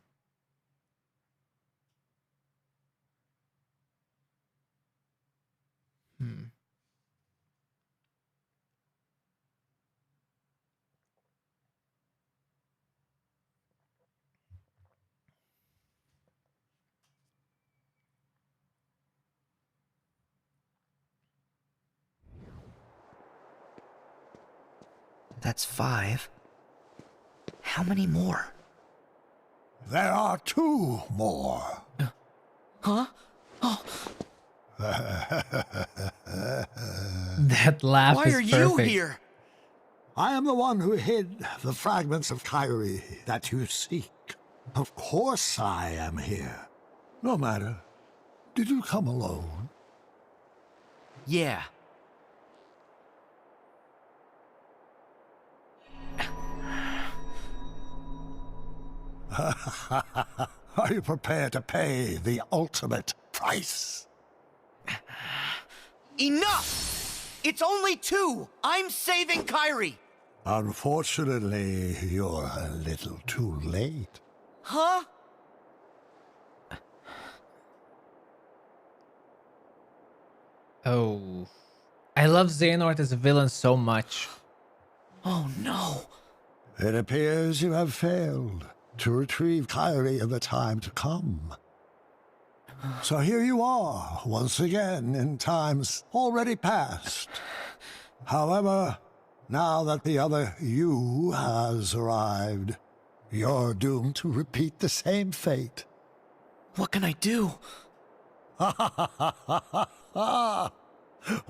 That's 5. How many more? There are 2 more. Huh? Oh. That laugh Why is are perfect. you here? I am the one who hid the fragments of Kyrie that you seek. Of course I am here. No matter. Did you come alone? Yeah. Are you prepared to pay the ultimate price? Enough! It's only 2! I'm saving Kyrie! Unfortunately, you're a little too late. Huh? Oh. I love Xehanort as a villain so much. Oh no. It appears you have failed to retrieve Kyrie in the time to come. So here you are, once again, in times already past. However, now that the other you has arrived, you're doomed to repeat the same fate. What can I do?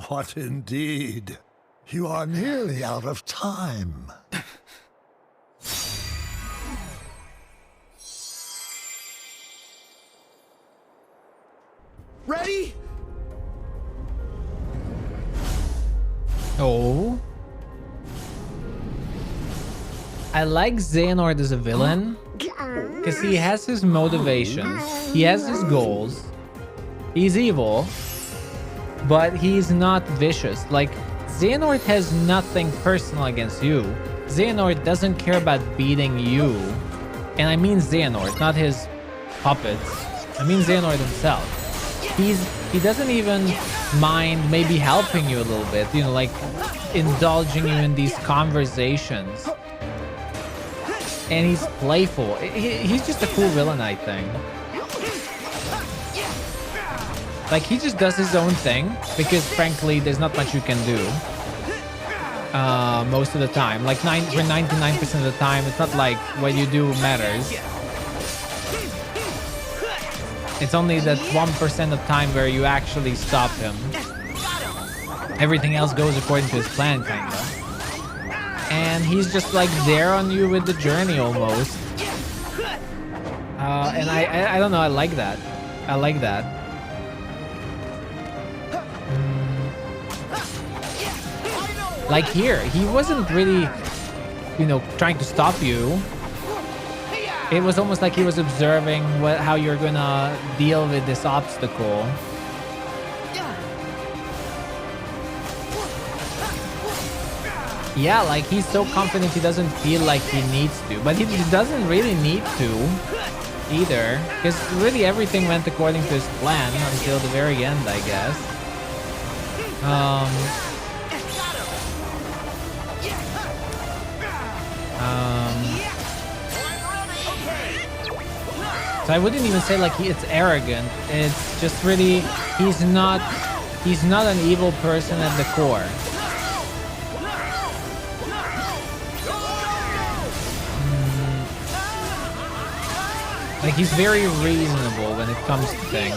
What indeed? You are nearly out of time. Ready? Oh. I like Xehanort as a villain because he has his motivations, he has his goals, he's evil, but he's not vicious. Like, Xehanort has nothing personal against you. Xehanort doesn't care about beating you. And I mean Xehanort, not his puppets. I mean Xehanort himself. He doesn't even mind maybe helping you a little bit, you know, like indulging you in these conversations. And he's playful. He's just a cool villain, I think. Like, he just does his own thing because, frankly, there's not much you can do most of the time. Like, for 99% of the time, it's not like what you do matters. It's only that 1% of time where you actually stop him. Everything else goes according to his plan, kinda. And he's just like there on you with the journey almost. And I don't know, I like that. I like that. Like here, he wasn't really, you know, trying to stop you. It was almost like he was observing how you're gonna deal with this obstacle. Yeah, like he's so confident he doesn't feel like he needs to, but he doesn't really need to either, because really everything went according to his plan until the very end, I guess. So I wouldn't even say like it's arrogant. It's just really he's not an evil person at the core. Like, he's very reasonable when it comes to things.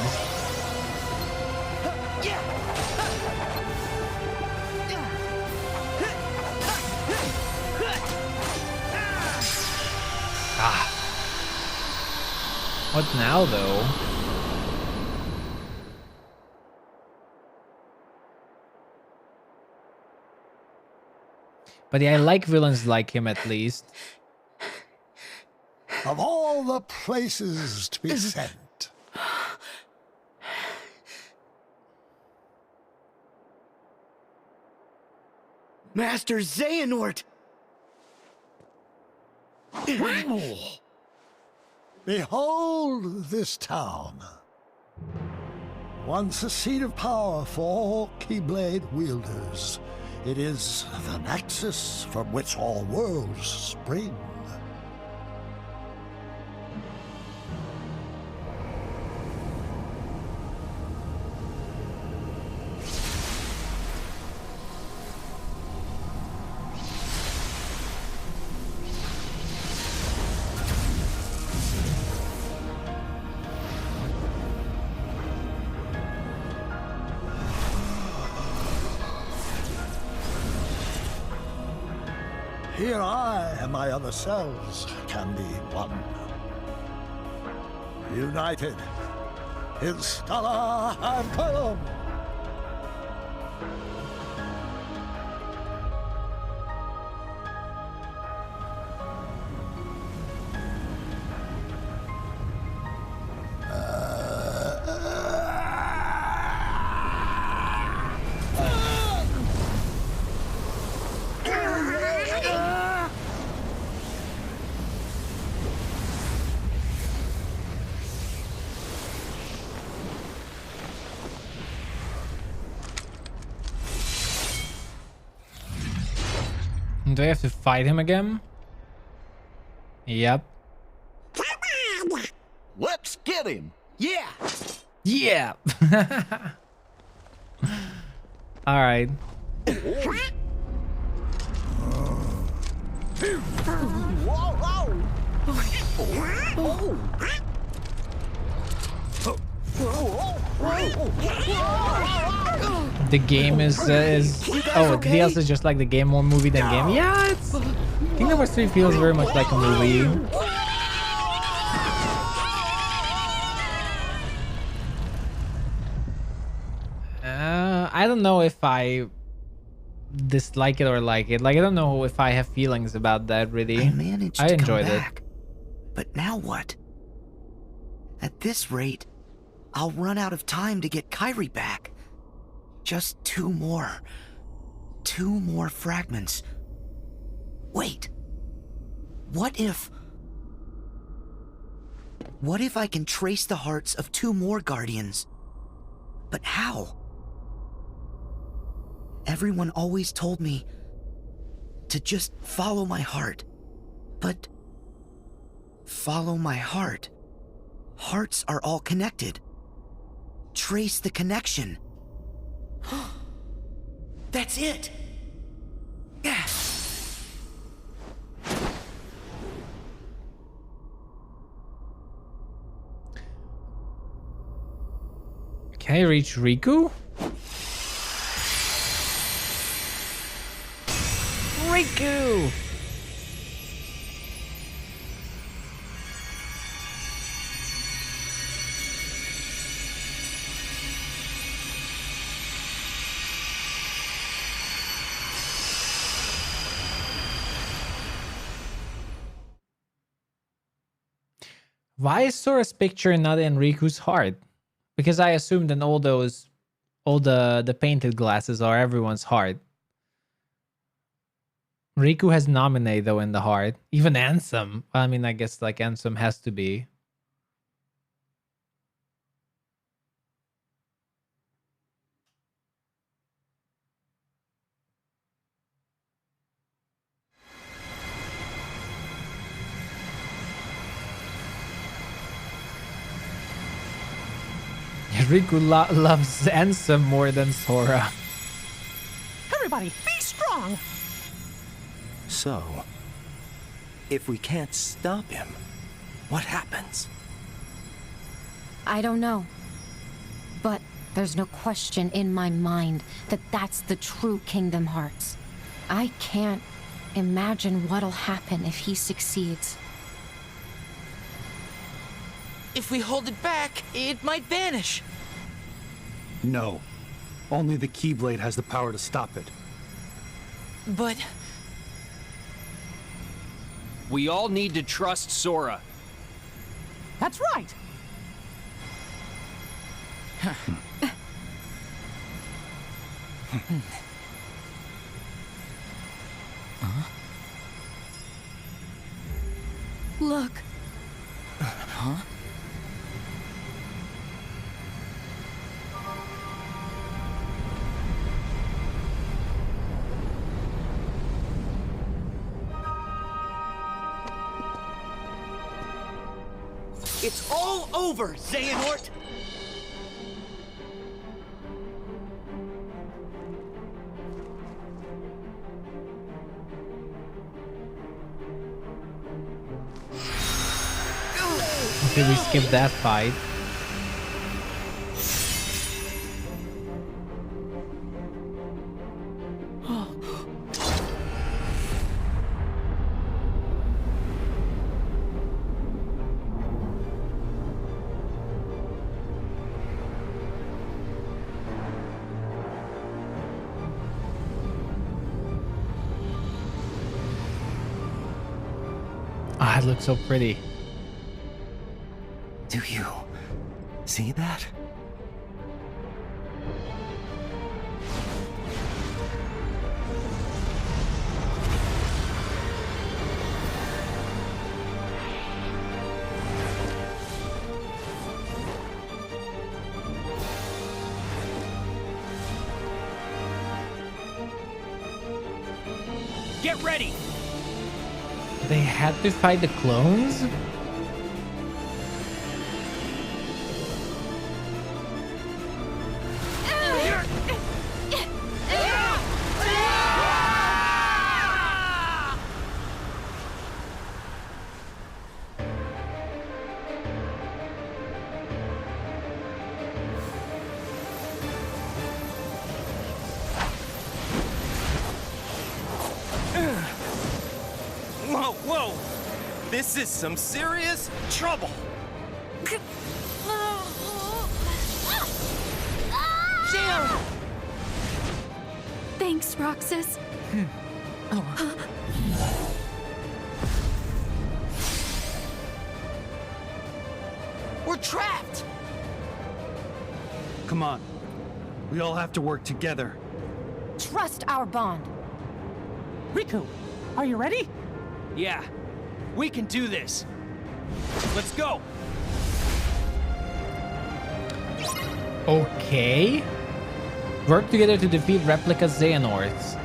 Ah. What now, though? But yeah, I like villains like him at least. Of all the places to be sent, Master Xehanort! behold this town. Once a seat of power for all Keyblade wielders, it is the nexus from which all worlds spring. Here I and my other selves can be one. United in Scala and Column. Do I have to fight him again? Yep. Let's get him. Yeah. Yeah. All right. The game is oh, the DLC is just like the game, more movie than game. Yeah, it's Kingdom Hearts 3 feels very much like a movie. I don't know if I dislike it or like it. Like, I don't know if I have feelings about that really. I enjoyed it. But now what? At this rate, I'll run out of time to get Kairi back. Just two more fragments. Wait. What if I can trace the hearts of two more Guardians? But how? Everyone always told me to just follow my heart. But follow my heart. Hearts are all connected. Trace the connection. That's it! Yeah. Can I reach Riku? Riku! Why is Sora's picture not in Riku's heart? Because I assumed in all the painted glasses are everyone's heart. Riku has Naminé though in the heart. Even Ansem. I mean, I guess like Ansem has to be. Riku loves Ansem more than Sora. Everybody, be strong! So, if we can't stop him, what happens? I don't know. But there's no question in my mind that that's the true Kingdom Hearts. I can't imagine what'll happen if he succeeds. If we hold it back, it might vanish. No. Only the Keyblade has the power to stop it. But... We all need to trust Sora. That's right. Look. Huh? It's all over, Xehanort! Okay, we skipped that fight. Ah, it looks so pretty. Do you see that? Get ready! They had to fight the clones? Whoa, whoa! This is some serious trouble! Jill! Thanks, Roxas. We're trapped! Come on. We all have to work together. Trust our bond. Riku, are you ready? Yeah, we can do this. Let's go! Okay. Work together to defeat replica Xehanorts.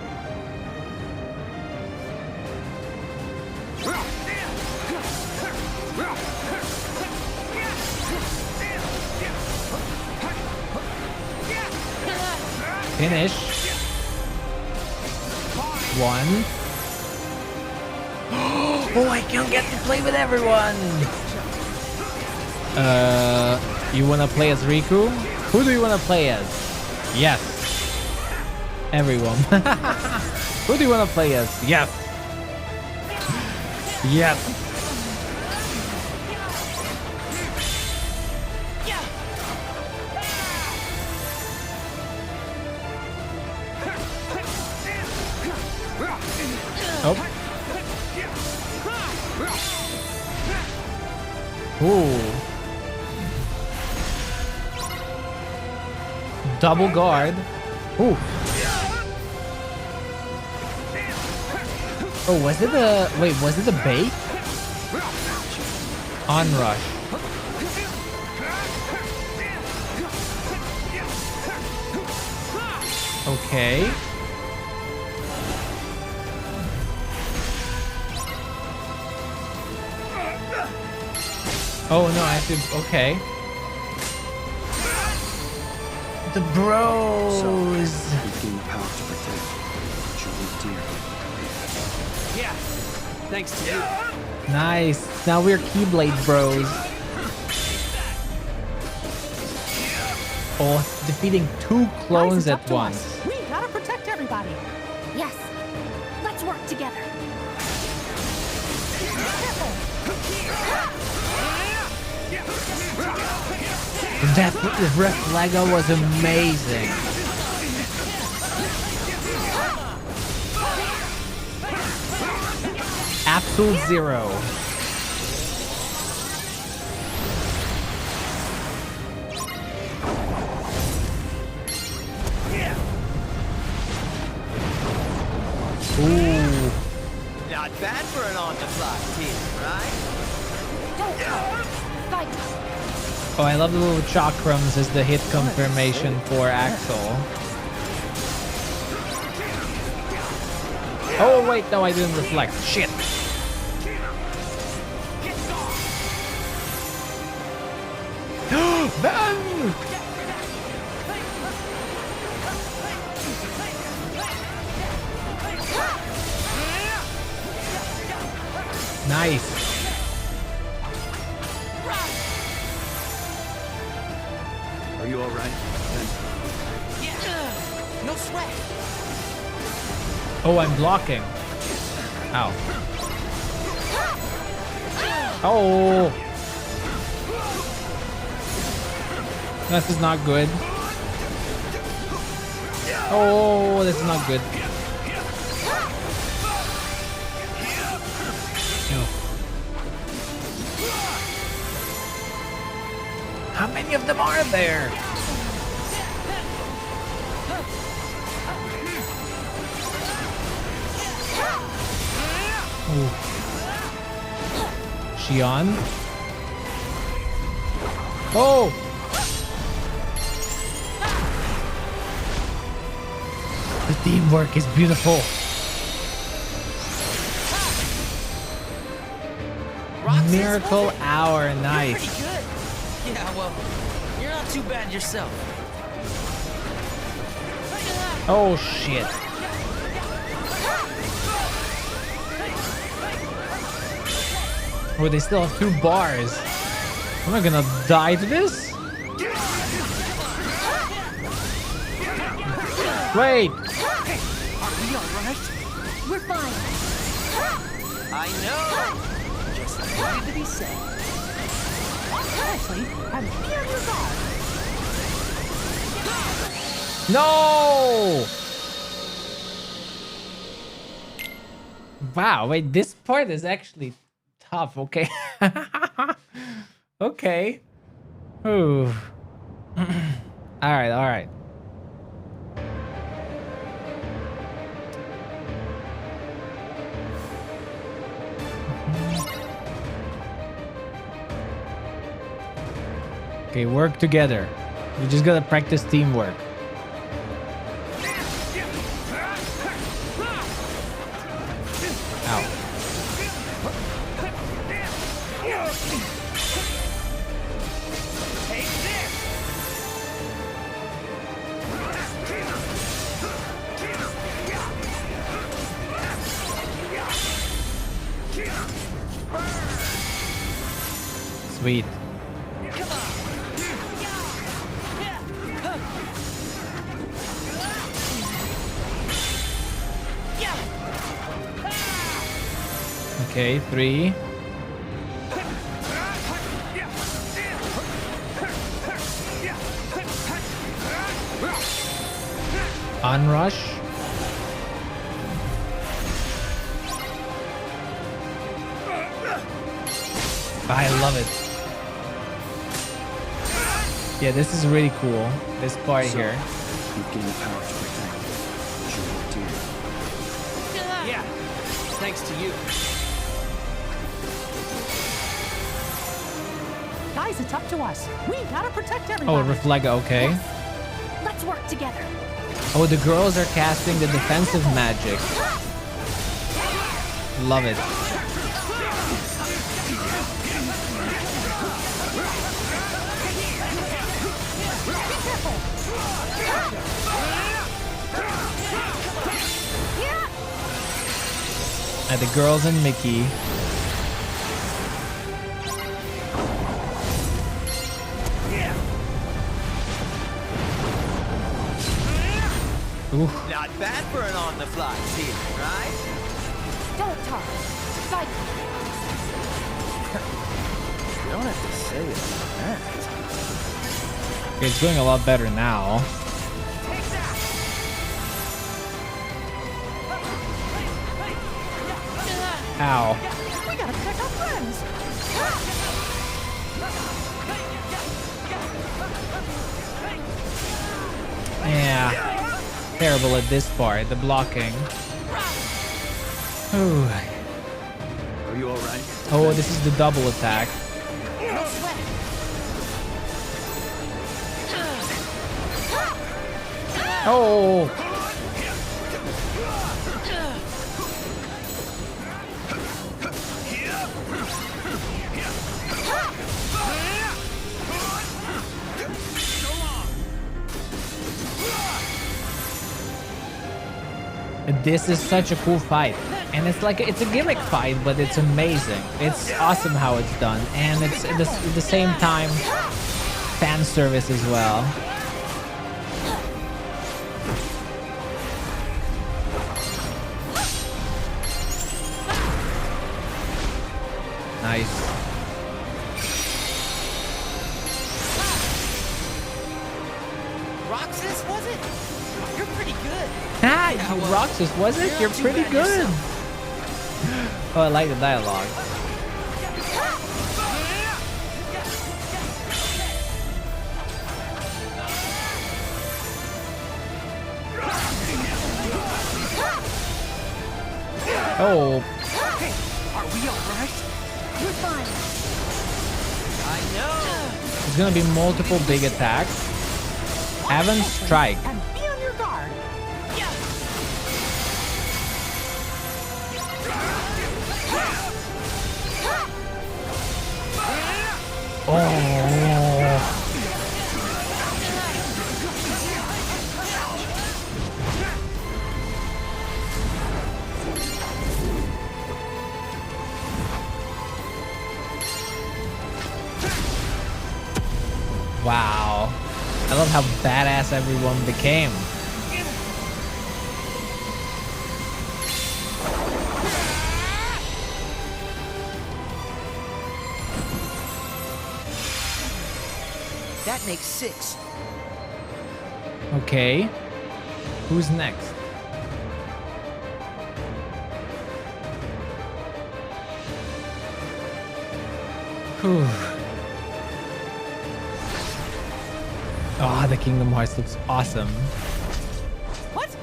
Finish. One. Oh, I can get to play with everyone. You wanna play as Riku? Who do you wanna play as? Yes. Everyone. Who do you wanna play as? Yes. Yes. Oh. Ooh. Double guard. Ooh. Oh, was it a... Wait, was it a bait? Onrush. Okay. Oh no, I have to... Okay. The bros! So, we've gained power to protect what you hold dear. Yeah, thanks to you. Nice. Now we're Keyblade bros. Oh, defeating 2 clones Guys, it's up at to once. us. We gotta protect everybody. Yes. Let's work together. That Reflega was amazing. Absolute Zero. Ooh. Not bad for an on-the-fly team, right? Oh, I love the little chakrams as the hit confirmation for Axel. Oh, wait, no, I didn't reflect. Shit. Ben! Nice. Are you all right? No sweat. Oh, I'm blocking. Ow. Oh. This is not good. Oh, this is not good. How many of them are there? Ooh. Xion? Oh! The teamwork is beautiful. Miracle Hour, nice. Pretty good. Yeah, well, you're not too bad yourself. Oh shit. Oh, they still have 2 bars. Am I gonna die to this? Wait. Are we alright? We're fine. I know. Just needed to be said. Honestly, I'm here to guard. No! Wow, wait, this part is actually tough, okay? Okay. Ooh. Alright, alright. Okay, work together. You just gotta practice teamwork. Ow. Sweet. Okay, 3. Onrush. I love it. Yeah, this is really cool. This part here. You've gained the power to protect. Yeah, thanks to you. Guys, it's up to us. We gotta protect Oh, everybody. Reflega, okay. Let's work together. Oh, the girls are casting the defensive magic. Love it. And the girls and Mickey. Oof. Not bad for an on-the-fly scene, right? Don't talk. Fight. You don't have to say it like that. It's doing a lot better now. Ow. We gotta protect our friends. Yeah. Terrible at this part, the blocking. Ooh. Are you alright? Oh, this is the double attack. Oh. This is such a cool fight, and it's like it's a gimmick fight, but it's amazing. It's awesome how it's done, and it's at the same time fan service as well. Nice. Roxas, was it? You're pretty good. Ah, you Roxas, was it? You're pretty good. Oh, I like the dialogue. Oh. Hey, are we alright? We're fine. I know. There's gonna be multiple big attacks. Haven't strike. And be on your guard. Oh. Wow. I love how badass everyone became. That makes 6. Okay. Who's next? Whew. Oh, the Kingdom Hearts looks awesome. What?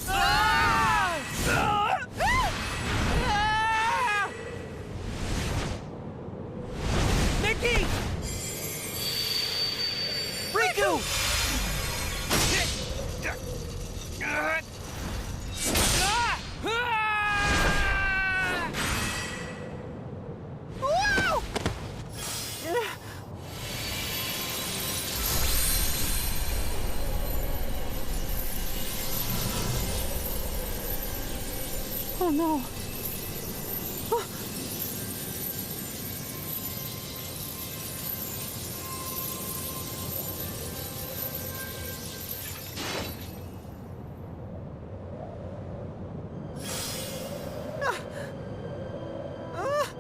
Oh, Mickey! Riku! Oh no.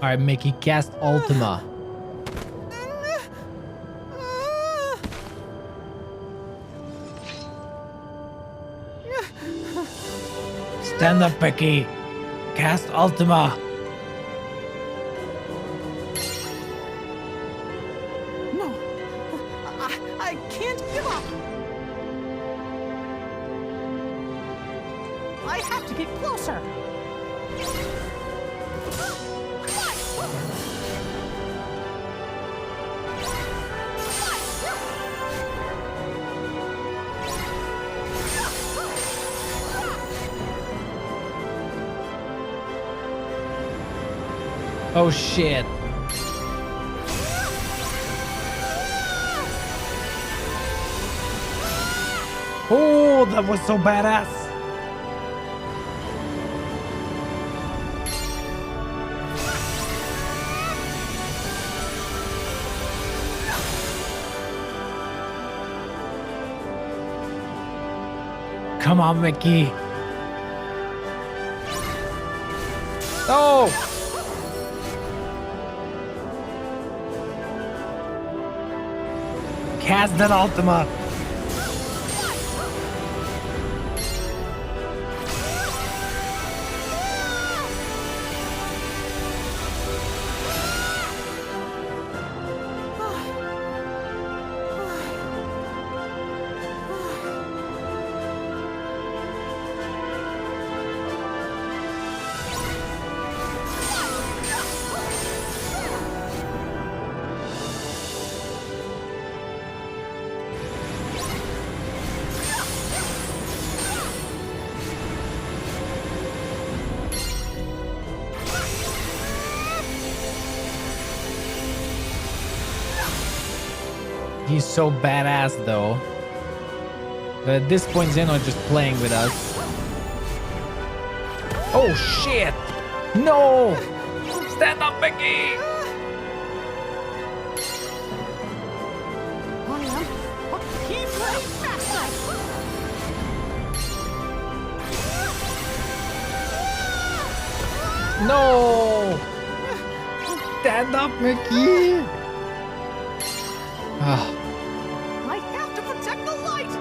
All right, Mickey, cast Ultima. Stand up, Mickey. Cast Ultima. No. I can't give up. I have to get closer. Oh shit. Oh, that was so badass. Come on, Mickey. Oh! Cast that Ultima. He's so badass though. But at this point, Zeno's just playing with us. Oh shit! No! Stand up, Mickey! I am a Keyblade Master! No! Stand up, Mickey! Ah. I have to protect the light!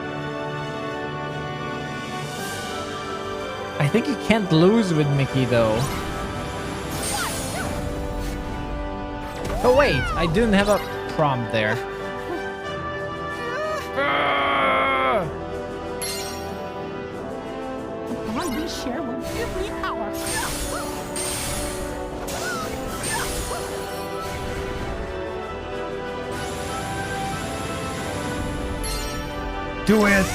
I think you can't lose with Mickey though. Oh wait, I didn't have a prompt there. The bond we share will give me power. Do it!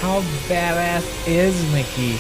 How badass is Mickey?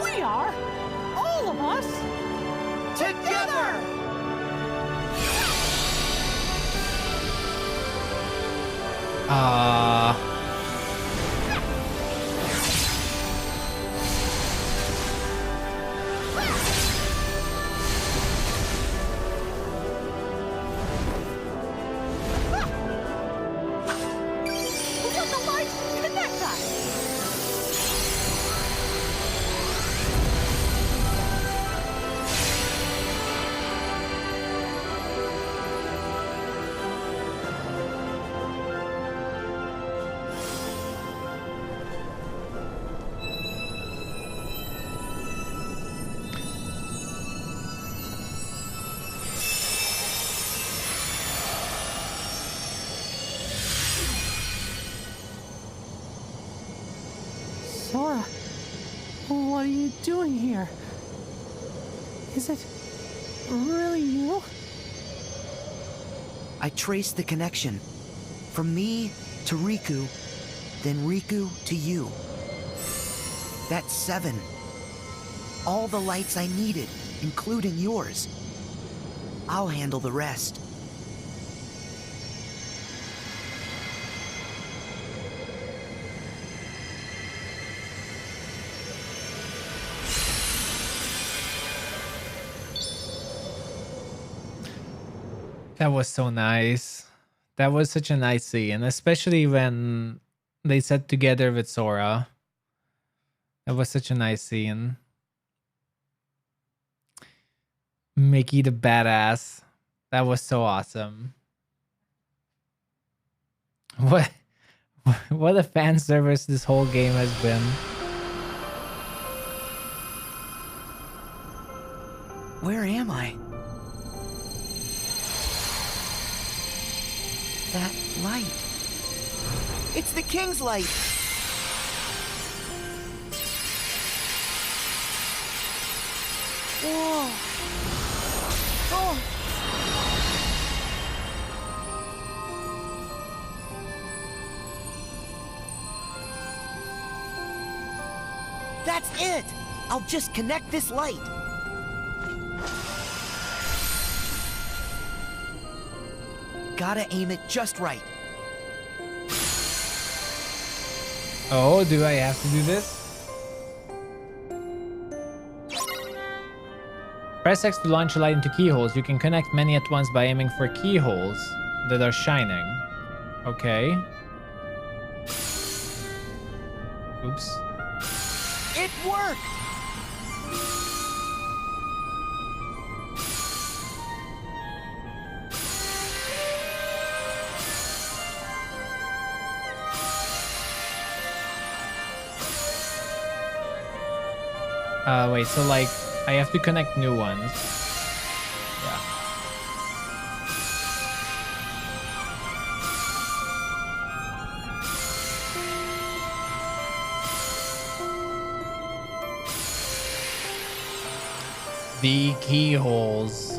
We are, all of us, together! Let the light connect us! Sora, what are you doing here? Is it really you? I traced the connection. From me to Riku, then Riku to you. That's 7. All the lights I needed, including yours. I'll handle the rest. That was so nice. That was such a nice scene, especially when they sat together with Sora. That was such a nice scene. Mickey the badass. That was so awesome. What a fan service this whole game has been. Where am I? That light. It's the King's light! Whoa! Oh! That's it! I'll just connect this light. Gotta aim it just right. Oh, do I have to do this? Press X to launch a light into keyholes. You can connect many at once by aiming for keyholes that are shining. Okay. Oops. It worked! Wait, so like, I have to connect new ones. Yeah. The keyholes.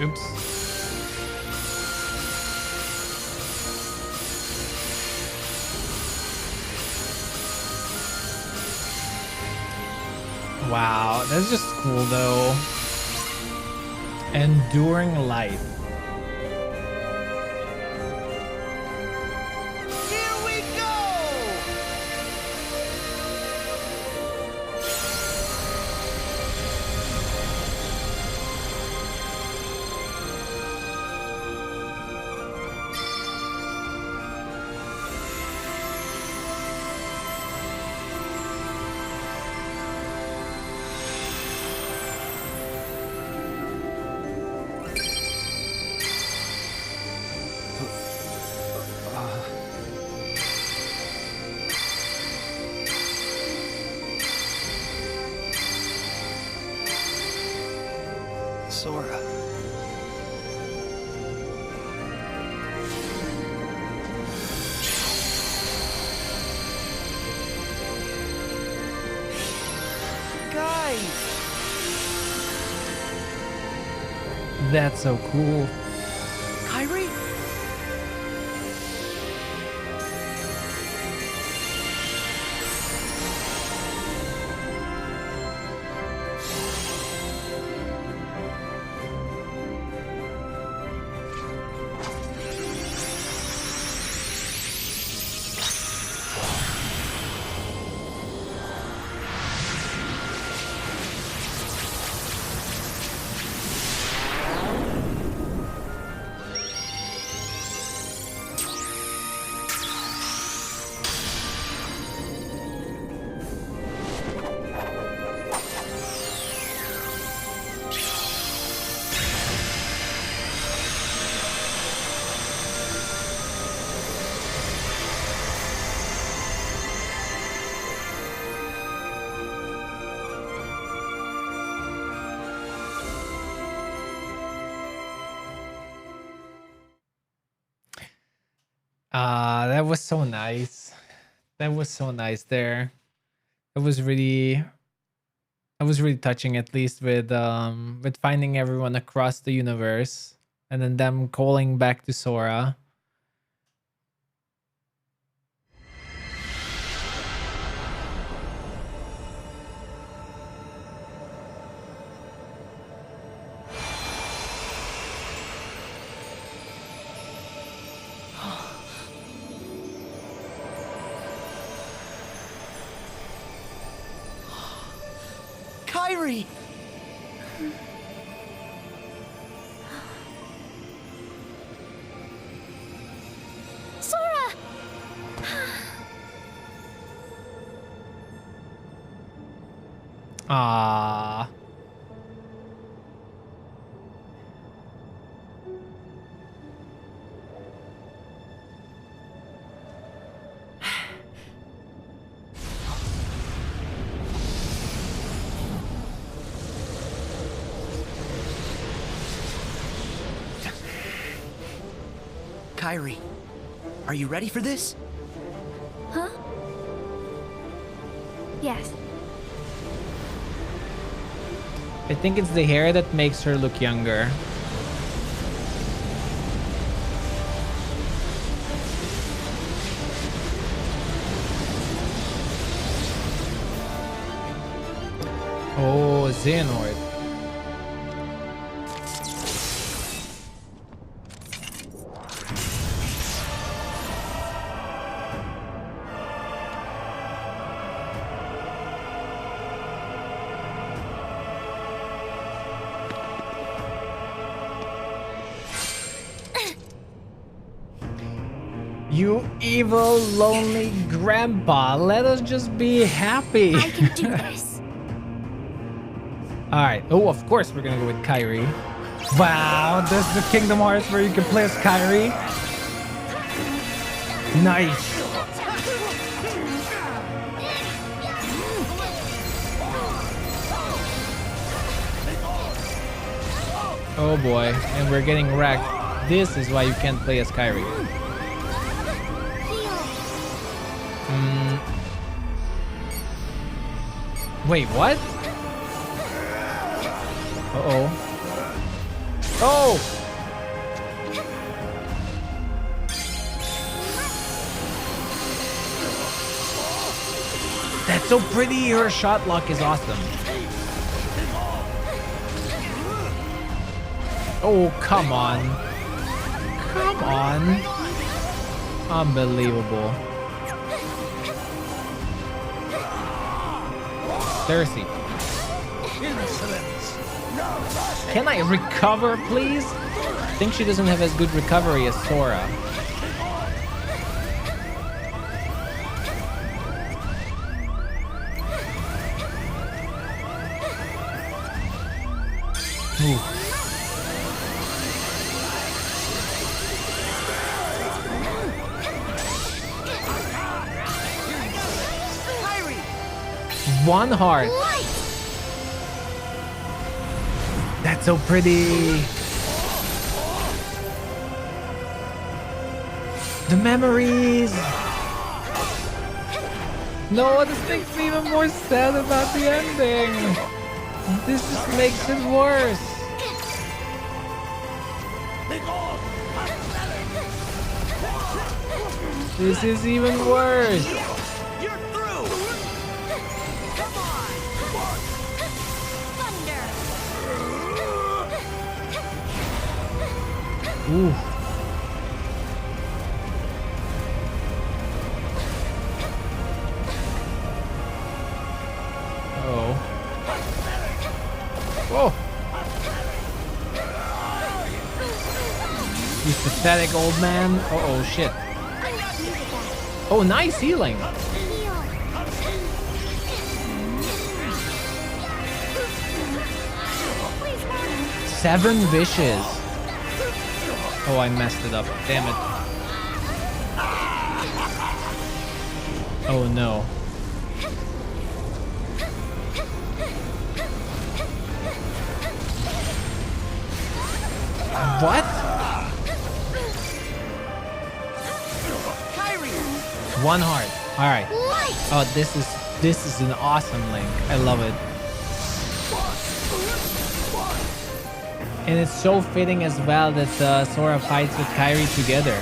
Oops. Wow, that's just cool though. Enduring light. Here we go! Sora. Guys! That's so cool. Kyrie? That was so nice. That was so nice there. It was really touching, at least with finding everyone across the universe and then them calling back to Sora. Kairi! Sora! Ah. Kairi, are you ready for this? Huh? Yes. I think it's the hair that makes her look younger. Oh, Xehanort. You evil, lonely grandpa. Let us just be happy. I can do this. Alright. Oh, of course we're gonna go with Kairi. Wow, this is the Kingdom Hearts where you can play as Kairi. Nice. Oh boy, and we're getting wrecked. This is why you can't play as Kairi. Wait, what? Uh-oh. Oh! That's so pretty. Her shot lock is awesome. Oh, come on. Come on. Unbelievable. Thirsty. Can I recover, please? I think she doesn't have as good recovery as Sora. Ooh. One heart. That's so pretty. The memories. No, this makes me even more sad about the ending. This just makes it worse. This is even worse. Ooh. Oh. Whoa. You pathetic old man. Uh-oh, shit. Oh, nice healing. Seven wishes. Oh, I messed it up. Damn it. Oh, no. What? One heart. All right. Oh, this is an awesome link. I love it. And it's so fitting as well that Sora fights with Kairi together.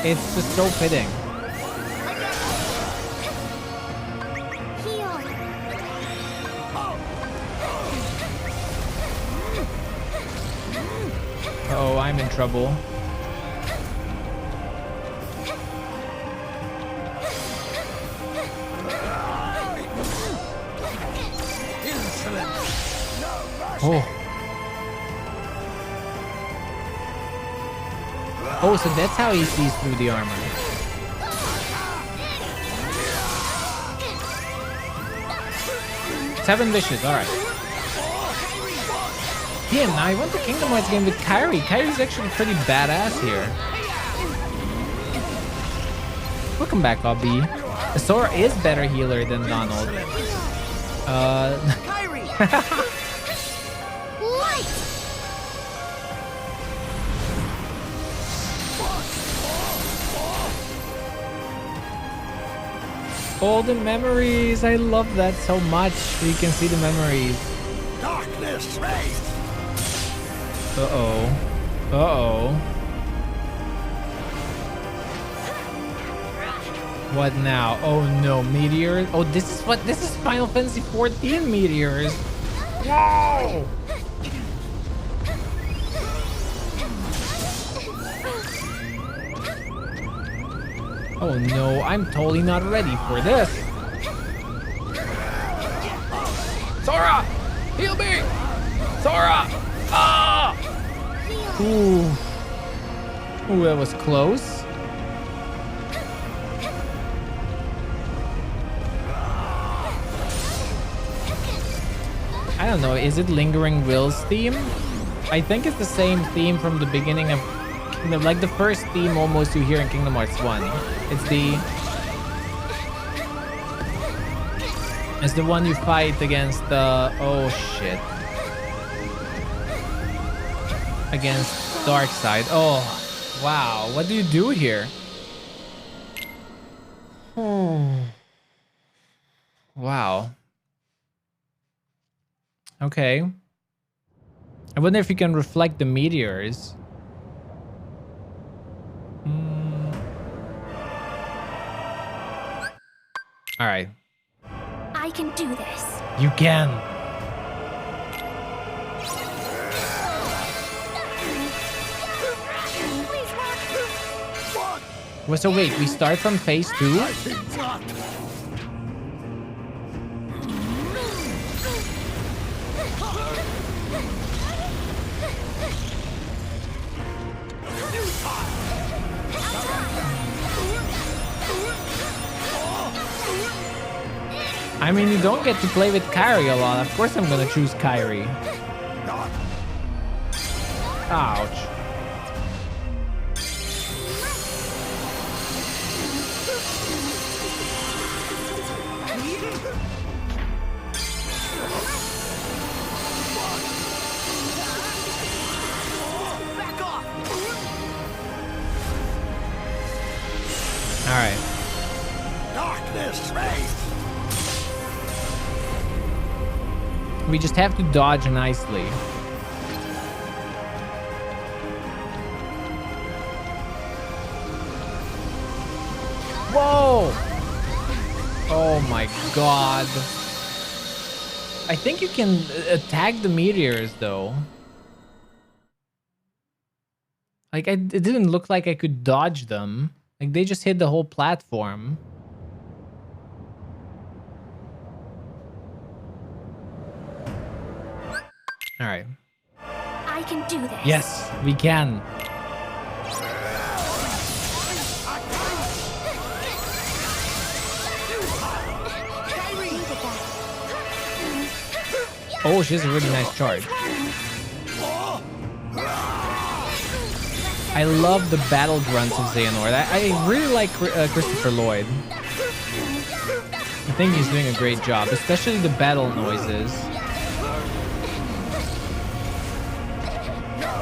It's just so fitting. Oh, I'm in trouble. Oh. Oh, so that's how he sees through the armor. Seven wishes, alright. Damn, now I want the Kingdom Hearts game with Kairi. Kairi's actually pretty badass here. Welcome back, Obby. Sora is better healer than Donald. Kairi! Light! All the memories. I love that so much. We can see the memories. Darkness reigns. Uh-oh. Uh-oh. What now? Oh no, meteors. Oh, this is Final Fantasy 14 meteors. Whoa! Oh no, I'm totally not ready for this. Sora! Heal me! Sora! Ah! Ooh. Ooh, that was close. I don't know, is it Lingering Will's theme? I think it's the same theme from the beginning of Kingdom, like the first theme almost you hear in Kingdom Hearts 1. It's the one you fight against the, oh shit. Against Darkseid. Oh, wow. What do you do here? Wow. Okay. I wonder if you can reflect the meteors. All right. I can do this. You can. Well, so wait, we start from phase 2? I mean, you don't get to play with Kairi a lot. Of course I'm gonna choose Kairi. Ouch. All right. Darkness reigns. We just have to dodge nicely. Whoa! Oh my god. I think you can attack the meteors though. Like, it didn't look like I could dodge them. Like, they just hit the whole platform. All right. I can do this. Yes, we can. Oh, she has a really nice charge. I love the battle grunts of Xehanort. I really like Christopher Lloyd. I think he's doing a great job, especially the battle noises.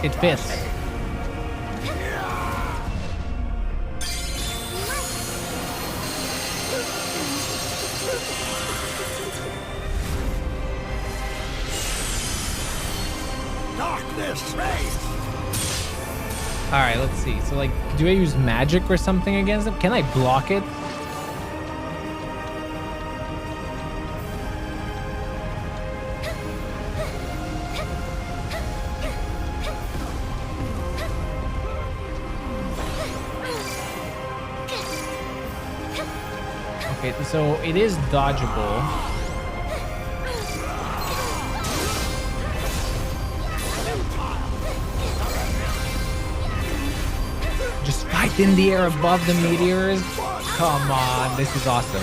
It fits. Darkness reigns. All right, let's see. So, like, do I use magic or something against them? Can I block it? Okay, so it is dodgeable. right in the air above the meteors. Come on, this is awesome.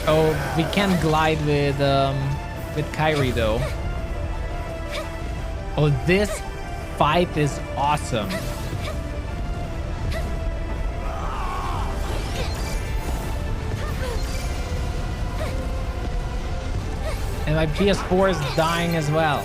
Oh, we can't glide with Kairi though. Oh, this fight is awesome. And my PS4 is dying as well.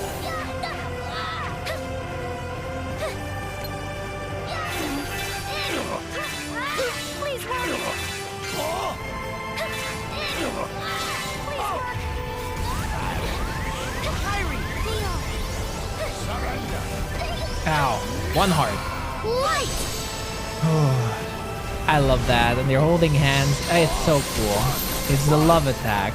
Ow. One heart. Oh, I love that. And they're holding hands. It's so cool. It's the love attack.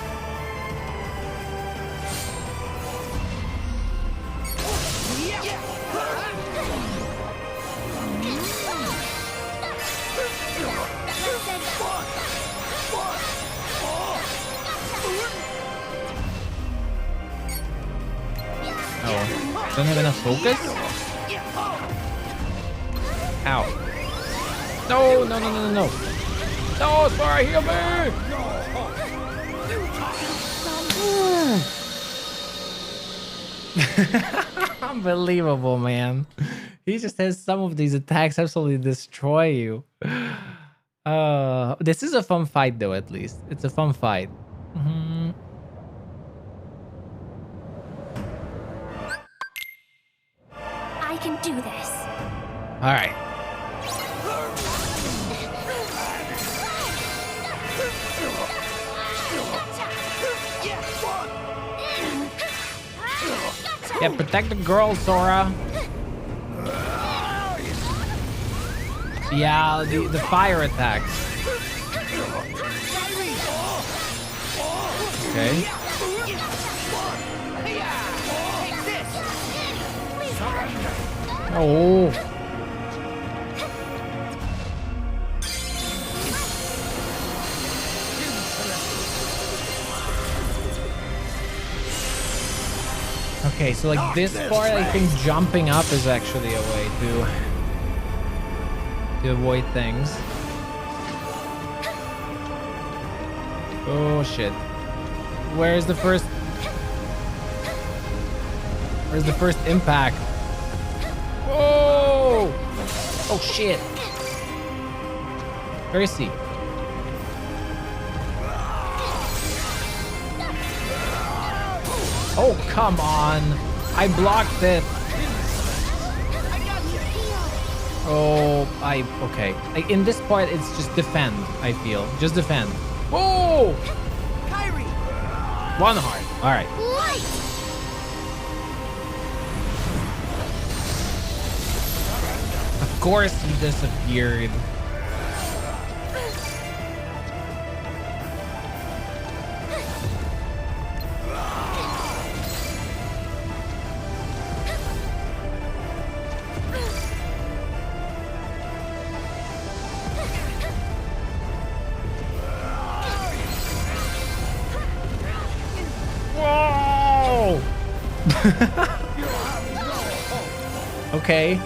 Oh, don't have enough focus? Ow. No, no, no, no, no, no. No, sorry, heal me! Unbelievable, man. He just has some of these attacks absolutely destroy you. This is a fun fight, though, at least. It's a fun fight. I can do this. All right. Yeah, protect the girl, Sora. Yeah, the fire attacks. Okay. Oh. Okay, so like this part, I think jumping up is actually a way to avoid things. Oh shit. Where's the first impact? Oh! Oh shit. Where is he? Oh, come on. I blocked it. Oh, okay. Like in this part, it's just defend, I feel. Just defend. Oh! One heart. All right. Of course he disappeared. Okay.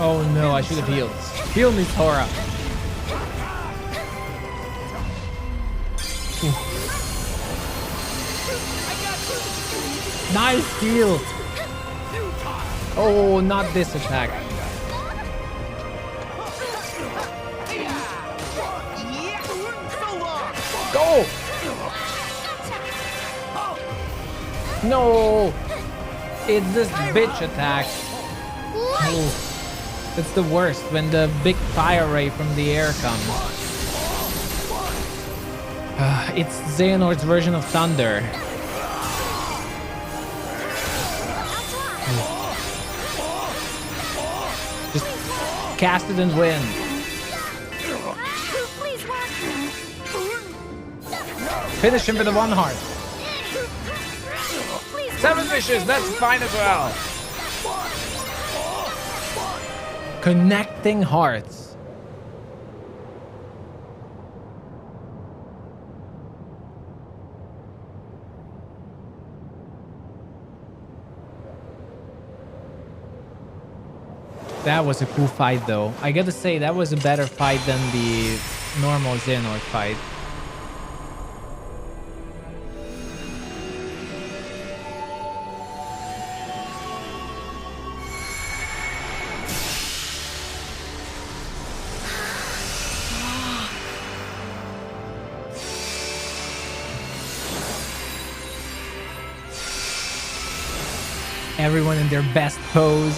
Oh no, I should have healed. Heal me, Tora. Nice heal. Oh, not this attack. Go! No! It's this bitch attack. Oh, it's the worst when the big fire ray from the air comes. It's Xehanort's version of thunder. Just cast it and win. Finish him with the one heart. 7 fishes, that's fine as well. Connecting hearts. That was a cool fight though. I gotta say, that was a better fight than the normal Xehanort fight. Everyone in their best pose.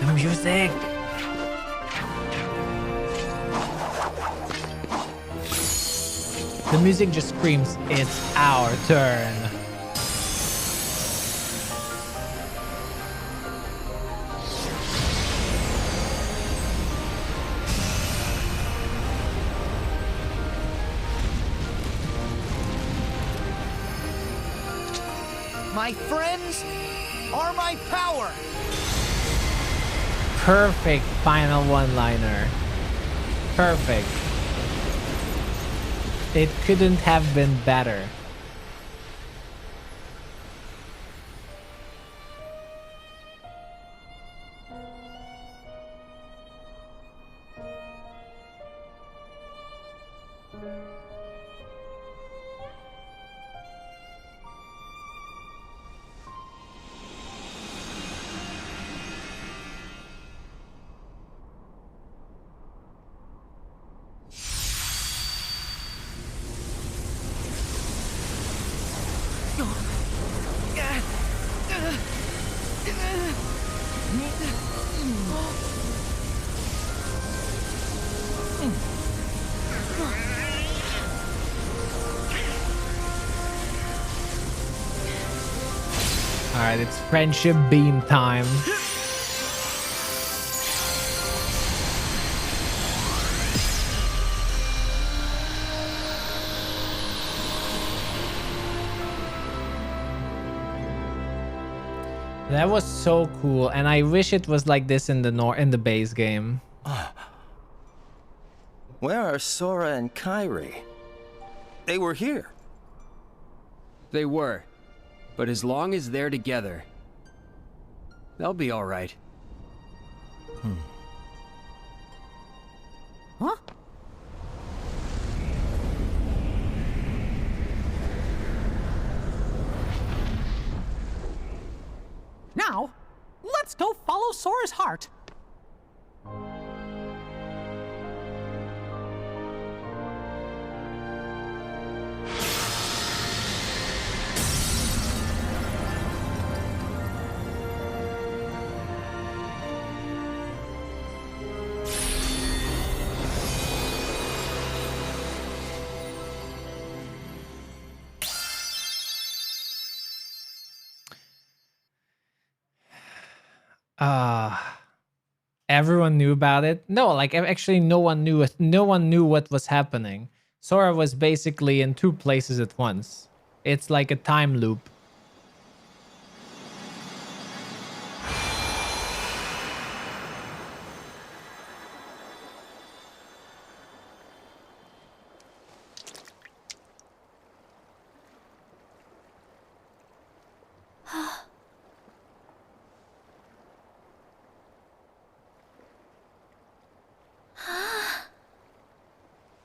The music. The music just screams, it's our turn. My friends are my power. Perfect final one-liner. Perfect. It couldn't have been better. Alright, it's friendship beam time. That was so cool, and I wish it was like this in the base game. Where are Sora and Kairi? They were here. They were. But as long as they're together, they'll be all right. Huh? Now, let's go follow Sora's heart. Everyone knew about it. No, like actually no one knew it. No one knew what was happening. Sora was basically in 2 places at once. It's like a time loop.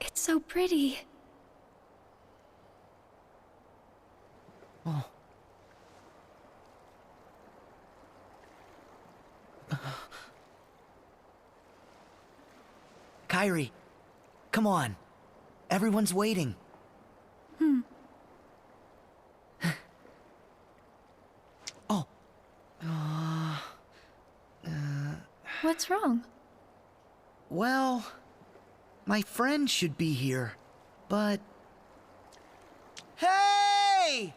It's so pretty. Kairi, come on. Everyone's waiting. Oh. What's wrong? Well, my friend should be here, but... Hey!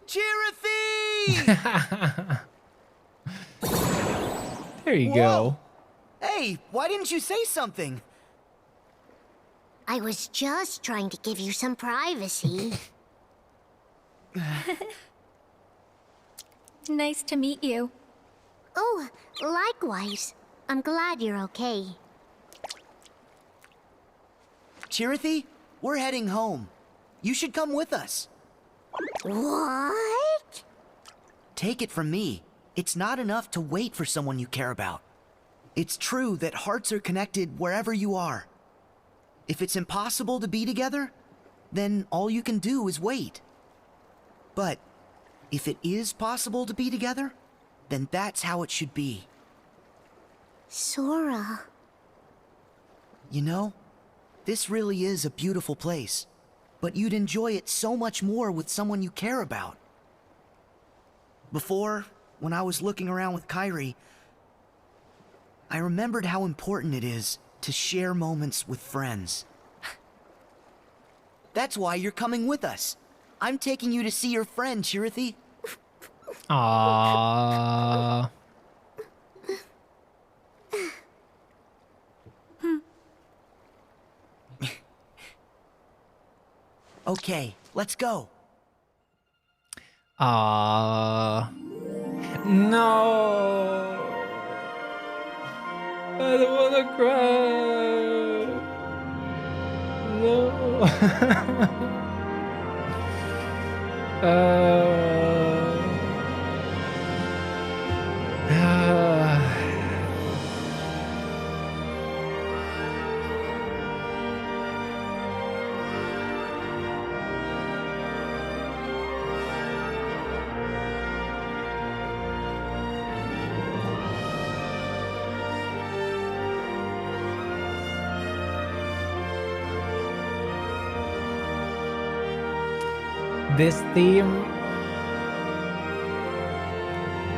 Chirithy! There you Whoa. go. Hey, why didn't you say something? I was just trying to give you some privacy. Nice to meet you. Oh, likewise. I'm glad you're okay. Chirithy, we're heading home. You should come with us. What? Take it from me. It's not enough to wait for someone you care about. It's true that hearts are connected wherever you are. If it's impossible to be together, then all you can do is wait. But if it is possible to be together, then that's how it should be. Sora. You know, this really is a beautiful place, but you'd enjoy it so much more with someone you care about. Before, when I was looking around with Kairi, I remembered how important it is to share moments with friends. That's why you're coming with us. I'm taking you to see your friend, Chirithy. Aww. Okay, let's go. No. I don't want to cry. No. This theme...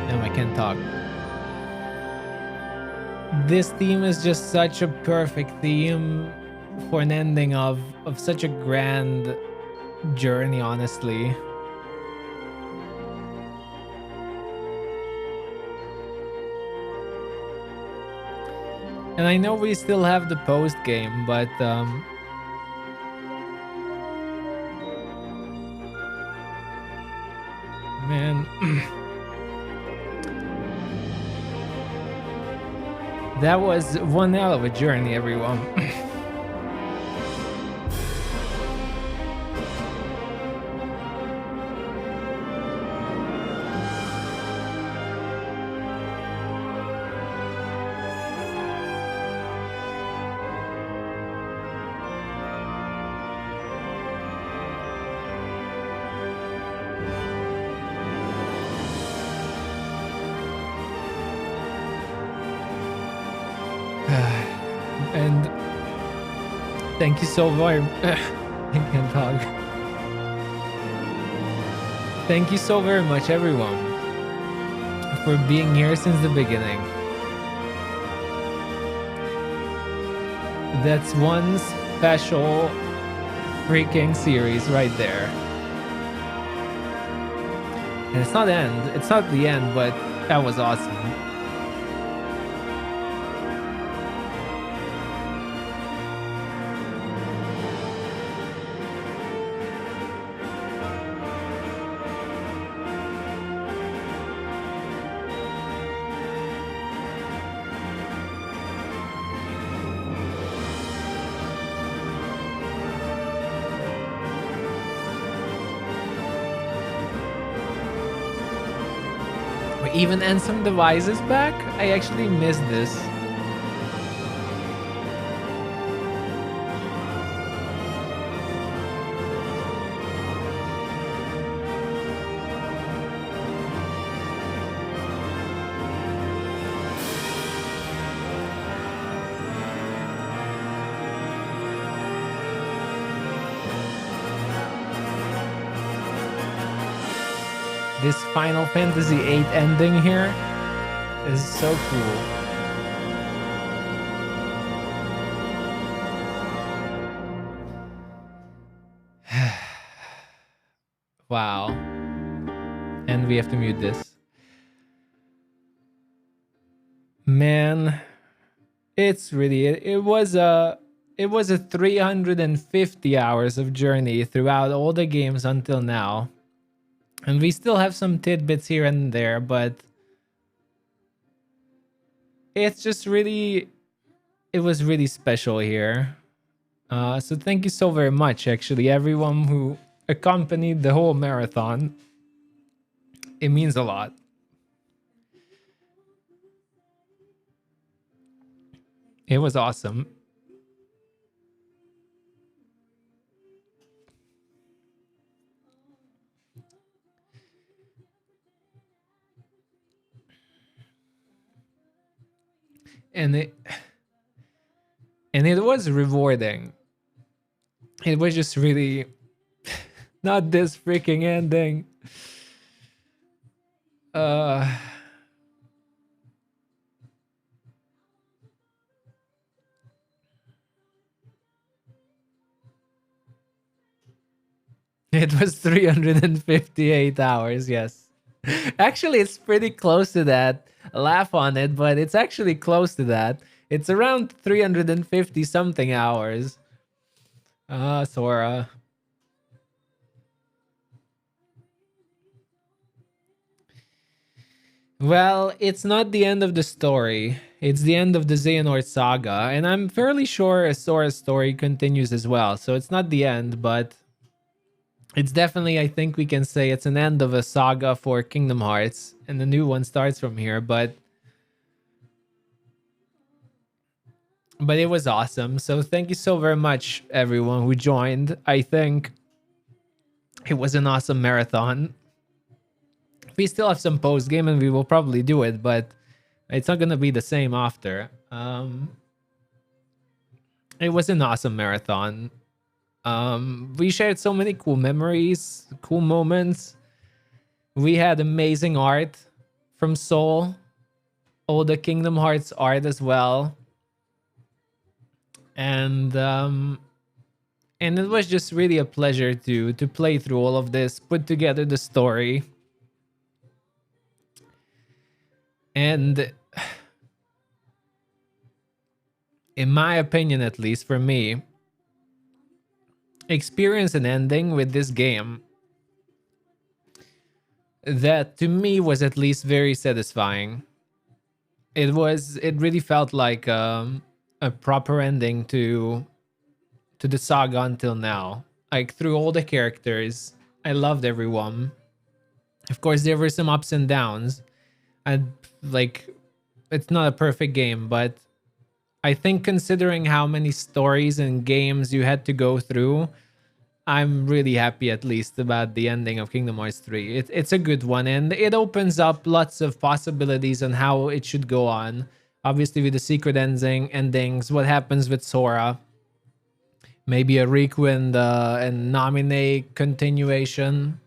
No, I can't talk. This theme is just such a perfect theme for an ending of such a grand journey, honestly. And I know we still have the post game, but man, that was one hell of a journey, everyone. And thank you so very I can't talk. Thank you so very much, everyone, for being here since the beginning. That's one special freaking series right there. And it's not the end, but that was awesome. Even Ansem Device is back? I actually missed this. This Final Fantasy VIII ending here is so cool. Wow. And we have to mute this. Man, it's really it was a 350 hours of journey throughout all the games until now. And we still have some tidbits here and there, but it's just really, it was really special here. So thank you so very much, actually, everyone who accompanied the whole marathon. It means a lot. It was awesome. And it was rewarding. It was just really not this freaking ending. It was 358 hours, yes. Actually, it's pretty close to that. Laugh on it, but it's actually close to that. It's around 350 something hours. Sora. Well, it's not the end of the story. It's the end of the Xehanort saga, and I'm fairly sure Sora's story continues as well. So it's not the end, but it's definitely, I think we can say it's an end of a saga for Kingdom Hearts, and the new one starts from here, but it was awesome. So thank you so very much, everyone who joined. I think it was an awesome marathon. We still have some post game, and we will probably do it, but it's not gonna be the same after. It was an awesome marathon. We shared so many cool memories, cool moments. We had amazing art from Soul, all the Kingdom Hearts art as well. And it was just really a pleasure to play through all of this, put together the story. And in my opinion, at least for me, experience an ending with this game that to me was at least very satisfying. It really felt like a proper ending to the saga until now. Like through all the characters, I loved everyone. Of course, there were some ups and downs. And like, it's not a perfect game, but I think considering how many stories and games you had to go through, I'm really happy at least about the ending of Kingdom Hearts 3. It's a good one, and it opens up lots of possibilities on how it should go on. Obviously with the secret endings, what happens with Sora. Maybe a Riku and Namine continuation.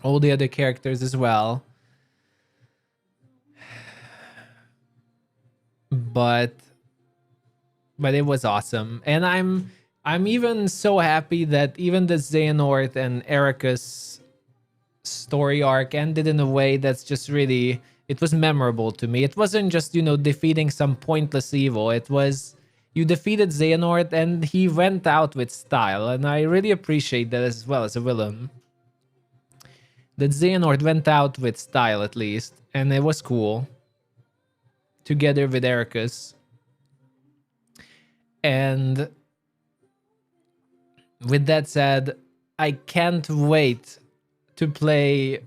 All the other characters as well. But it was awesome, and I'm even so happy that even the Xehanort and Erika's story arc ended in a way that's just really, it was memorable to me. It wasn't just, you know, defeating some pointless evil. It was, you defeated Xehanort and he went out with style, and I really appreciate that as well as a villain. That Xehanort went out with style at least, and it was cool. Together with Erika's. And with that said, I can't wait to play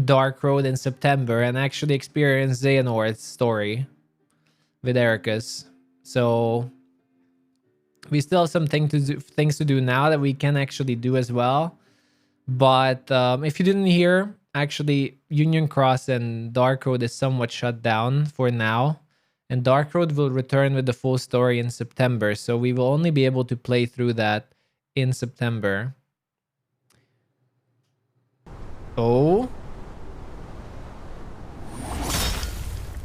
Dark Road in September and actually experience Xehanort's story with Erika's. So we still have some things to do now that we can actually do as well. But if you didn't hear, actually Union Cross and Dark Road is somewhat shut down for now. And Dark Road will return with the full story in September. So we will only be able to play through that in September. Oh,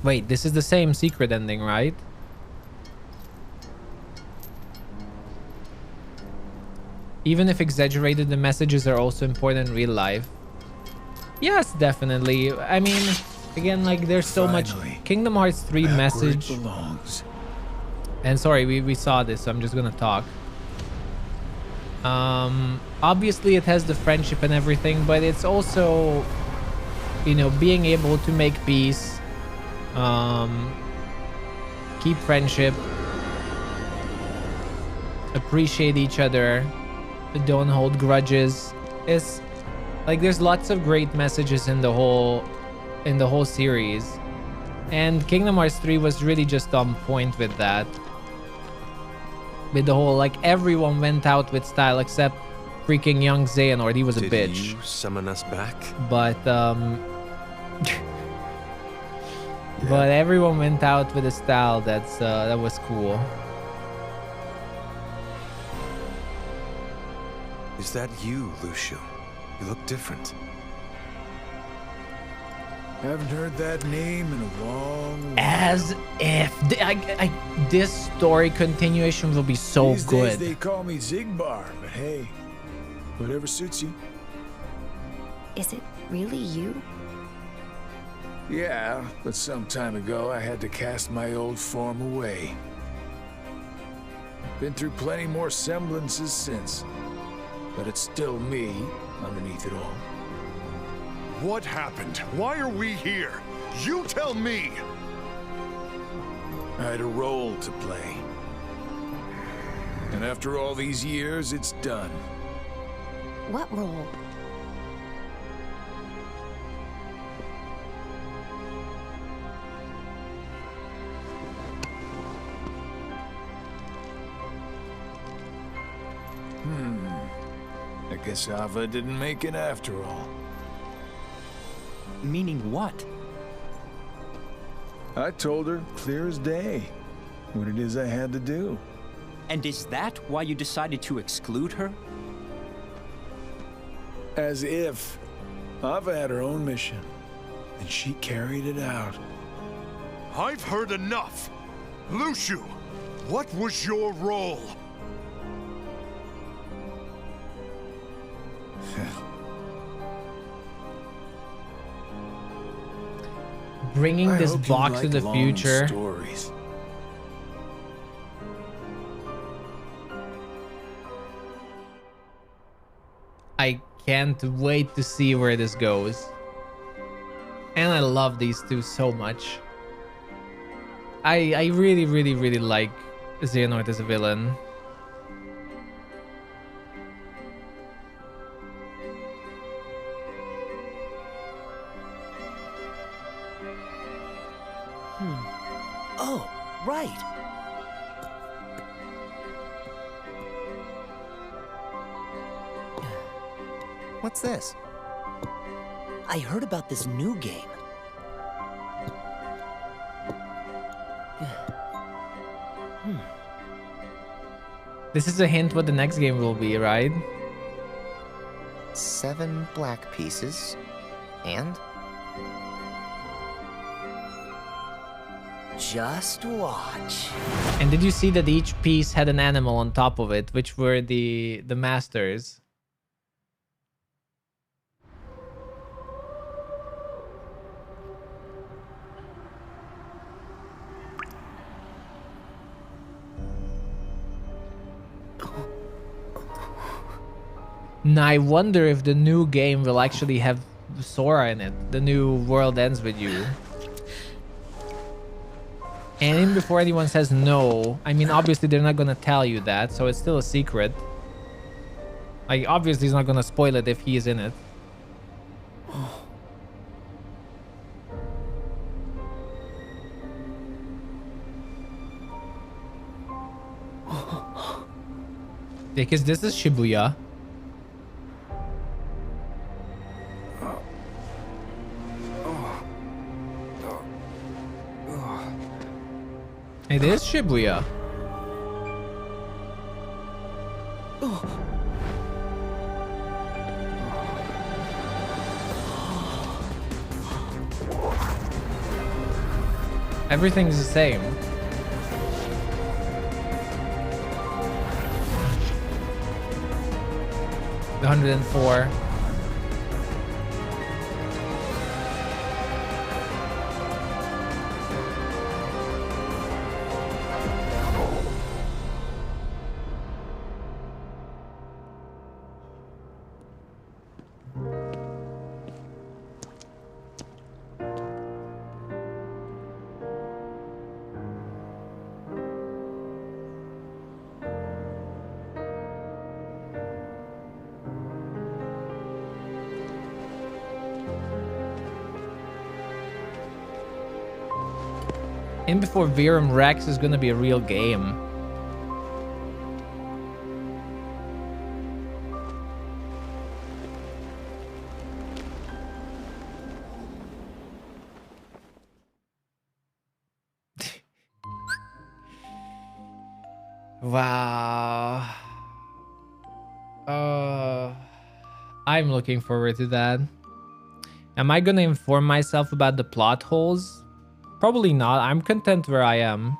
Wait, this is the same secret ending, right? Even if exaggerated, the messages are also important in real life. Yes, definitely. I mean, again, like there's so much Kingdom Hearts 3 message. Belongs. And sorry, we saw this, so I'm just gonna talk. Obviously it has the friendship and everything, but it's also, you know, being able to make peace, keep friendship, appreciate each other, don't hold grudges. It's like there's lots of great messages in the whole series, and Kingdom Hearts 3 was really just on point with that. With the whole, like, everyone went out with style except freaking young Xehanort. He was a bitch. Did you summon us back? But but everyone went out with a style that was cool. Is that you, Lucio? You look different. Haven't heard that name in a long while. As if this story continuation will be so These good. days they call me Zigbar, but hey, whatever suits you. Is it really you? Yeah, but some time ago I had to cast my old form away. Been through plenty more semblances since, but it's still me underneath it all. What happened? Why are we here? You tell me! I had a role to play. And after all these years, it's done. What role? I guess Ava didn't make it after all. Meaning what? I told her, clear as day, what it is I had to do. And is that why you decided to exclude her? As if. Ava had her own mission, and she carried it out. I've heard enough! Lucio, what was your role? Bringing this hope you box to like the long future. Stories. I can't wait to see where this goes. And I love these two so much. I really, really, really like Xehanort as a villain. Oh, right. What's this? I heard about this new game. This is a hint what the next game will be, right? 7 black pieces. And? Just watch. And did you see that each piece had an animal on top of it, which were the masters? Now I wonder if the new game will actually have Sora in it. The new World Ends With You. And even before anyone says no, I mean, obviously they're not gonna tell you that, so it's still a secret. Like, obviously he's not gonna spoil it if he is in it. Because this is Shibuya. It is Shibuya. Everything's the same. The 104. In Before Virum Rex is gonna be a real game. Wow. I'm looking forward to that. Am I gonna inform myself about the plot holes? Probably not. I'm content where I am.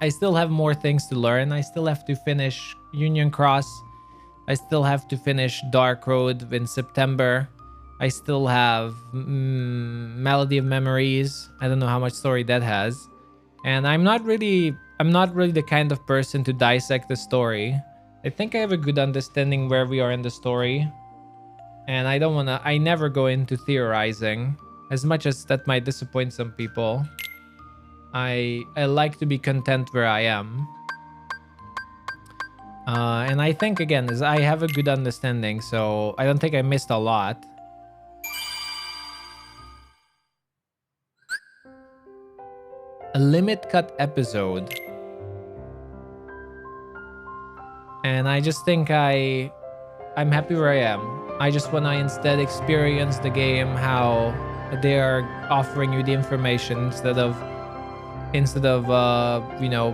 I still have more things to learn. I still have to finish Union Cross. I still have to finish Dark Road in September. I still have Melody of Memories. I don't know how much story that has. And I'm not really the kind of person to dissect the story. I think I have a good understanding where we are in the story. And I never go into theorizing, as much as that might disappoint some people. I like to be content where I am. And I think, again, is I have a good understanding, so I don't think I missed a lot. A limit cut episode. And I just think I'm happy where I am. I just want to instead experience the game how they are offering you the information instead of you know,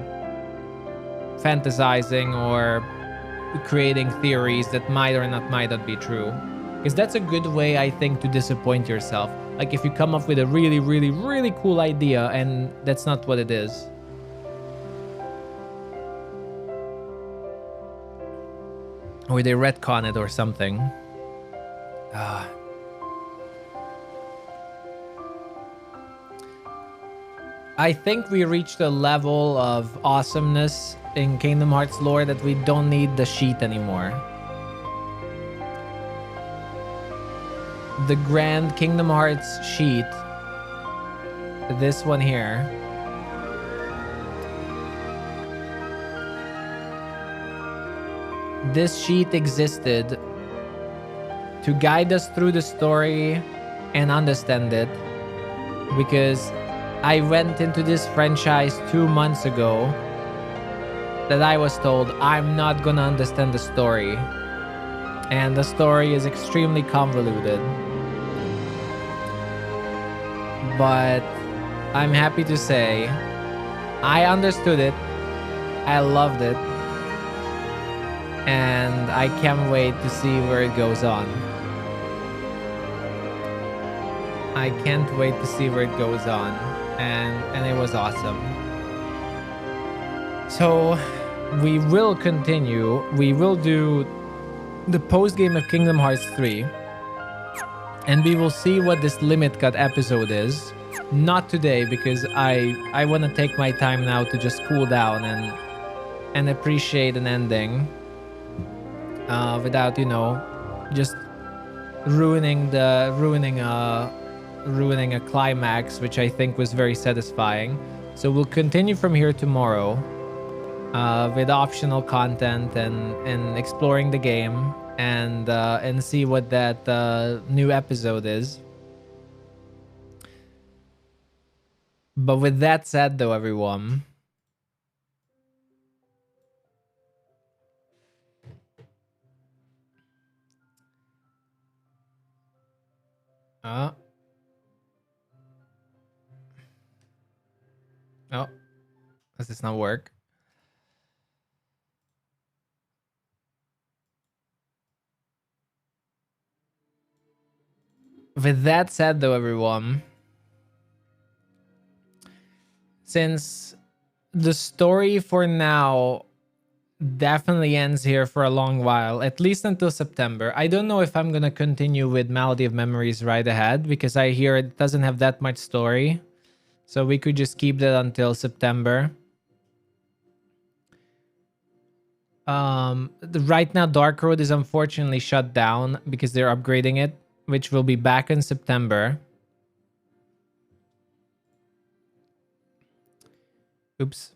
fantasizing or creating theories that might not be true. Because that's a good way, I think, to disappoint yourself. Like if you come up with a really, really, really cool idea and that's not what it is. Or they retcon it or something. I think we reached a level of awesomeness in Kingdom Hearts lore that we don't need the sheet anymore. The Grand Kingdom Hearts sheet, this one here, this sheet existed to guide us through the story and understand it, because I went into this franchise 2 months ago that I was told I'm not gonna understand the story, and the story is extremely convoluted. But I'm happy to say I understood it, I loved it, and I can't wait to see where it goes on. I can't wait to see where it goes on, and it was awesome. So we will continue. We will do the post game of Kingdom Hearts 3, and we will see what this limit cut episode is. Not today, because I want to take my time now to just cool down and appreciate an ending without, you know, just ruining a climax, which I think was very satisfying. So we'll continue from here tomorrow with optional content and exploring the game and see what that new episode is. But with that said, though, everyone, oh, does this not work? With that said, though, everyone, since the story for now definitely ends here for a long while, at least until September. I don't know if I'm gonna continue with Malady of Memories right ahead, because I hear it doesn't have that much story. So we could just keep that until September. Right now Dark Road is unfortunately shut down because they're upgrading it, which will be back in September. Oops.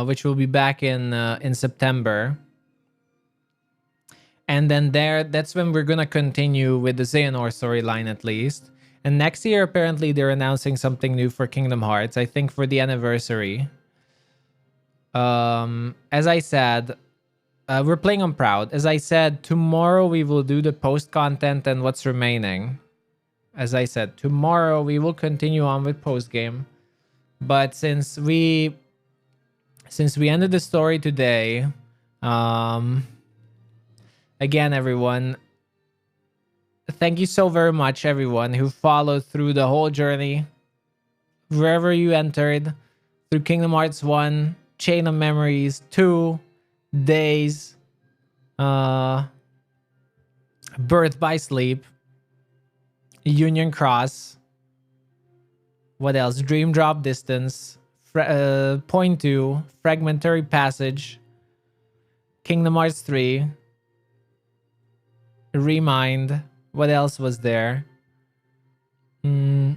Which will be back in September. And then that's when we're gonna continue with the Xehanort storyline at least. And next year, apparently, they're announcing something new for Kingdom Hearts. I think for the anniversary. As I said, we're playing on Proud. As I said, tomorrow we will do the post content and what's remaining. As I said, tomorrow we will continue on with post game. But since we ended the story today, again, everyone, thank you so very much, everyone who followed through the whole journey. Wherever you entered, through Kingdom Hearts 1, Chain of Memories, 2, Days, Birth by Sleep, Union Cross, what else? Dream Drop Distance, Point 2, Fragmentary Passage, Kingdom Hearts 3, Remind. What else was there? A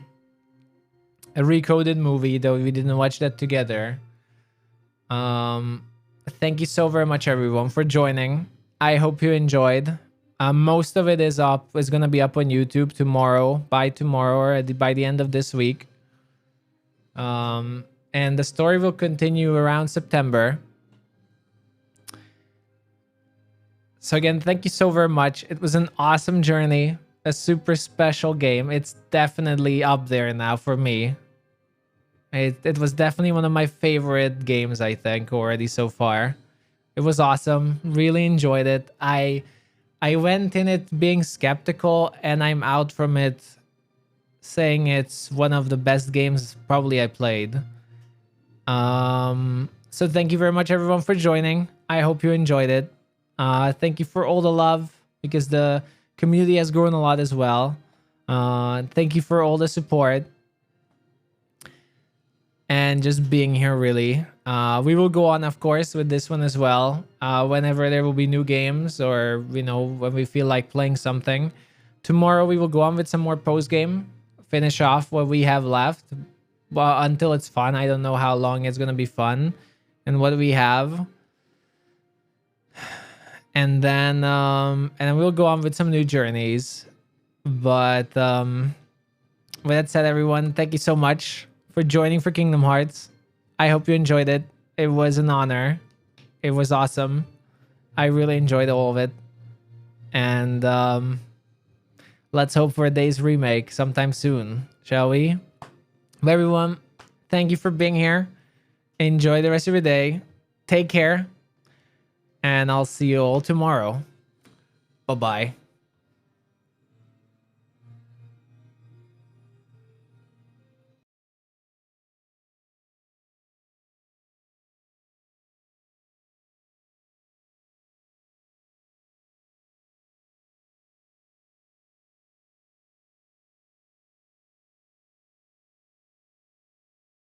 Recoded movie, though we didn't watch that together. Thank you so very much, everyone, for joining. I hope you enjoyed. Most of it is gonna be up on YouTube tomorrow, by tomorrow, or by the end of this week. And the story will continue around September. So again, thank you so very much. It was an awesome journey, a super special game. It's definitely up there now for me. It was definitely one of my favorite games, I think, already so far. It was awesome. Really enjoyed it. I went in it being skeptical, and I'm out from it saying it's one of the best games probably I played. So thank you very much, everyone, for joining. I hope you enjoyed it. Thank you for all the love, because the community has grown a lot as well. Thank you for all the support and just being here, really. We will go on, of course, with this one as well. Whenever there will be new games, or when we feel like playing something. Tomorrow we will go on with some more post game, finish off what we have left. Well, until it's fun. I don't know how long it's gonna be fun and what we have. And then we'll go on with some new journeys. But with that said, everyone, thank you so much for joining for Kingdom Hearts. I hope you enjoyed it. It was an honor. It was awesome. I really enjoyed all of it. And let's hope for a Days remake sometime soon, shall we? But everyone, thank you for being here. Enjoy the rest of your day. Take care. And I'll see you all tomorrow. Bye-bye.